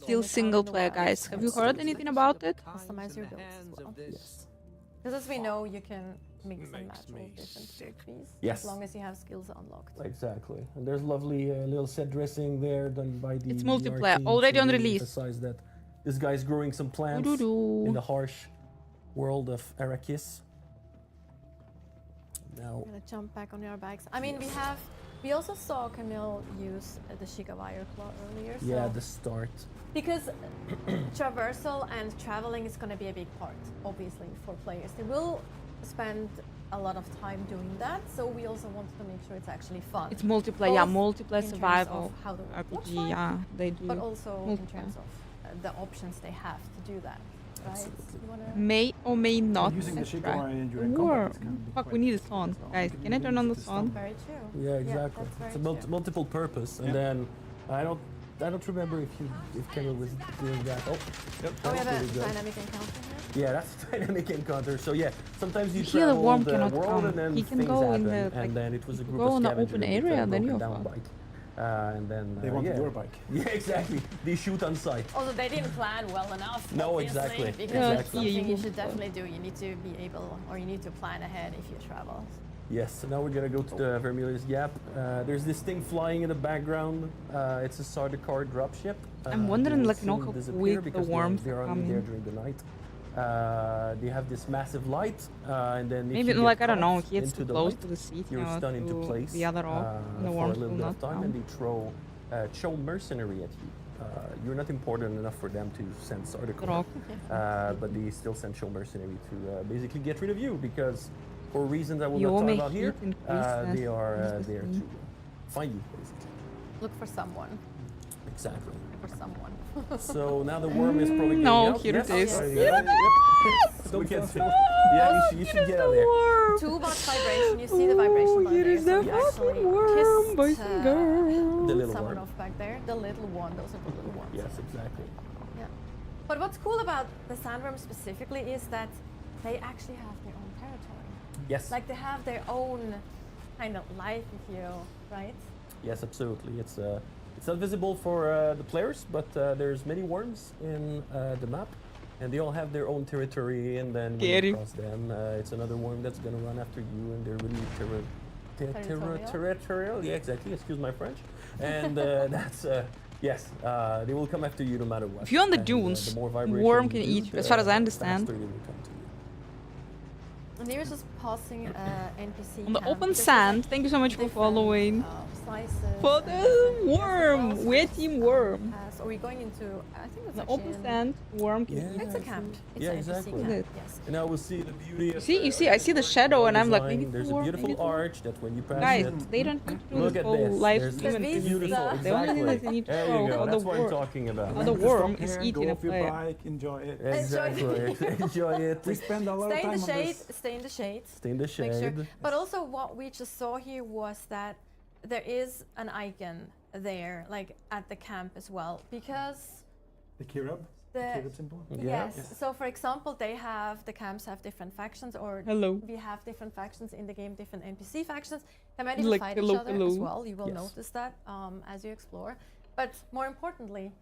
still single player. Guys, have you heard anything about it? Customize your builds as well. Yes. Because as we know, you can mix and match with different skill trees as long as you have skills unlocked. Exactly. And there's lovely little set dressing there done by the. It's multiplayer, already on release. Emphasize that this guy's growing some plants in the harsh world of Arrakis. Now. I'm gonna jump back on our bikes. I mean, we also saw Camille use the Shigawire Claw earlier. So Yeah, the start. Because traversal and traveling is going to be a big part, obviously, for players. They will spend a lot of time doing that. So we also wanted to make sure it's actually fun. It's multiplayer, yeah, Both multiplayer in terms survival of how the world looks RPG, like, yeah, they do. but also in multiplayer. terms of the options they have to do that. Right? You wanna- May or may not using the extract. Shikimori during Or, combat is gonna be fuck, quite we need a song, guys. Can I turn on the song? Very true. Yeah, exactly. that's very It's a true. multiple purpose, and then I don't remember if Kendall was doing that. Oh, yep, Oh, we have pretty a good. dynamic encounter here. Yeah, that's dynamic encounter. So yeah, sometimes you Here the travel worm the cannot world come. and then He can things go happen, in the, like, and then it was a you group go of on an scavengers open with area, a and then broken you're down fine. bike. And then They wanted yeah. your bike. Yeah, exactly. They shoot on sight. Also, they didn't plan well enough. No, obviously, exactly. Because Yeah, that's exactly. something you should definitely do. You need to be able, or you need to plan ahead if you travel. Yes, so now we're gonna go to the Vermilius Gap. There's this thing flying in the background. It's a Sardaukar dropship. I'm wondering, they will like, you know, soon how disappear quick the because worms they're are only there coming. during the night. They have this massive light, and then if Maybe, you get like, I don't know, caught he gets into too the close light, to the seat, you're you know, stunned into to place the other off, and the for a worms little will bit not of time, come. and they throw Cho mercenary at you. You're not important enough for them to send Sardaukar, but they still send Cho mercenary to basically get rid of you because, for reasons I will You not talk make about here, heat increase they as are increases there heat. to find you, basically. Look for someone. Exactly. For someone. So now the worm is probably getting No, out. here Yes, it is. there you go. Yep. We can see. Yeah, you should get out there. Too much vibration. You see the vibration button Here there. is So the you fucking actually worm, kissed, boys and girls. The little someone worm. off back there. The little one. Those are the little ones. Yes, exactly. Yeah. But what's cool about the sandworm specifically is that they actually have their own territory. Yes. Like they have their own kind of life, if you, right? Yes, absolutely. It's not visible for the players, but there's many worms in the map, and they all have their own territory. And then when Get you him. cross them, it's another worm that's gonna run after you, and they're really territorial. Yeah, exactly. Excuse my French. And that's yes, they will come after you no matter what. If you're on the And, dunes, the more vibration worm you can do, eat you, as far as I the understand. faster they will come to you. And they were just passing NPC On the camp. open This is, sand, like, thank you so much for different, following. Slices For and the different worm, wells. we're team worm. So we're going into, I think it's The actually open in- sand, worm can eat. It's a camp. It's Yeah, an NPC exactly. camp. Yes. And now we'll see the beauty of You see, I see the shadow, and I'm like, design. maybe There's four, a beautiful maybe four. arch that when you pass Guys, it, they don't need to do look this at whole this. live There's stream and this beautiful. PvP. The only thing that they need to There show you go. how That's the what I'm worm, talking about. how the worm is Here, eating go a off your player. bike, enjoy it. Exactly. Enjoy it. We spend a lot Stay of in time the on shade. this. Stay in the shade. Stay in the Make sure. shade. But also, what we just saw here was that there is an icon there, like at the camp as well, because The Kirab? the Kirab symbol? yes. So, for example, the camps have different factions, or Hello. we have different factions in the game, different NPC factions. They might Like, even fight hello, each other as hello. well. You will Yes. notice that as you explore. But more importantly,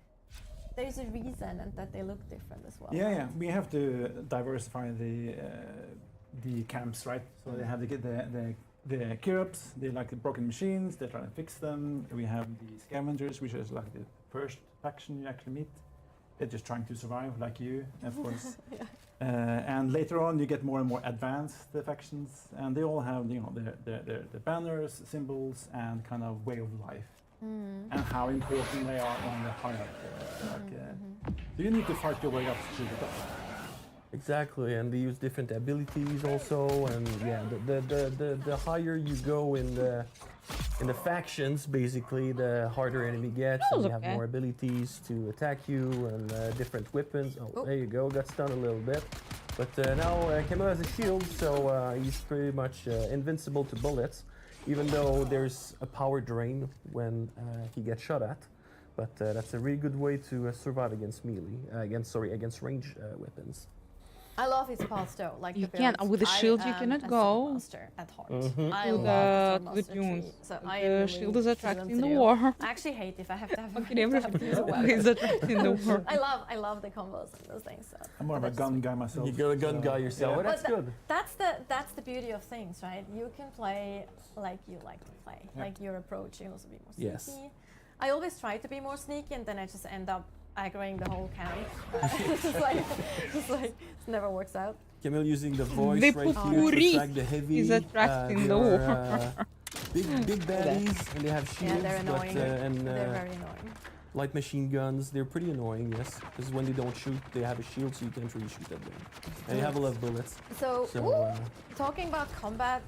there's a reason and that they look different as well. Yeah, yeah. We have to diversify the camps, right? So they have the Kirabs, they like the broken machines, they try to fix them. We have the scavengers, which is like the first faction you actually meet. They're just trying to survive, like you, of course. And later on, you get more and more advanced factions, and they all have, you know, their banners, symbols, and kind of way of life, and how important they are on the hierarchy. So you need to fight your way up to the top. Exactly, and they use different abilities also, and yeah, the higher you go in the factions, basically, the harder enemy gets, and was you have okay. more abilities to attack you, and different weapons. Oh, there you go, got stunned a little bit. But now Kemo has a shield, so he's pretty much invincible to bullets, even though there's a power drain when he gets shot at. But that's a really good way to survive against melee, against range weapons. I love his paths though. Like You the can't- builds. with the I shield you am cannot a go. Swordmaster at heart. I To love the Swordmaster dunes. tree, so The I am really shield is keen attracting to the do. worm. I actually hate if I have to have. Fucking to everything have to use a weapon. is attracting the worm. I love the combos and those things. So. I'm more of a gun guy myself. You go a gun so, guy yourself. yeah. Oh, that's But good. That's the beauty of things, right? You can play like you like to play, Yeah. like your approach. You can also be more sneaky. Yes. I always try to be more sneaky, and then I just end up aggroing the whole camp. just like it never works out. Camille using the voice The right here to Pupuri attract the heavy. is attracting they the are, war. big baddies, and they have shields. Yeah, they're annoying. But, and, They're very annoying. light machine guns. They're pretty annoying, yes, because when they don't shoot, they have a shield, so you can't really shoot at them. And you have a lot of bullets. So talking about combat,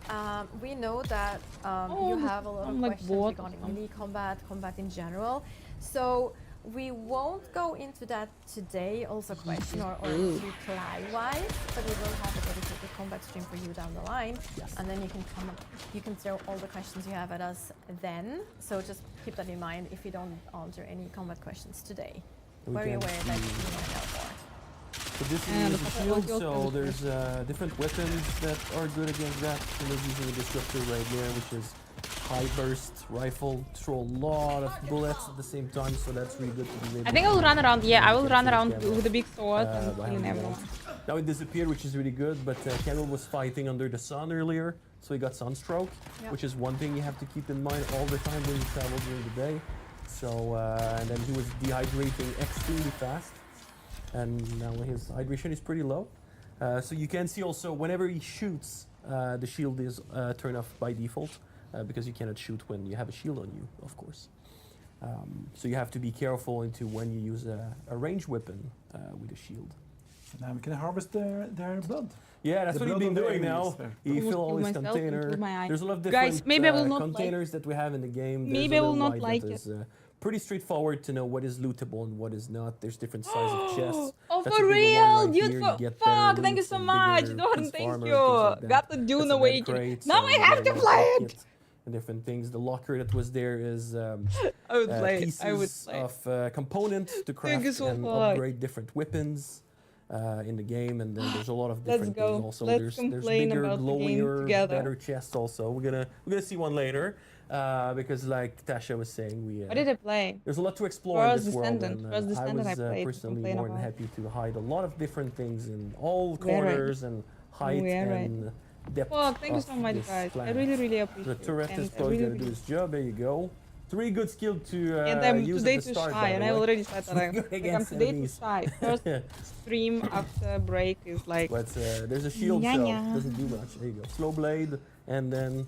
we know that you have a lot of questions regarding melee combat in general. So we won't go into that today, also question or reply-wise, but we will have a dedicated combat stream for you down the line, and then you can throw all the questions you have at us then. So just keep that in mind if you don't answer any combat questions today. Very aware that you might know more. So this is the shield, so there's different weapons that are good against that. So we're using a disruptor right there, which is high burst rifle, throw a lot of bullets at the same time, so that's really good to be able. I think I will run around. Yeah, I will run around with the big sword and killing everyone. Now it disappeared, which is really good, but Camille was fighting under the sun earlier, so he got sunstroke, which is one thing you have to keep in mind all the time when you travel during the day. So, and then he was dehydrating extremely fast, and now his hydration is pretty low. So you can see also whenever he shoots, the shield is turned off by default. Because you cannot shoot when you have a shield on you, of course. So you have to be careful into when you use a ranged weapon with a shield. So now we can harvest their blood. Yeah, that's what you've been doing now. You fill all these containers. There's a lot of different containers that we have in the game. Maybe I will not like it. Pretty straightforward to know what is lootable and what is not. There's different sizes of chests. Oh, for real? Dude, fuck, thank you so much. Dorn, thank you. Got the Dune Awakening. Now I have to play it. And different things. The locker that was there is I would play pieces it. I would play of components to craft and upgrade different weapons in the game. And then there's a lot of different things also. There's bigger, glowier, better chests also. We're gonna see one later. Because like Tasha was saying, what did I play? There's a lot to explore in this world, and I was personally more than happy to hide a lot of different things in all corners and height and depth. Well, thank you so much, guys. I really appreciate it. The turret is probably going to do its job. There you go. It's a really good skill to I'm use today at the too start, shy, and I already said that I'm today too enemies. shy. First stream after break is like. But there's a shield, so it doesn't do much. There you go. Slow blade, and then.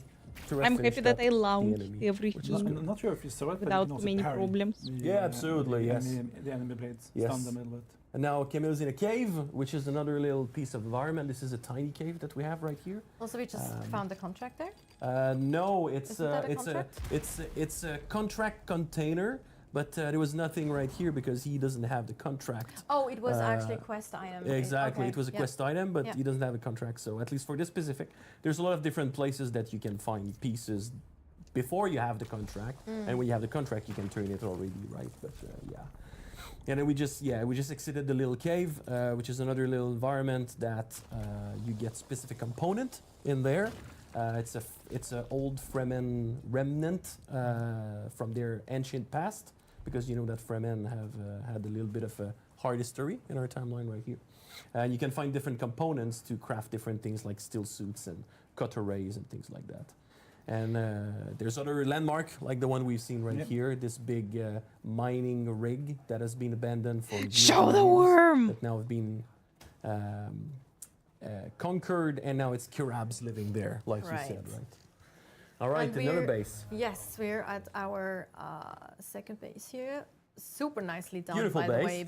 I'm happy that I launched everything. I'm not sure if you saw it, without too many problems. Yeah, absolutely, yes. The enemy blades yes. the middle of it. And now Camille's in a cave, which is another little piece of environment. This is a tiny cave that we have right here. Also, we just found the contract there. No, it's a contract container. But there was nothing right here because he doesn't have the contract. Oh, it was actually a quest item. Exactly, okay. It was a quest item, but he doesn't have a contract. So at least for this specific, there's a lot of different places that you can find pieces before you have the contract. And when you have the contract, you can turn it already, right? But yeah. And then we just exited the little cave, which is another little environment that you get specific component in there. It's an old Fremen remnant from their ancient past. Because you know that Fremen have had a little bit of a hard history in our timeline right here. And you can find different components to craft different things like steel suits and cutter rays and things like that. And there's other landmark like the one we've seen right here, this big mining rig that has been abandoned for years. Show the worm! That now have been conquered, and now it's Kirabs living there, like you said, right? All right, another base. Yes, we're at our second base here. Super nicely done, beautiful by base. the way,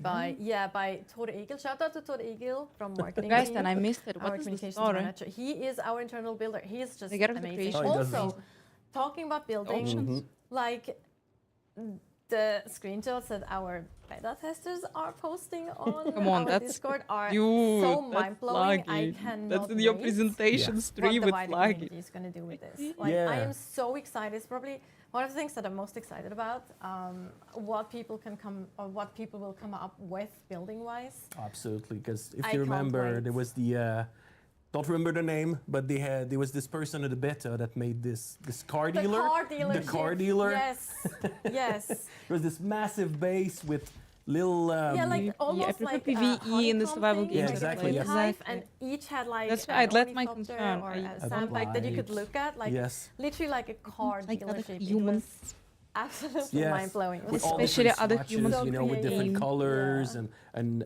by Tore Egil. Shout out to Tore Egil from marketing. Guys, then I missed it. What our is communications the story? manager. He is our internal builder. He is just amazing. Oh, also, talking about building, like the screenshots that our beta testers are posting on our Discord are so mind-blowing. I cannot That's in your presentation stream with what the laggy. community is going to do with this. Like, I am so excited. It's probably one of the things that I'm most excited about. What people will come up with building-wise. Absolutely, because if you remember, there was the. Don't remember the name, but there was this person at the beta that made this car dealer. The car dealer. Yes, yes. There was this massive base with little. like almost like PvE in the survival game. Yeah, exactly. Yes. And each had like that's right. That's my concern. Or a sandbag that you could look at, like literally like a car dealership. Humans. Absolutely mind-blowing. Especially other humans, you know, with different colors and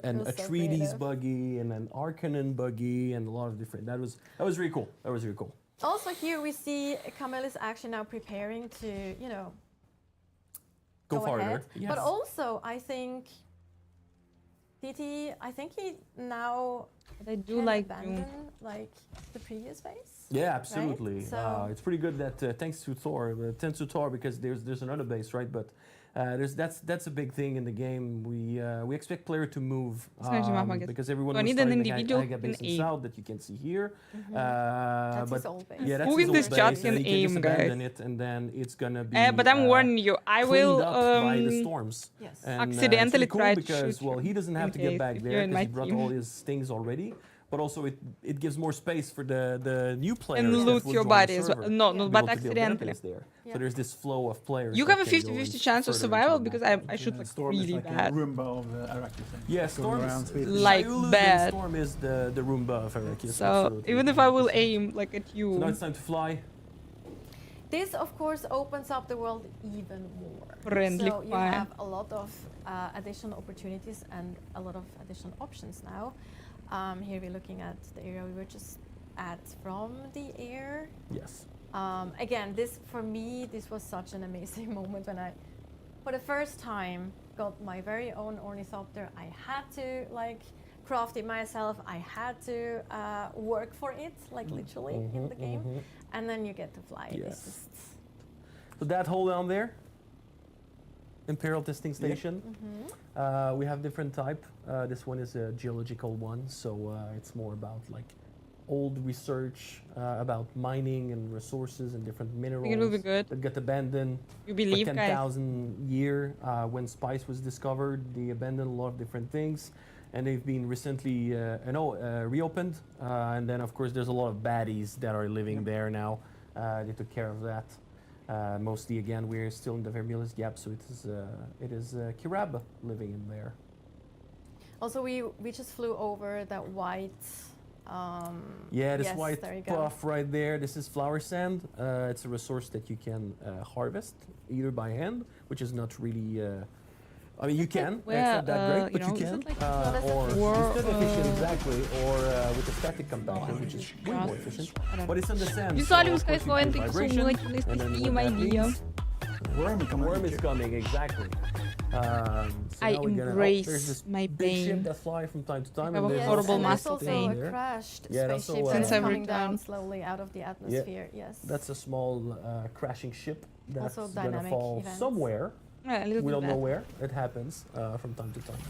a Treaties buggy and an Arcanon buggy and a lot of different. That was really cool. That was really cool. Also here we see Camille is actually now preparing to, go farther. ahead. Yes. But also, I think DT, I think he now I do can like abandon like the previous base. Yeah, absolutely. Right? So It's pretty good that thanks to Thor, because there's another base, right? But that's a big thing in the game. We expect player to move because everyone was starting to get base in south that you can see here. That's but his old base. yeah, that's Who his in this old chat base, can and aim, you can just abandon guys? it, and then it's gonna be. But I'm warning you, I will cleaned up by the storms. Yes. And, accidentally it's really try cool to because shoot well, you he doesn't have in to get case back if there you're in because my he brought team. all his things already. But also it gives more space for the new players And that loot will your join body the as well. server No, to no, be but able to build accidentally. weapons there. So there's this flow of players. You that have a can go 50-50 in chance of further into survival the because map. I shoot like Storm really is like bad. a Roomba of Arrakis. Yeah, Going Storm around is speeding. like Shaiulu bad. Storm is the Roomba of Arrakis. So absolutely. even if I will aim like at you, So now it's time to fly. this, of course, opens up the world even more. Friendly so you fire. have a lot of additional opportunities and a lot of additional options now. Here we're looking at the area we were just at from the air. Yes. Again, this for me, this was such an amazing moment when I, for the first time, got my very own ornithopter. I had to like craft it myself. I had to work for it, like literally in the game. And then you get to fly. Yes. It's just So that hole down there, Imperial Testing Station. We have different type. This one is a geological one, so it's more about like old research about mining and resources and different minerals it will be good. that got abandoned. You believe, for guys? 10,000 year when spice was discovered. They abandoned a lot of different things, and they've been recently reopened. And then of course there's a lot of baddies that are living there now. They took care of that. Mostly again we're still in the Vermilius Gap, so it is Kirab living in there. also we just flew over that white. Yeah, this yes, white there you go. puff right there, this is flower sand. It's a resource that you can harvest either by hand, which is not really. I mean, you can. It's not that great, but you can. Or it's not efficient exactly, or with the static compaction, which is way more efficient. But it's in the sand. Pessoal, so os of caras course you podem feel ter que vibration, muito nesse and then stream what that aí. means, worm is coming, exactly. So I now we're gonna, embrace there's this my big ship pain. that fly from time to time. I have and a there's horrible also muscle this pain. thing there. Crashed Yeah, that's spaceship all, that is Since coming every down time. slowly out of the atmosphere. Yes. That's a small crashing ship that's Also gonna dynamic fall events. somewhere. Yeah, a little We bit don't know bad. where. It happens from time to time.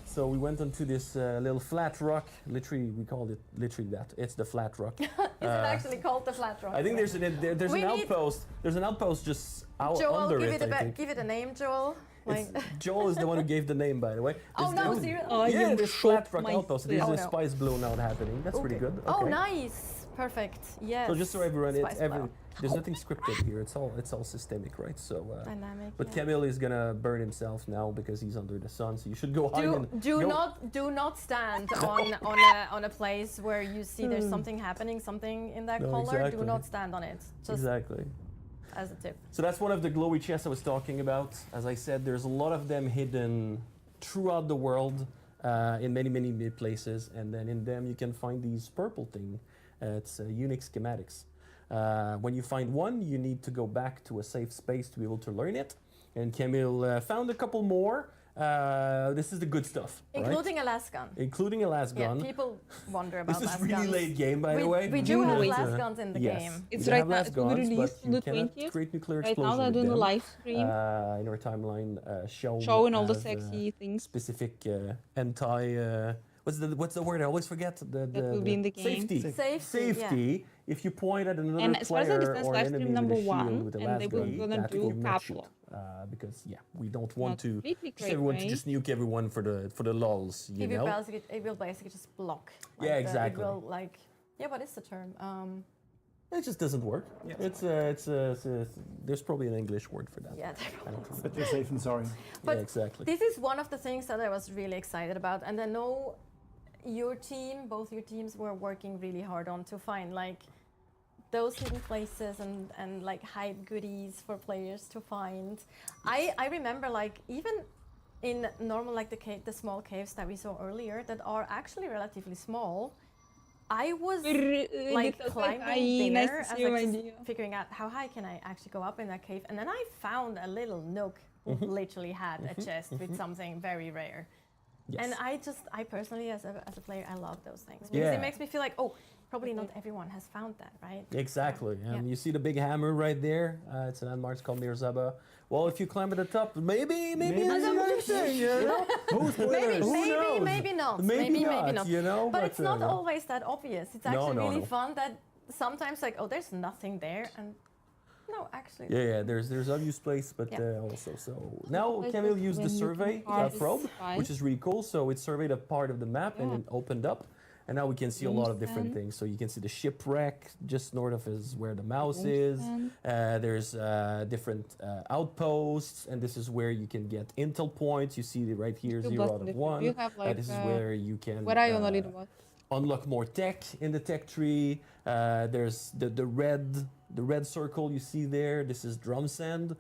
So we went onto this little flat rock. Literally, we called it literally that. It's the flat rock. Is it actually called the flat rock? I think there's there's We an need- outpost. There's an outpost just out Joel, under give it. it, I think. give it a name, Joel. Like, Joel is the one who gave the name, by the way. Oh, This- no, this- seriously? Yeah, this flat rock my outpost. There's Oh, a no. spice blown out happening. That's pretty good. Oh, Okay. nice. Perfect. Yes. So just so everyone, it's Spice blow. there's nothing scripted here. It's all systemic, right? So. Dynamic. But yeah. Camille is gonna burn himself now because he's under the sun. So you should go hide and Do not stand on a place where you see there's something happening, something in that No, color. exactly. Do not stand on it. Just Exactly. as a tip. So that's one of the glowy chests I was talking about. As I said, there's a lot of them hidden throughout the world in many places, and then in them you can find these purple thing. It's unique schematics. When you find one, you need to go back to a safe space to be able to learn it. And Camille found a couple more. This is the good stuff, Including right? a last gun. Including a last gun. Yeah, people wonder about This is last really guns. late game, by the way. We do have But, last guns in the yes, game. It's we right have now. last It will be guns, released but on you the cannot 20th. create nuclear Right explosion now they're with doing a them. live stream. In our timeline, Showing all the as, sexy things. specific anti. What's the word? I always forget. The will be in the game. Safety. Safety, If you point at another And as far as I player understand, or live enemy stream with a number shield one, with a and las they will gun, gonna that do will not shoot. Pablo. Because we don't want Not to completely just everyone to great, just nuke everyone for the lulls, you know. It will basically just block. Yeah, exactly. It will like, yeah, what is the term? It just doesn't work. It's there's probably an English word for that. Yeah, I don't remember. But you're safe and sorry. But yeah, exactly. this is one of the things that I was really excited about, and I know your team, both your teams, were working really hard on to find like those hidden places and like hide goodies for players to find. I remember like even in normal like the small caves that we saw earlier that are actually relatively small. I was like climbing there as like just figuring out how high can I actually go up in that cave, and then I found a little nook who literally had a chest with something very rare. Yes. And I personally, as a player, I love those things because it makes me feel like, oh, probably not everyone has found that, right? Exactly. And you see the big hammer right there. It's an landmark, it's called Mir Zaba. Well, if you climb to the top, maybe it's a good thing, you know? Maybe not. Maybe not. You know? But it's not always that obvious. It's actually really fun that sometimes like, oh, there's nothing there, and no, actually. Yeah. There's obvious place, but also so now Camille used the survey probe, which is really cool. So it surveyed a part of the map and it opened up. And now we can see a lot of different things. So you can see the shipwreck just north of is where the mouse is. There's different outposts, and this is where you can get intel points. You see right here, 0 out of 1. You have, like, this is where you can unlock more tech in the tech tree. There's the red circle you see there. This is drum sand.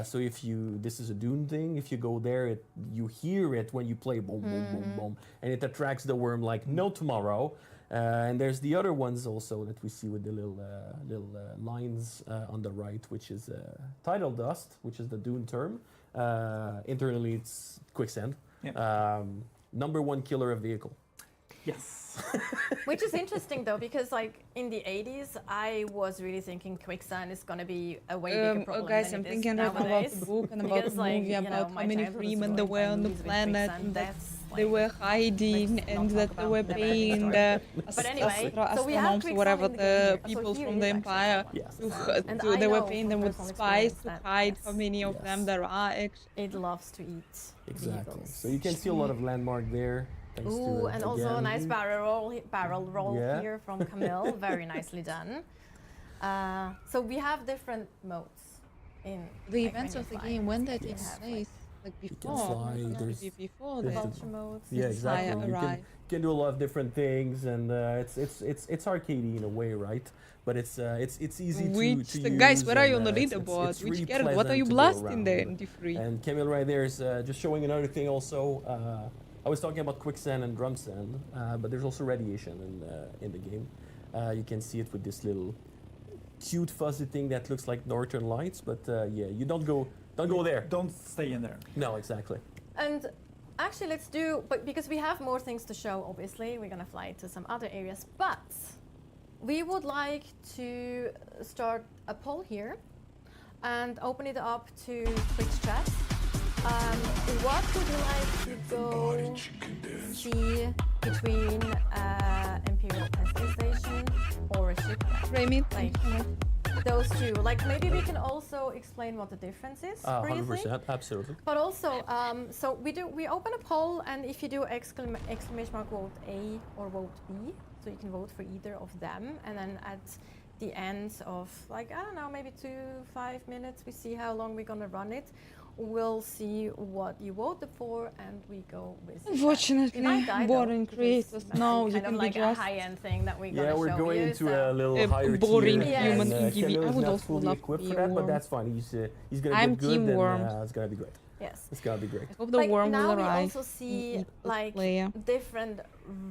So this is a Dune thing. If you go there, you hear it when you play boom, boom, boom, boom, and it attracts the worm like no tomorrow. And there's the other ones also that we see with the little lines on the right, which is tidal dust, which is the Dune term. Internally, it's quicksand. Number 1 killer of vehicle. Yes. Which is interesting though, because like in the 80s, I was really thinking quicksand is going to be a way bigger problem guys, than I'm it is thinking nowadays. about the book and about the movie about how many freemen there were on the planet, and that they were hiding and that they were paying the astronauts, whatever, the people from the Empire, they were paying them with spies to hide how many of them there are. It loves to eat. Exactly. So you can see a lot of landmark there. Ooh, and also a nice barrel roll here from Camille. Very nicely done. So we have different modes in the events of the game. When they take place, like before, before the vulture modes. Yeah, exactly. You can do a lot of different things, and it's arcadey in a way, right? But it's easy to use. Guys, where are you on the leaderboard? Which character? What are you blasting there in D3? And Camille right there is just showing another thing also. I was talking about quicksand and drum sand, but there's also radiation in the game. You can see it with this little cute fuzzy thing that looks like Northern Lights, but you don't go there. Don't stay in there. No, exactly. And actually, but because we have more things to show, obviously, we're gonna fly to some other areas, but we would like to start a poll here and open it up to Twitch chat. What would you like to go see between Imperial testing station or a shipwreck? Like those two. Like maybe we can also explain what the difference is. 100%, absolutely. But also, so we open a poll, and if you do exclamation mark vote A or vote B, so you can vote for either of them, and then at the end of like I don't know, maybe 2-5 minutes, we see how long we're gonna run it. We'll see what you voted for, and we go with. Unfortunately, boring creators. No, you can like be just a high-end thing that we're gonna show we're going you, into a little higher boring tier. human and, EGV. I would also fully love equipped to for be a that, but worm. that's fine. He's gonna I'm get good, team and worm. It's gonna be great. Yes, it's gonna be great. I hope the worm will arrive. Now we also see like different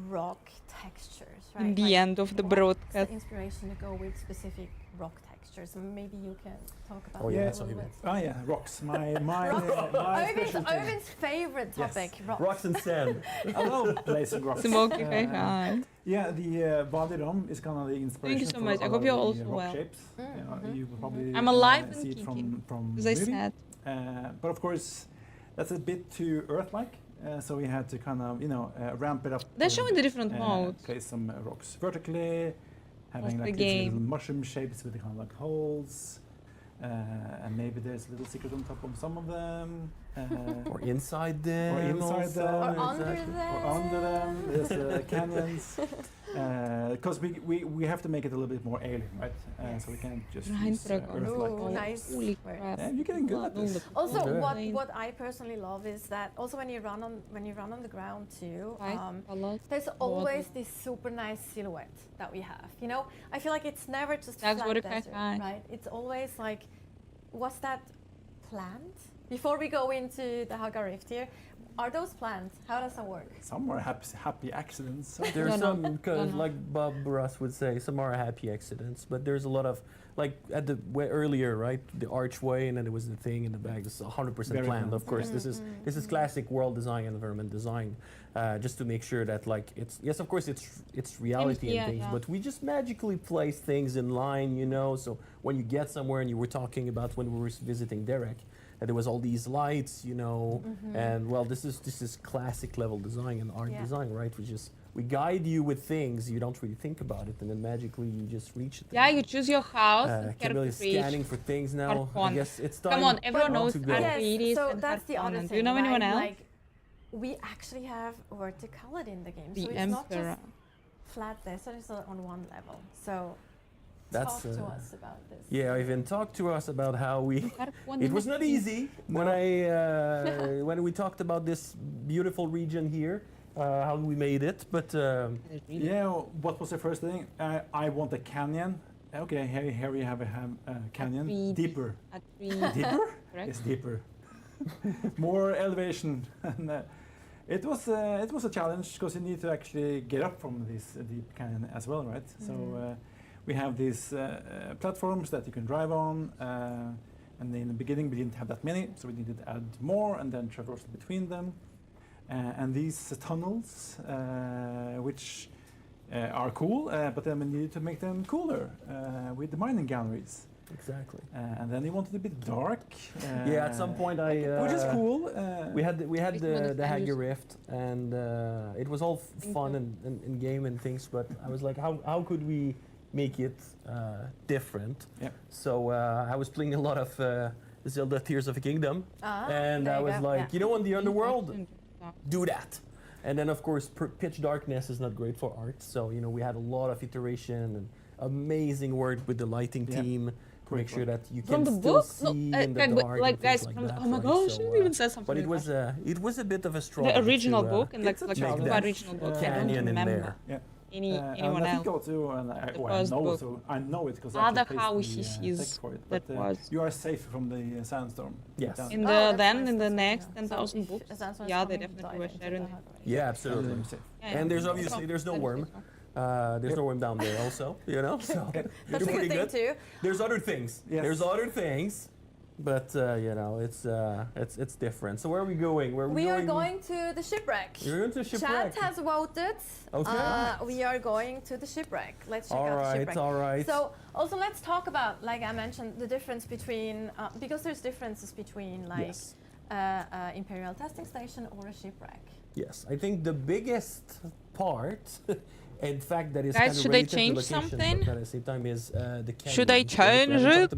rock textures, right? In the end of the broadcast. The inspiration to go with specific rock textures. Maybe you can talk about that a little bit. Oh yeah, rocks. My Owen's favorite topic, rocks. Rocks and sand. I love blazing rocks. Smoky hi. Yeah, the body dome is kind of the inspiration. Thank you so much. I hope you're also rock well. shapes. You will probably I'm alive and see it kicking, from as I movie. said. But of course, that's a bit too Earth-like. So we had to kind of ramp it up. They're showing the different modes. Place some rocks vertically. Having like these little mushroom shapes with the kind of like holes, and maybe there's a little secret on top of some of them, or inside them, or under them. There's canyons, because we have to make it a little bit more alien, right? So we can't just use Earth-like. Nice. Yeah, you're getting good at this. Also, what I personally love is that also when you run on the ground too, there's always this super nice silhouette that we have. You know, I feel like it's never just flat desert, right? It's always like, was that planned? Before we go into the Haga Rift here, are those planned? How does that work? Some are happy accidents. There's some, because like Bob Ross would say, some are happy accidents, but there's a lot of, like at the earlier, right, the archway, and then there was the thing in the back. This is 100% planned, of course. This is classic world design, environment design, just to make sure that like it's, yes, of course it's reality and things, but we just magically place things in line, you know. So when you get somewhere, and you were talking about when we were visiting Derek, there was all these lights, you know, and well, this is classic level design and art design, right? We guide you with things, you don't really think about it, and then magically you just reach it. Yeah, you choose your house. Camille is scanning for things now. I guess it's time. Come on, everyone knows to go. ARPGs. So that's the other thing. Do you know anyone else? Like, we actually have verticality in the game, so it's not just flat desert, it's on one level. So talk to us about this. Yeah, Ivan, talk to us about how we. It was not easy when when we talked about this beautiful region here, how we made it, but. Yeah, what was the first thing? I want a canyon. Okay, here we have a canyon. Deeper. Deeper? It's deeper. More elevation. And, it was a challenge because you need to actually get up from this deep canyon as well, right? So. We have these platforms that you can drive on, and in the beginning we didn't have that many, so we needed to add more and then traverse between them. And these tunnels, which are cool, but then we needed to make them cooler with the mining galleries. Exactly. And then we wanted a bit dark. Yeah, at some point which is cool. We had the Haggy Rift, and it was all fun and game and things, but I was like, how could we make it different? Yeah. So I was playing a lot of Zelda Tears of the Kingdom, and I was like, you know, in the underworld, do that. And then of course pitch darkness is not great for art, so you know we had a lot of iteration and amazing work with the lighting team to make sure that you can still see in the dark. Like guys, like from that, oh my right? gosh, So, you even said something. but it was a bit of a struggle. The original to, book and like make the that original book. I don't canyon in remember. there. Yeah. Anyone I else? think also, I know it because I Other actually houses placed the text for it. that But was you are safe from the sandstorm. Yes. In the next 10,000 books, yeah, they definitely were sharing. Yeah, absolutely. And there's obviously no worm. There's no worm down there also, you know. So That's a good thing too. There's other things. Yes. There's other things, but you know, it's different. So where are we going? We are going to the shipwreck. You're going to the shipwreck. Chat has voted. Okay. We are going to the shipwreck. Let's check out the shipwreck. All right. So also let's talk about, like I mentioned, the difference between because there's differences between like Imperial testing station or a shipwreck. Yes, I think the biggest part. In fact, that is guys, kind of should they related to change location, something? but at the same time is the canyon. Should they change it?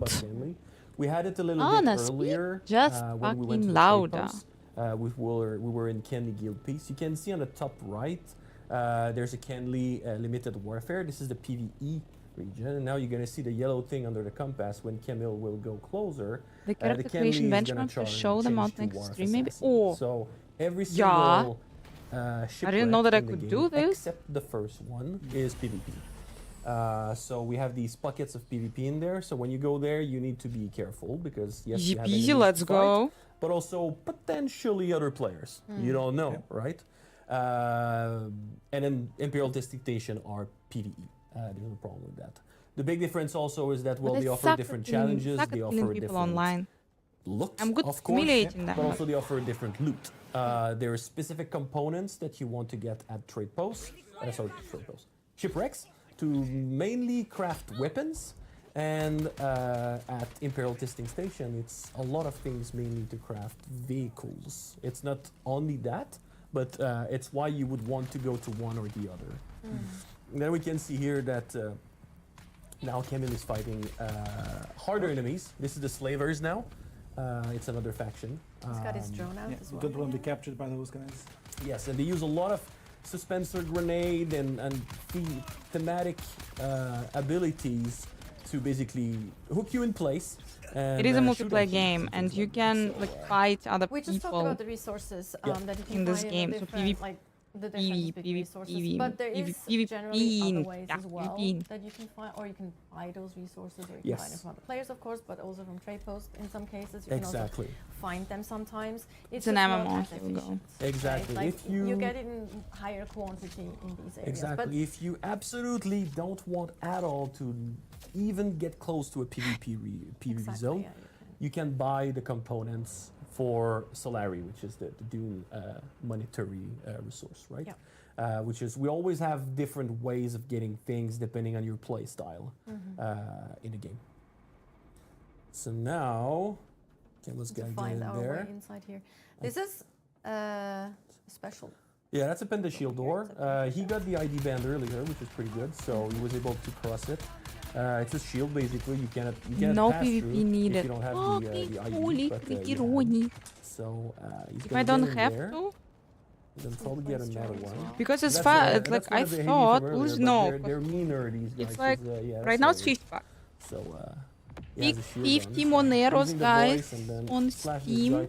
We had it a little bit earlier. Just when we went fucking to louder. we were in Kenley Guild Peace. You can see on the top right, there's a Kenley Limited Warfare. This is the PvE region. And now you're going to see the yellow thing under the compass when Camille will go closer. The character creation benchmark to show them out next stream, maybe? Oh, so every single I didn't know that I could do this. Except the first one is PvP. So we have these pockets of PvP in there. So when you go there, you need to be careful because yes, you have enemies let's to go. fight, but also potentially other players. You don't know, right? And then Imperial Dictation are PvE. There's no problem with that. The big difference also is that they offer different challenges. They offer different online. Looks, I'm good of at course, simulating them. but also they offer different loot. There are specific components that you want to get at trade posts. Shipwrecks to mainly craft weapons, and at Imperial Testing Station, it's a lot of things mainly to craft vehicles. It's not only that, but it's why you would want to go to one or the other. And then we can see here that now Camille is fighting harder enemies. This is the slavers now. It's another faction. He's got his drone out as well. Don't want to be captured by those guys. Yes, and they use a lot of suspensor grenade and thematic abilities to basically hook you in place. And, it is a multiplayer game, and you can like fight other We just talked people about the resources that you can in this find game. So different, PvP. like the difference between resources, but there is generally other ways as well that you can find, or you can buy those resources, or you can buy them from other players, of course, but also from trade posts in some cases. You can also find them sometimes. It's an MMO, here we go. Right? Exactly. Like if you get it in higher quantity in these areas. Exactly. But if you absolutely don't want at all to even get close to a PvP zone, you can buy the components for Solari, which is the Dune monetary resource, right? Yeah. Which is, we always have different ways of getting things depending on your play style in the game. So now, okay, let's get find in our there. way inside here. This is special. Yeah, that's a Pentashield door. He got the ID band earlier, which is pretty good, so he was able to cross it. It's a shield basically. You cannot no pass PvP through needed. if you don't have the ID. But, so if I don't have to, then probably get another one. because it's fast. Like I thought, no. They're meaner, these guys. It's like right now it's 50 bucks. So 50 Moneros, guys, on Steam.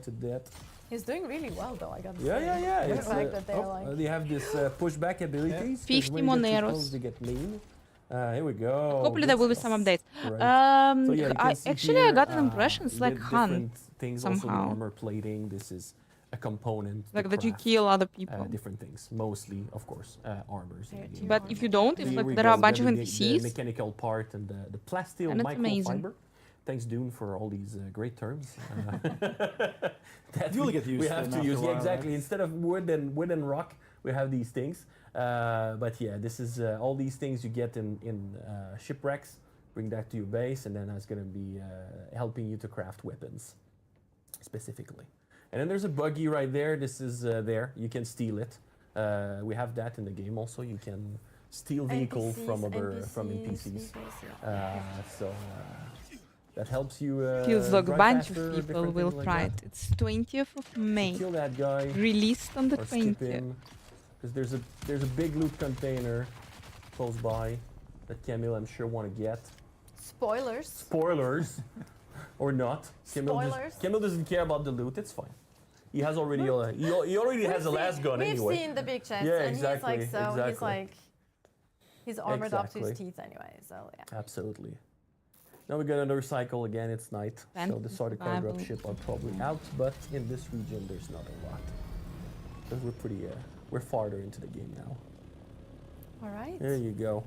He's doing really well, though. I gotta say. Yeah. The fact that they're like they have this pushback abilities. 50 when you get too Moneros. close, they get mean. Here we go. Hopefully there will be some updates. So yeah, I got an impression it's like hunt things somehow. Also armor plating. This is a component. Like that you kill other people. Different things, mostly, of course, armors. But if you don't, if like there are a bunch of NPCs. The mechanical part and the plasteel microfiber. Thanks, Dune, for all these great terms. That You'll get used we to have them to use. after a while, Exactly. right? Instead of wood and rock, we have these things. But yeah, this is all these things you get in shipwrecks. Bring that to your base, and then that's going to be helping you to craft weapons, specifically. And then there's a buggy right there. This is there. You can steal it. We have that in the game also. You can steal vehicle from NPCs. That helps you. Feels like a drive bunch faster, of people different will things try like it. It's 20th of May. Kill that guy. Released on the or skip 20th. him, because there's a big loot container close by that Camille, I'm sure, want to get. spoilers. Spoilers, or not. Spoilers. Camille doesn't care about the loot. It's fine. He has already he already has a last gun anyway. We've seen the big chest, Yeah, and exactly, he's like exactly. he's like he's armored up to his teeth anyway. So yeah. Absolutely. Now we got another cycle again. It's night, so the sort of cargo ship are probably out. But in this region, there's not a lot. Because we're pretty, we're farther into the game now. All right. There you go.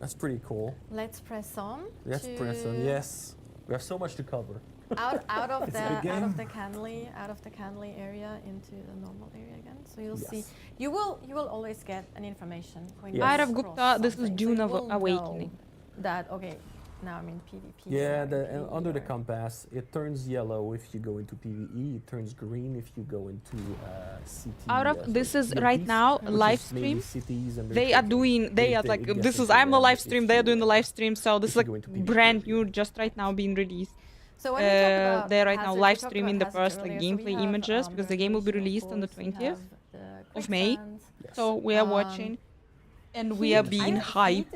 That's pretty cool. Let's press on. Let's press on. Yes, we have so much to cover. Out of the Canley area into the normal area again. So you'll see. You will always get an information when you Out of cross Gupta, this is something. Dune So you will Awakening. know that okay, now I'm in PvP. Yeah, or under the or- compass, it turns yellow if you go into PvE. It turns green if you go into CT. Out of this is right now which live is maybe stream. cities and They are doing. They are like this is. I'm a live stream. They are doing the live stream. So this is like brand new, just right now being released. So when we talk about they're right now hazards, live we talked streaming the about hazards first like earlier. So we gameplay have, images because the game will be released on the 20th of May. So we are watching, and we are being hyped.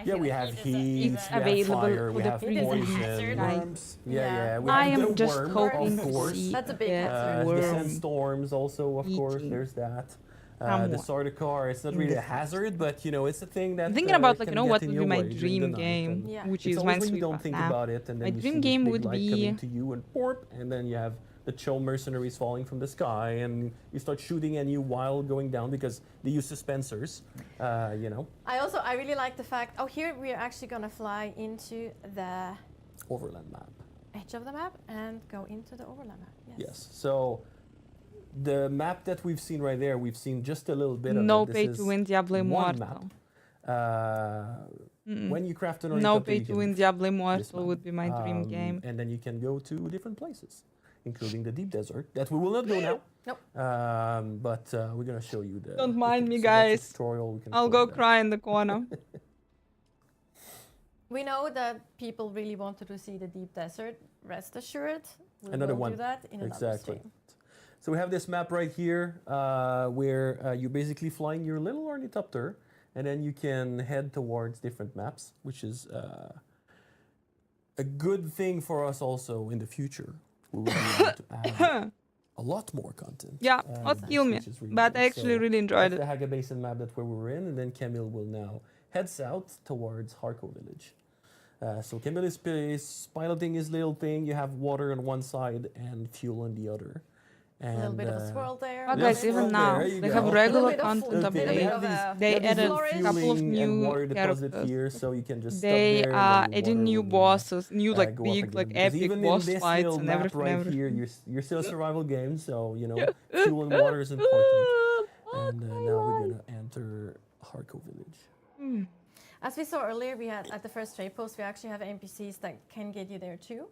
Yeah, we have heat, It's we have available fire, for we the have pre-release, guys. worms. Yeah. We I have am the just worm, hoping of to course. see That's a big the The worm. sandstorms also, of course. There's that. The Someone. Sardaukar, it's not In really the a hazard, but you know, it's a thing that. I'm thinking about like can you know get what in would your be my way during the dream night, game, and which it's is always when you Minesweeper. don't think about it, and then My you dream see this game big would light be coming to you, and borp, and then you have the chill mercenaries falling from the sky, and you start shooting at you while going down because they use suspensors, you know. I really like the fact. Oh, here we are actually gonna fly into the Overland map. edge of the map and go into the overland map. Yes. So the map that we've seen right there, we've seen just a little bit of No it. This pay is to win Diablo one Immortal. map. When you craft an No helicopter, pay you to can win move Diablo this Immortal map. would be my dream game. And then you can go to different places, including the deep desert that we will not go now. Nope. But we're gonna show you the. Don't the mind me, things. So that's a guys. tutorial. We can I'll follow go that. cry in the corner. We know that people really wanted to see the deep desert. Rest assured, we Another will one. do that in another Exactly. stream. So we have this map right here where you're basically flying your little ornithopter, and then you can head towards different maps, which is a good thing for us also in the future. We will be able to add a lot more content. Yeah, not kill me, but I actually really enjoyed it. That's the Hagabasin map that we were in, and then Camille will now head south towards Harko village. So Camille is piloting his little thing. You have water on one side and fuel on the other. And, a little bit of a swirl there. Oh, guys, even now they have regular content update. They added a couple of new characters. Here, so you can just they stop there are adding new bosses, new like big, like epic boss fights and everything. Here, you're still a survival game, so you know fuel and water is important. And now we're gonna enter Harko village. As we saw earlier, we had at the first trade post, we actually have NPCs that can get you there too.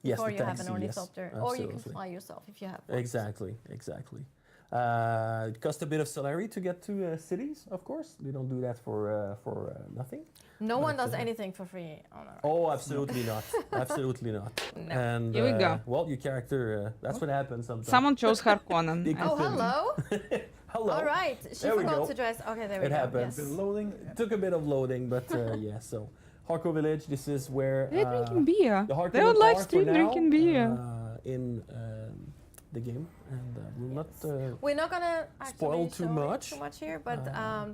Yes, before you have an ornithopter, or you can fly yourself if you have one. Exactly. It costs a bit of salary to get to cities, of course. We don't do that for nothing. No one does anything for free on our Oh, absolutely not. Absolutely not. No. And Here we go. Well, your character, that's what happens sometimes. Someone chose Harkonnen. Oh, hello. Hello. All right, she forgot to dress. Okay, there we it go. happens. Yes. Loading. It took a bit of loading, but yeah. So Harko village. This is where they're drinking beer. The they would live stream now, drinking beer in the game, and we'll not. We're not gonna spoil too much here, but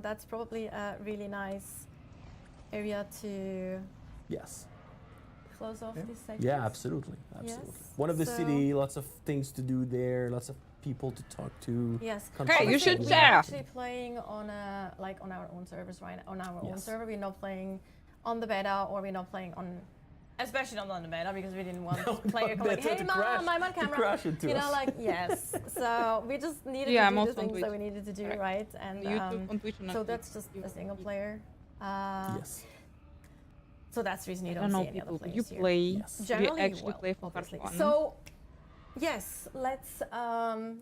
that's probably a really nice area to. Yes. Close off this section. Yeah, absolutely. Yes. One of the city, lots of things to do there, lots of people to talk to. Yes. Hey, you should We're share. actually playing on on our own servers, right? On our own server, we're not playing on the beta, or we're not playing on, especially not on the beta, because we didn't want player come like, hey mom, I'm on camera. You know, like yes. So we just needed to do the things that we needed to do, right? And YouTube, on Twitch, and so that's just a single player. Yes. So that's the reason you don't see any other players you play. Yes. Generally, you actually play for Harkonnen. So, yes, let's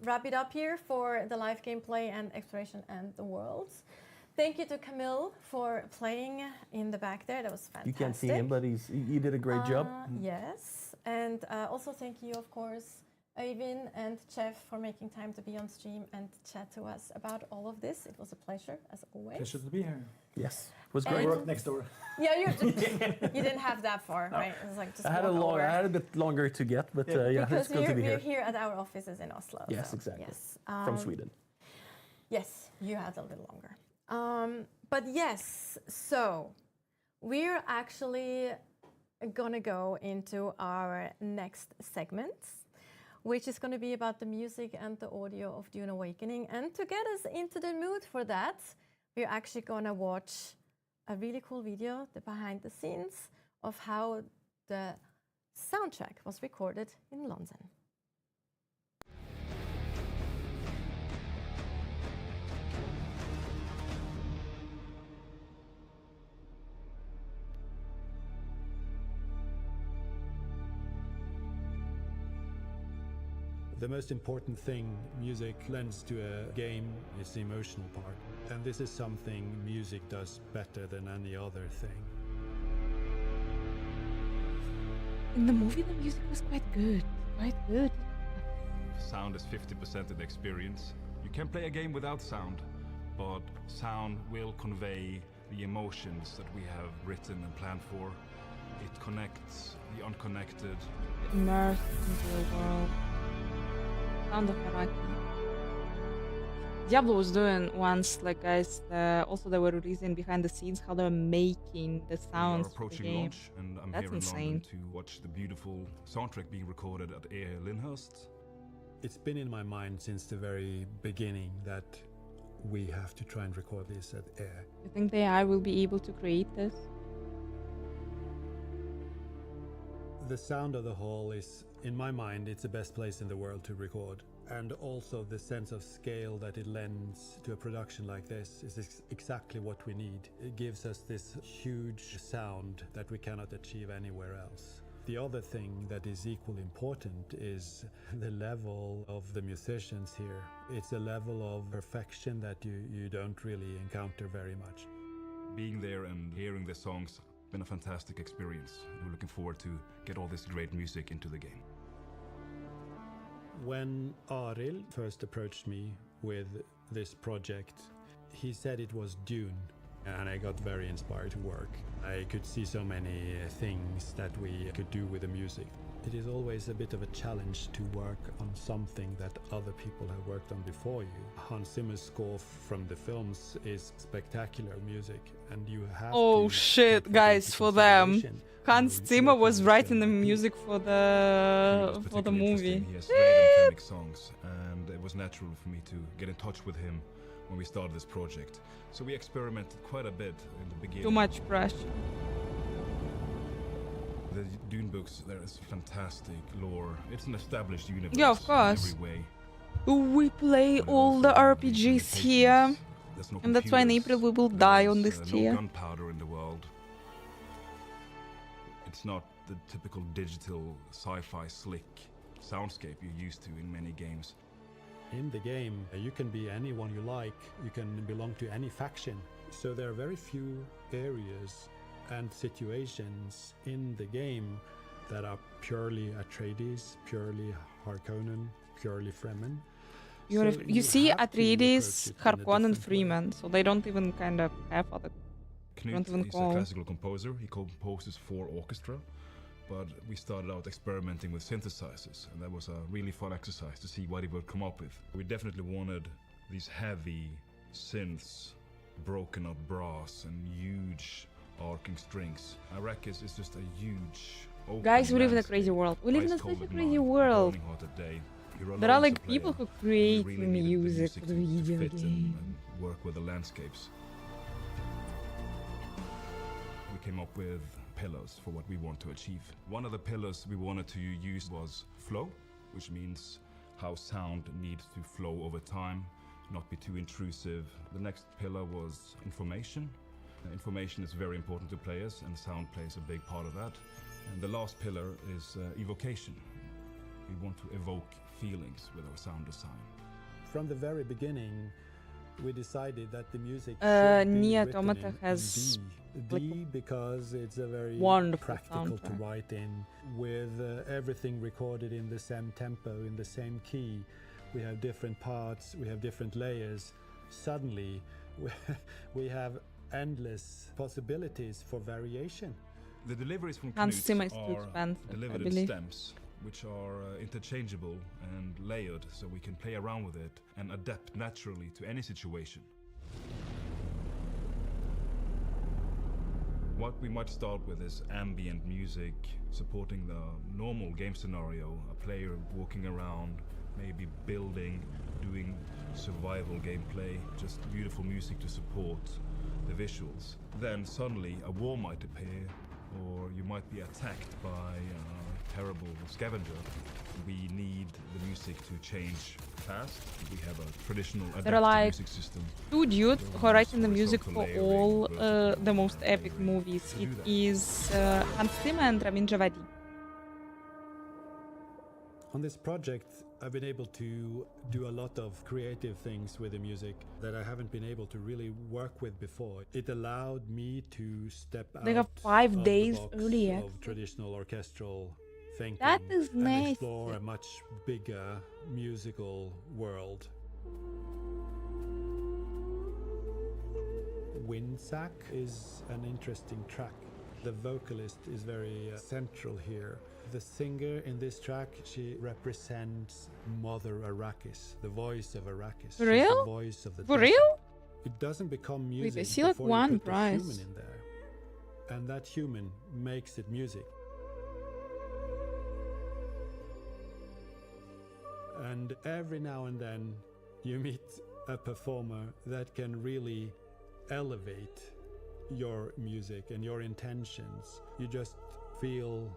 wrap it up here for the live gameplay and exploration and the worlds. Thank you to Camille for playing in the back there. That was fantastic. You can't see him, but he did a great job. Yes, and also thank you, of course, Øyvind and Chef, for making time to be on stream and chat to us about all of this. It was a pleasure, as always. Pleasure to be here. Yes, it was I great. work next door. Yeah, you didn't have that far, right? It was like just I had a bit longer to get, but yeah, because it's good to be we're here. here at our offices in Oslo. Yes, so, exactly. Yes, from Sweden. Yes, you had a little longer. But yes, so we're actually gonna go into our next segment, which is gonna be about the music and the audio of Dune Awakening. And to get us into the mood for that, we're actually gonna watch a really cool video, the behind the scenes of how the soundtrack was recorded in London. The most important thing music lends to a game is the emotional part. And this is something music does better than any other thing. In the movie, the music was quite good. Quite good. Sound is 50% of the experience. You can play a game without sound, but sound will convey the emotions that we have written and planned for. It connects the unconnected. Immersed into the world. Sound of Araki. Diablo was doing once, like guys, also they were releasing behind the scenes how they were making the sounds. We are approaching of the game. launch, and I'm That's here in insane. London to watch the beautiful soundtrack being recorded at Lyndhurst. It's been in my mind since the very beginning that we have to try and record this at Air. You think the AI will be able to create this? The sound of the hall is, in my mind, it's the best place in the world to record. And also the sense of scale that it lends to a production like this is exactly what we need. It gives us this huge sound that we cannot achieve anywhere else. The other thing that is equally important is the level of the musicians here. It's a level of perfection that you don't really encounter very much. Being there and hearing the songs been a fantastic experience. We're looking forward to get all this great music into the game. When Arild first approached me with this project, he said it was Dune. and I got very inspired to work. I could see so many things that we could do with the music. It is always a bit of a challenge to work on something that other people have worked on before you. Hans Zimmer's score from the films is spectacular music, and you have Oh to shit, guys, for them. Hans Zimmer was writing the music for the movie. He has rhythmic songs, and it was natural for me to get in touch with him when we started this project. So we experimented quite a bit in the beginning. Too much pressure. The Dune books, there is fantastic lore. It's an established universe. Yeah, of course. In every way. We play all the RPGs here, and that's why in April we will die on this tier. No gunpowder in the world. It's not the typical digital sci-fi slick soundscape you're used to in many games. In the game, you can be anyone you like. You can belong to any faction. So there are very few areas and situations in the game that are purely Atreides, purely Harkonnen, purely Fremen. You see Atreides, Harkonnen, Fremen, so they don't even kind of have other. Knut is a classical composer. He composes for orchestra, but we started out experimenting with synthesizers, and that was a really fun exercise to see what he would come up with. We definitely wanted these heavy synths, broken up brass, and huge arcing strings. Arrakis is just a huge open Guys, we live in a landscape, crazy world. We live in ice such cold a at crazy night, world. burning hot at day. You're There are alone like to play, people who and create we really needed the music for the to video fit game. and work with the landscapes. We came up with pillars for what we want to achieve. One of the pillars we wanted to use was flow, which means how sound needs to flow over time, not be too intrusive. The next pillar was information. Information is very important to players, and sound plays a big part of that. And the last pillar is evocation. We want to evoke feelings with our sound design. From the very beginning, we decided that the music Nier should be Automata written has in D because it's a very wonderful practical to soundtrack. write in, with everything recorded in the same tempo, in the same key. We have different parts, we have different layers. Suddenly, we have endless possibilities for variation. The deliveries from Hans Knut Zimmer is too are expensive, I delivered in believe. stems, which are interchangeable and layered, so we can play around with it and adapt naturally to any situation. What we might start with is ambient music, supporting the normal game scenario, a player walking around, maybe building, doing survival gameplay, just beautiful music to support the visuals. Then suddenly a war might appear, or you might be attacked by a terrible scavenger. We need the music to change fast. We have a traditional There are adaptive like music system. two dudes who are writing the music Horizontal for layering, all vertical the most epic movies. It is Hans Zimmer and Ramin Djawadi. On this project, I've been able to do a lot of creative things with the music that I haven't been able to really work with before. It allowed me to step out They have 5 of days the box early of access. traditional orchestral thinking That is and nice. explore a much bigger musical world. Windsack is an interesting track. The vocalist is very central here. The singer in this track, she represents Mother Arrakis, the voice of Arrakis. For She's real? the voice of the For desert. real? It doesn't become music I see like before you one put the prize. human in there. And that human makes it music. And every now and then you meet a performer that can really elevate your music and your intentions. You just feel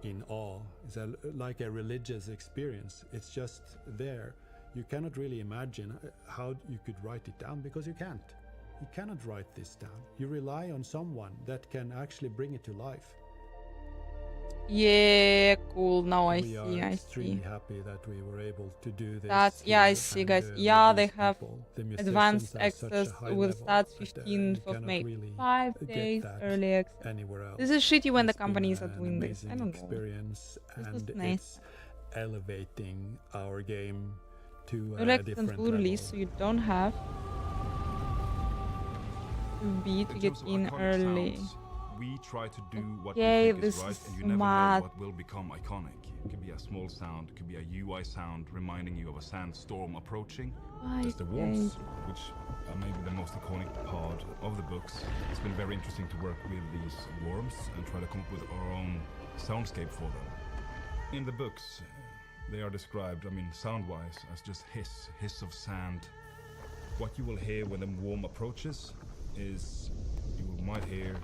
in awe. It's like a religious experience. It's just there. You cannot really imagine how you could write it down, because you can't. You cannot write this down. You rely on someone that can actually bring it to life. Yeah, cool. Now I We see, are I extremely see. happy that we were able to do this. That's, yeah, I here see, and, guys. with Yeah, they these have people. The musicians advanced are such a access high will level start that, 15th you of cannot May. really 5 get days that early access. anywhere else. This is shitty when the It's been companies are an doing this. I amazing don't know. experience, This and was nice. it's elevating our game to Early a access and different full level. release, so you don't have to be to get terms of in iconic early? sounds, we try to do what Okay, we think is this right, is and you never smart. know what will become iconic. It could be a small sound, it could be a UI sound reminding you of a sandstorm approaching. There's the worms, which are maybe the most iconic part of the books. It's been very interesting to work with these worms and try to come up with our own soundscape for them. In the books, they are described, sound-wise, as just hiss of sand. What you will hear when the worm approaches is you might hear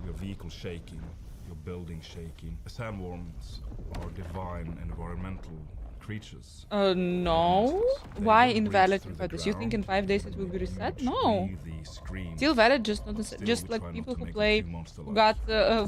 your vehicle shaking, your building shaking. The sandworms are divine environmental creatures. No. Why invalid for this? You think in 5 days it will be reset? No. Still valid, just not just like people who play, who got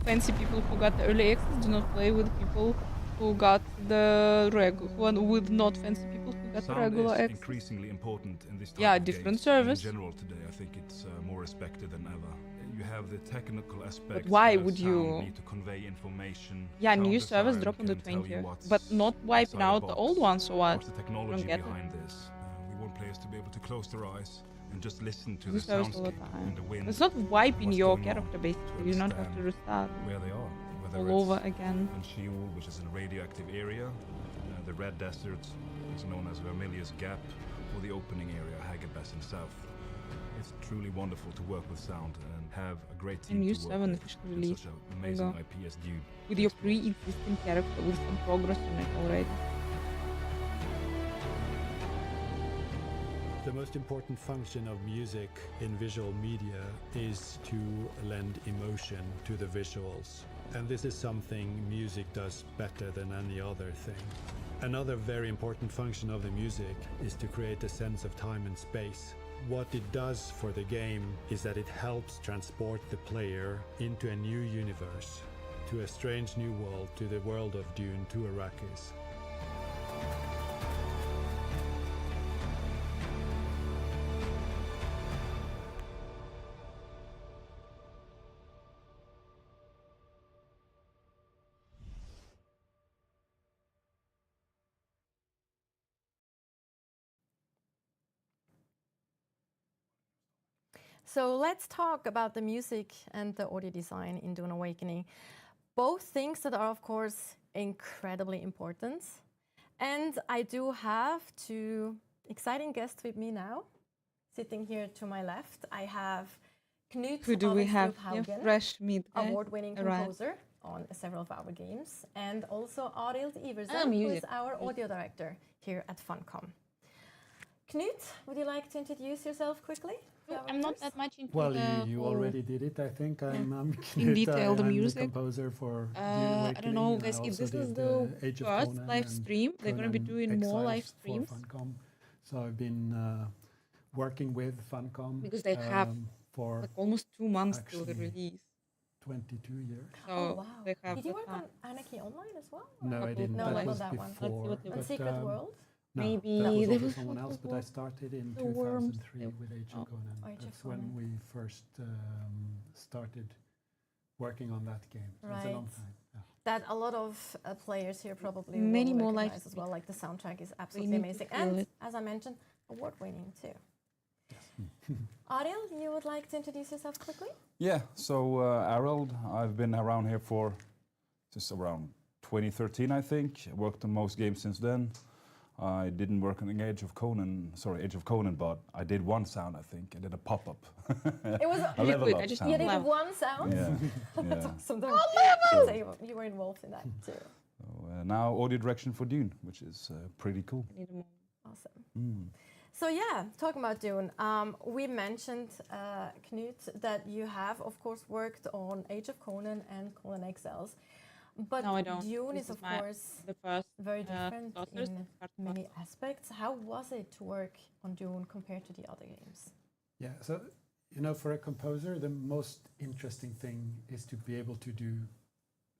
fancy people who got the early access do not play with people who got the regular, with not fancy people who got the regular Sound is access. increasingly important in this type Yeah, of different games. service. In general today, I think it's more respected than ever. You have the technical aspects. But why where would sound you? need to convey information. Yeah, Sound new service design drop on the can tell you 20th, what's but not wiping inside a out the box. old one. So what? What's the technology behind this? We want players to be able to close their eyes and just listen to New the service all the soundscape time. and the wind. It's not wiping what's your going on, character basically. You don't have to restart. where they are, whether all it's over again. in Sheol, which is a radioactive area, the Red Desert is known as Vermilius Gap, or the opening area, Hagabas in south. It's truly wonderful to work with sound and have a great team And to use work 7 with. official and release. such an There you amazing go. IP as Dune. With your pre-existing character with some progress on it already. The most important function of music in visual media is to lend emotion to the visuals. And this is something music does better than any other thing. Another very important function of the music is to create a sense of time and space. What it does for the game is that it helps transport the player into a new universe, to a strange new world, to the world of Dune, to Arrakis. So let's talk about the music and the audio design in Dune Awakening. Both things that are, of course, incredibly important. And I do have two exciting guests with me now. Sitting here to my left, I have Knut Who do we have here? Haugen, Fresh meat guy. award-winning Right. composer on several of our games, and also Arild Iversen, Ah, who music. is our audio director here at Funcom. Knut, would you like to introduce yourself quickly? I'm not that much into Well, the you whole already did it, I think. I'm in Knut, detail the I'm music. the composer for Dune I don't know, Awakening. guys. I If also this is did, the Age of first Conan live and stream, they're going to be Conan doing more live Exiles streams. for Funcom. So I've been working with Funcom Because they have for like almost 2 months till the actually release. 22 years. So Oh, wow. they have Did you the work time. on Anarchy Online as well? No, I didn't. No, that not was that one. before. On Secret World? No, Maybe that was there also was someone else, but I also started in the worms. 2003 with Age of Conan. Age of That's when Conan. we first started working on that game. So it's a long Right. time. Yeah. That a lot of players here probably Many will more live recognize as well. Like the soundtrack is need absolutely to amazing, feel and it. as I mentioned, award-winning too. Ariel, you would like to introduce yourself quickly? Yeah, so Arild, I've been around here for just around 2013, I think. Worked on most games since then. I didn't work on Age of Conan, but I did one sound, I think. I did a pop-up. It was a level up you sound. did one sound? Yeah, That's yeah. awesome. So- You were involved in that too. So, now audio direction for Dune, which is pretty cool. Awesome. Mm. So yeah, talking about Dune, we mentioned, Knut, that you have, of course, worked on Age of Conan and Conan Exiles. But No, I don't. Dune This is, is of my- course, the first, very different Sorcerer's in Part many aspects. How was it to work on Dune compared to the other games? Yeah, so, for a composer, the most interesting thing is to be able to do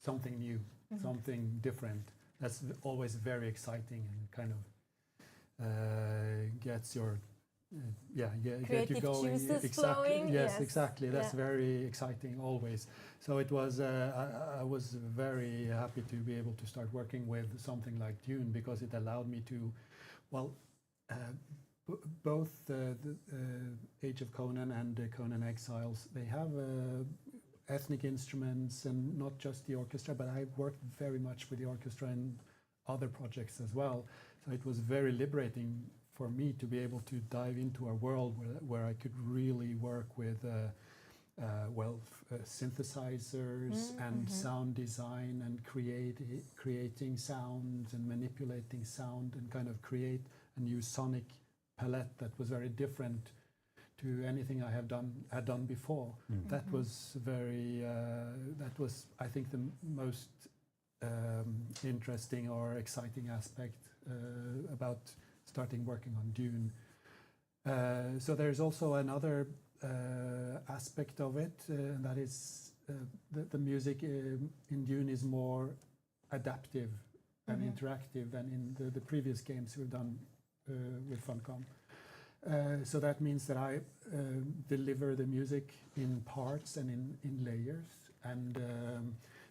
something new, something different. That's always very exciting and kind of gets your get you Creative going. juices flowing, yes. Exactly. That's Yeah. very exciting always. So it was. I was very happy to be able to start working with something like Dune because it allowed me to, well, both the Age of Conan and Conan Exiles, they have ethnic instruments and not just the orchestra, but I worked very much with the orchestra in other projects as well. So it was very liberating for me to be able to dive into a world where I could really work with synthesizers and sound design and creating sounds and manipulating sound and kind of create a new sonic palette that was very different to anything I had done before. That was that was, I think, the most interesting or exciting aspect about starting working on Dune. So there's also another aspect of it, and that is the music in Dune is more adaptive and interactive than in the previous games we've done with Funcom. So that means that I deliver the music in parts and in layers, and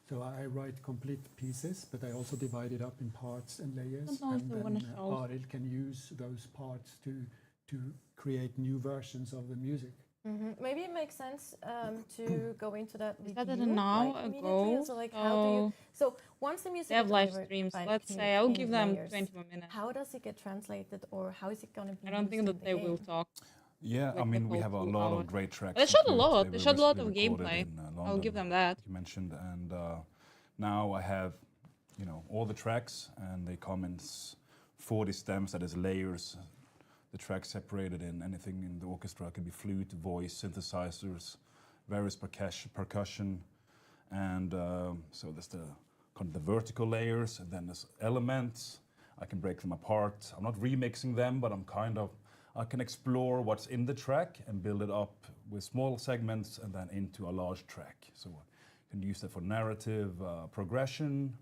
so I write complete pieces, but I also divide it up in parts and layers, and then Arild can use those parts to create new versions of the music. Maybe it makes sense to go into that with Is that you, now like, a immediately. goal? So, like, how do you? So once the music They have is live delivered streams. by the Let's say community I'll in give them layers, 20 more minutes. How does it get translated, or how is it going to be? I don't think that they will talk. Yeah, like I mean, we the have a whole lot 2 of great tracks. They showed a included. lot. They were showed a lot of recently recorded gameplay. in, I'll London, give them that. You mentioned, and now I have, all the tracks, and they come in 40 stems, that is layers. The tracks separated in anything in the orchestra. It could be flute, voice, synthesizers, various percussion, and so there's the kind of the vertical layers, and then there's elements. I can break them apart. I'm not remixing them, but I can explore what's in the track and build it up with small segments and then into a large track. So I can use that for narrative, progression,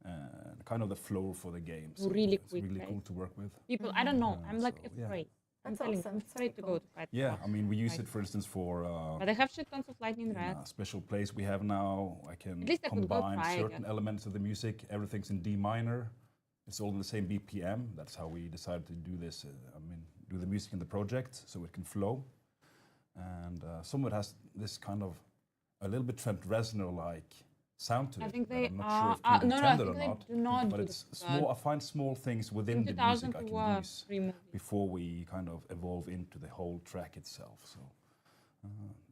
and kind of the flow for the game. So Really it's quick, really right? cool to work with. People, I don't know. I'm like yeah. afraid. I'm That's telling you, awesome. I'm That's very afraid to cool. go to fight. Yeah, I mean, we use Like- it, for instance, for But I have shit tons of lightning rats. a special place we have now. I can At least I could go combine try certain again. elements of the music. Everything's in D minor. It's all in the same BPM. That's how we decided to do this. Do the music in the project so it can flow. And some of it has this kind of a little bit Trent Reznor-like sound to it. I think that they I'm not are. sure if you No, I intended think or they not. do not But do it's that. small. I find small things within the music I can use before we kind of evolve into the whole track itself. So.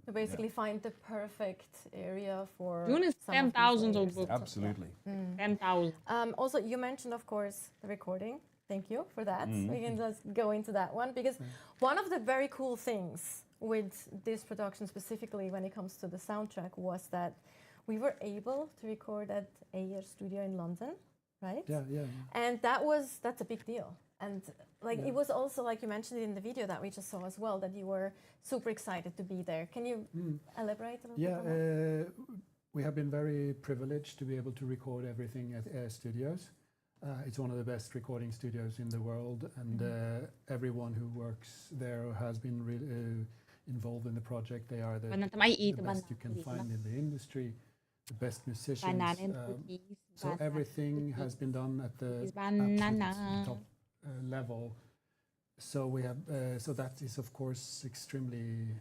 To basically find the perfect area for Dune is some of these 10,000 layers. books. Absolutely. 10,000. Also, you mentioned, of course, the recording. Thank you for that. We can just go into that one because one of the very cool things with this production, specifically when it comes to the soundtrack, was that we were able to record at AR Studio in London, right? Yeah. And that's a big deal. And it was also, like you mentioned in the video that we just saw as well, that you were super excited to be there. Can you elaborate a little bit on that? We have been very privileged to be able to record everything at Air Studios. It's one of the best recording studios in the world, and everyone who works there has been really involved in the project. They are the best you can find in the industry, the best musicians. So everything has been done at the absolute top level. So we have. So that is, of course, extremely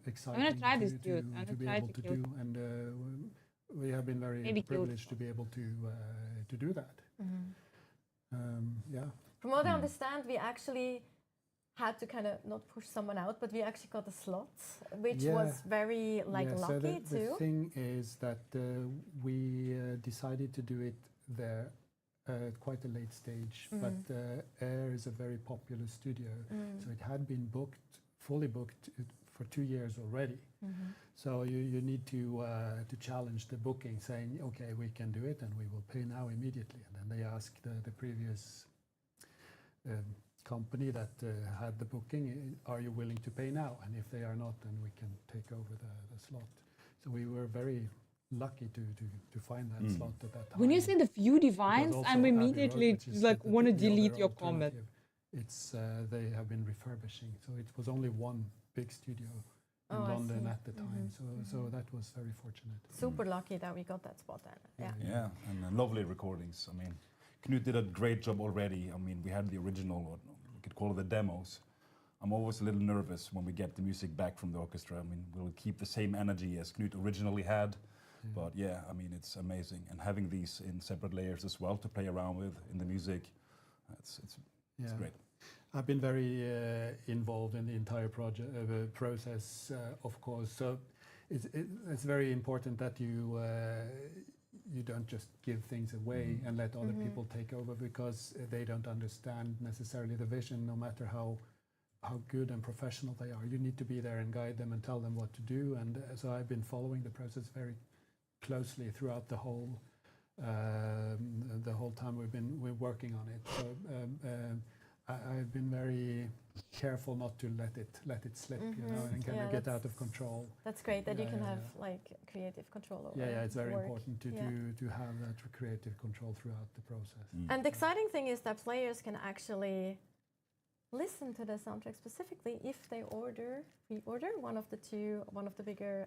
exciting I'm gonna try this, to dude. I'm be gonna try able to to kill do, and we have been very Maybe kill privileged to be able to do that. Yeah. From what I understand, we actually had to kind of not push someone out, but we actually got a slot, which was very lucky so too. the thing is that we decided to do it there at quite a late stage, but Air is a very popular studio, so it had been fully booked for 2 years already. So you need to challenge the booking, saying, okay, we can do it and we will pay now immediately. And then they ask the previous company that had the booking, are you willing to pay now? And if they are not, then we can take over the slot. So we were very lucky to find that slot at that time. When you say the view divines, Also I'm Abbey immediately Road, which is like the want to other delete your comment. alternative. It's they have been refurbishing, so it was only one big studio in London at the time. So that was very fortunate. Super lucky that we got that spot then. Yeah, and lovely recordings. I mean, Knut did a great job already. I mean, we had the original, we could call it the demos. I'm always a little nervous when we get the music back from the orchestra. I mean, we'll keep the same energy as Knut originally had, but yeah, I mean, it's amazing. And having these in separate layers as well to play around with in the music, it's great. I've been very involved in the entire project process, of course. So it's very important that you don't just give things away and let other people take over, because they don't understand necessarily the vision, no matter how good and professional they are. You need to be there and guide them and tell them what to do. And so I've been following the process very closely throughout the whole time we're working on it. So I've been very careful not to let it slip, you know, and kind of get out of control. That's great that you can have like creative control over. Yeah, it's very work. important to have that creative control throughout the process. And the exciting thing is that players can actually listen to the soundtrack specifically if they pre-order one of the bigger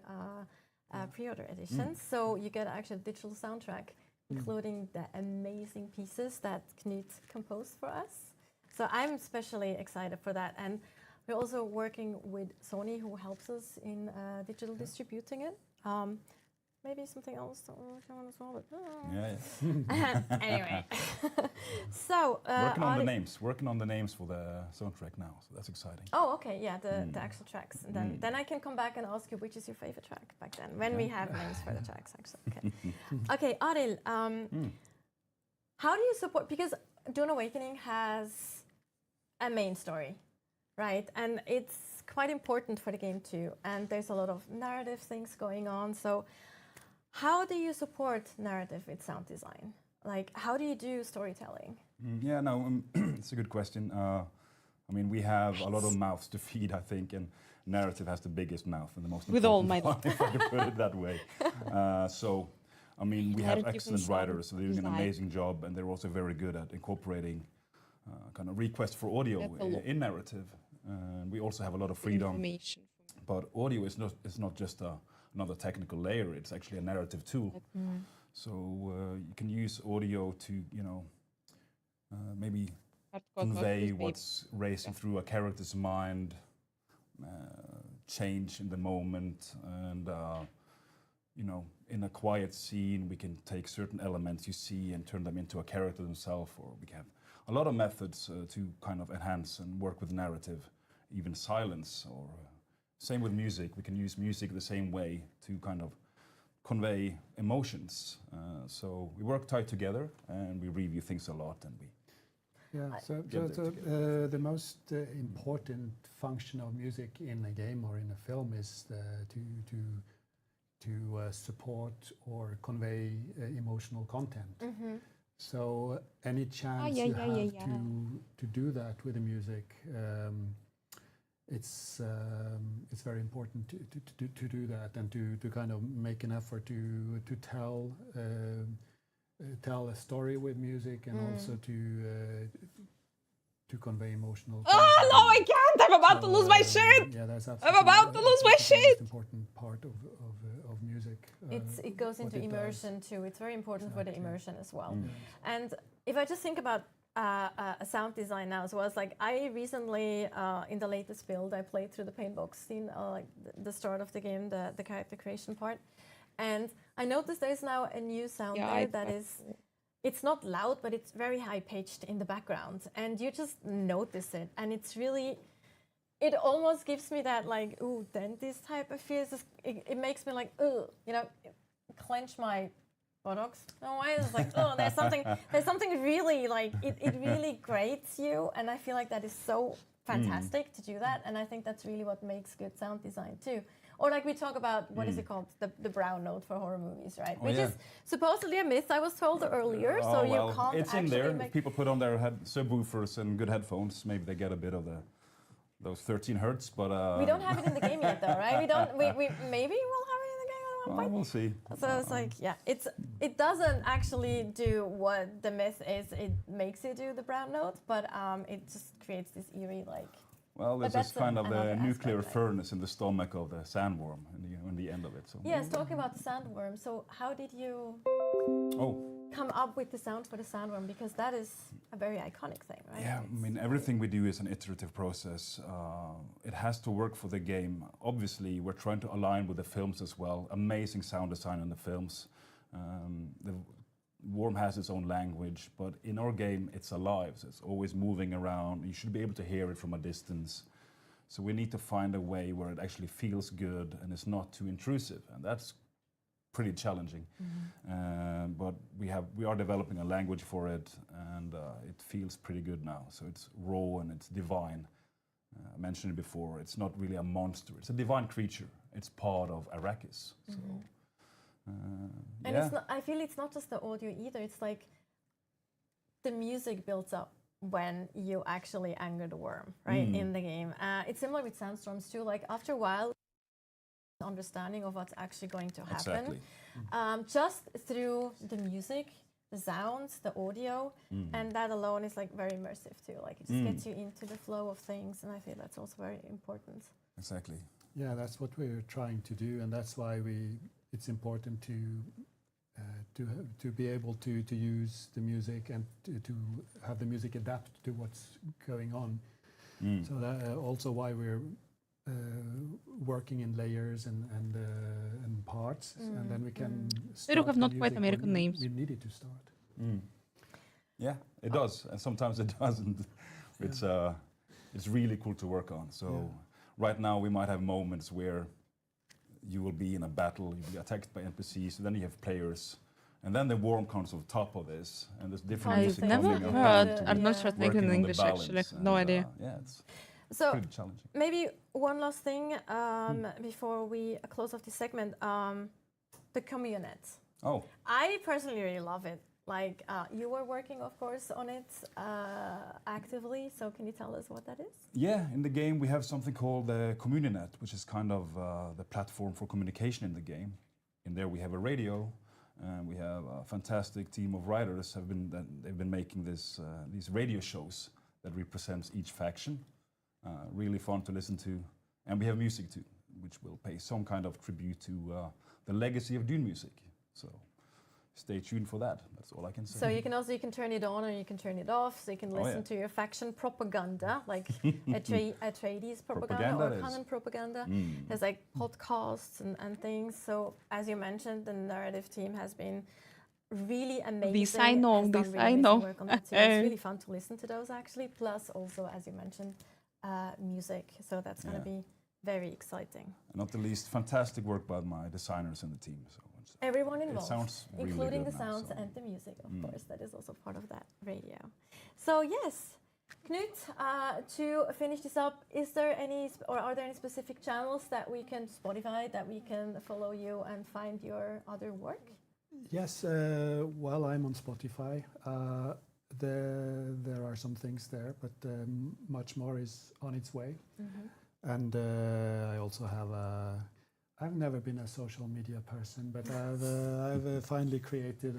pre-order editions. So you get actually a digital soundtrack, including the amazing pieces that Knut composed for us. So I'm especially excited for that. And we're also working with Sony, who helps us in digital distributing it. Maybe something else that we're working on as well. But anyway, so working on the names for the soundtrack now. So that's exciting. Oh, okay, yeah, the actual tracks. And then I can come back and ask you which is your favorite track back then, when we have names for the tracks. Actually, okay. Okay, Arild, how do you support? Because Dune Awakening has a main story, right? And it's quite important for the game too. And there's a lot of narrative things going on. So how do you support narrative with sound design? Like, how do you do storytelling? Yeah, no, it's a good question. I mean, we have a lot of mouths to feed, I think, and narrative has the biggest mouth and the most with all important my one, if I can put it that way. So, I mean, we have excellent writers, so they're doing an amazing job, and they're also very good at incorporating kind of requests for audio in narrative. We also have a lot of freedom. But audio is not just another technical layer; it's actually a narrative tool. So you can use audio to, you know, maybe convey what's racing through a character's mind, change in the moment, and you know, in a quiet scene, we can take certain elements you see and turn them into a character themselves, or we can have a lot of methods to kind of enhance and work with narrative, even silence, or same with music. We can use music the same way to kind of convey emotions. So we work tight together, and we review things a lot, and we the most important function of music in a game or in a film is to support or convey emotional content. So any chance you have to do that with the music, it's very important to do that, and to kind of make an effort to tell a story with music, and also to convey emotional. Oh no, I can't! I'm about to lose my shit. Yeah, that's I'm about to lose my shit. The most important part of music. It goes into immersion too. It's very important for the immersion as well. And if I just think about a sound design now as well, it's like I recently in the latest build I played through the paint box scene, like the start of the game, the character creation part, and I noticed there's now a new sound there that is. It's not loud, but it's very high pitched in the background, and you just notice it, and it's really. It almost gives me that like, ooh, dentist type of feel. It makes me like, ooh, you know, clench my buttocks. No way. It's like, oh, there's something really like it really grates you, and I feel like that is so fantastic to do that, and I think that's really what makes good sound design too. Or like we talk about, what is it called? The brown note for horror movies, right? Which is supposedly a myth, I was told earlier, so you can't it's in there. If people put on their subwoofers and good headphones, maybe they get a bit of those 13 hertz, but... we don't have it in the game yet, though, right? We maybe we'll have it in the game at one point. We'll see. So it's like, yeah, it doesn't actually do what the myth is. It makes you do the brown note, but it just creates this eerie, like... Well, there's this kind of the nuclear furnace in the stomach of the sandworm in the end of it. So yes, talking about the sandworm. So how did you? Oh, come up with the sound for the soundworm, because that is a very iconic thing, right? Yeah, I mean, everything we do is an iterative process. It has to work for the game. Obviously, we're trying to align with the films as well. Amazing sound design in the films. The Worm has its own language, but in our game, it's alive. So it's always moving around. You should be able to hear it from a distance. So we need to find a way where it actually feels good and it's not too intrusive, and that's pretty challenging. But we are developing a language for it, and it feels pretty good now. So it's raw and it's divine. I mentioned it before. It's not really a monster. It's a divine creature. It's part of Arrakis. So, and yeah. it's not, I feel it's not just the audio either. It's like the music builds up when you actually anger the worm, right, in the game. It's similar with sandstorms too. Like after a while, understanding of what's actually going to happen, just through the music, the sounds, the audio, and that alone is like very immersive too. Like it just gets you into the flow of things, and I feel that's also very important. Exactly. Yeah, that's what we're trying to do, and that's why it's important to be able to use the music and to have the music adapt to what's going on. So that also why we're working in layers and parts, and then we can. They do have not quite American names. We needed to start. Yeah, it does, and sometimes it doesn't. It's really cool to work on. So right now we might have moments where you will be in a battle, you'll be attacked by NPCs, and then you have players, and then the worm comes on top of this, and there's different music I've never coming heard. up I'm not sure thinking in English actually. No idea. Yeah, it's So pretty challenging. maybe one last thing before we close off this segment, the community. Oh. I personally really love it. Like you were working, of course, on it actively. So can you tell us what that is? Yeah, in the game we have something called the CommuniNet, which is kind of the platform for communication in the game. In there we have a radio, and we have a fantastic team of writers. They've been making these radio shows that represents each faction. Really fun to listen to, and we have music too, which will pay some kind of tribute to the legacy of Dune music. So stay tuned for that. That's all I can say. So you can turn it on or you can turn it off. So you can listen to your faction propaganda, like Atreides propaganda or Kanan propaganda. There's like podcasts and things. So as you mentioned, the narrative team has been really amazing. This I know. Work on that too. It's really fun to listen to those actually. Plus also, as you mentioned, music. So that's going to be very exciting. And not the least, fantastic work by my designers and the team. So everyone involved, sounds really including good the now, sounds so. and the music, of course. That is also part of that radio. So yes, Knut, to finish this up, is there any are there any specific channels that we can Spotify that we can follow you and find your other work? Yes, well, I'm on Spotify. There are some things there, but much more is on its way. And I also have I've never been a social media person, but I've finally created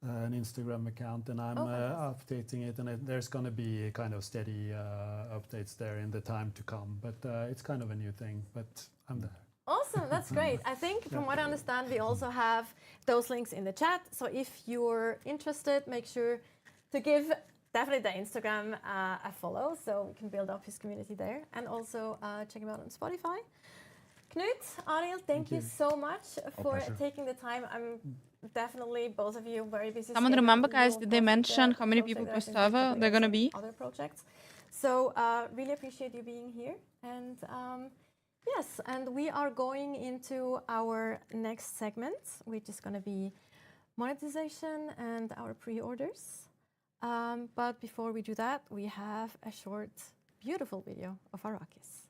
an Instagram account, and I'm updating it, and there's going to be kind of steady updates there in the time to come. But it's kind of a new thing, but I'm there. Awesome, that's great. I think from what I understand, we also have those links in the chat. So if you're interested, make sure to give definitely the Instagram a follow, so we can build up his community there, and also check him out on Spotify. Knut, Ariel, thank you so much for taking the time. I'm definitely, both of you, very busy. Someone remember, guys, did they mention how many people per server they're going to be? Other projects. So really appreciate you being here. And yes, and we are going into our next segment, which is going to be monetization and our pre-orders. But before we do that, we have a short, beautiful video of Arrakis.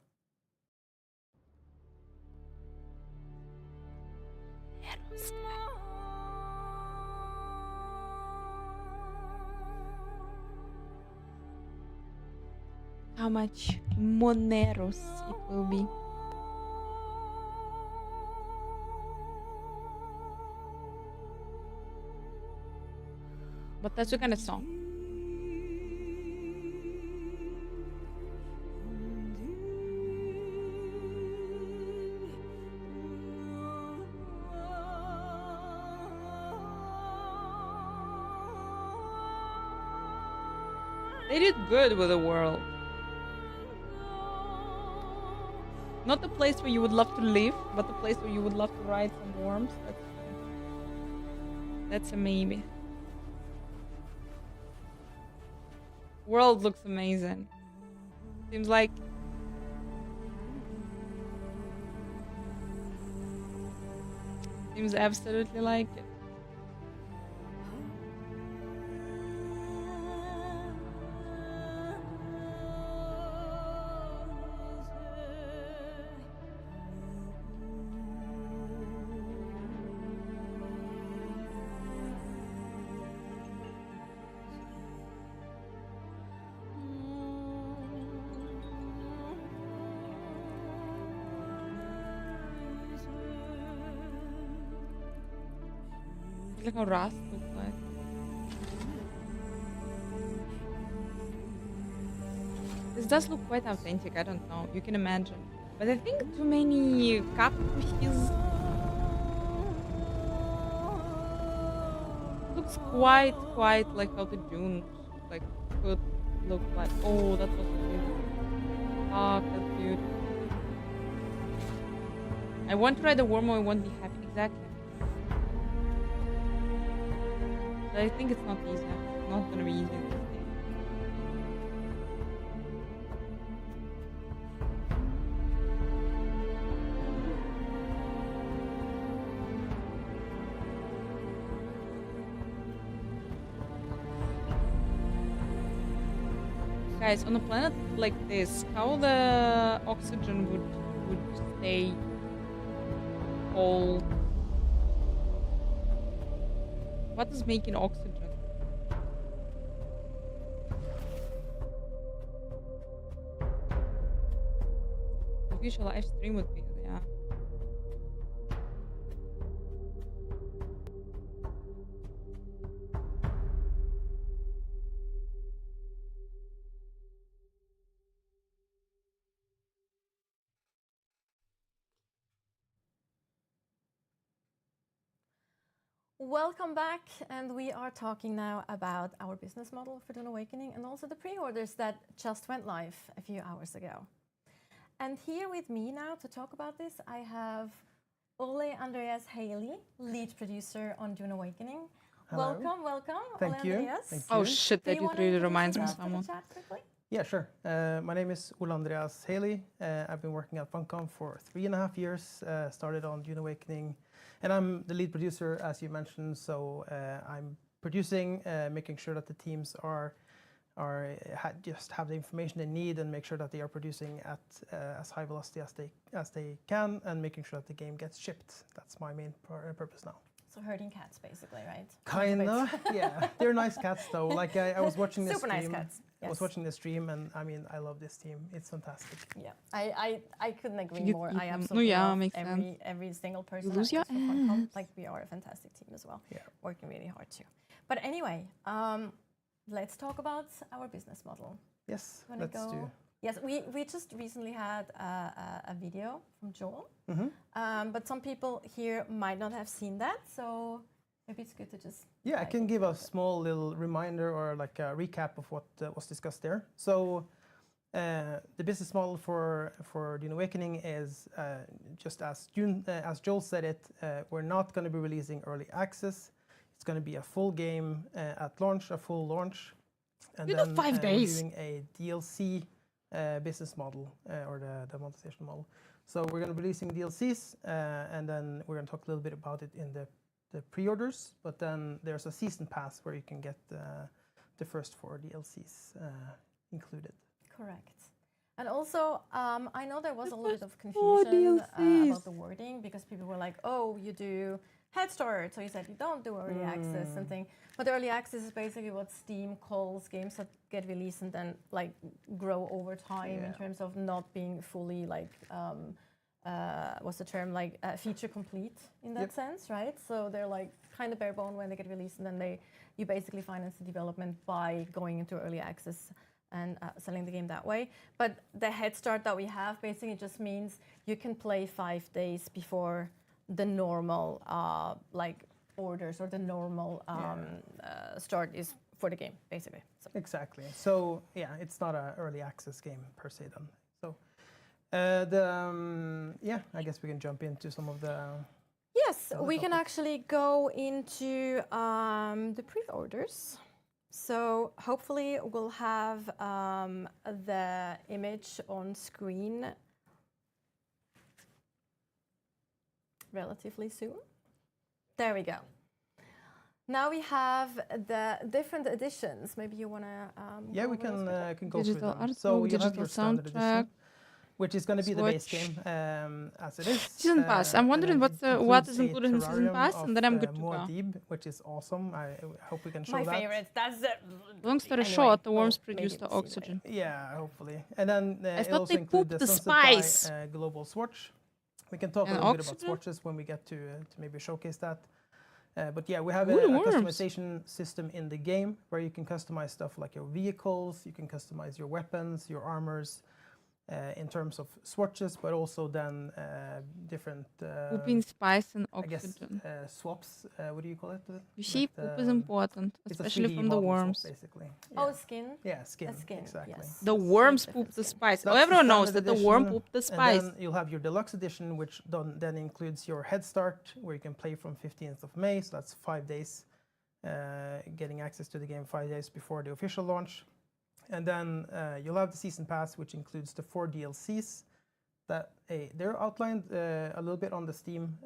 How much moneros it will be. But that's the kind of song. They did good with the world. Not the place where you would love to live, but the place where you would love to ride some worms. That's a maybe. World looks amazing. Seems like seems absolutely like it. Look how Rust looks like. This does look quite authentic, I don't know, you can imagine. But I think too many cactuses looks quite like how the dunes like could look like. Oh, that was beautiful. Fuck, that's beautiful. I want to ride a worm or I won't be happy. Exactly. But I think it's not easy. It's not gonna be easy in this game. Guys, on a planet like this, how the oxygen would stay whole? What is making oxygen? The future live stream would be, yeah. Welcome back, and we are talking now about our business model for Dune Awakening and also the pre-orders that just went live a few hours ago. And here with me now to talk about this, I have Ole Andreas Haley, lead producer on Dune Awakening. Hello. Welcome. Thank Ole you. Andreas. Thank Oh you. shit, that really reminds me of someone. Yeah, sure. My name is Ole Andreas Haley. I've been working at Funcom for 3.5 years, started on Dune Awakening, and I'm the lead producer, as you mentioned, so I'm producing, making sure that the teams just have the information they need and make sure that they are producing at as high velocity as they can, and making sure that the game gets shipped. That's my main purpose now. So herding cats, basically, right? Kinda, yeah. They're nice cats, though. Like I was watching this Super stream. nice cats. Yes. I was watching the stream, and I mean, I love this team. It's fantastic. Yeah, I couldn't agree You- more. you I can- absolutely yeah, love makes sense. every single person. You lose that your works for Funcom. ass. Like, we are a fantastic team as well. Yeah. Working really hard too. But anyway, let's talk about our business model. Yes, Wanna let's go? do. Yes, we just recently had a video from Joel, Mm-hmm. but some people here might not have seen that, so maybe it's good to just. Yeah, I dive can into give a it. small little reminder or like a recap of what was discussed there. So the business model for Dune Awakening is just as Joel said it, we're not going to be releasing early access. It's going to be a full game at launch, a full launch. And You do then 5 days. we're doing a DLC business model or the monetization model. So we're going to be releasing DLCs, and then we're going to talk a little bit about it in the pre-orders. But then there's a season pass where you can get the first 4 DLCs included. Correct. And also, I know there was a little bit of confusion about the wording, because people were like, oh, you do head start, so you said you don't do early access and thing. But early access is basically what Steam calls games that get released and then like grow over time in terms of not being fully like, what's the term, like feature complete in that sense, right? So they're like kind of bare bone when they get released, and then you basically finance the development by going into early access and selling the game that way. But the head start that we have basically just means you can play 5 days before the normal like orders or the normal start is for the game, basically. So. Exactly. So yeah, it's not an early access game per se then. So I guess we can jump into some of the. Yes, we can actually go into the pre-orders. So hopefully we'll have the image on screen relatively soon. There we go. Now we have the different editions. Maybe you want to. Yeah, we can go through Digital them. art So book, you have digital your standard soundtrack, edition, which is going to be the base Swatch. game as it is. Season pass. I'm and wondering then what it is includes included a in season terrarium pass, and then I'm of, good to go. Muad'Dib, which is awesome. I hope we can show My that. favorite. That's the. Long story Anyway, short, the well, worms maybe produce the we'll see oxygen. Yeah, hopefully. And then I it'll thought also they include pooped the the Sunset spice. Dye, global swatch. We can talk a And little bit about oxygen? swatches when we get to maybe showcase that. But yeah, we have Ooh, a worms. customization system in the game where you can customize stuff like your vehicles, you can customize your weapons, your armors, in terms of swatches, but also then different. Pooping spice and I guess oxygen. swaps. What do you call it? You see, poop is important, it's a especially 3D from the model swap, worms. basically. Oh, skin. Yeah, skin. A skin. Exactly. Yes. The worms poop the spice. That's Oh, the everyone knows standard that the worm edition, pooped the spice. And then you'll have your deluxe edition, which then includes your head start, where you can play from 15th of May. So that's 5 days, getting access to the game 5 days before the official launch. And then you'll have the season pass, which includes the 4 DLCs. That they're outlined a little bit on the Steam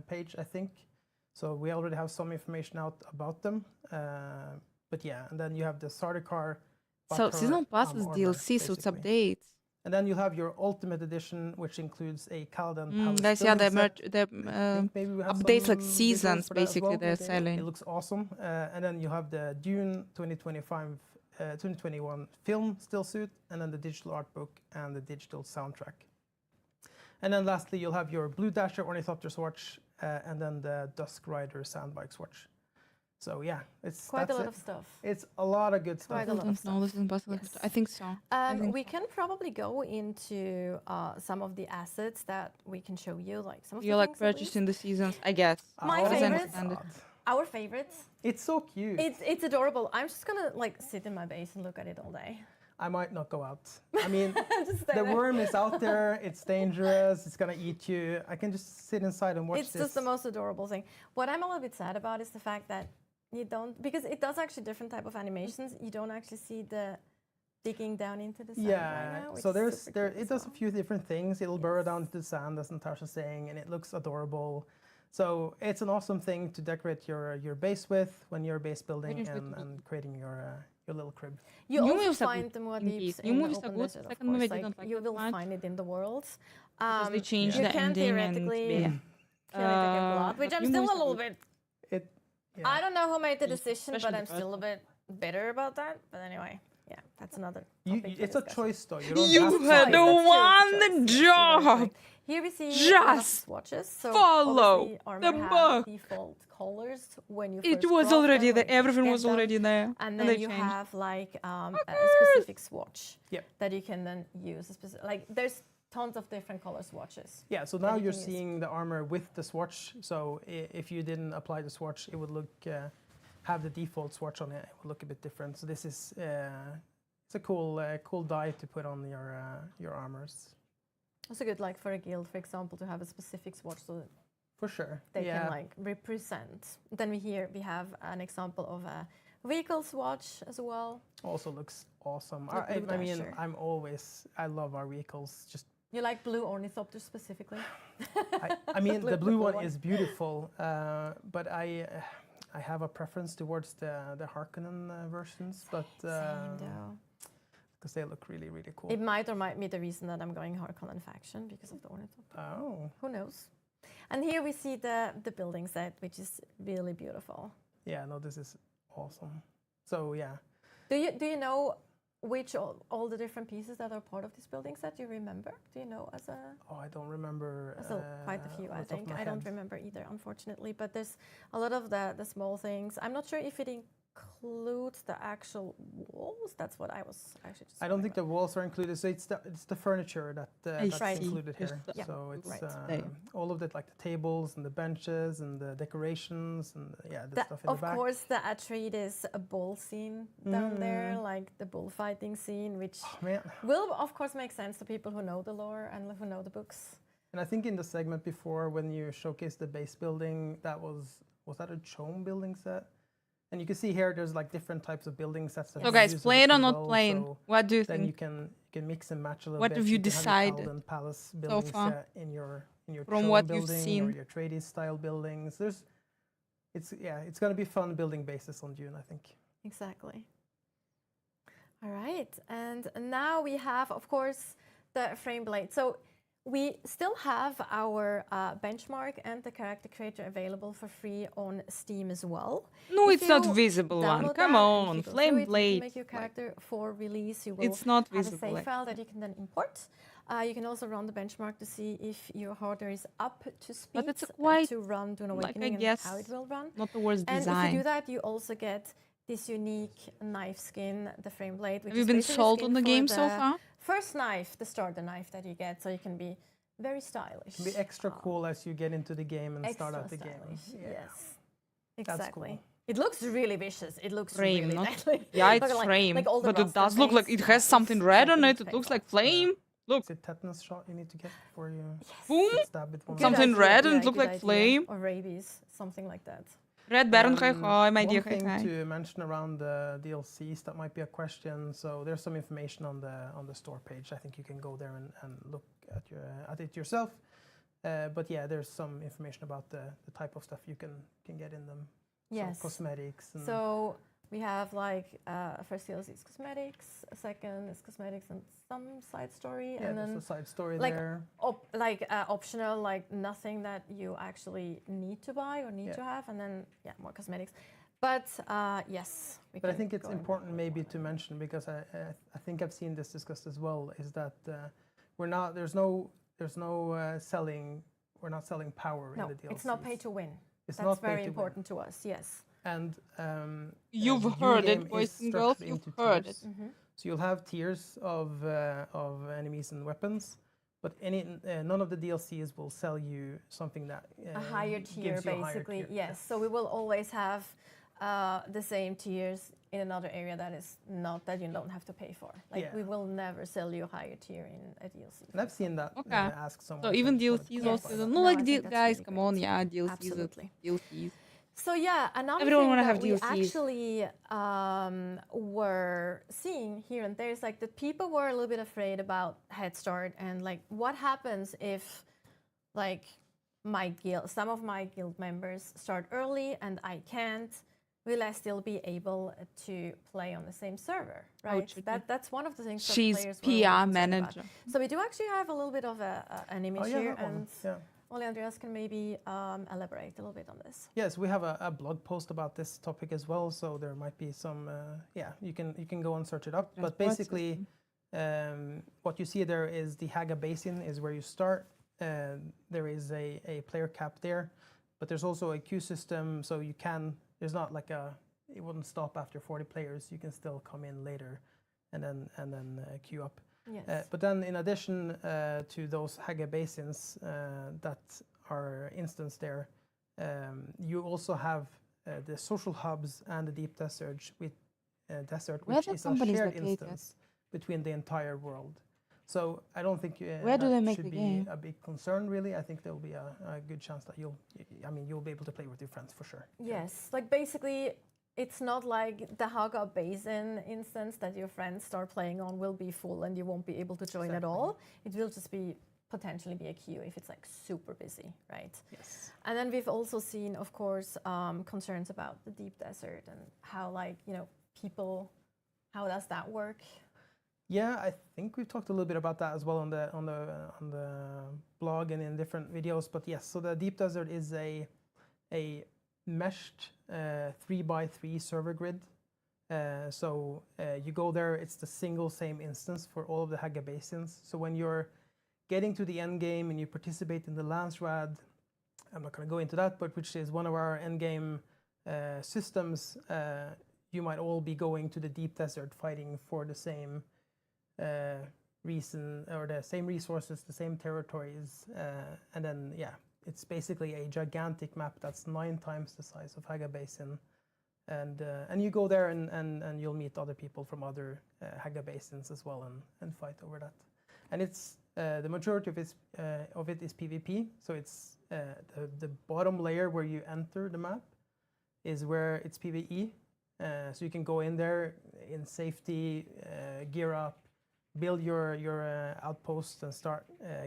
page, I think. So we already have some information out about them. But yeah, and then you have the starter car. So Butter, season pass is armor, DLC, so it's basically. updates. And then you have your ultimate edition, which includes a Caladan Palace Guys, yeah, building the set. I think maybe we have updates like some visuals seasons, for that as basically, well. they're It selling. looks awesome. And then you have the Dune 2021 film still suit, and then the digital art book and the digital soundtrack. And then lastly, you'll have your Blue Dasher Ornithopter swatch, and then the Dusk Rider Sandbike swatch. So yeah, it's Quite a that's lot it. of stuff. It's a lot of good stuff. Quite a lot of stuff. No, this is impossible. Yes. I think so. We can probably go into some of the assets that we can show you, like some of You the like things at least. purchasing the seasons, I guess. My As I favorites. understand it. Our favorites. It's so cute. It's adorable. I'm just gonna like sit in my base and look at it all day. I might not go out. I mean, Just stay the there. worm is out there. It's dangerous. It's gonna eat you. I can just sit inside and watch It's this. just the most adorable thing. What I'm a little bit sad about is the fact that you don't, because it does actually different type of animations. You don't actually see the digging down into the sand right now. So which is super cute it as does a well. few different things. It'll burrow down into the sand, as Natasha's saying, and it looks adorable. So it's an awesome thing to decorate your base with when you're base building and creating your little crib. You New also movies are find good the in Muad'Dibs these. New in the movies are open good. desert, of Second movie I course. didn't like You that will much. find it in the worlds. Because they changed you the can ending and theoretically yeah. kill it again blood, which but I'm new still a movies are little good. bit. Yeah. I don't know who made the Yes, decision, especially but I'm the still a first bit bitter about that. But anyway, yeah, that's another. You, topic for it's a discussion. choice, though. You don't You have to had do it. one job. Here we see Just swatches. So follow obviously armor the has book. Default colors when you It first was craft already them, there. when you Everything get was them, already there. and they then you changed. have like a specific swatch Yep. that you can then use. Like there's tons of different color swatches. Yeah, so that now you you're can use. seeing the armor with the swatch. So if you didn't apply the swatch, it would look have the default swatch on it. It would look a bit different. So this is it's a cool dye to put on your armors. Also good, like for a guild, for example, to have a specific swatch so that For sure. they yeah. can like represent. Then we have an example of a vehicle swatch as well. Also looks awesome. The Blue I mean, Dasher. I love our vehicles. Just You like blue ornithopters specifically? I mean, the blue one one. is beautiful, but I have a preference towards the Harkonnen versions, but Same though. because they look really, really cool. It might or might be the reason that I'm going Harkonnen faction because of the ornithopter. Oh. Who knows? And here we see the building set, which is really beautiful. Yeah, no, this is awesome. So yeah. Do you know which all the different pieces that are part of this building set? Do you remember? Do you know as a? Oh, I don't remember. Quite a few, off I the top of think. my I don't head. remember either, unfortunately. But there's a lot of the small things. I'm not sure if it includes the actual walls. That's what I was actually just I don't think the walls are included. So it's the furniture that's Right. included here. Yeah. So it's Right. all of it, like the tables and the benches and the decorations and the stuff in the back. Of course, the Atreides bull scene down there, like the bullfighting scene, which will of course make sense to people who know the lore and who know the books. And I think in the segment before, when you showcased the base building, was that a Chome building set? And you can see here, there's like different types of building sets. So guys, plain or not plain? What do you think? Then you can mix and match a little what bit. have you decided Paladin Palace building so far set in your from Chome what building you've seen? or your Atreides style buildings. It's going to be fun building bases on Dune, I think. Exactly. All right, and now we have, of course, the frame blade. So we still have our benchmark and the character creator available for free on Steam as well. No, If it's not you visible one. download Come that and on, if you go Flame through it, you Blade. can make your character for release. You will It's not have visible, a save like. file that you can then import. You can also run the benchmark to see if your hardware is up to speed But it's quite, to run Dune like, Awakening I guess, and how it will run. not the worst And design. if you do that, you also get this unique knife skin, the frame blade. Which Have you is been basically sold skin on the for game so far? First knife, the starter knife that you get, so you can be very stylish. It can be extra cool as you get into the game and start Extra out the game. stylish, Yeah. yes. That's Exactly. cool. It looks really vicious. It looks Frame, really not deadly. yeah, it's Look, like- frame, like all the but it rusted does look like things. it has something red on it. It looks like flame. Look, Is it tetanus shot you need to get before you boom, get stabbed with one? something idea, red and yeah, it looks good like idea. flame. Or rabies, something like that. Red Baron my One dear. thing to mention around the DLCs that might be a question. So there's some information on the store page. I think you can go there and look at it yourself. But yeah, there's some information about the type of stuff you can get in them. Yes. So cosmetics. And So we have like first DLC is cosmetics, second is cosmetics and some side story, yeah, and then there's a side story like there. optional, like nothing that you actually need to buy or need Yeah. to have, and then more cosmetics. But yes, we But I can think it's go in. important maybe to mention, because I think I've seen this discussed as well, is that there's no selling. We're not selling power No, in the DLCs. it's not pay to win. It's That's not pay very to win. important to us. Yes. And You've the heard game it, boys is and girls. structured You've into heard tiers. it. Mm-hmm. So you'll have tiers of enemies and weapons, but none of the DLCs will sell you something that A higher tier, gives you a higher basically. tier. Yes. So we will always have the same tiers in another area that is not that you don't have to pay for. Like Yeah. we will never sell you a higher tier in a DLC. And I've seen that Okay. asked someone. So even what it DLCs costs. also. Yes. No, No, like I think that's guys, really come great. on, yeah, DLCs. Absolutely. DLCs. So yeah, another Everyone thing wanna that have we DLCs. actually were seeing here and there is like that people were a little bit afraid about Head Start and like what happens if like some of my guild members start early and I can't. Will I still be able to play on the same server, right? That's one of the things that She's players were really PR concerned about. manager. So we do actually have a little bit of an image yeah, here, that one. and Yeah. Ole Andreas can maybe elaborate a little bit on this. Yes, we have a blog post about this topic as well, so there might be some. You can go and search it up. But basically, what you see there is the Haga Basin is where you start. There is a player cap there, but there's also a queue system, so you can. There's not like it wouldn't stop after 40 players. You can still come in later, and then queue up. Yes. But then, in addition to those Haga basins that are instanced there, you also have the social hubs and the deep desert, which is a shared instance between the entire world. So I don't think Where do they make should the be game? a big concern, really. I think there will be a good chance that you'll be able to play with your friends for sure. Yes, like basically, it's not like the Haga Basin instance that your friends start playing on will be full and you won't be able to join at all. It will just potentially be a queue if it's like super busy, right? Yes. And then we've also seen, of course, concerns about the deep desert and how people, how does that work? Yeah, I think we've talked a little bit about that as well on the blog and in different videos. But yes, so the deep desert is a meshed 3x3 server grid. So you go there, it's the same instance for all of the Haga basins. So when you're getting to the end game and you participate in the Lance Rad, I'm not going to go into that, but which is one of our end game systems, you might all be going to the deep desert fighting for the same reason or the same resources, the same territories, and then it's basically a gigantic map that's 9 times the size of Haga Basin, and you go there and you'll meet other people from other Haga Basins as well and fight over that, and it's the majority of it is PvP, so it's the bottom layer where you enter the map is where it's PvE, so you can go in there in safety, gear up, build your outposts and start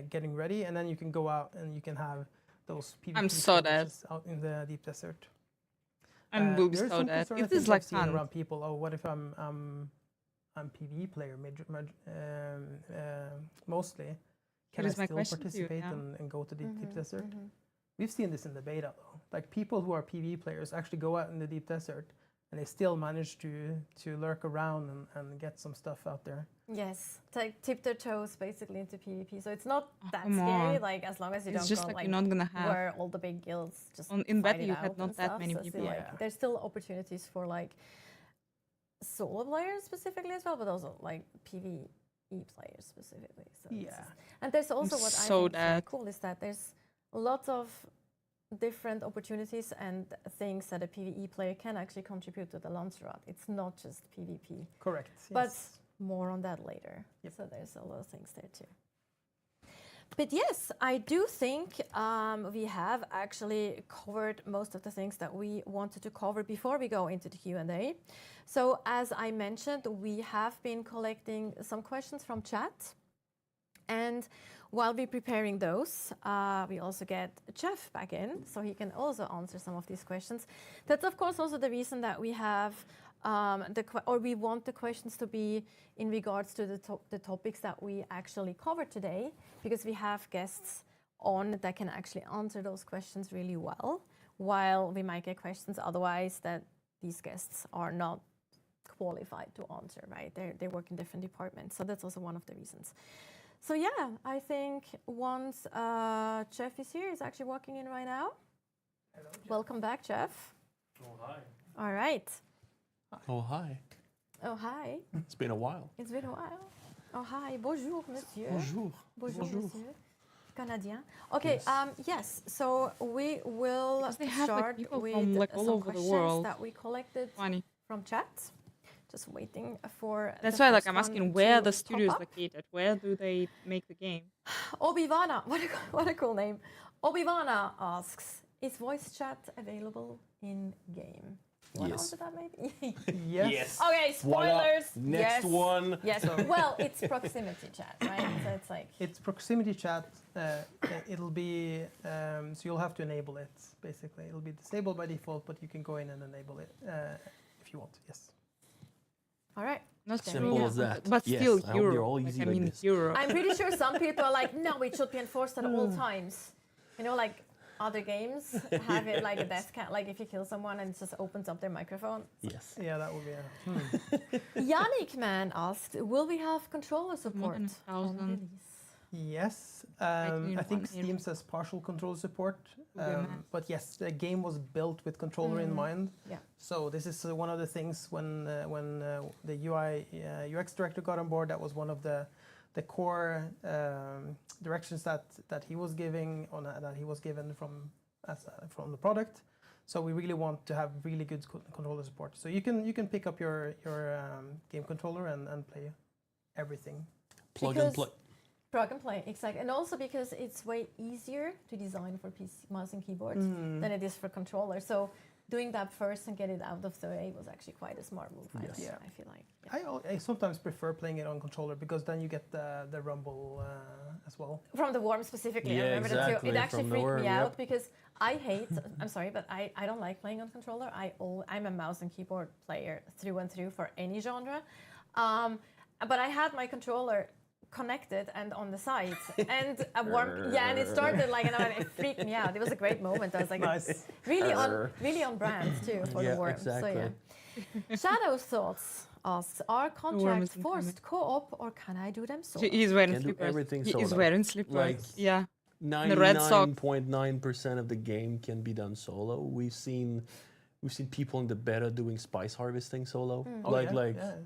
getting ready, and then you can go out and you can have those PvP I'm so dead. out in the deep desert. I'm There's so some dead. concern, I It is think, like I've seen fun. around people. Oh, what if I'm PvE player mostly? Can I Here's my still question to you, participate yeah. and go to the deep desert? We've seen this in the beta though. Like people who are PvE players actually go out in the deep desert and they still manage to lurk around and get some stuff out there. Yes, tip their toes basically into PvP. So it's not that come scary. on. Like as long as you It's don't just go like like you're not gonna have- where all the big guilds just In fight beta it you had out not and that stuff. many So people. still, like, there's still opportunities for like solo players specifically as well, but also like PvE players specifically. So it's just- and there's also what I think is really cool is that there's lots of different opportunities and things that a PvE player can actually contribute to the Lanzarote. It's not just PvP. Correct. But yes. more on that later. So there's a lot of things there too. But yes, I do think we have actually covered most of the things that we wanted to cover before we go into the Q&A. So as I mentioned, we have been collecting some questions from chat. And while we're preparing those, we also get Jeff back in, so he can also answer some of these questions. That's of course also the reason that we have, we want the questions to be in regards to the topics that we actually covered today, because we have guests on that can actually answer those questions really well, while we might get questions otherwise that these guests are not qualified to answer, right? They work in different departments, so that's also one of the reasons. So yeah, I think once Jeff is here, he's actually walking in right now. Hello, Jeff. Welcome back, Jeff. Oh, hi. All right. Oh, hi. Oh, hi. It's been a while. It's been a while. Oh, hi. Bonjour, monsieur. Bonjour. Bonjour, Bonjour. monsieur. Canadien. Okay, yes. So we will Because they have, like, start people with from, like, all some over the questions world. that we collected from chat. Just waiting for That's the why, like, first I'm one asking where to the pop studio is up. located. Where do they make the game? Obivana, what a cool name. Obivana asks, is voice chat available in game? You want to Yes. answer that maybe? Yes. Okay, Voila. spoilers. Next yes. one. Yes. Well, it's proximity chat, right? So it's like It's proximity chat. It'll be so you'll have to enable it. Basically, it'll be disabled by default, but you can go in and enable it if you want. Yes. all right. Not Simple true. as that. But Yes, still, I hope Europe. you're all Like, easy I like mean, this. Europe. I'm pretty sure some people are like, no, it should be enforced at all times. You know, like other games have it like a death count. Like if you kill someone and it just opens up their microphone. Yes. Yeah, that would be. Yannick man asked, will we have controller support than 1,000. on release? Yes, Actually, I think one Steam says partial controller support, math. but yes, the game was built with controller in mind. Yeah. So this is one of the things when the UI UX director got on board. That was one of the core directions that he was giving that he was given from the product. So we really want to have really good controller support. So you can pick up your game controller and play everything. Plug and play. Plug and play, exactly. And also because it's way easier to design for PC, mouse and keyboards than it is for controller. So doing that first and get it out of the way was actually quite a smart move. I feel like. Yeah. I sometimes prefer playing it on controller because then you get the rumble as well. From the worm specifically, Yeah, I remember that exactly, too. It actually from the freaked worm, me out yep. because I hate, I'm sorry, but I don't like playing on controller. I'm a mouse and keyboard player through and through for any genre. But I had my controller connected and on the sides and a worm, and it started like, and it freaked me out. It was a great moment. I was like, Nice. really on brand too for the worm. Exactly. So yeah. Shadow Thoughts asks, are contracts forced co-op or can I do them solo? He's wearing Can do slippers. everything He is solo. wearing slippers. Like, yeah. The red sock. 99.9% of the game can be done solo. We've seen we've seen people in the beta doing spice harvesting solo, Oh,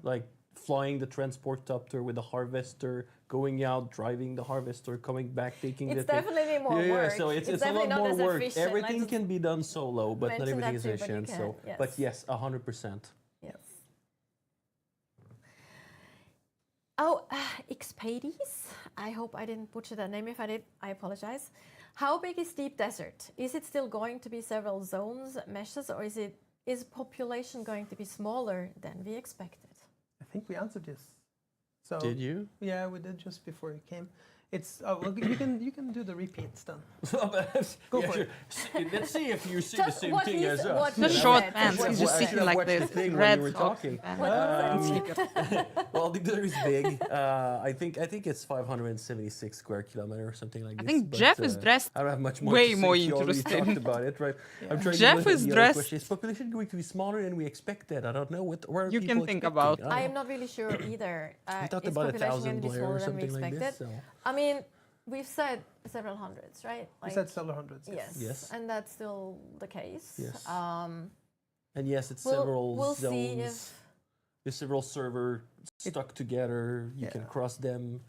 like flying the transportopter with the harvester, going out, driving the harvester, coming back, taking the It's thing. definitely more work. So it's a definitely lot not more as work. efficient. Everything can be done solo, but not mention everything that is too, but you efficient. So, can, yes. but yes, 100%. Yes. Oh, Xpades. I hope I didn't butcher that name. If I did, I apologize. How big is Deep Desert? Is it still going to be several zones, meshes, or is population going to be smaller than we expected? I think we answered this. So Did you? Yeah, we did just before you came. It's well, you can do the repeats then. Go for it. Let's see if you see Just the same what thing he's- as us. what The he short said. pants, What he's he just said. sitting like watched this. the thing when Red you were socks talking. and What Well, Deep Desert is big. I think it's 576 square kilometers or something like this. I think but, Jeff is dressed I don't have much more way to say. more He already interesting. talked about it, right? I'm trying Jeff to look at is the other dressed- question. Is population going to be smaller than we expected? I don't know. What are You people can think expecting? about- I am not really sure either. We talked Is about population 1,000 going to be smaller players, than we something like expected? this. So. I mean, we've said several hundreds, right? We said several hundreds. Yes. Yes. And that's still the case. Yes. Um, And yes, it's We'll- several we'll see zones. if- There's several servers stuck together. You can cross them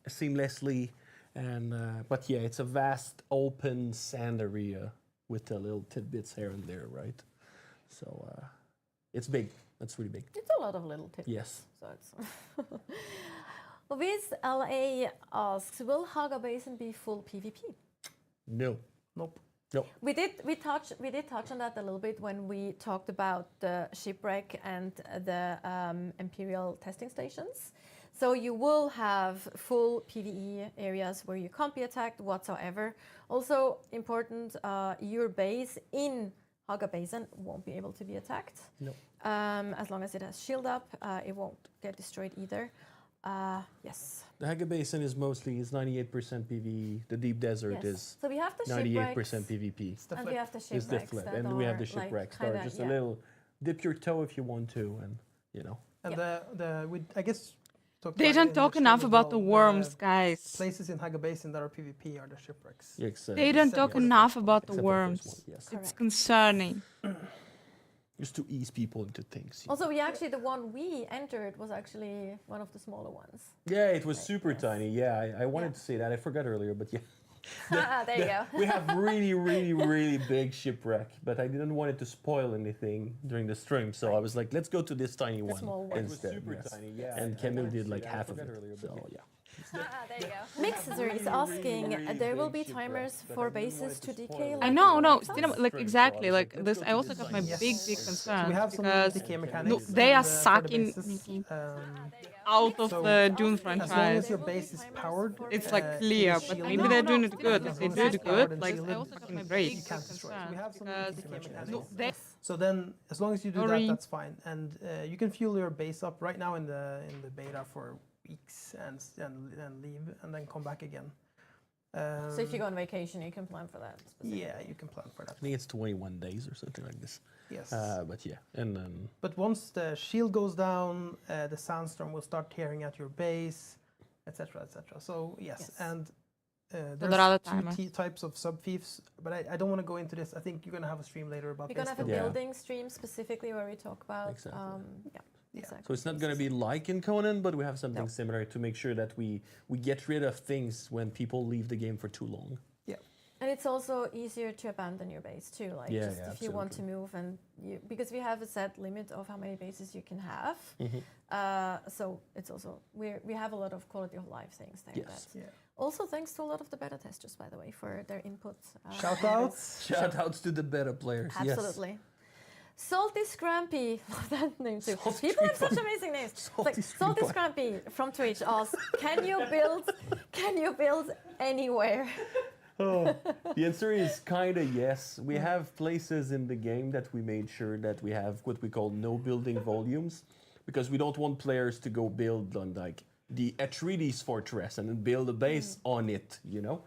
seamlessly, and but yeah, it's a vast open sand area with a little tidbits here and there, right? So it's big. That's really big. It's a lot of little tips. Yes. So it's Viz LA asks, will Haga Basin be full PvP? No. Nope. No. We did touch on that a little bit when we talked about the shipwreck and the Imperial testing stations. So you will have full PvE areas where you can't be attacked whatsoever. Also important, your base in Haga Basin won't be able to be attacked. No. As long as it has shield up, it won't get destroyed either. Yes. The Haga Basin is 98% PvE. The Deep Desert Yes. is So we have the 98% shipwrecks, PvP. and we have the It's the shipwrecks flip, that and we have the are, like, shipwrecks that are kinda- just yeah. a little dip your toe if you want to, and you know. And I guess talked They about it don't in talk the enough stream as about the well, worms, guys. Places in Haga Basin that are PvP are the shipwrecks. They don't talk enough about the Except for the worms. first one, yes. It's concerning. Just to ease people into things. Also, the one we entered was actually one of the smaller ones. Yeah, it was super tiny. Yeah, I wanted to say that. I forgot earlier, but yeah. There you go. We have really big shipwreck, but I didn't want it to spoil anything during the stream, so I was like, let's go to this tiny one small one. instead. It was super tiny, yeah. And Camille did like half of it. So yeah. There you go. Mixer is asking, there will be timers for bases to decay. I know, no, still, like exactly, like this. I also got my big concern we have some because decay no, mechanics they are for the sucking bases. out of So the Dune As long franchise. as your base is powered, It's like it clear, is but shielded. maybe they're doing it good. If As they long do as it it's powered good, and like I shielded, also got my you big can't destroy it. So we concern have some because decay mechanisms. no, they So then, as long as you do Sorry. that, that's fine. And you can fuel your base up right now in the beta for weeks and leave and then come back again. So if you go on vacation, you can plan for that. Yeah, you can plan for that. I think it's 21 days or something like this. Yes. But yeah, and then But once the shield goes down, the sandstorm will start tearing at your base, etc., etc. So yes, and there there's are other two timers. types of sub thieves, but I don't want to go into this. I think you're gonna have a stream later about We're this. gonna have a but- building stream specifically where we talk about. Exactly. Exactly. so it's not going to be like in Conan, but we have something similar to make sure that we get rid of things when people leave the game for too long. And it's also easier to abandon your base too. Like Yeah, just yeah, if you want to move and because we have a set limit of how many bases you can have. So it's also we have a lot of quality of life things there. Yes. That also thanks to a lot of the beta testers, by the way, for their input. Shout outs. Shout outs to the better players. Absolutely. Yes. Salty Scrampy, love that name too. Salty People have such Scrampy. amazing names. Salty Salty Scrampy from Twitch asks, can you build anywhere? Oh, the answer is kind of yes. We have places in the game that we made sure that we have what we call no building volumes, because we don't want players to go build on like the Atreides fortress and then build a base on it, you know?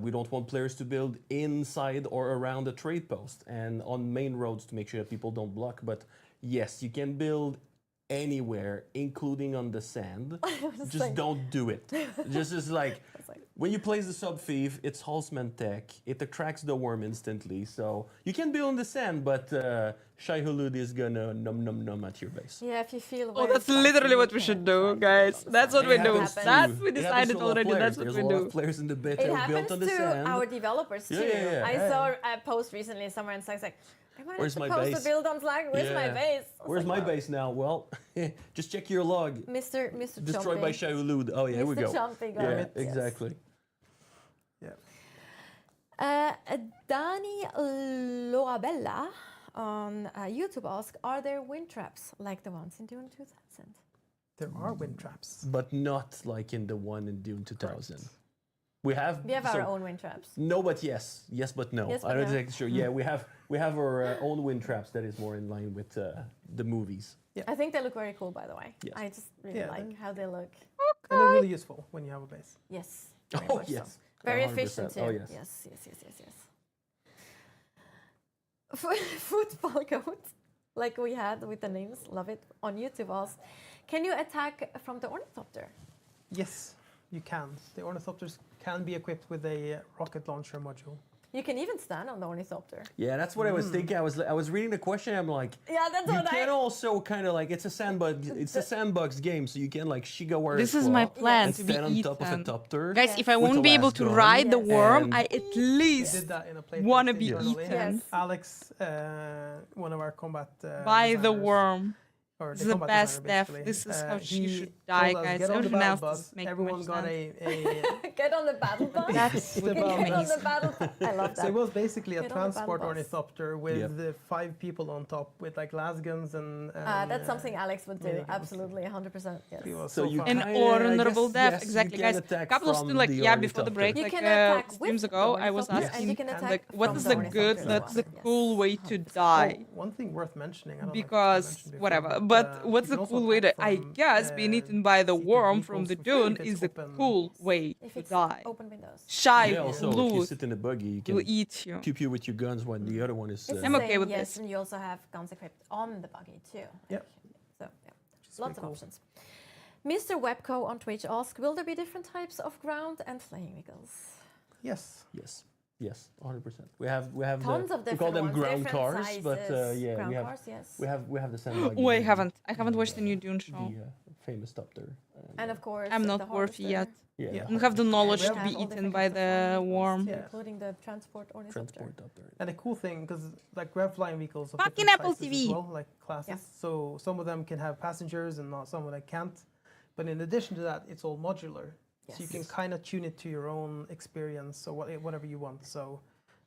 We don't want players to build inside or around a trade post and on main roads to make sure that people don't block. But yes, you can build anywhere, including on the sand, Just just like- don't do it. just like when you place the sub thief, it's Halsman tech. It attracts the worm instantly, so you can build on the sand, but Shai Hulud is gonna num at your base. Yeah, if you feel. Oh, very that's spicy, literally you what we can should try do, to guys. build on the That's sand. what we It do. happens That to- we it happens decided to a lot of already. players. That's what There's we a lot do. of players in the beta It who happens built on the to sand. our developers too. Yeah. I saw a post recently somewhere and it's like, am I not Where's my supposed base? to build on Slag? Where's my Yeah. base? I was Where's like, my well, base now? Well, just check your log. Mr. Destroyed by Chompy. Shai Hulud. Oh yeah, here we Mr. go. Chompy got Yeah, it, yes. exactly. Dani Loabella on YouTube asked, are there wind traps like the ones in Dune 2000? There are wind traps. But not like in the one in Dune 2000. We have our own wind traps. No, but yes, but no. Yes, but I'm not no. exactly sure. Yeah, we have our own wind traps that is more in line with the movies. I think they look very cool, by the way. Yes. I just really like how they look. And they're really useful when you have a base. Yes. Oh, very much so. yes. Very 100%. efficient too. Oh, yes. Yes. Football goat, like we had with the names, love it, on YouTube asked, can you attack from the ornithopter? Yes, you can. The ornithopters can be equipped with a rocket launcher module. You can even stand on the ornithopter. Yeah, that's what I was thinking. I was reading the question. I'm like, Yeah, that's you what can also kind of like it's a sandbox game, so you can like Shiga This is my plan to be stand on top of a eaten. topter. Guys, if I with won't a be able last to gun, ride the worm, and- I at We least did that in a playtest want to be internally. eaten Alex, one of our combat by the designers, worm. or This is the combat best designer, death. basically, This is how she he should die, told us, guys. "Get on the Everything battle else bus." doesn't make Everyone much got sense. Get on the battle bus. That's The Get on the amazing. battle bus. I love that. So it was basically a Get on the battle transport bus. ornithopter with the 5 people on top with like las guns and. That's something Alex would do. miniguns. absolutely, 100%. Yes. It was So so you fun. An Kinda, I honorable guess, death, yes, you exactly, can guys. attack Couple of from like the before the break, You like can attack streams with ago, the I was ornithopter, and asking you can attack like, what from is the the good, ornithopter as that's the well. cool way to die? One thing worth mentioning, I don't know if it's been Because mentioned before, whatever, but what's you the can also cool way to? attack I from, guess being eaten by the seated worm from vehicles the for free dune if it's is the open. cool way If to it's die. open windows. Shy, Yeah, also if you loot, sit in a buggy, you will can eat you. pew pew with your guns when the other one is. It's I'm the okay same, with yes, this. and you also have guns equipped on the buggy too. Yep. So yeah, is lots of pretty cool. options. Mr. Webco on Twitch asked, will there be different types of ground and flying vehicles? Yes. Yes, 100%. We have Tons the, of we call different them ones, ground different cars, but sizes. yeah, Ground we have cars, yes. we have the same. Oh, I haven't watched the new Dune show. The famous topter. And of course, I'm the not worthy yet. Yeah. Yeah. I don't have the knowledge We to have be all eaten by the worm. Yeah. including the transport ornithopter. Transport topter. And the cool thing, because like we have flying vehicles of Fucking different Apple sizes TV. as well, like classes. So some of them can have passengers and not some of them can't. But in addition to that, it's all modular. So you can kind of tune it to your own experience or whatever you want. So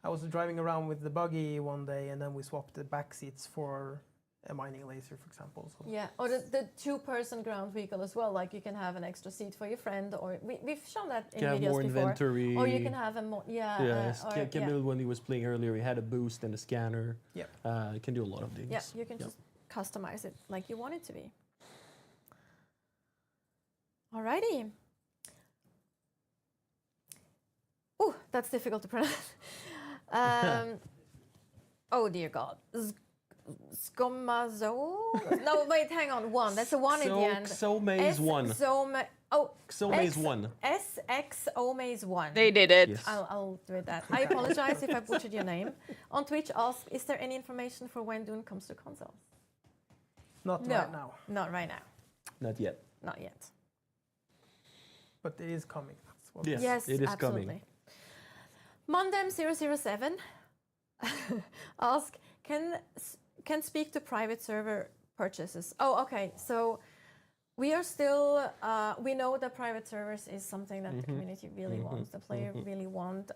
I was driving around with the buggy one day, and then we swapped the back seats for a mining laser, for example. So Yeah, or the two-person ground vehicle as well. Like you can have an extra seat for your friend, or we've shown that in Can have videos more before. inventory. Or you can have a more Yes, or, Camille, when he was playing earlier, he had a boost and a scanner. Yep. You can do a lot of things. Yeah, you can just customize it like you want it to be. Alrighty. Oh, that's difficult to pronounce. Oh dear God. Skomazo? No, wait, hang on. One. That's a one at the end. Xomaze one. Xomaze one. SXOmaze one. They did it. Yes. I'll do it that. I apologize if I butchered your name. On Twitch asked, is there any information for when Dune comes to consoles? not No, right now, not right now. Not yet. Not yet. but it is coming. That's what Yes, it is absolutely. coming. Mondem007 ask, can speak to private server purchases. Oh, okay. So we are still, we know that private servers is something that the community really wants, the player really want.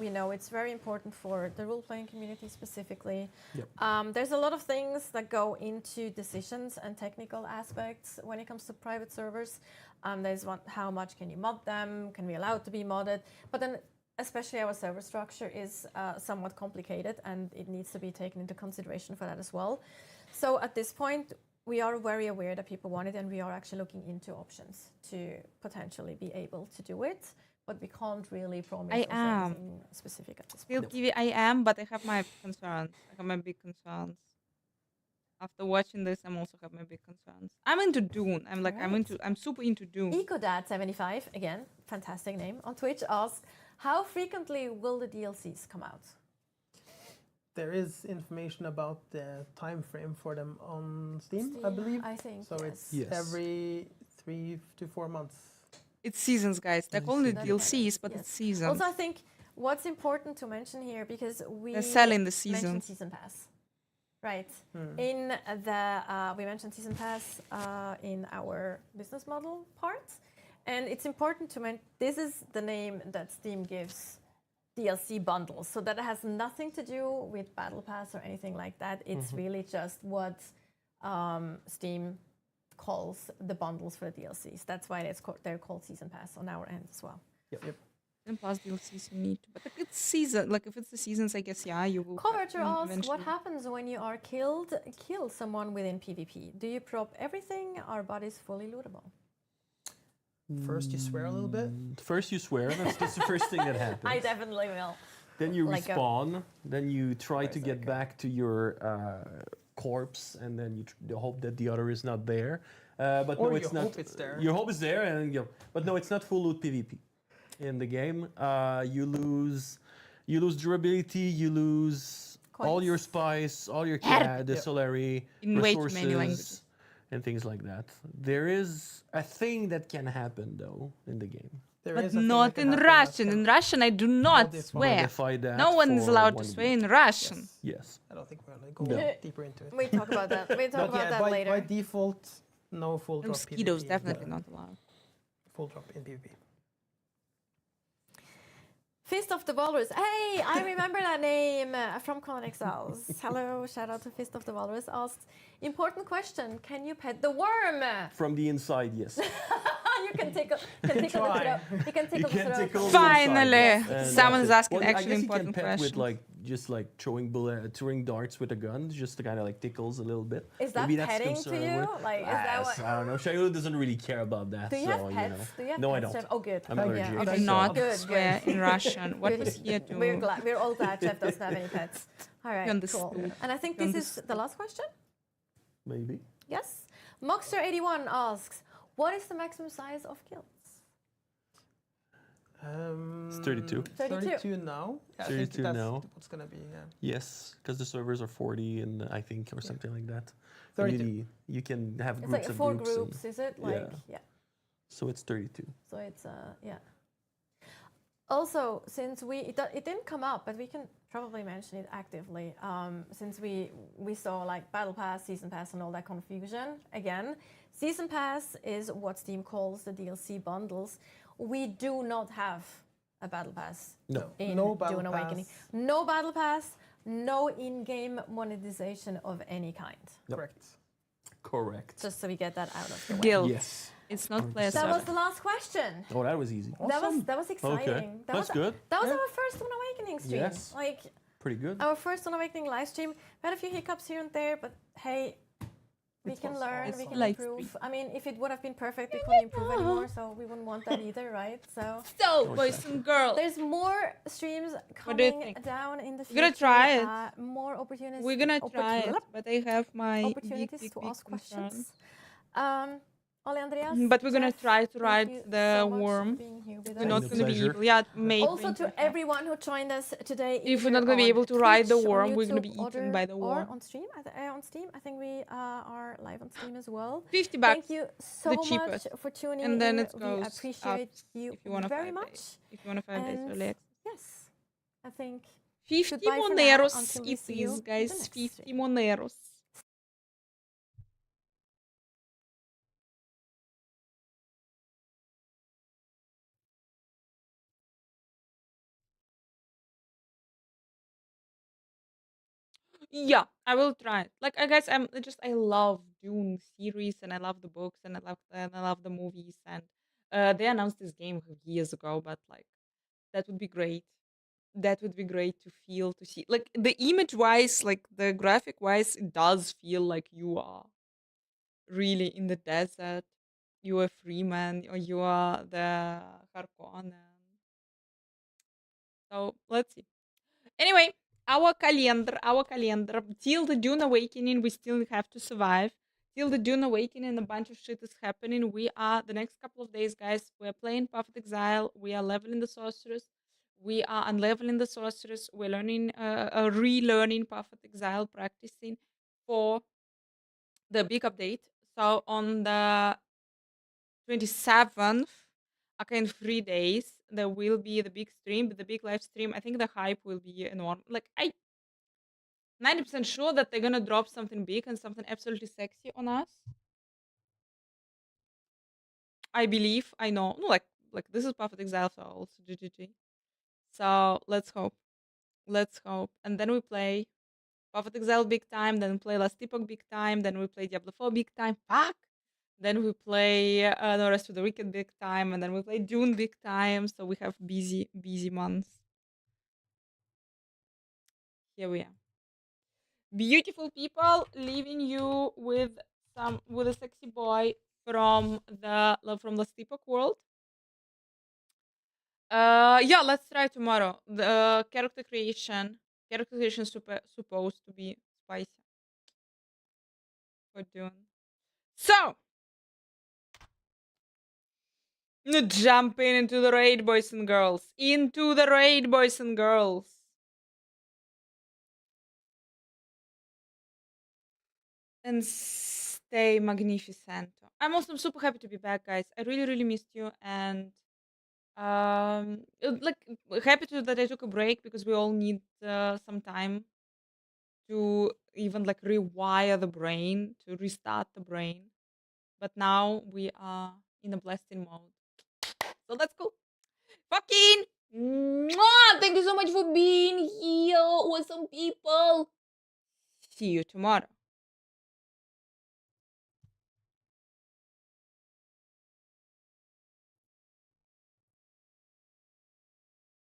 We know it's very important for the role-playing community specifically. Yep. There's a lot of things that go into decisions and technical aspects when it comes to private servers. There's how much can you mod them? Can we allow it to be modded? But then especially our server structure is somewhat complicated, and it needs to be taken into consideration for that as well. So at this point, we are very aware that people want it, and we are actually looking into options to potentially be able to do it. But we can't really promise anything specific at this point. I am, but I have my concerns. I have my big concerns. After watching this, I'm also have my big concerns. I'm into Dune. I'm super into Dune. EcoDad75, again, fantastic name, on Twitch asks, how frequently will the DLCs come out? There is information about the time frame for them on Steam, I believe. I think, so. yes. It's every 3 to 4 months. It's seasons, guys. They're calling it DLCs, but it's seasons. Also, I think what's important to mention here, because They're selling the mentioned seasons. Season Pass. Right. In the we mentioned Season Pass in our business model part, and it's important to mention this is the name that Steam gives DLC bundles, so that has nothing to do with Battle Pass or anything like that. It's really just what Steam calls the bundles for the DLCs. That's why they're called Season Pass on our end as well. Yep. And plus DLCs you need to, but like it's season. Like if it's the seasons, I guess you will. Coverture asks, eventually. what happens when you are kill someone within PvP? Do you prop everything? Are bodies fully lootable? First you swear a little bit. First you swear. That's the first thing that happens. I definitely will. Then you Like respawn. Then you try to get back to your corpse, and then you hope that the other is not there. But Or no, it's you not. hope it's there. Your hope is there, and but no, it's not full loot PvP. In the game, you lose durability, you lose all your spice, all your the Solari In way too many resources, languages. and things like that. There is a thing that can happen though in the game. But not in Russian. In Russian, I do not swear. Modify that No one is for allowed to 1 swear in week. Russian. Yes. I don't think we're going to go deeper into it. We talk about that. We talk about that later. By default, no full drop Mosquitoes PvP. definitely not allowed. Full drop in PvP. Fist of the Walrus. Hey, I remember that name from Conan Exiles. Hello, shout out to Fist of the Walrus. Asked, important question, can you pet the worm? From the inside, yes. You can tickle the throat. You can tickle the throat. Finally, someone's that's it. asking Well, I actually guess important you can pet questions. with just throwing darts with a gun, just to kind of like tickles a little bit. Is that Maybe that's petting to concerned you? with- Like, is that what? I don't know. Shayla doesn't really care about that. Do you so, have pets? Do you have no, I pets, don't. Chef? Oh, good. I'm Yeah, allergic. okay. I do not Good, swear good. in Russian. What Good. was here to? We're all glad Chef doesn't have any pets. All right, On the cool. stool. And I think On this the is the last question. Maybe. Yes. Moxer81 asks, what is the maximum size of guilds? It's 32. 32 now. Yeah, I think 32 that's now. what's going to be. Yeah. Yes, because the servers are 40, and I think, or something like that. 32. You can have It's groups like of 4 groups. and- groups, is it? Like, yeah. So it's 32. So it's, yeah. Also, since it didn't come up, but we can probably mention it actively, since we saw like Battle Pass, Season Pass, and all that confusion. Again, Season Pass is what Steam calls the DLC bundles. We do not have a Battle Pass in No Battle Dune Awakening. Pass. No Battle Pass, no in-game monetization of any kind. Correct. Correct. Just so we get that out of the way. Guild. Yes. It's not player That was seven. the last question. Oh, that was easy. That was exciting. Okay. That That's was, good. That was Yeah. our first Dune Awakening stream. Yes. Like Pretty good. our first Dune Awakening live stream. We had a few hiccups here and there, but hey, we can learn, we can live improve. I mean, if it would have been perfect, we couldn't improve anymore, so we wouldn't want that either, right? So, Boys and girls, there's more streams What do you coming think? down in the We're future. gonna try it. More opportunities. We're gonna try it, but I have my opportunities big to ask concerns. questions. Ole Andreas. But we're gonna Jeff, try to thank ride you the so much for worm. being here with We're not us. gonna be able, yeah, maybe. Also to everyone who joined us today. If we're either not gonna be on able to ride the Twitch, on worm, we're gonna be YouTube, eaten by the or worm. on stream. On Steam, I think we are live on Steam as well. 50 Thank bucks, you so the much cheapest. for tuning And then in. it goes We appreciate up you if you want a very 5 much. days. If you want a 5 days And early access. yes, I think 50 goodbye for now moneros until we it see you is, in the guys. next 50 stream. moneros. Yeah, I will try it. Like, I guess I love Dune series and I love the books and I love the movies and they announced this game years ago, but like that would be great. That would be great to see. Like the image wise, like the graphic wise, it does feel like you are really in the desert. You are Freeman or you are the Harkonnen. So let's see. Anyway, our calendar. Till the Dune Awakening, we still have to survive. Till the Dune Awakening, a bunch of shit is happening. We are, the next couple of days, guys, we're playing Perfect Exile. We are leveling the sorceress. We are unleveling the sorceress. We're learning, relearning Perfect Exile, practicing for the big update. So on the 27th, okay, in 3 days, there will be the big stream, the big live stream. I think the hype will be enormous. Like, I 90% sure that they're gonna drop something big and something absolutely sexy on us. I believe, I know. No, like this is Perfect Exile, so also GGG. So let's hope. Let's hope. And then we play Perfect Exile big time, then we play Last Epoch big time, then we play Diablo 4 big time. Fuck! Then we play the rest of the Wicked big time, and then we play Dune big time. So we have busy months. Here we are. Beautiful people, leaving you with a sexy boy from the Steepoch world. Yeah, let's try tomorrow. The character creation supposed to be spicy for Dune. So jumping into the raid, boys and girls. Into the raid, boys and girls. And stay magnificent. I'm also super happy to be back, guys. I really missed you, and like happy that I took a break because we all need some time to even like rewire the brain, to restart the brain. But now we are in a blasting mode, so that's cool. Fucking mwah! Thank you so much for being here, awesome people. See you tomorrow.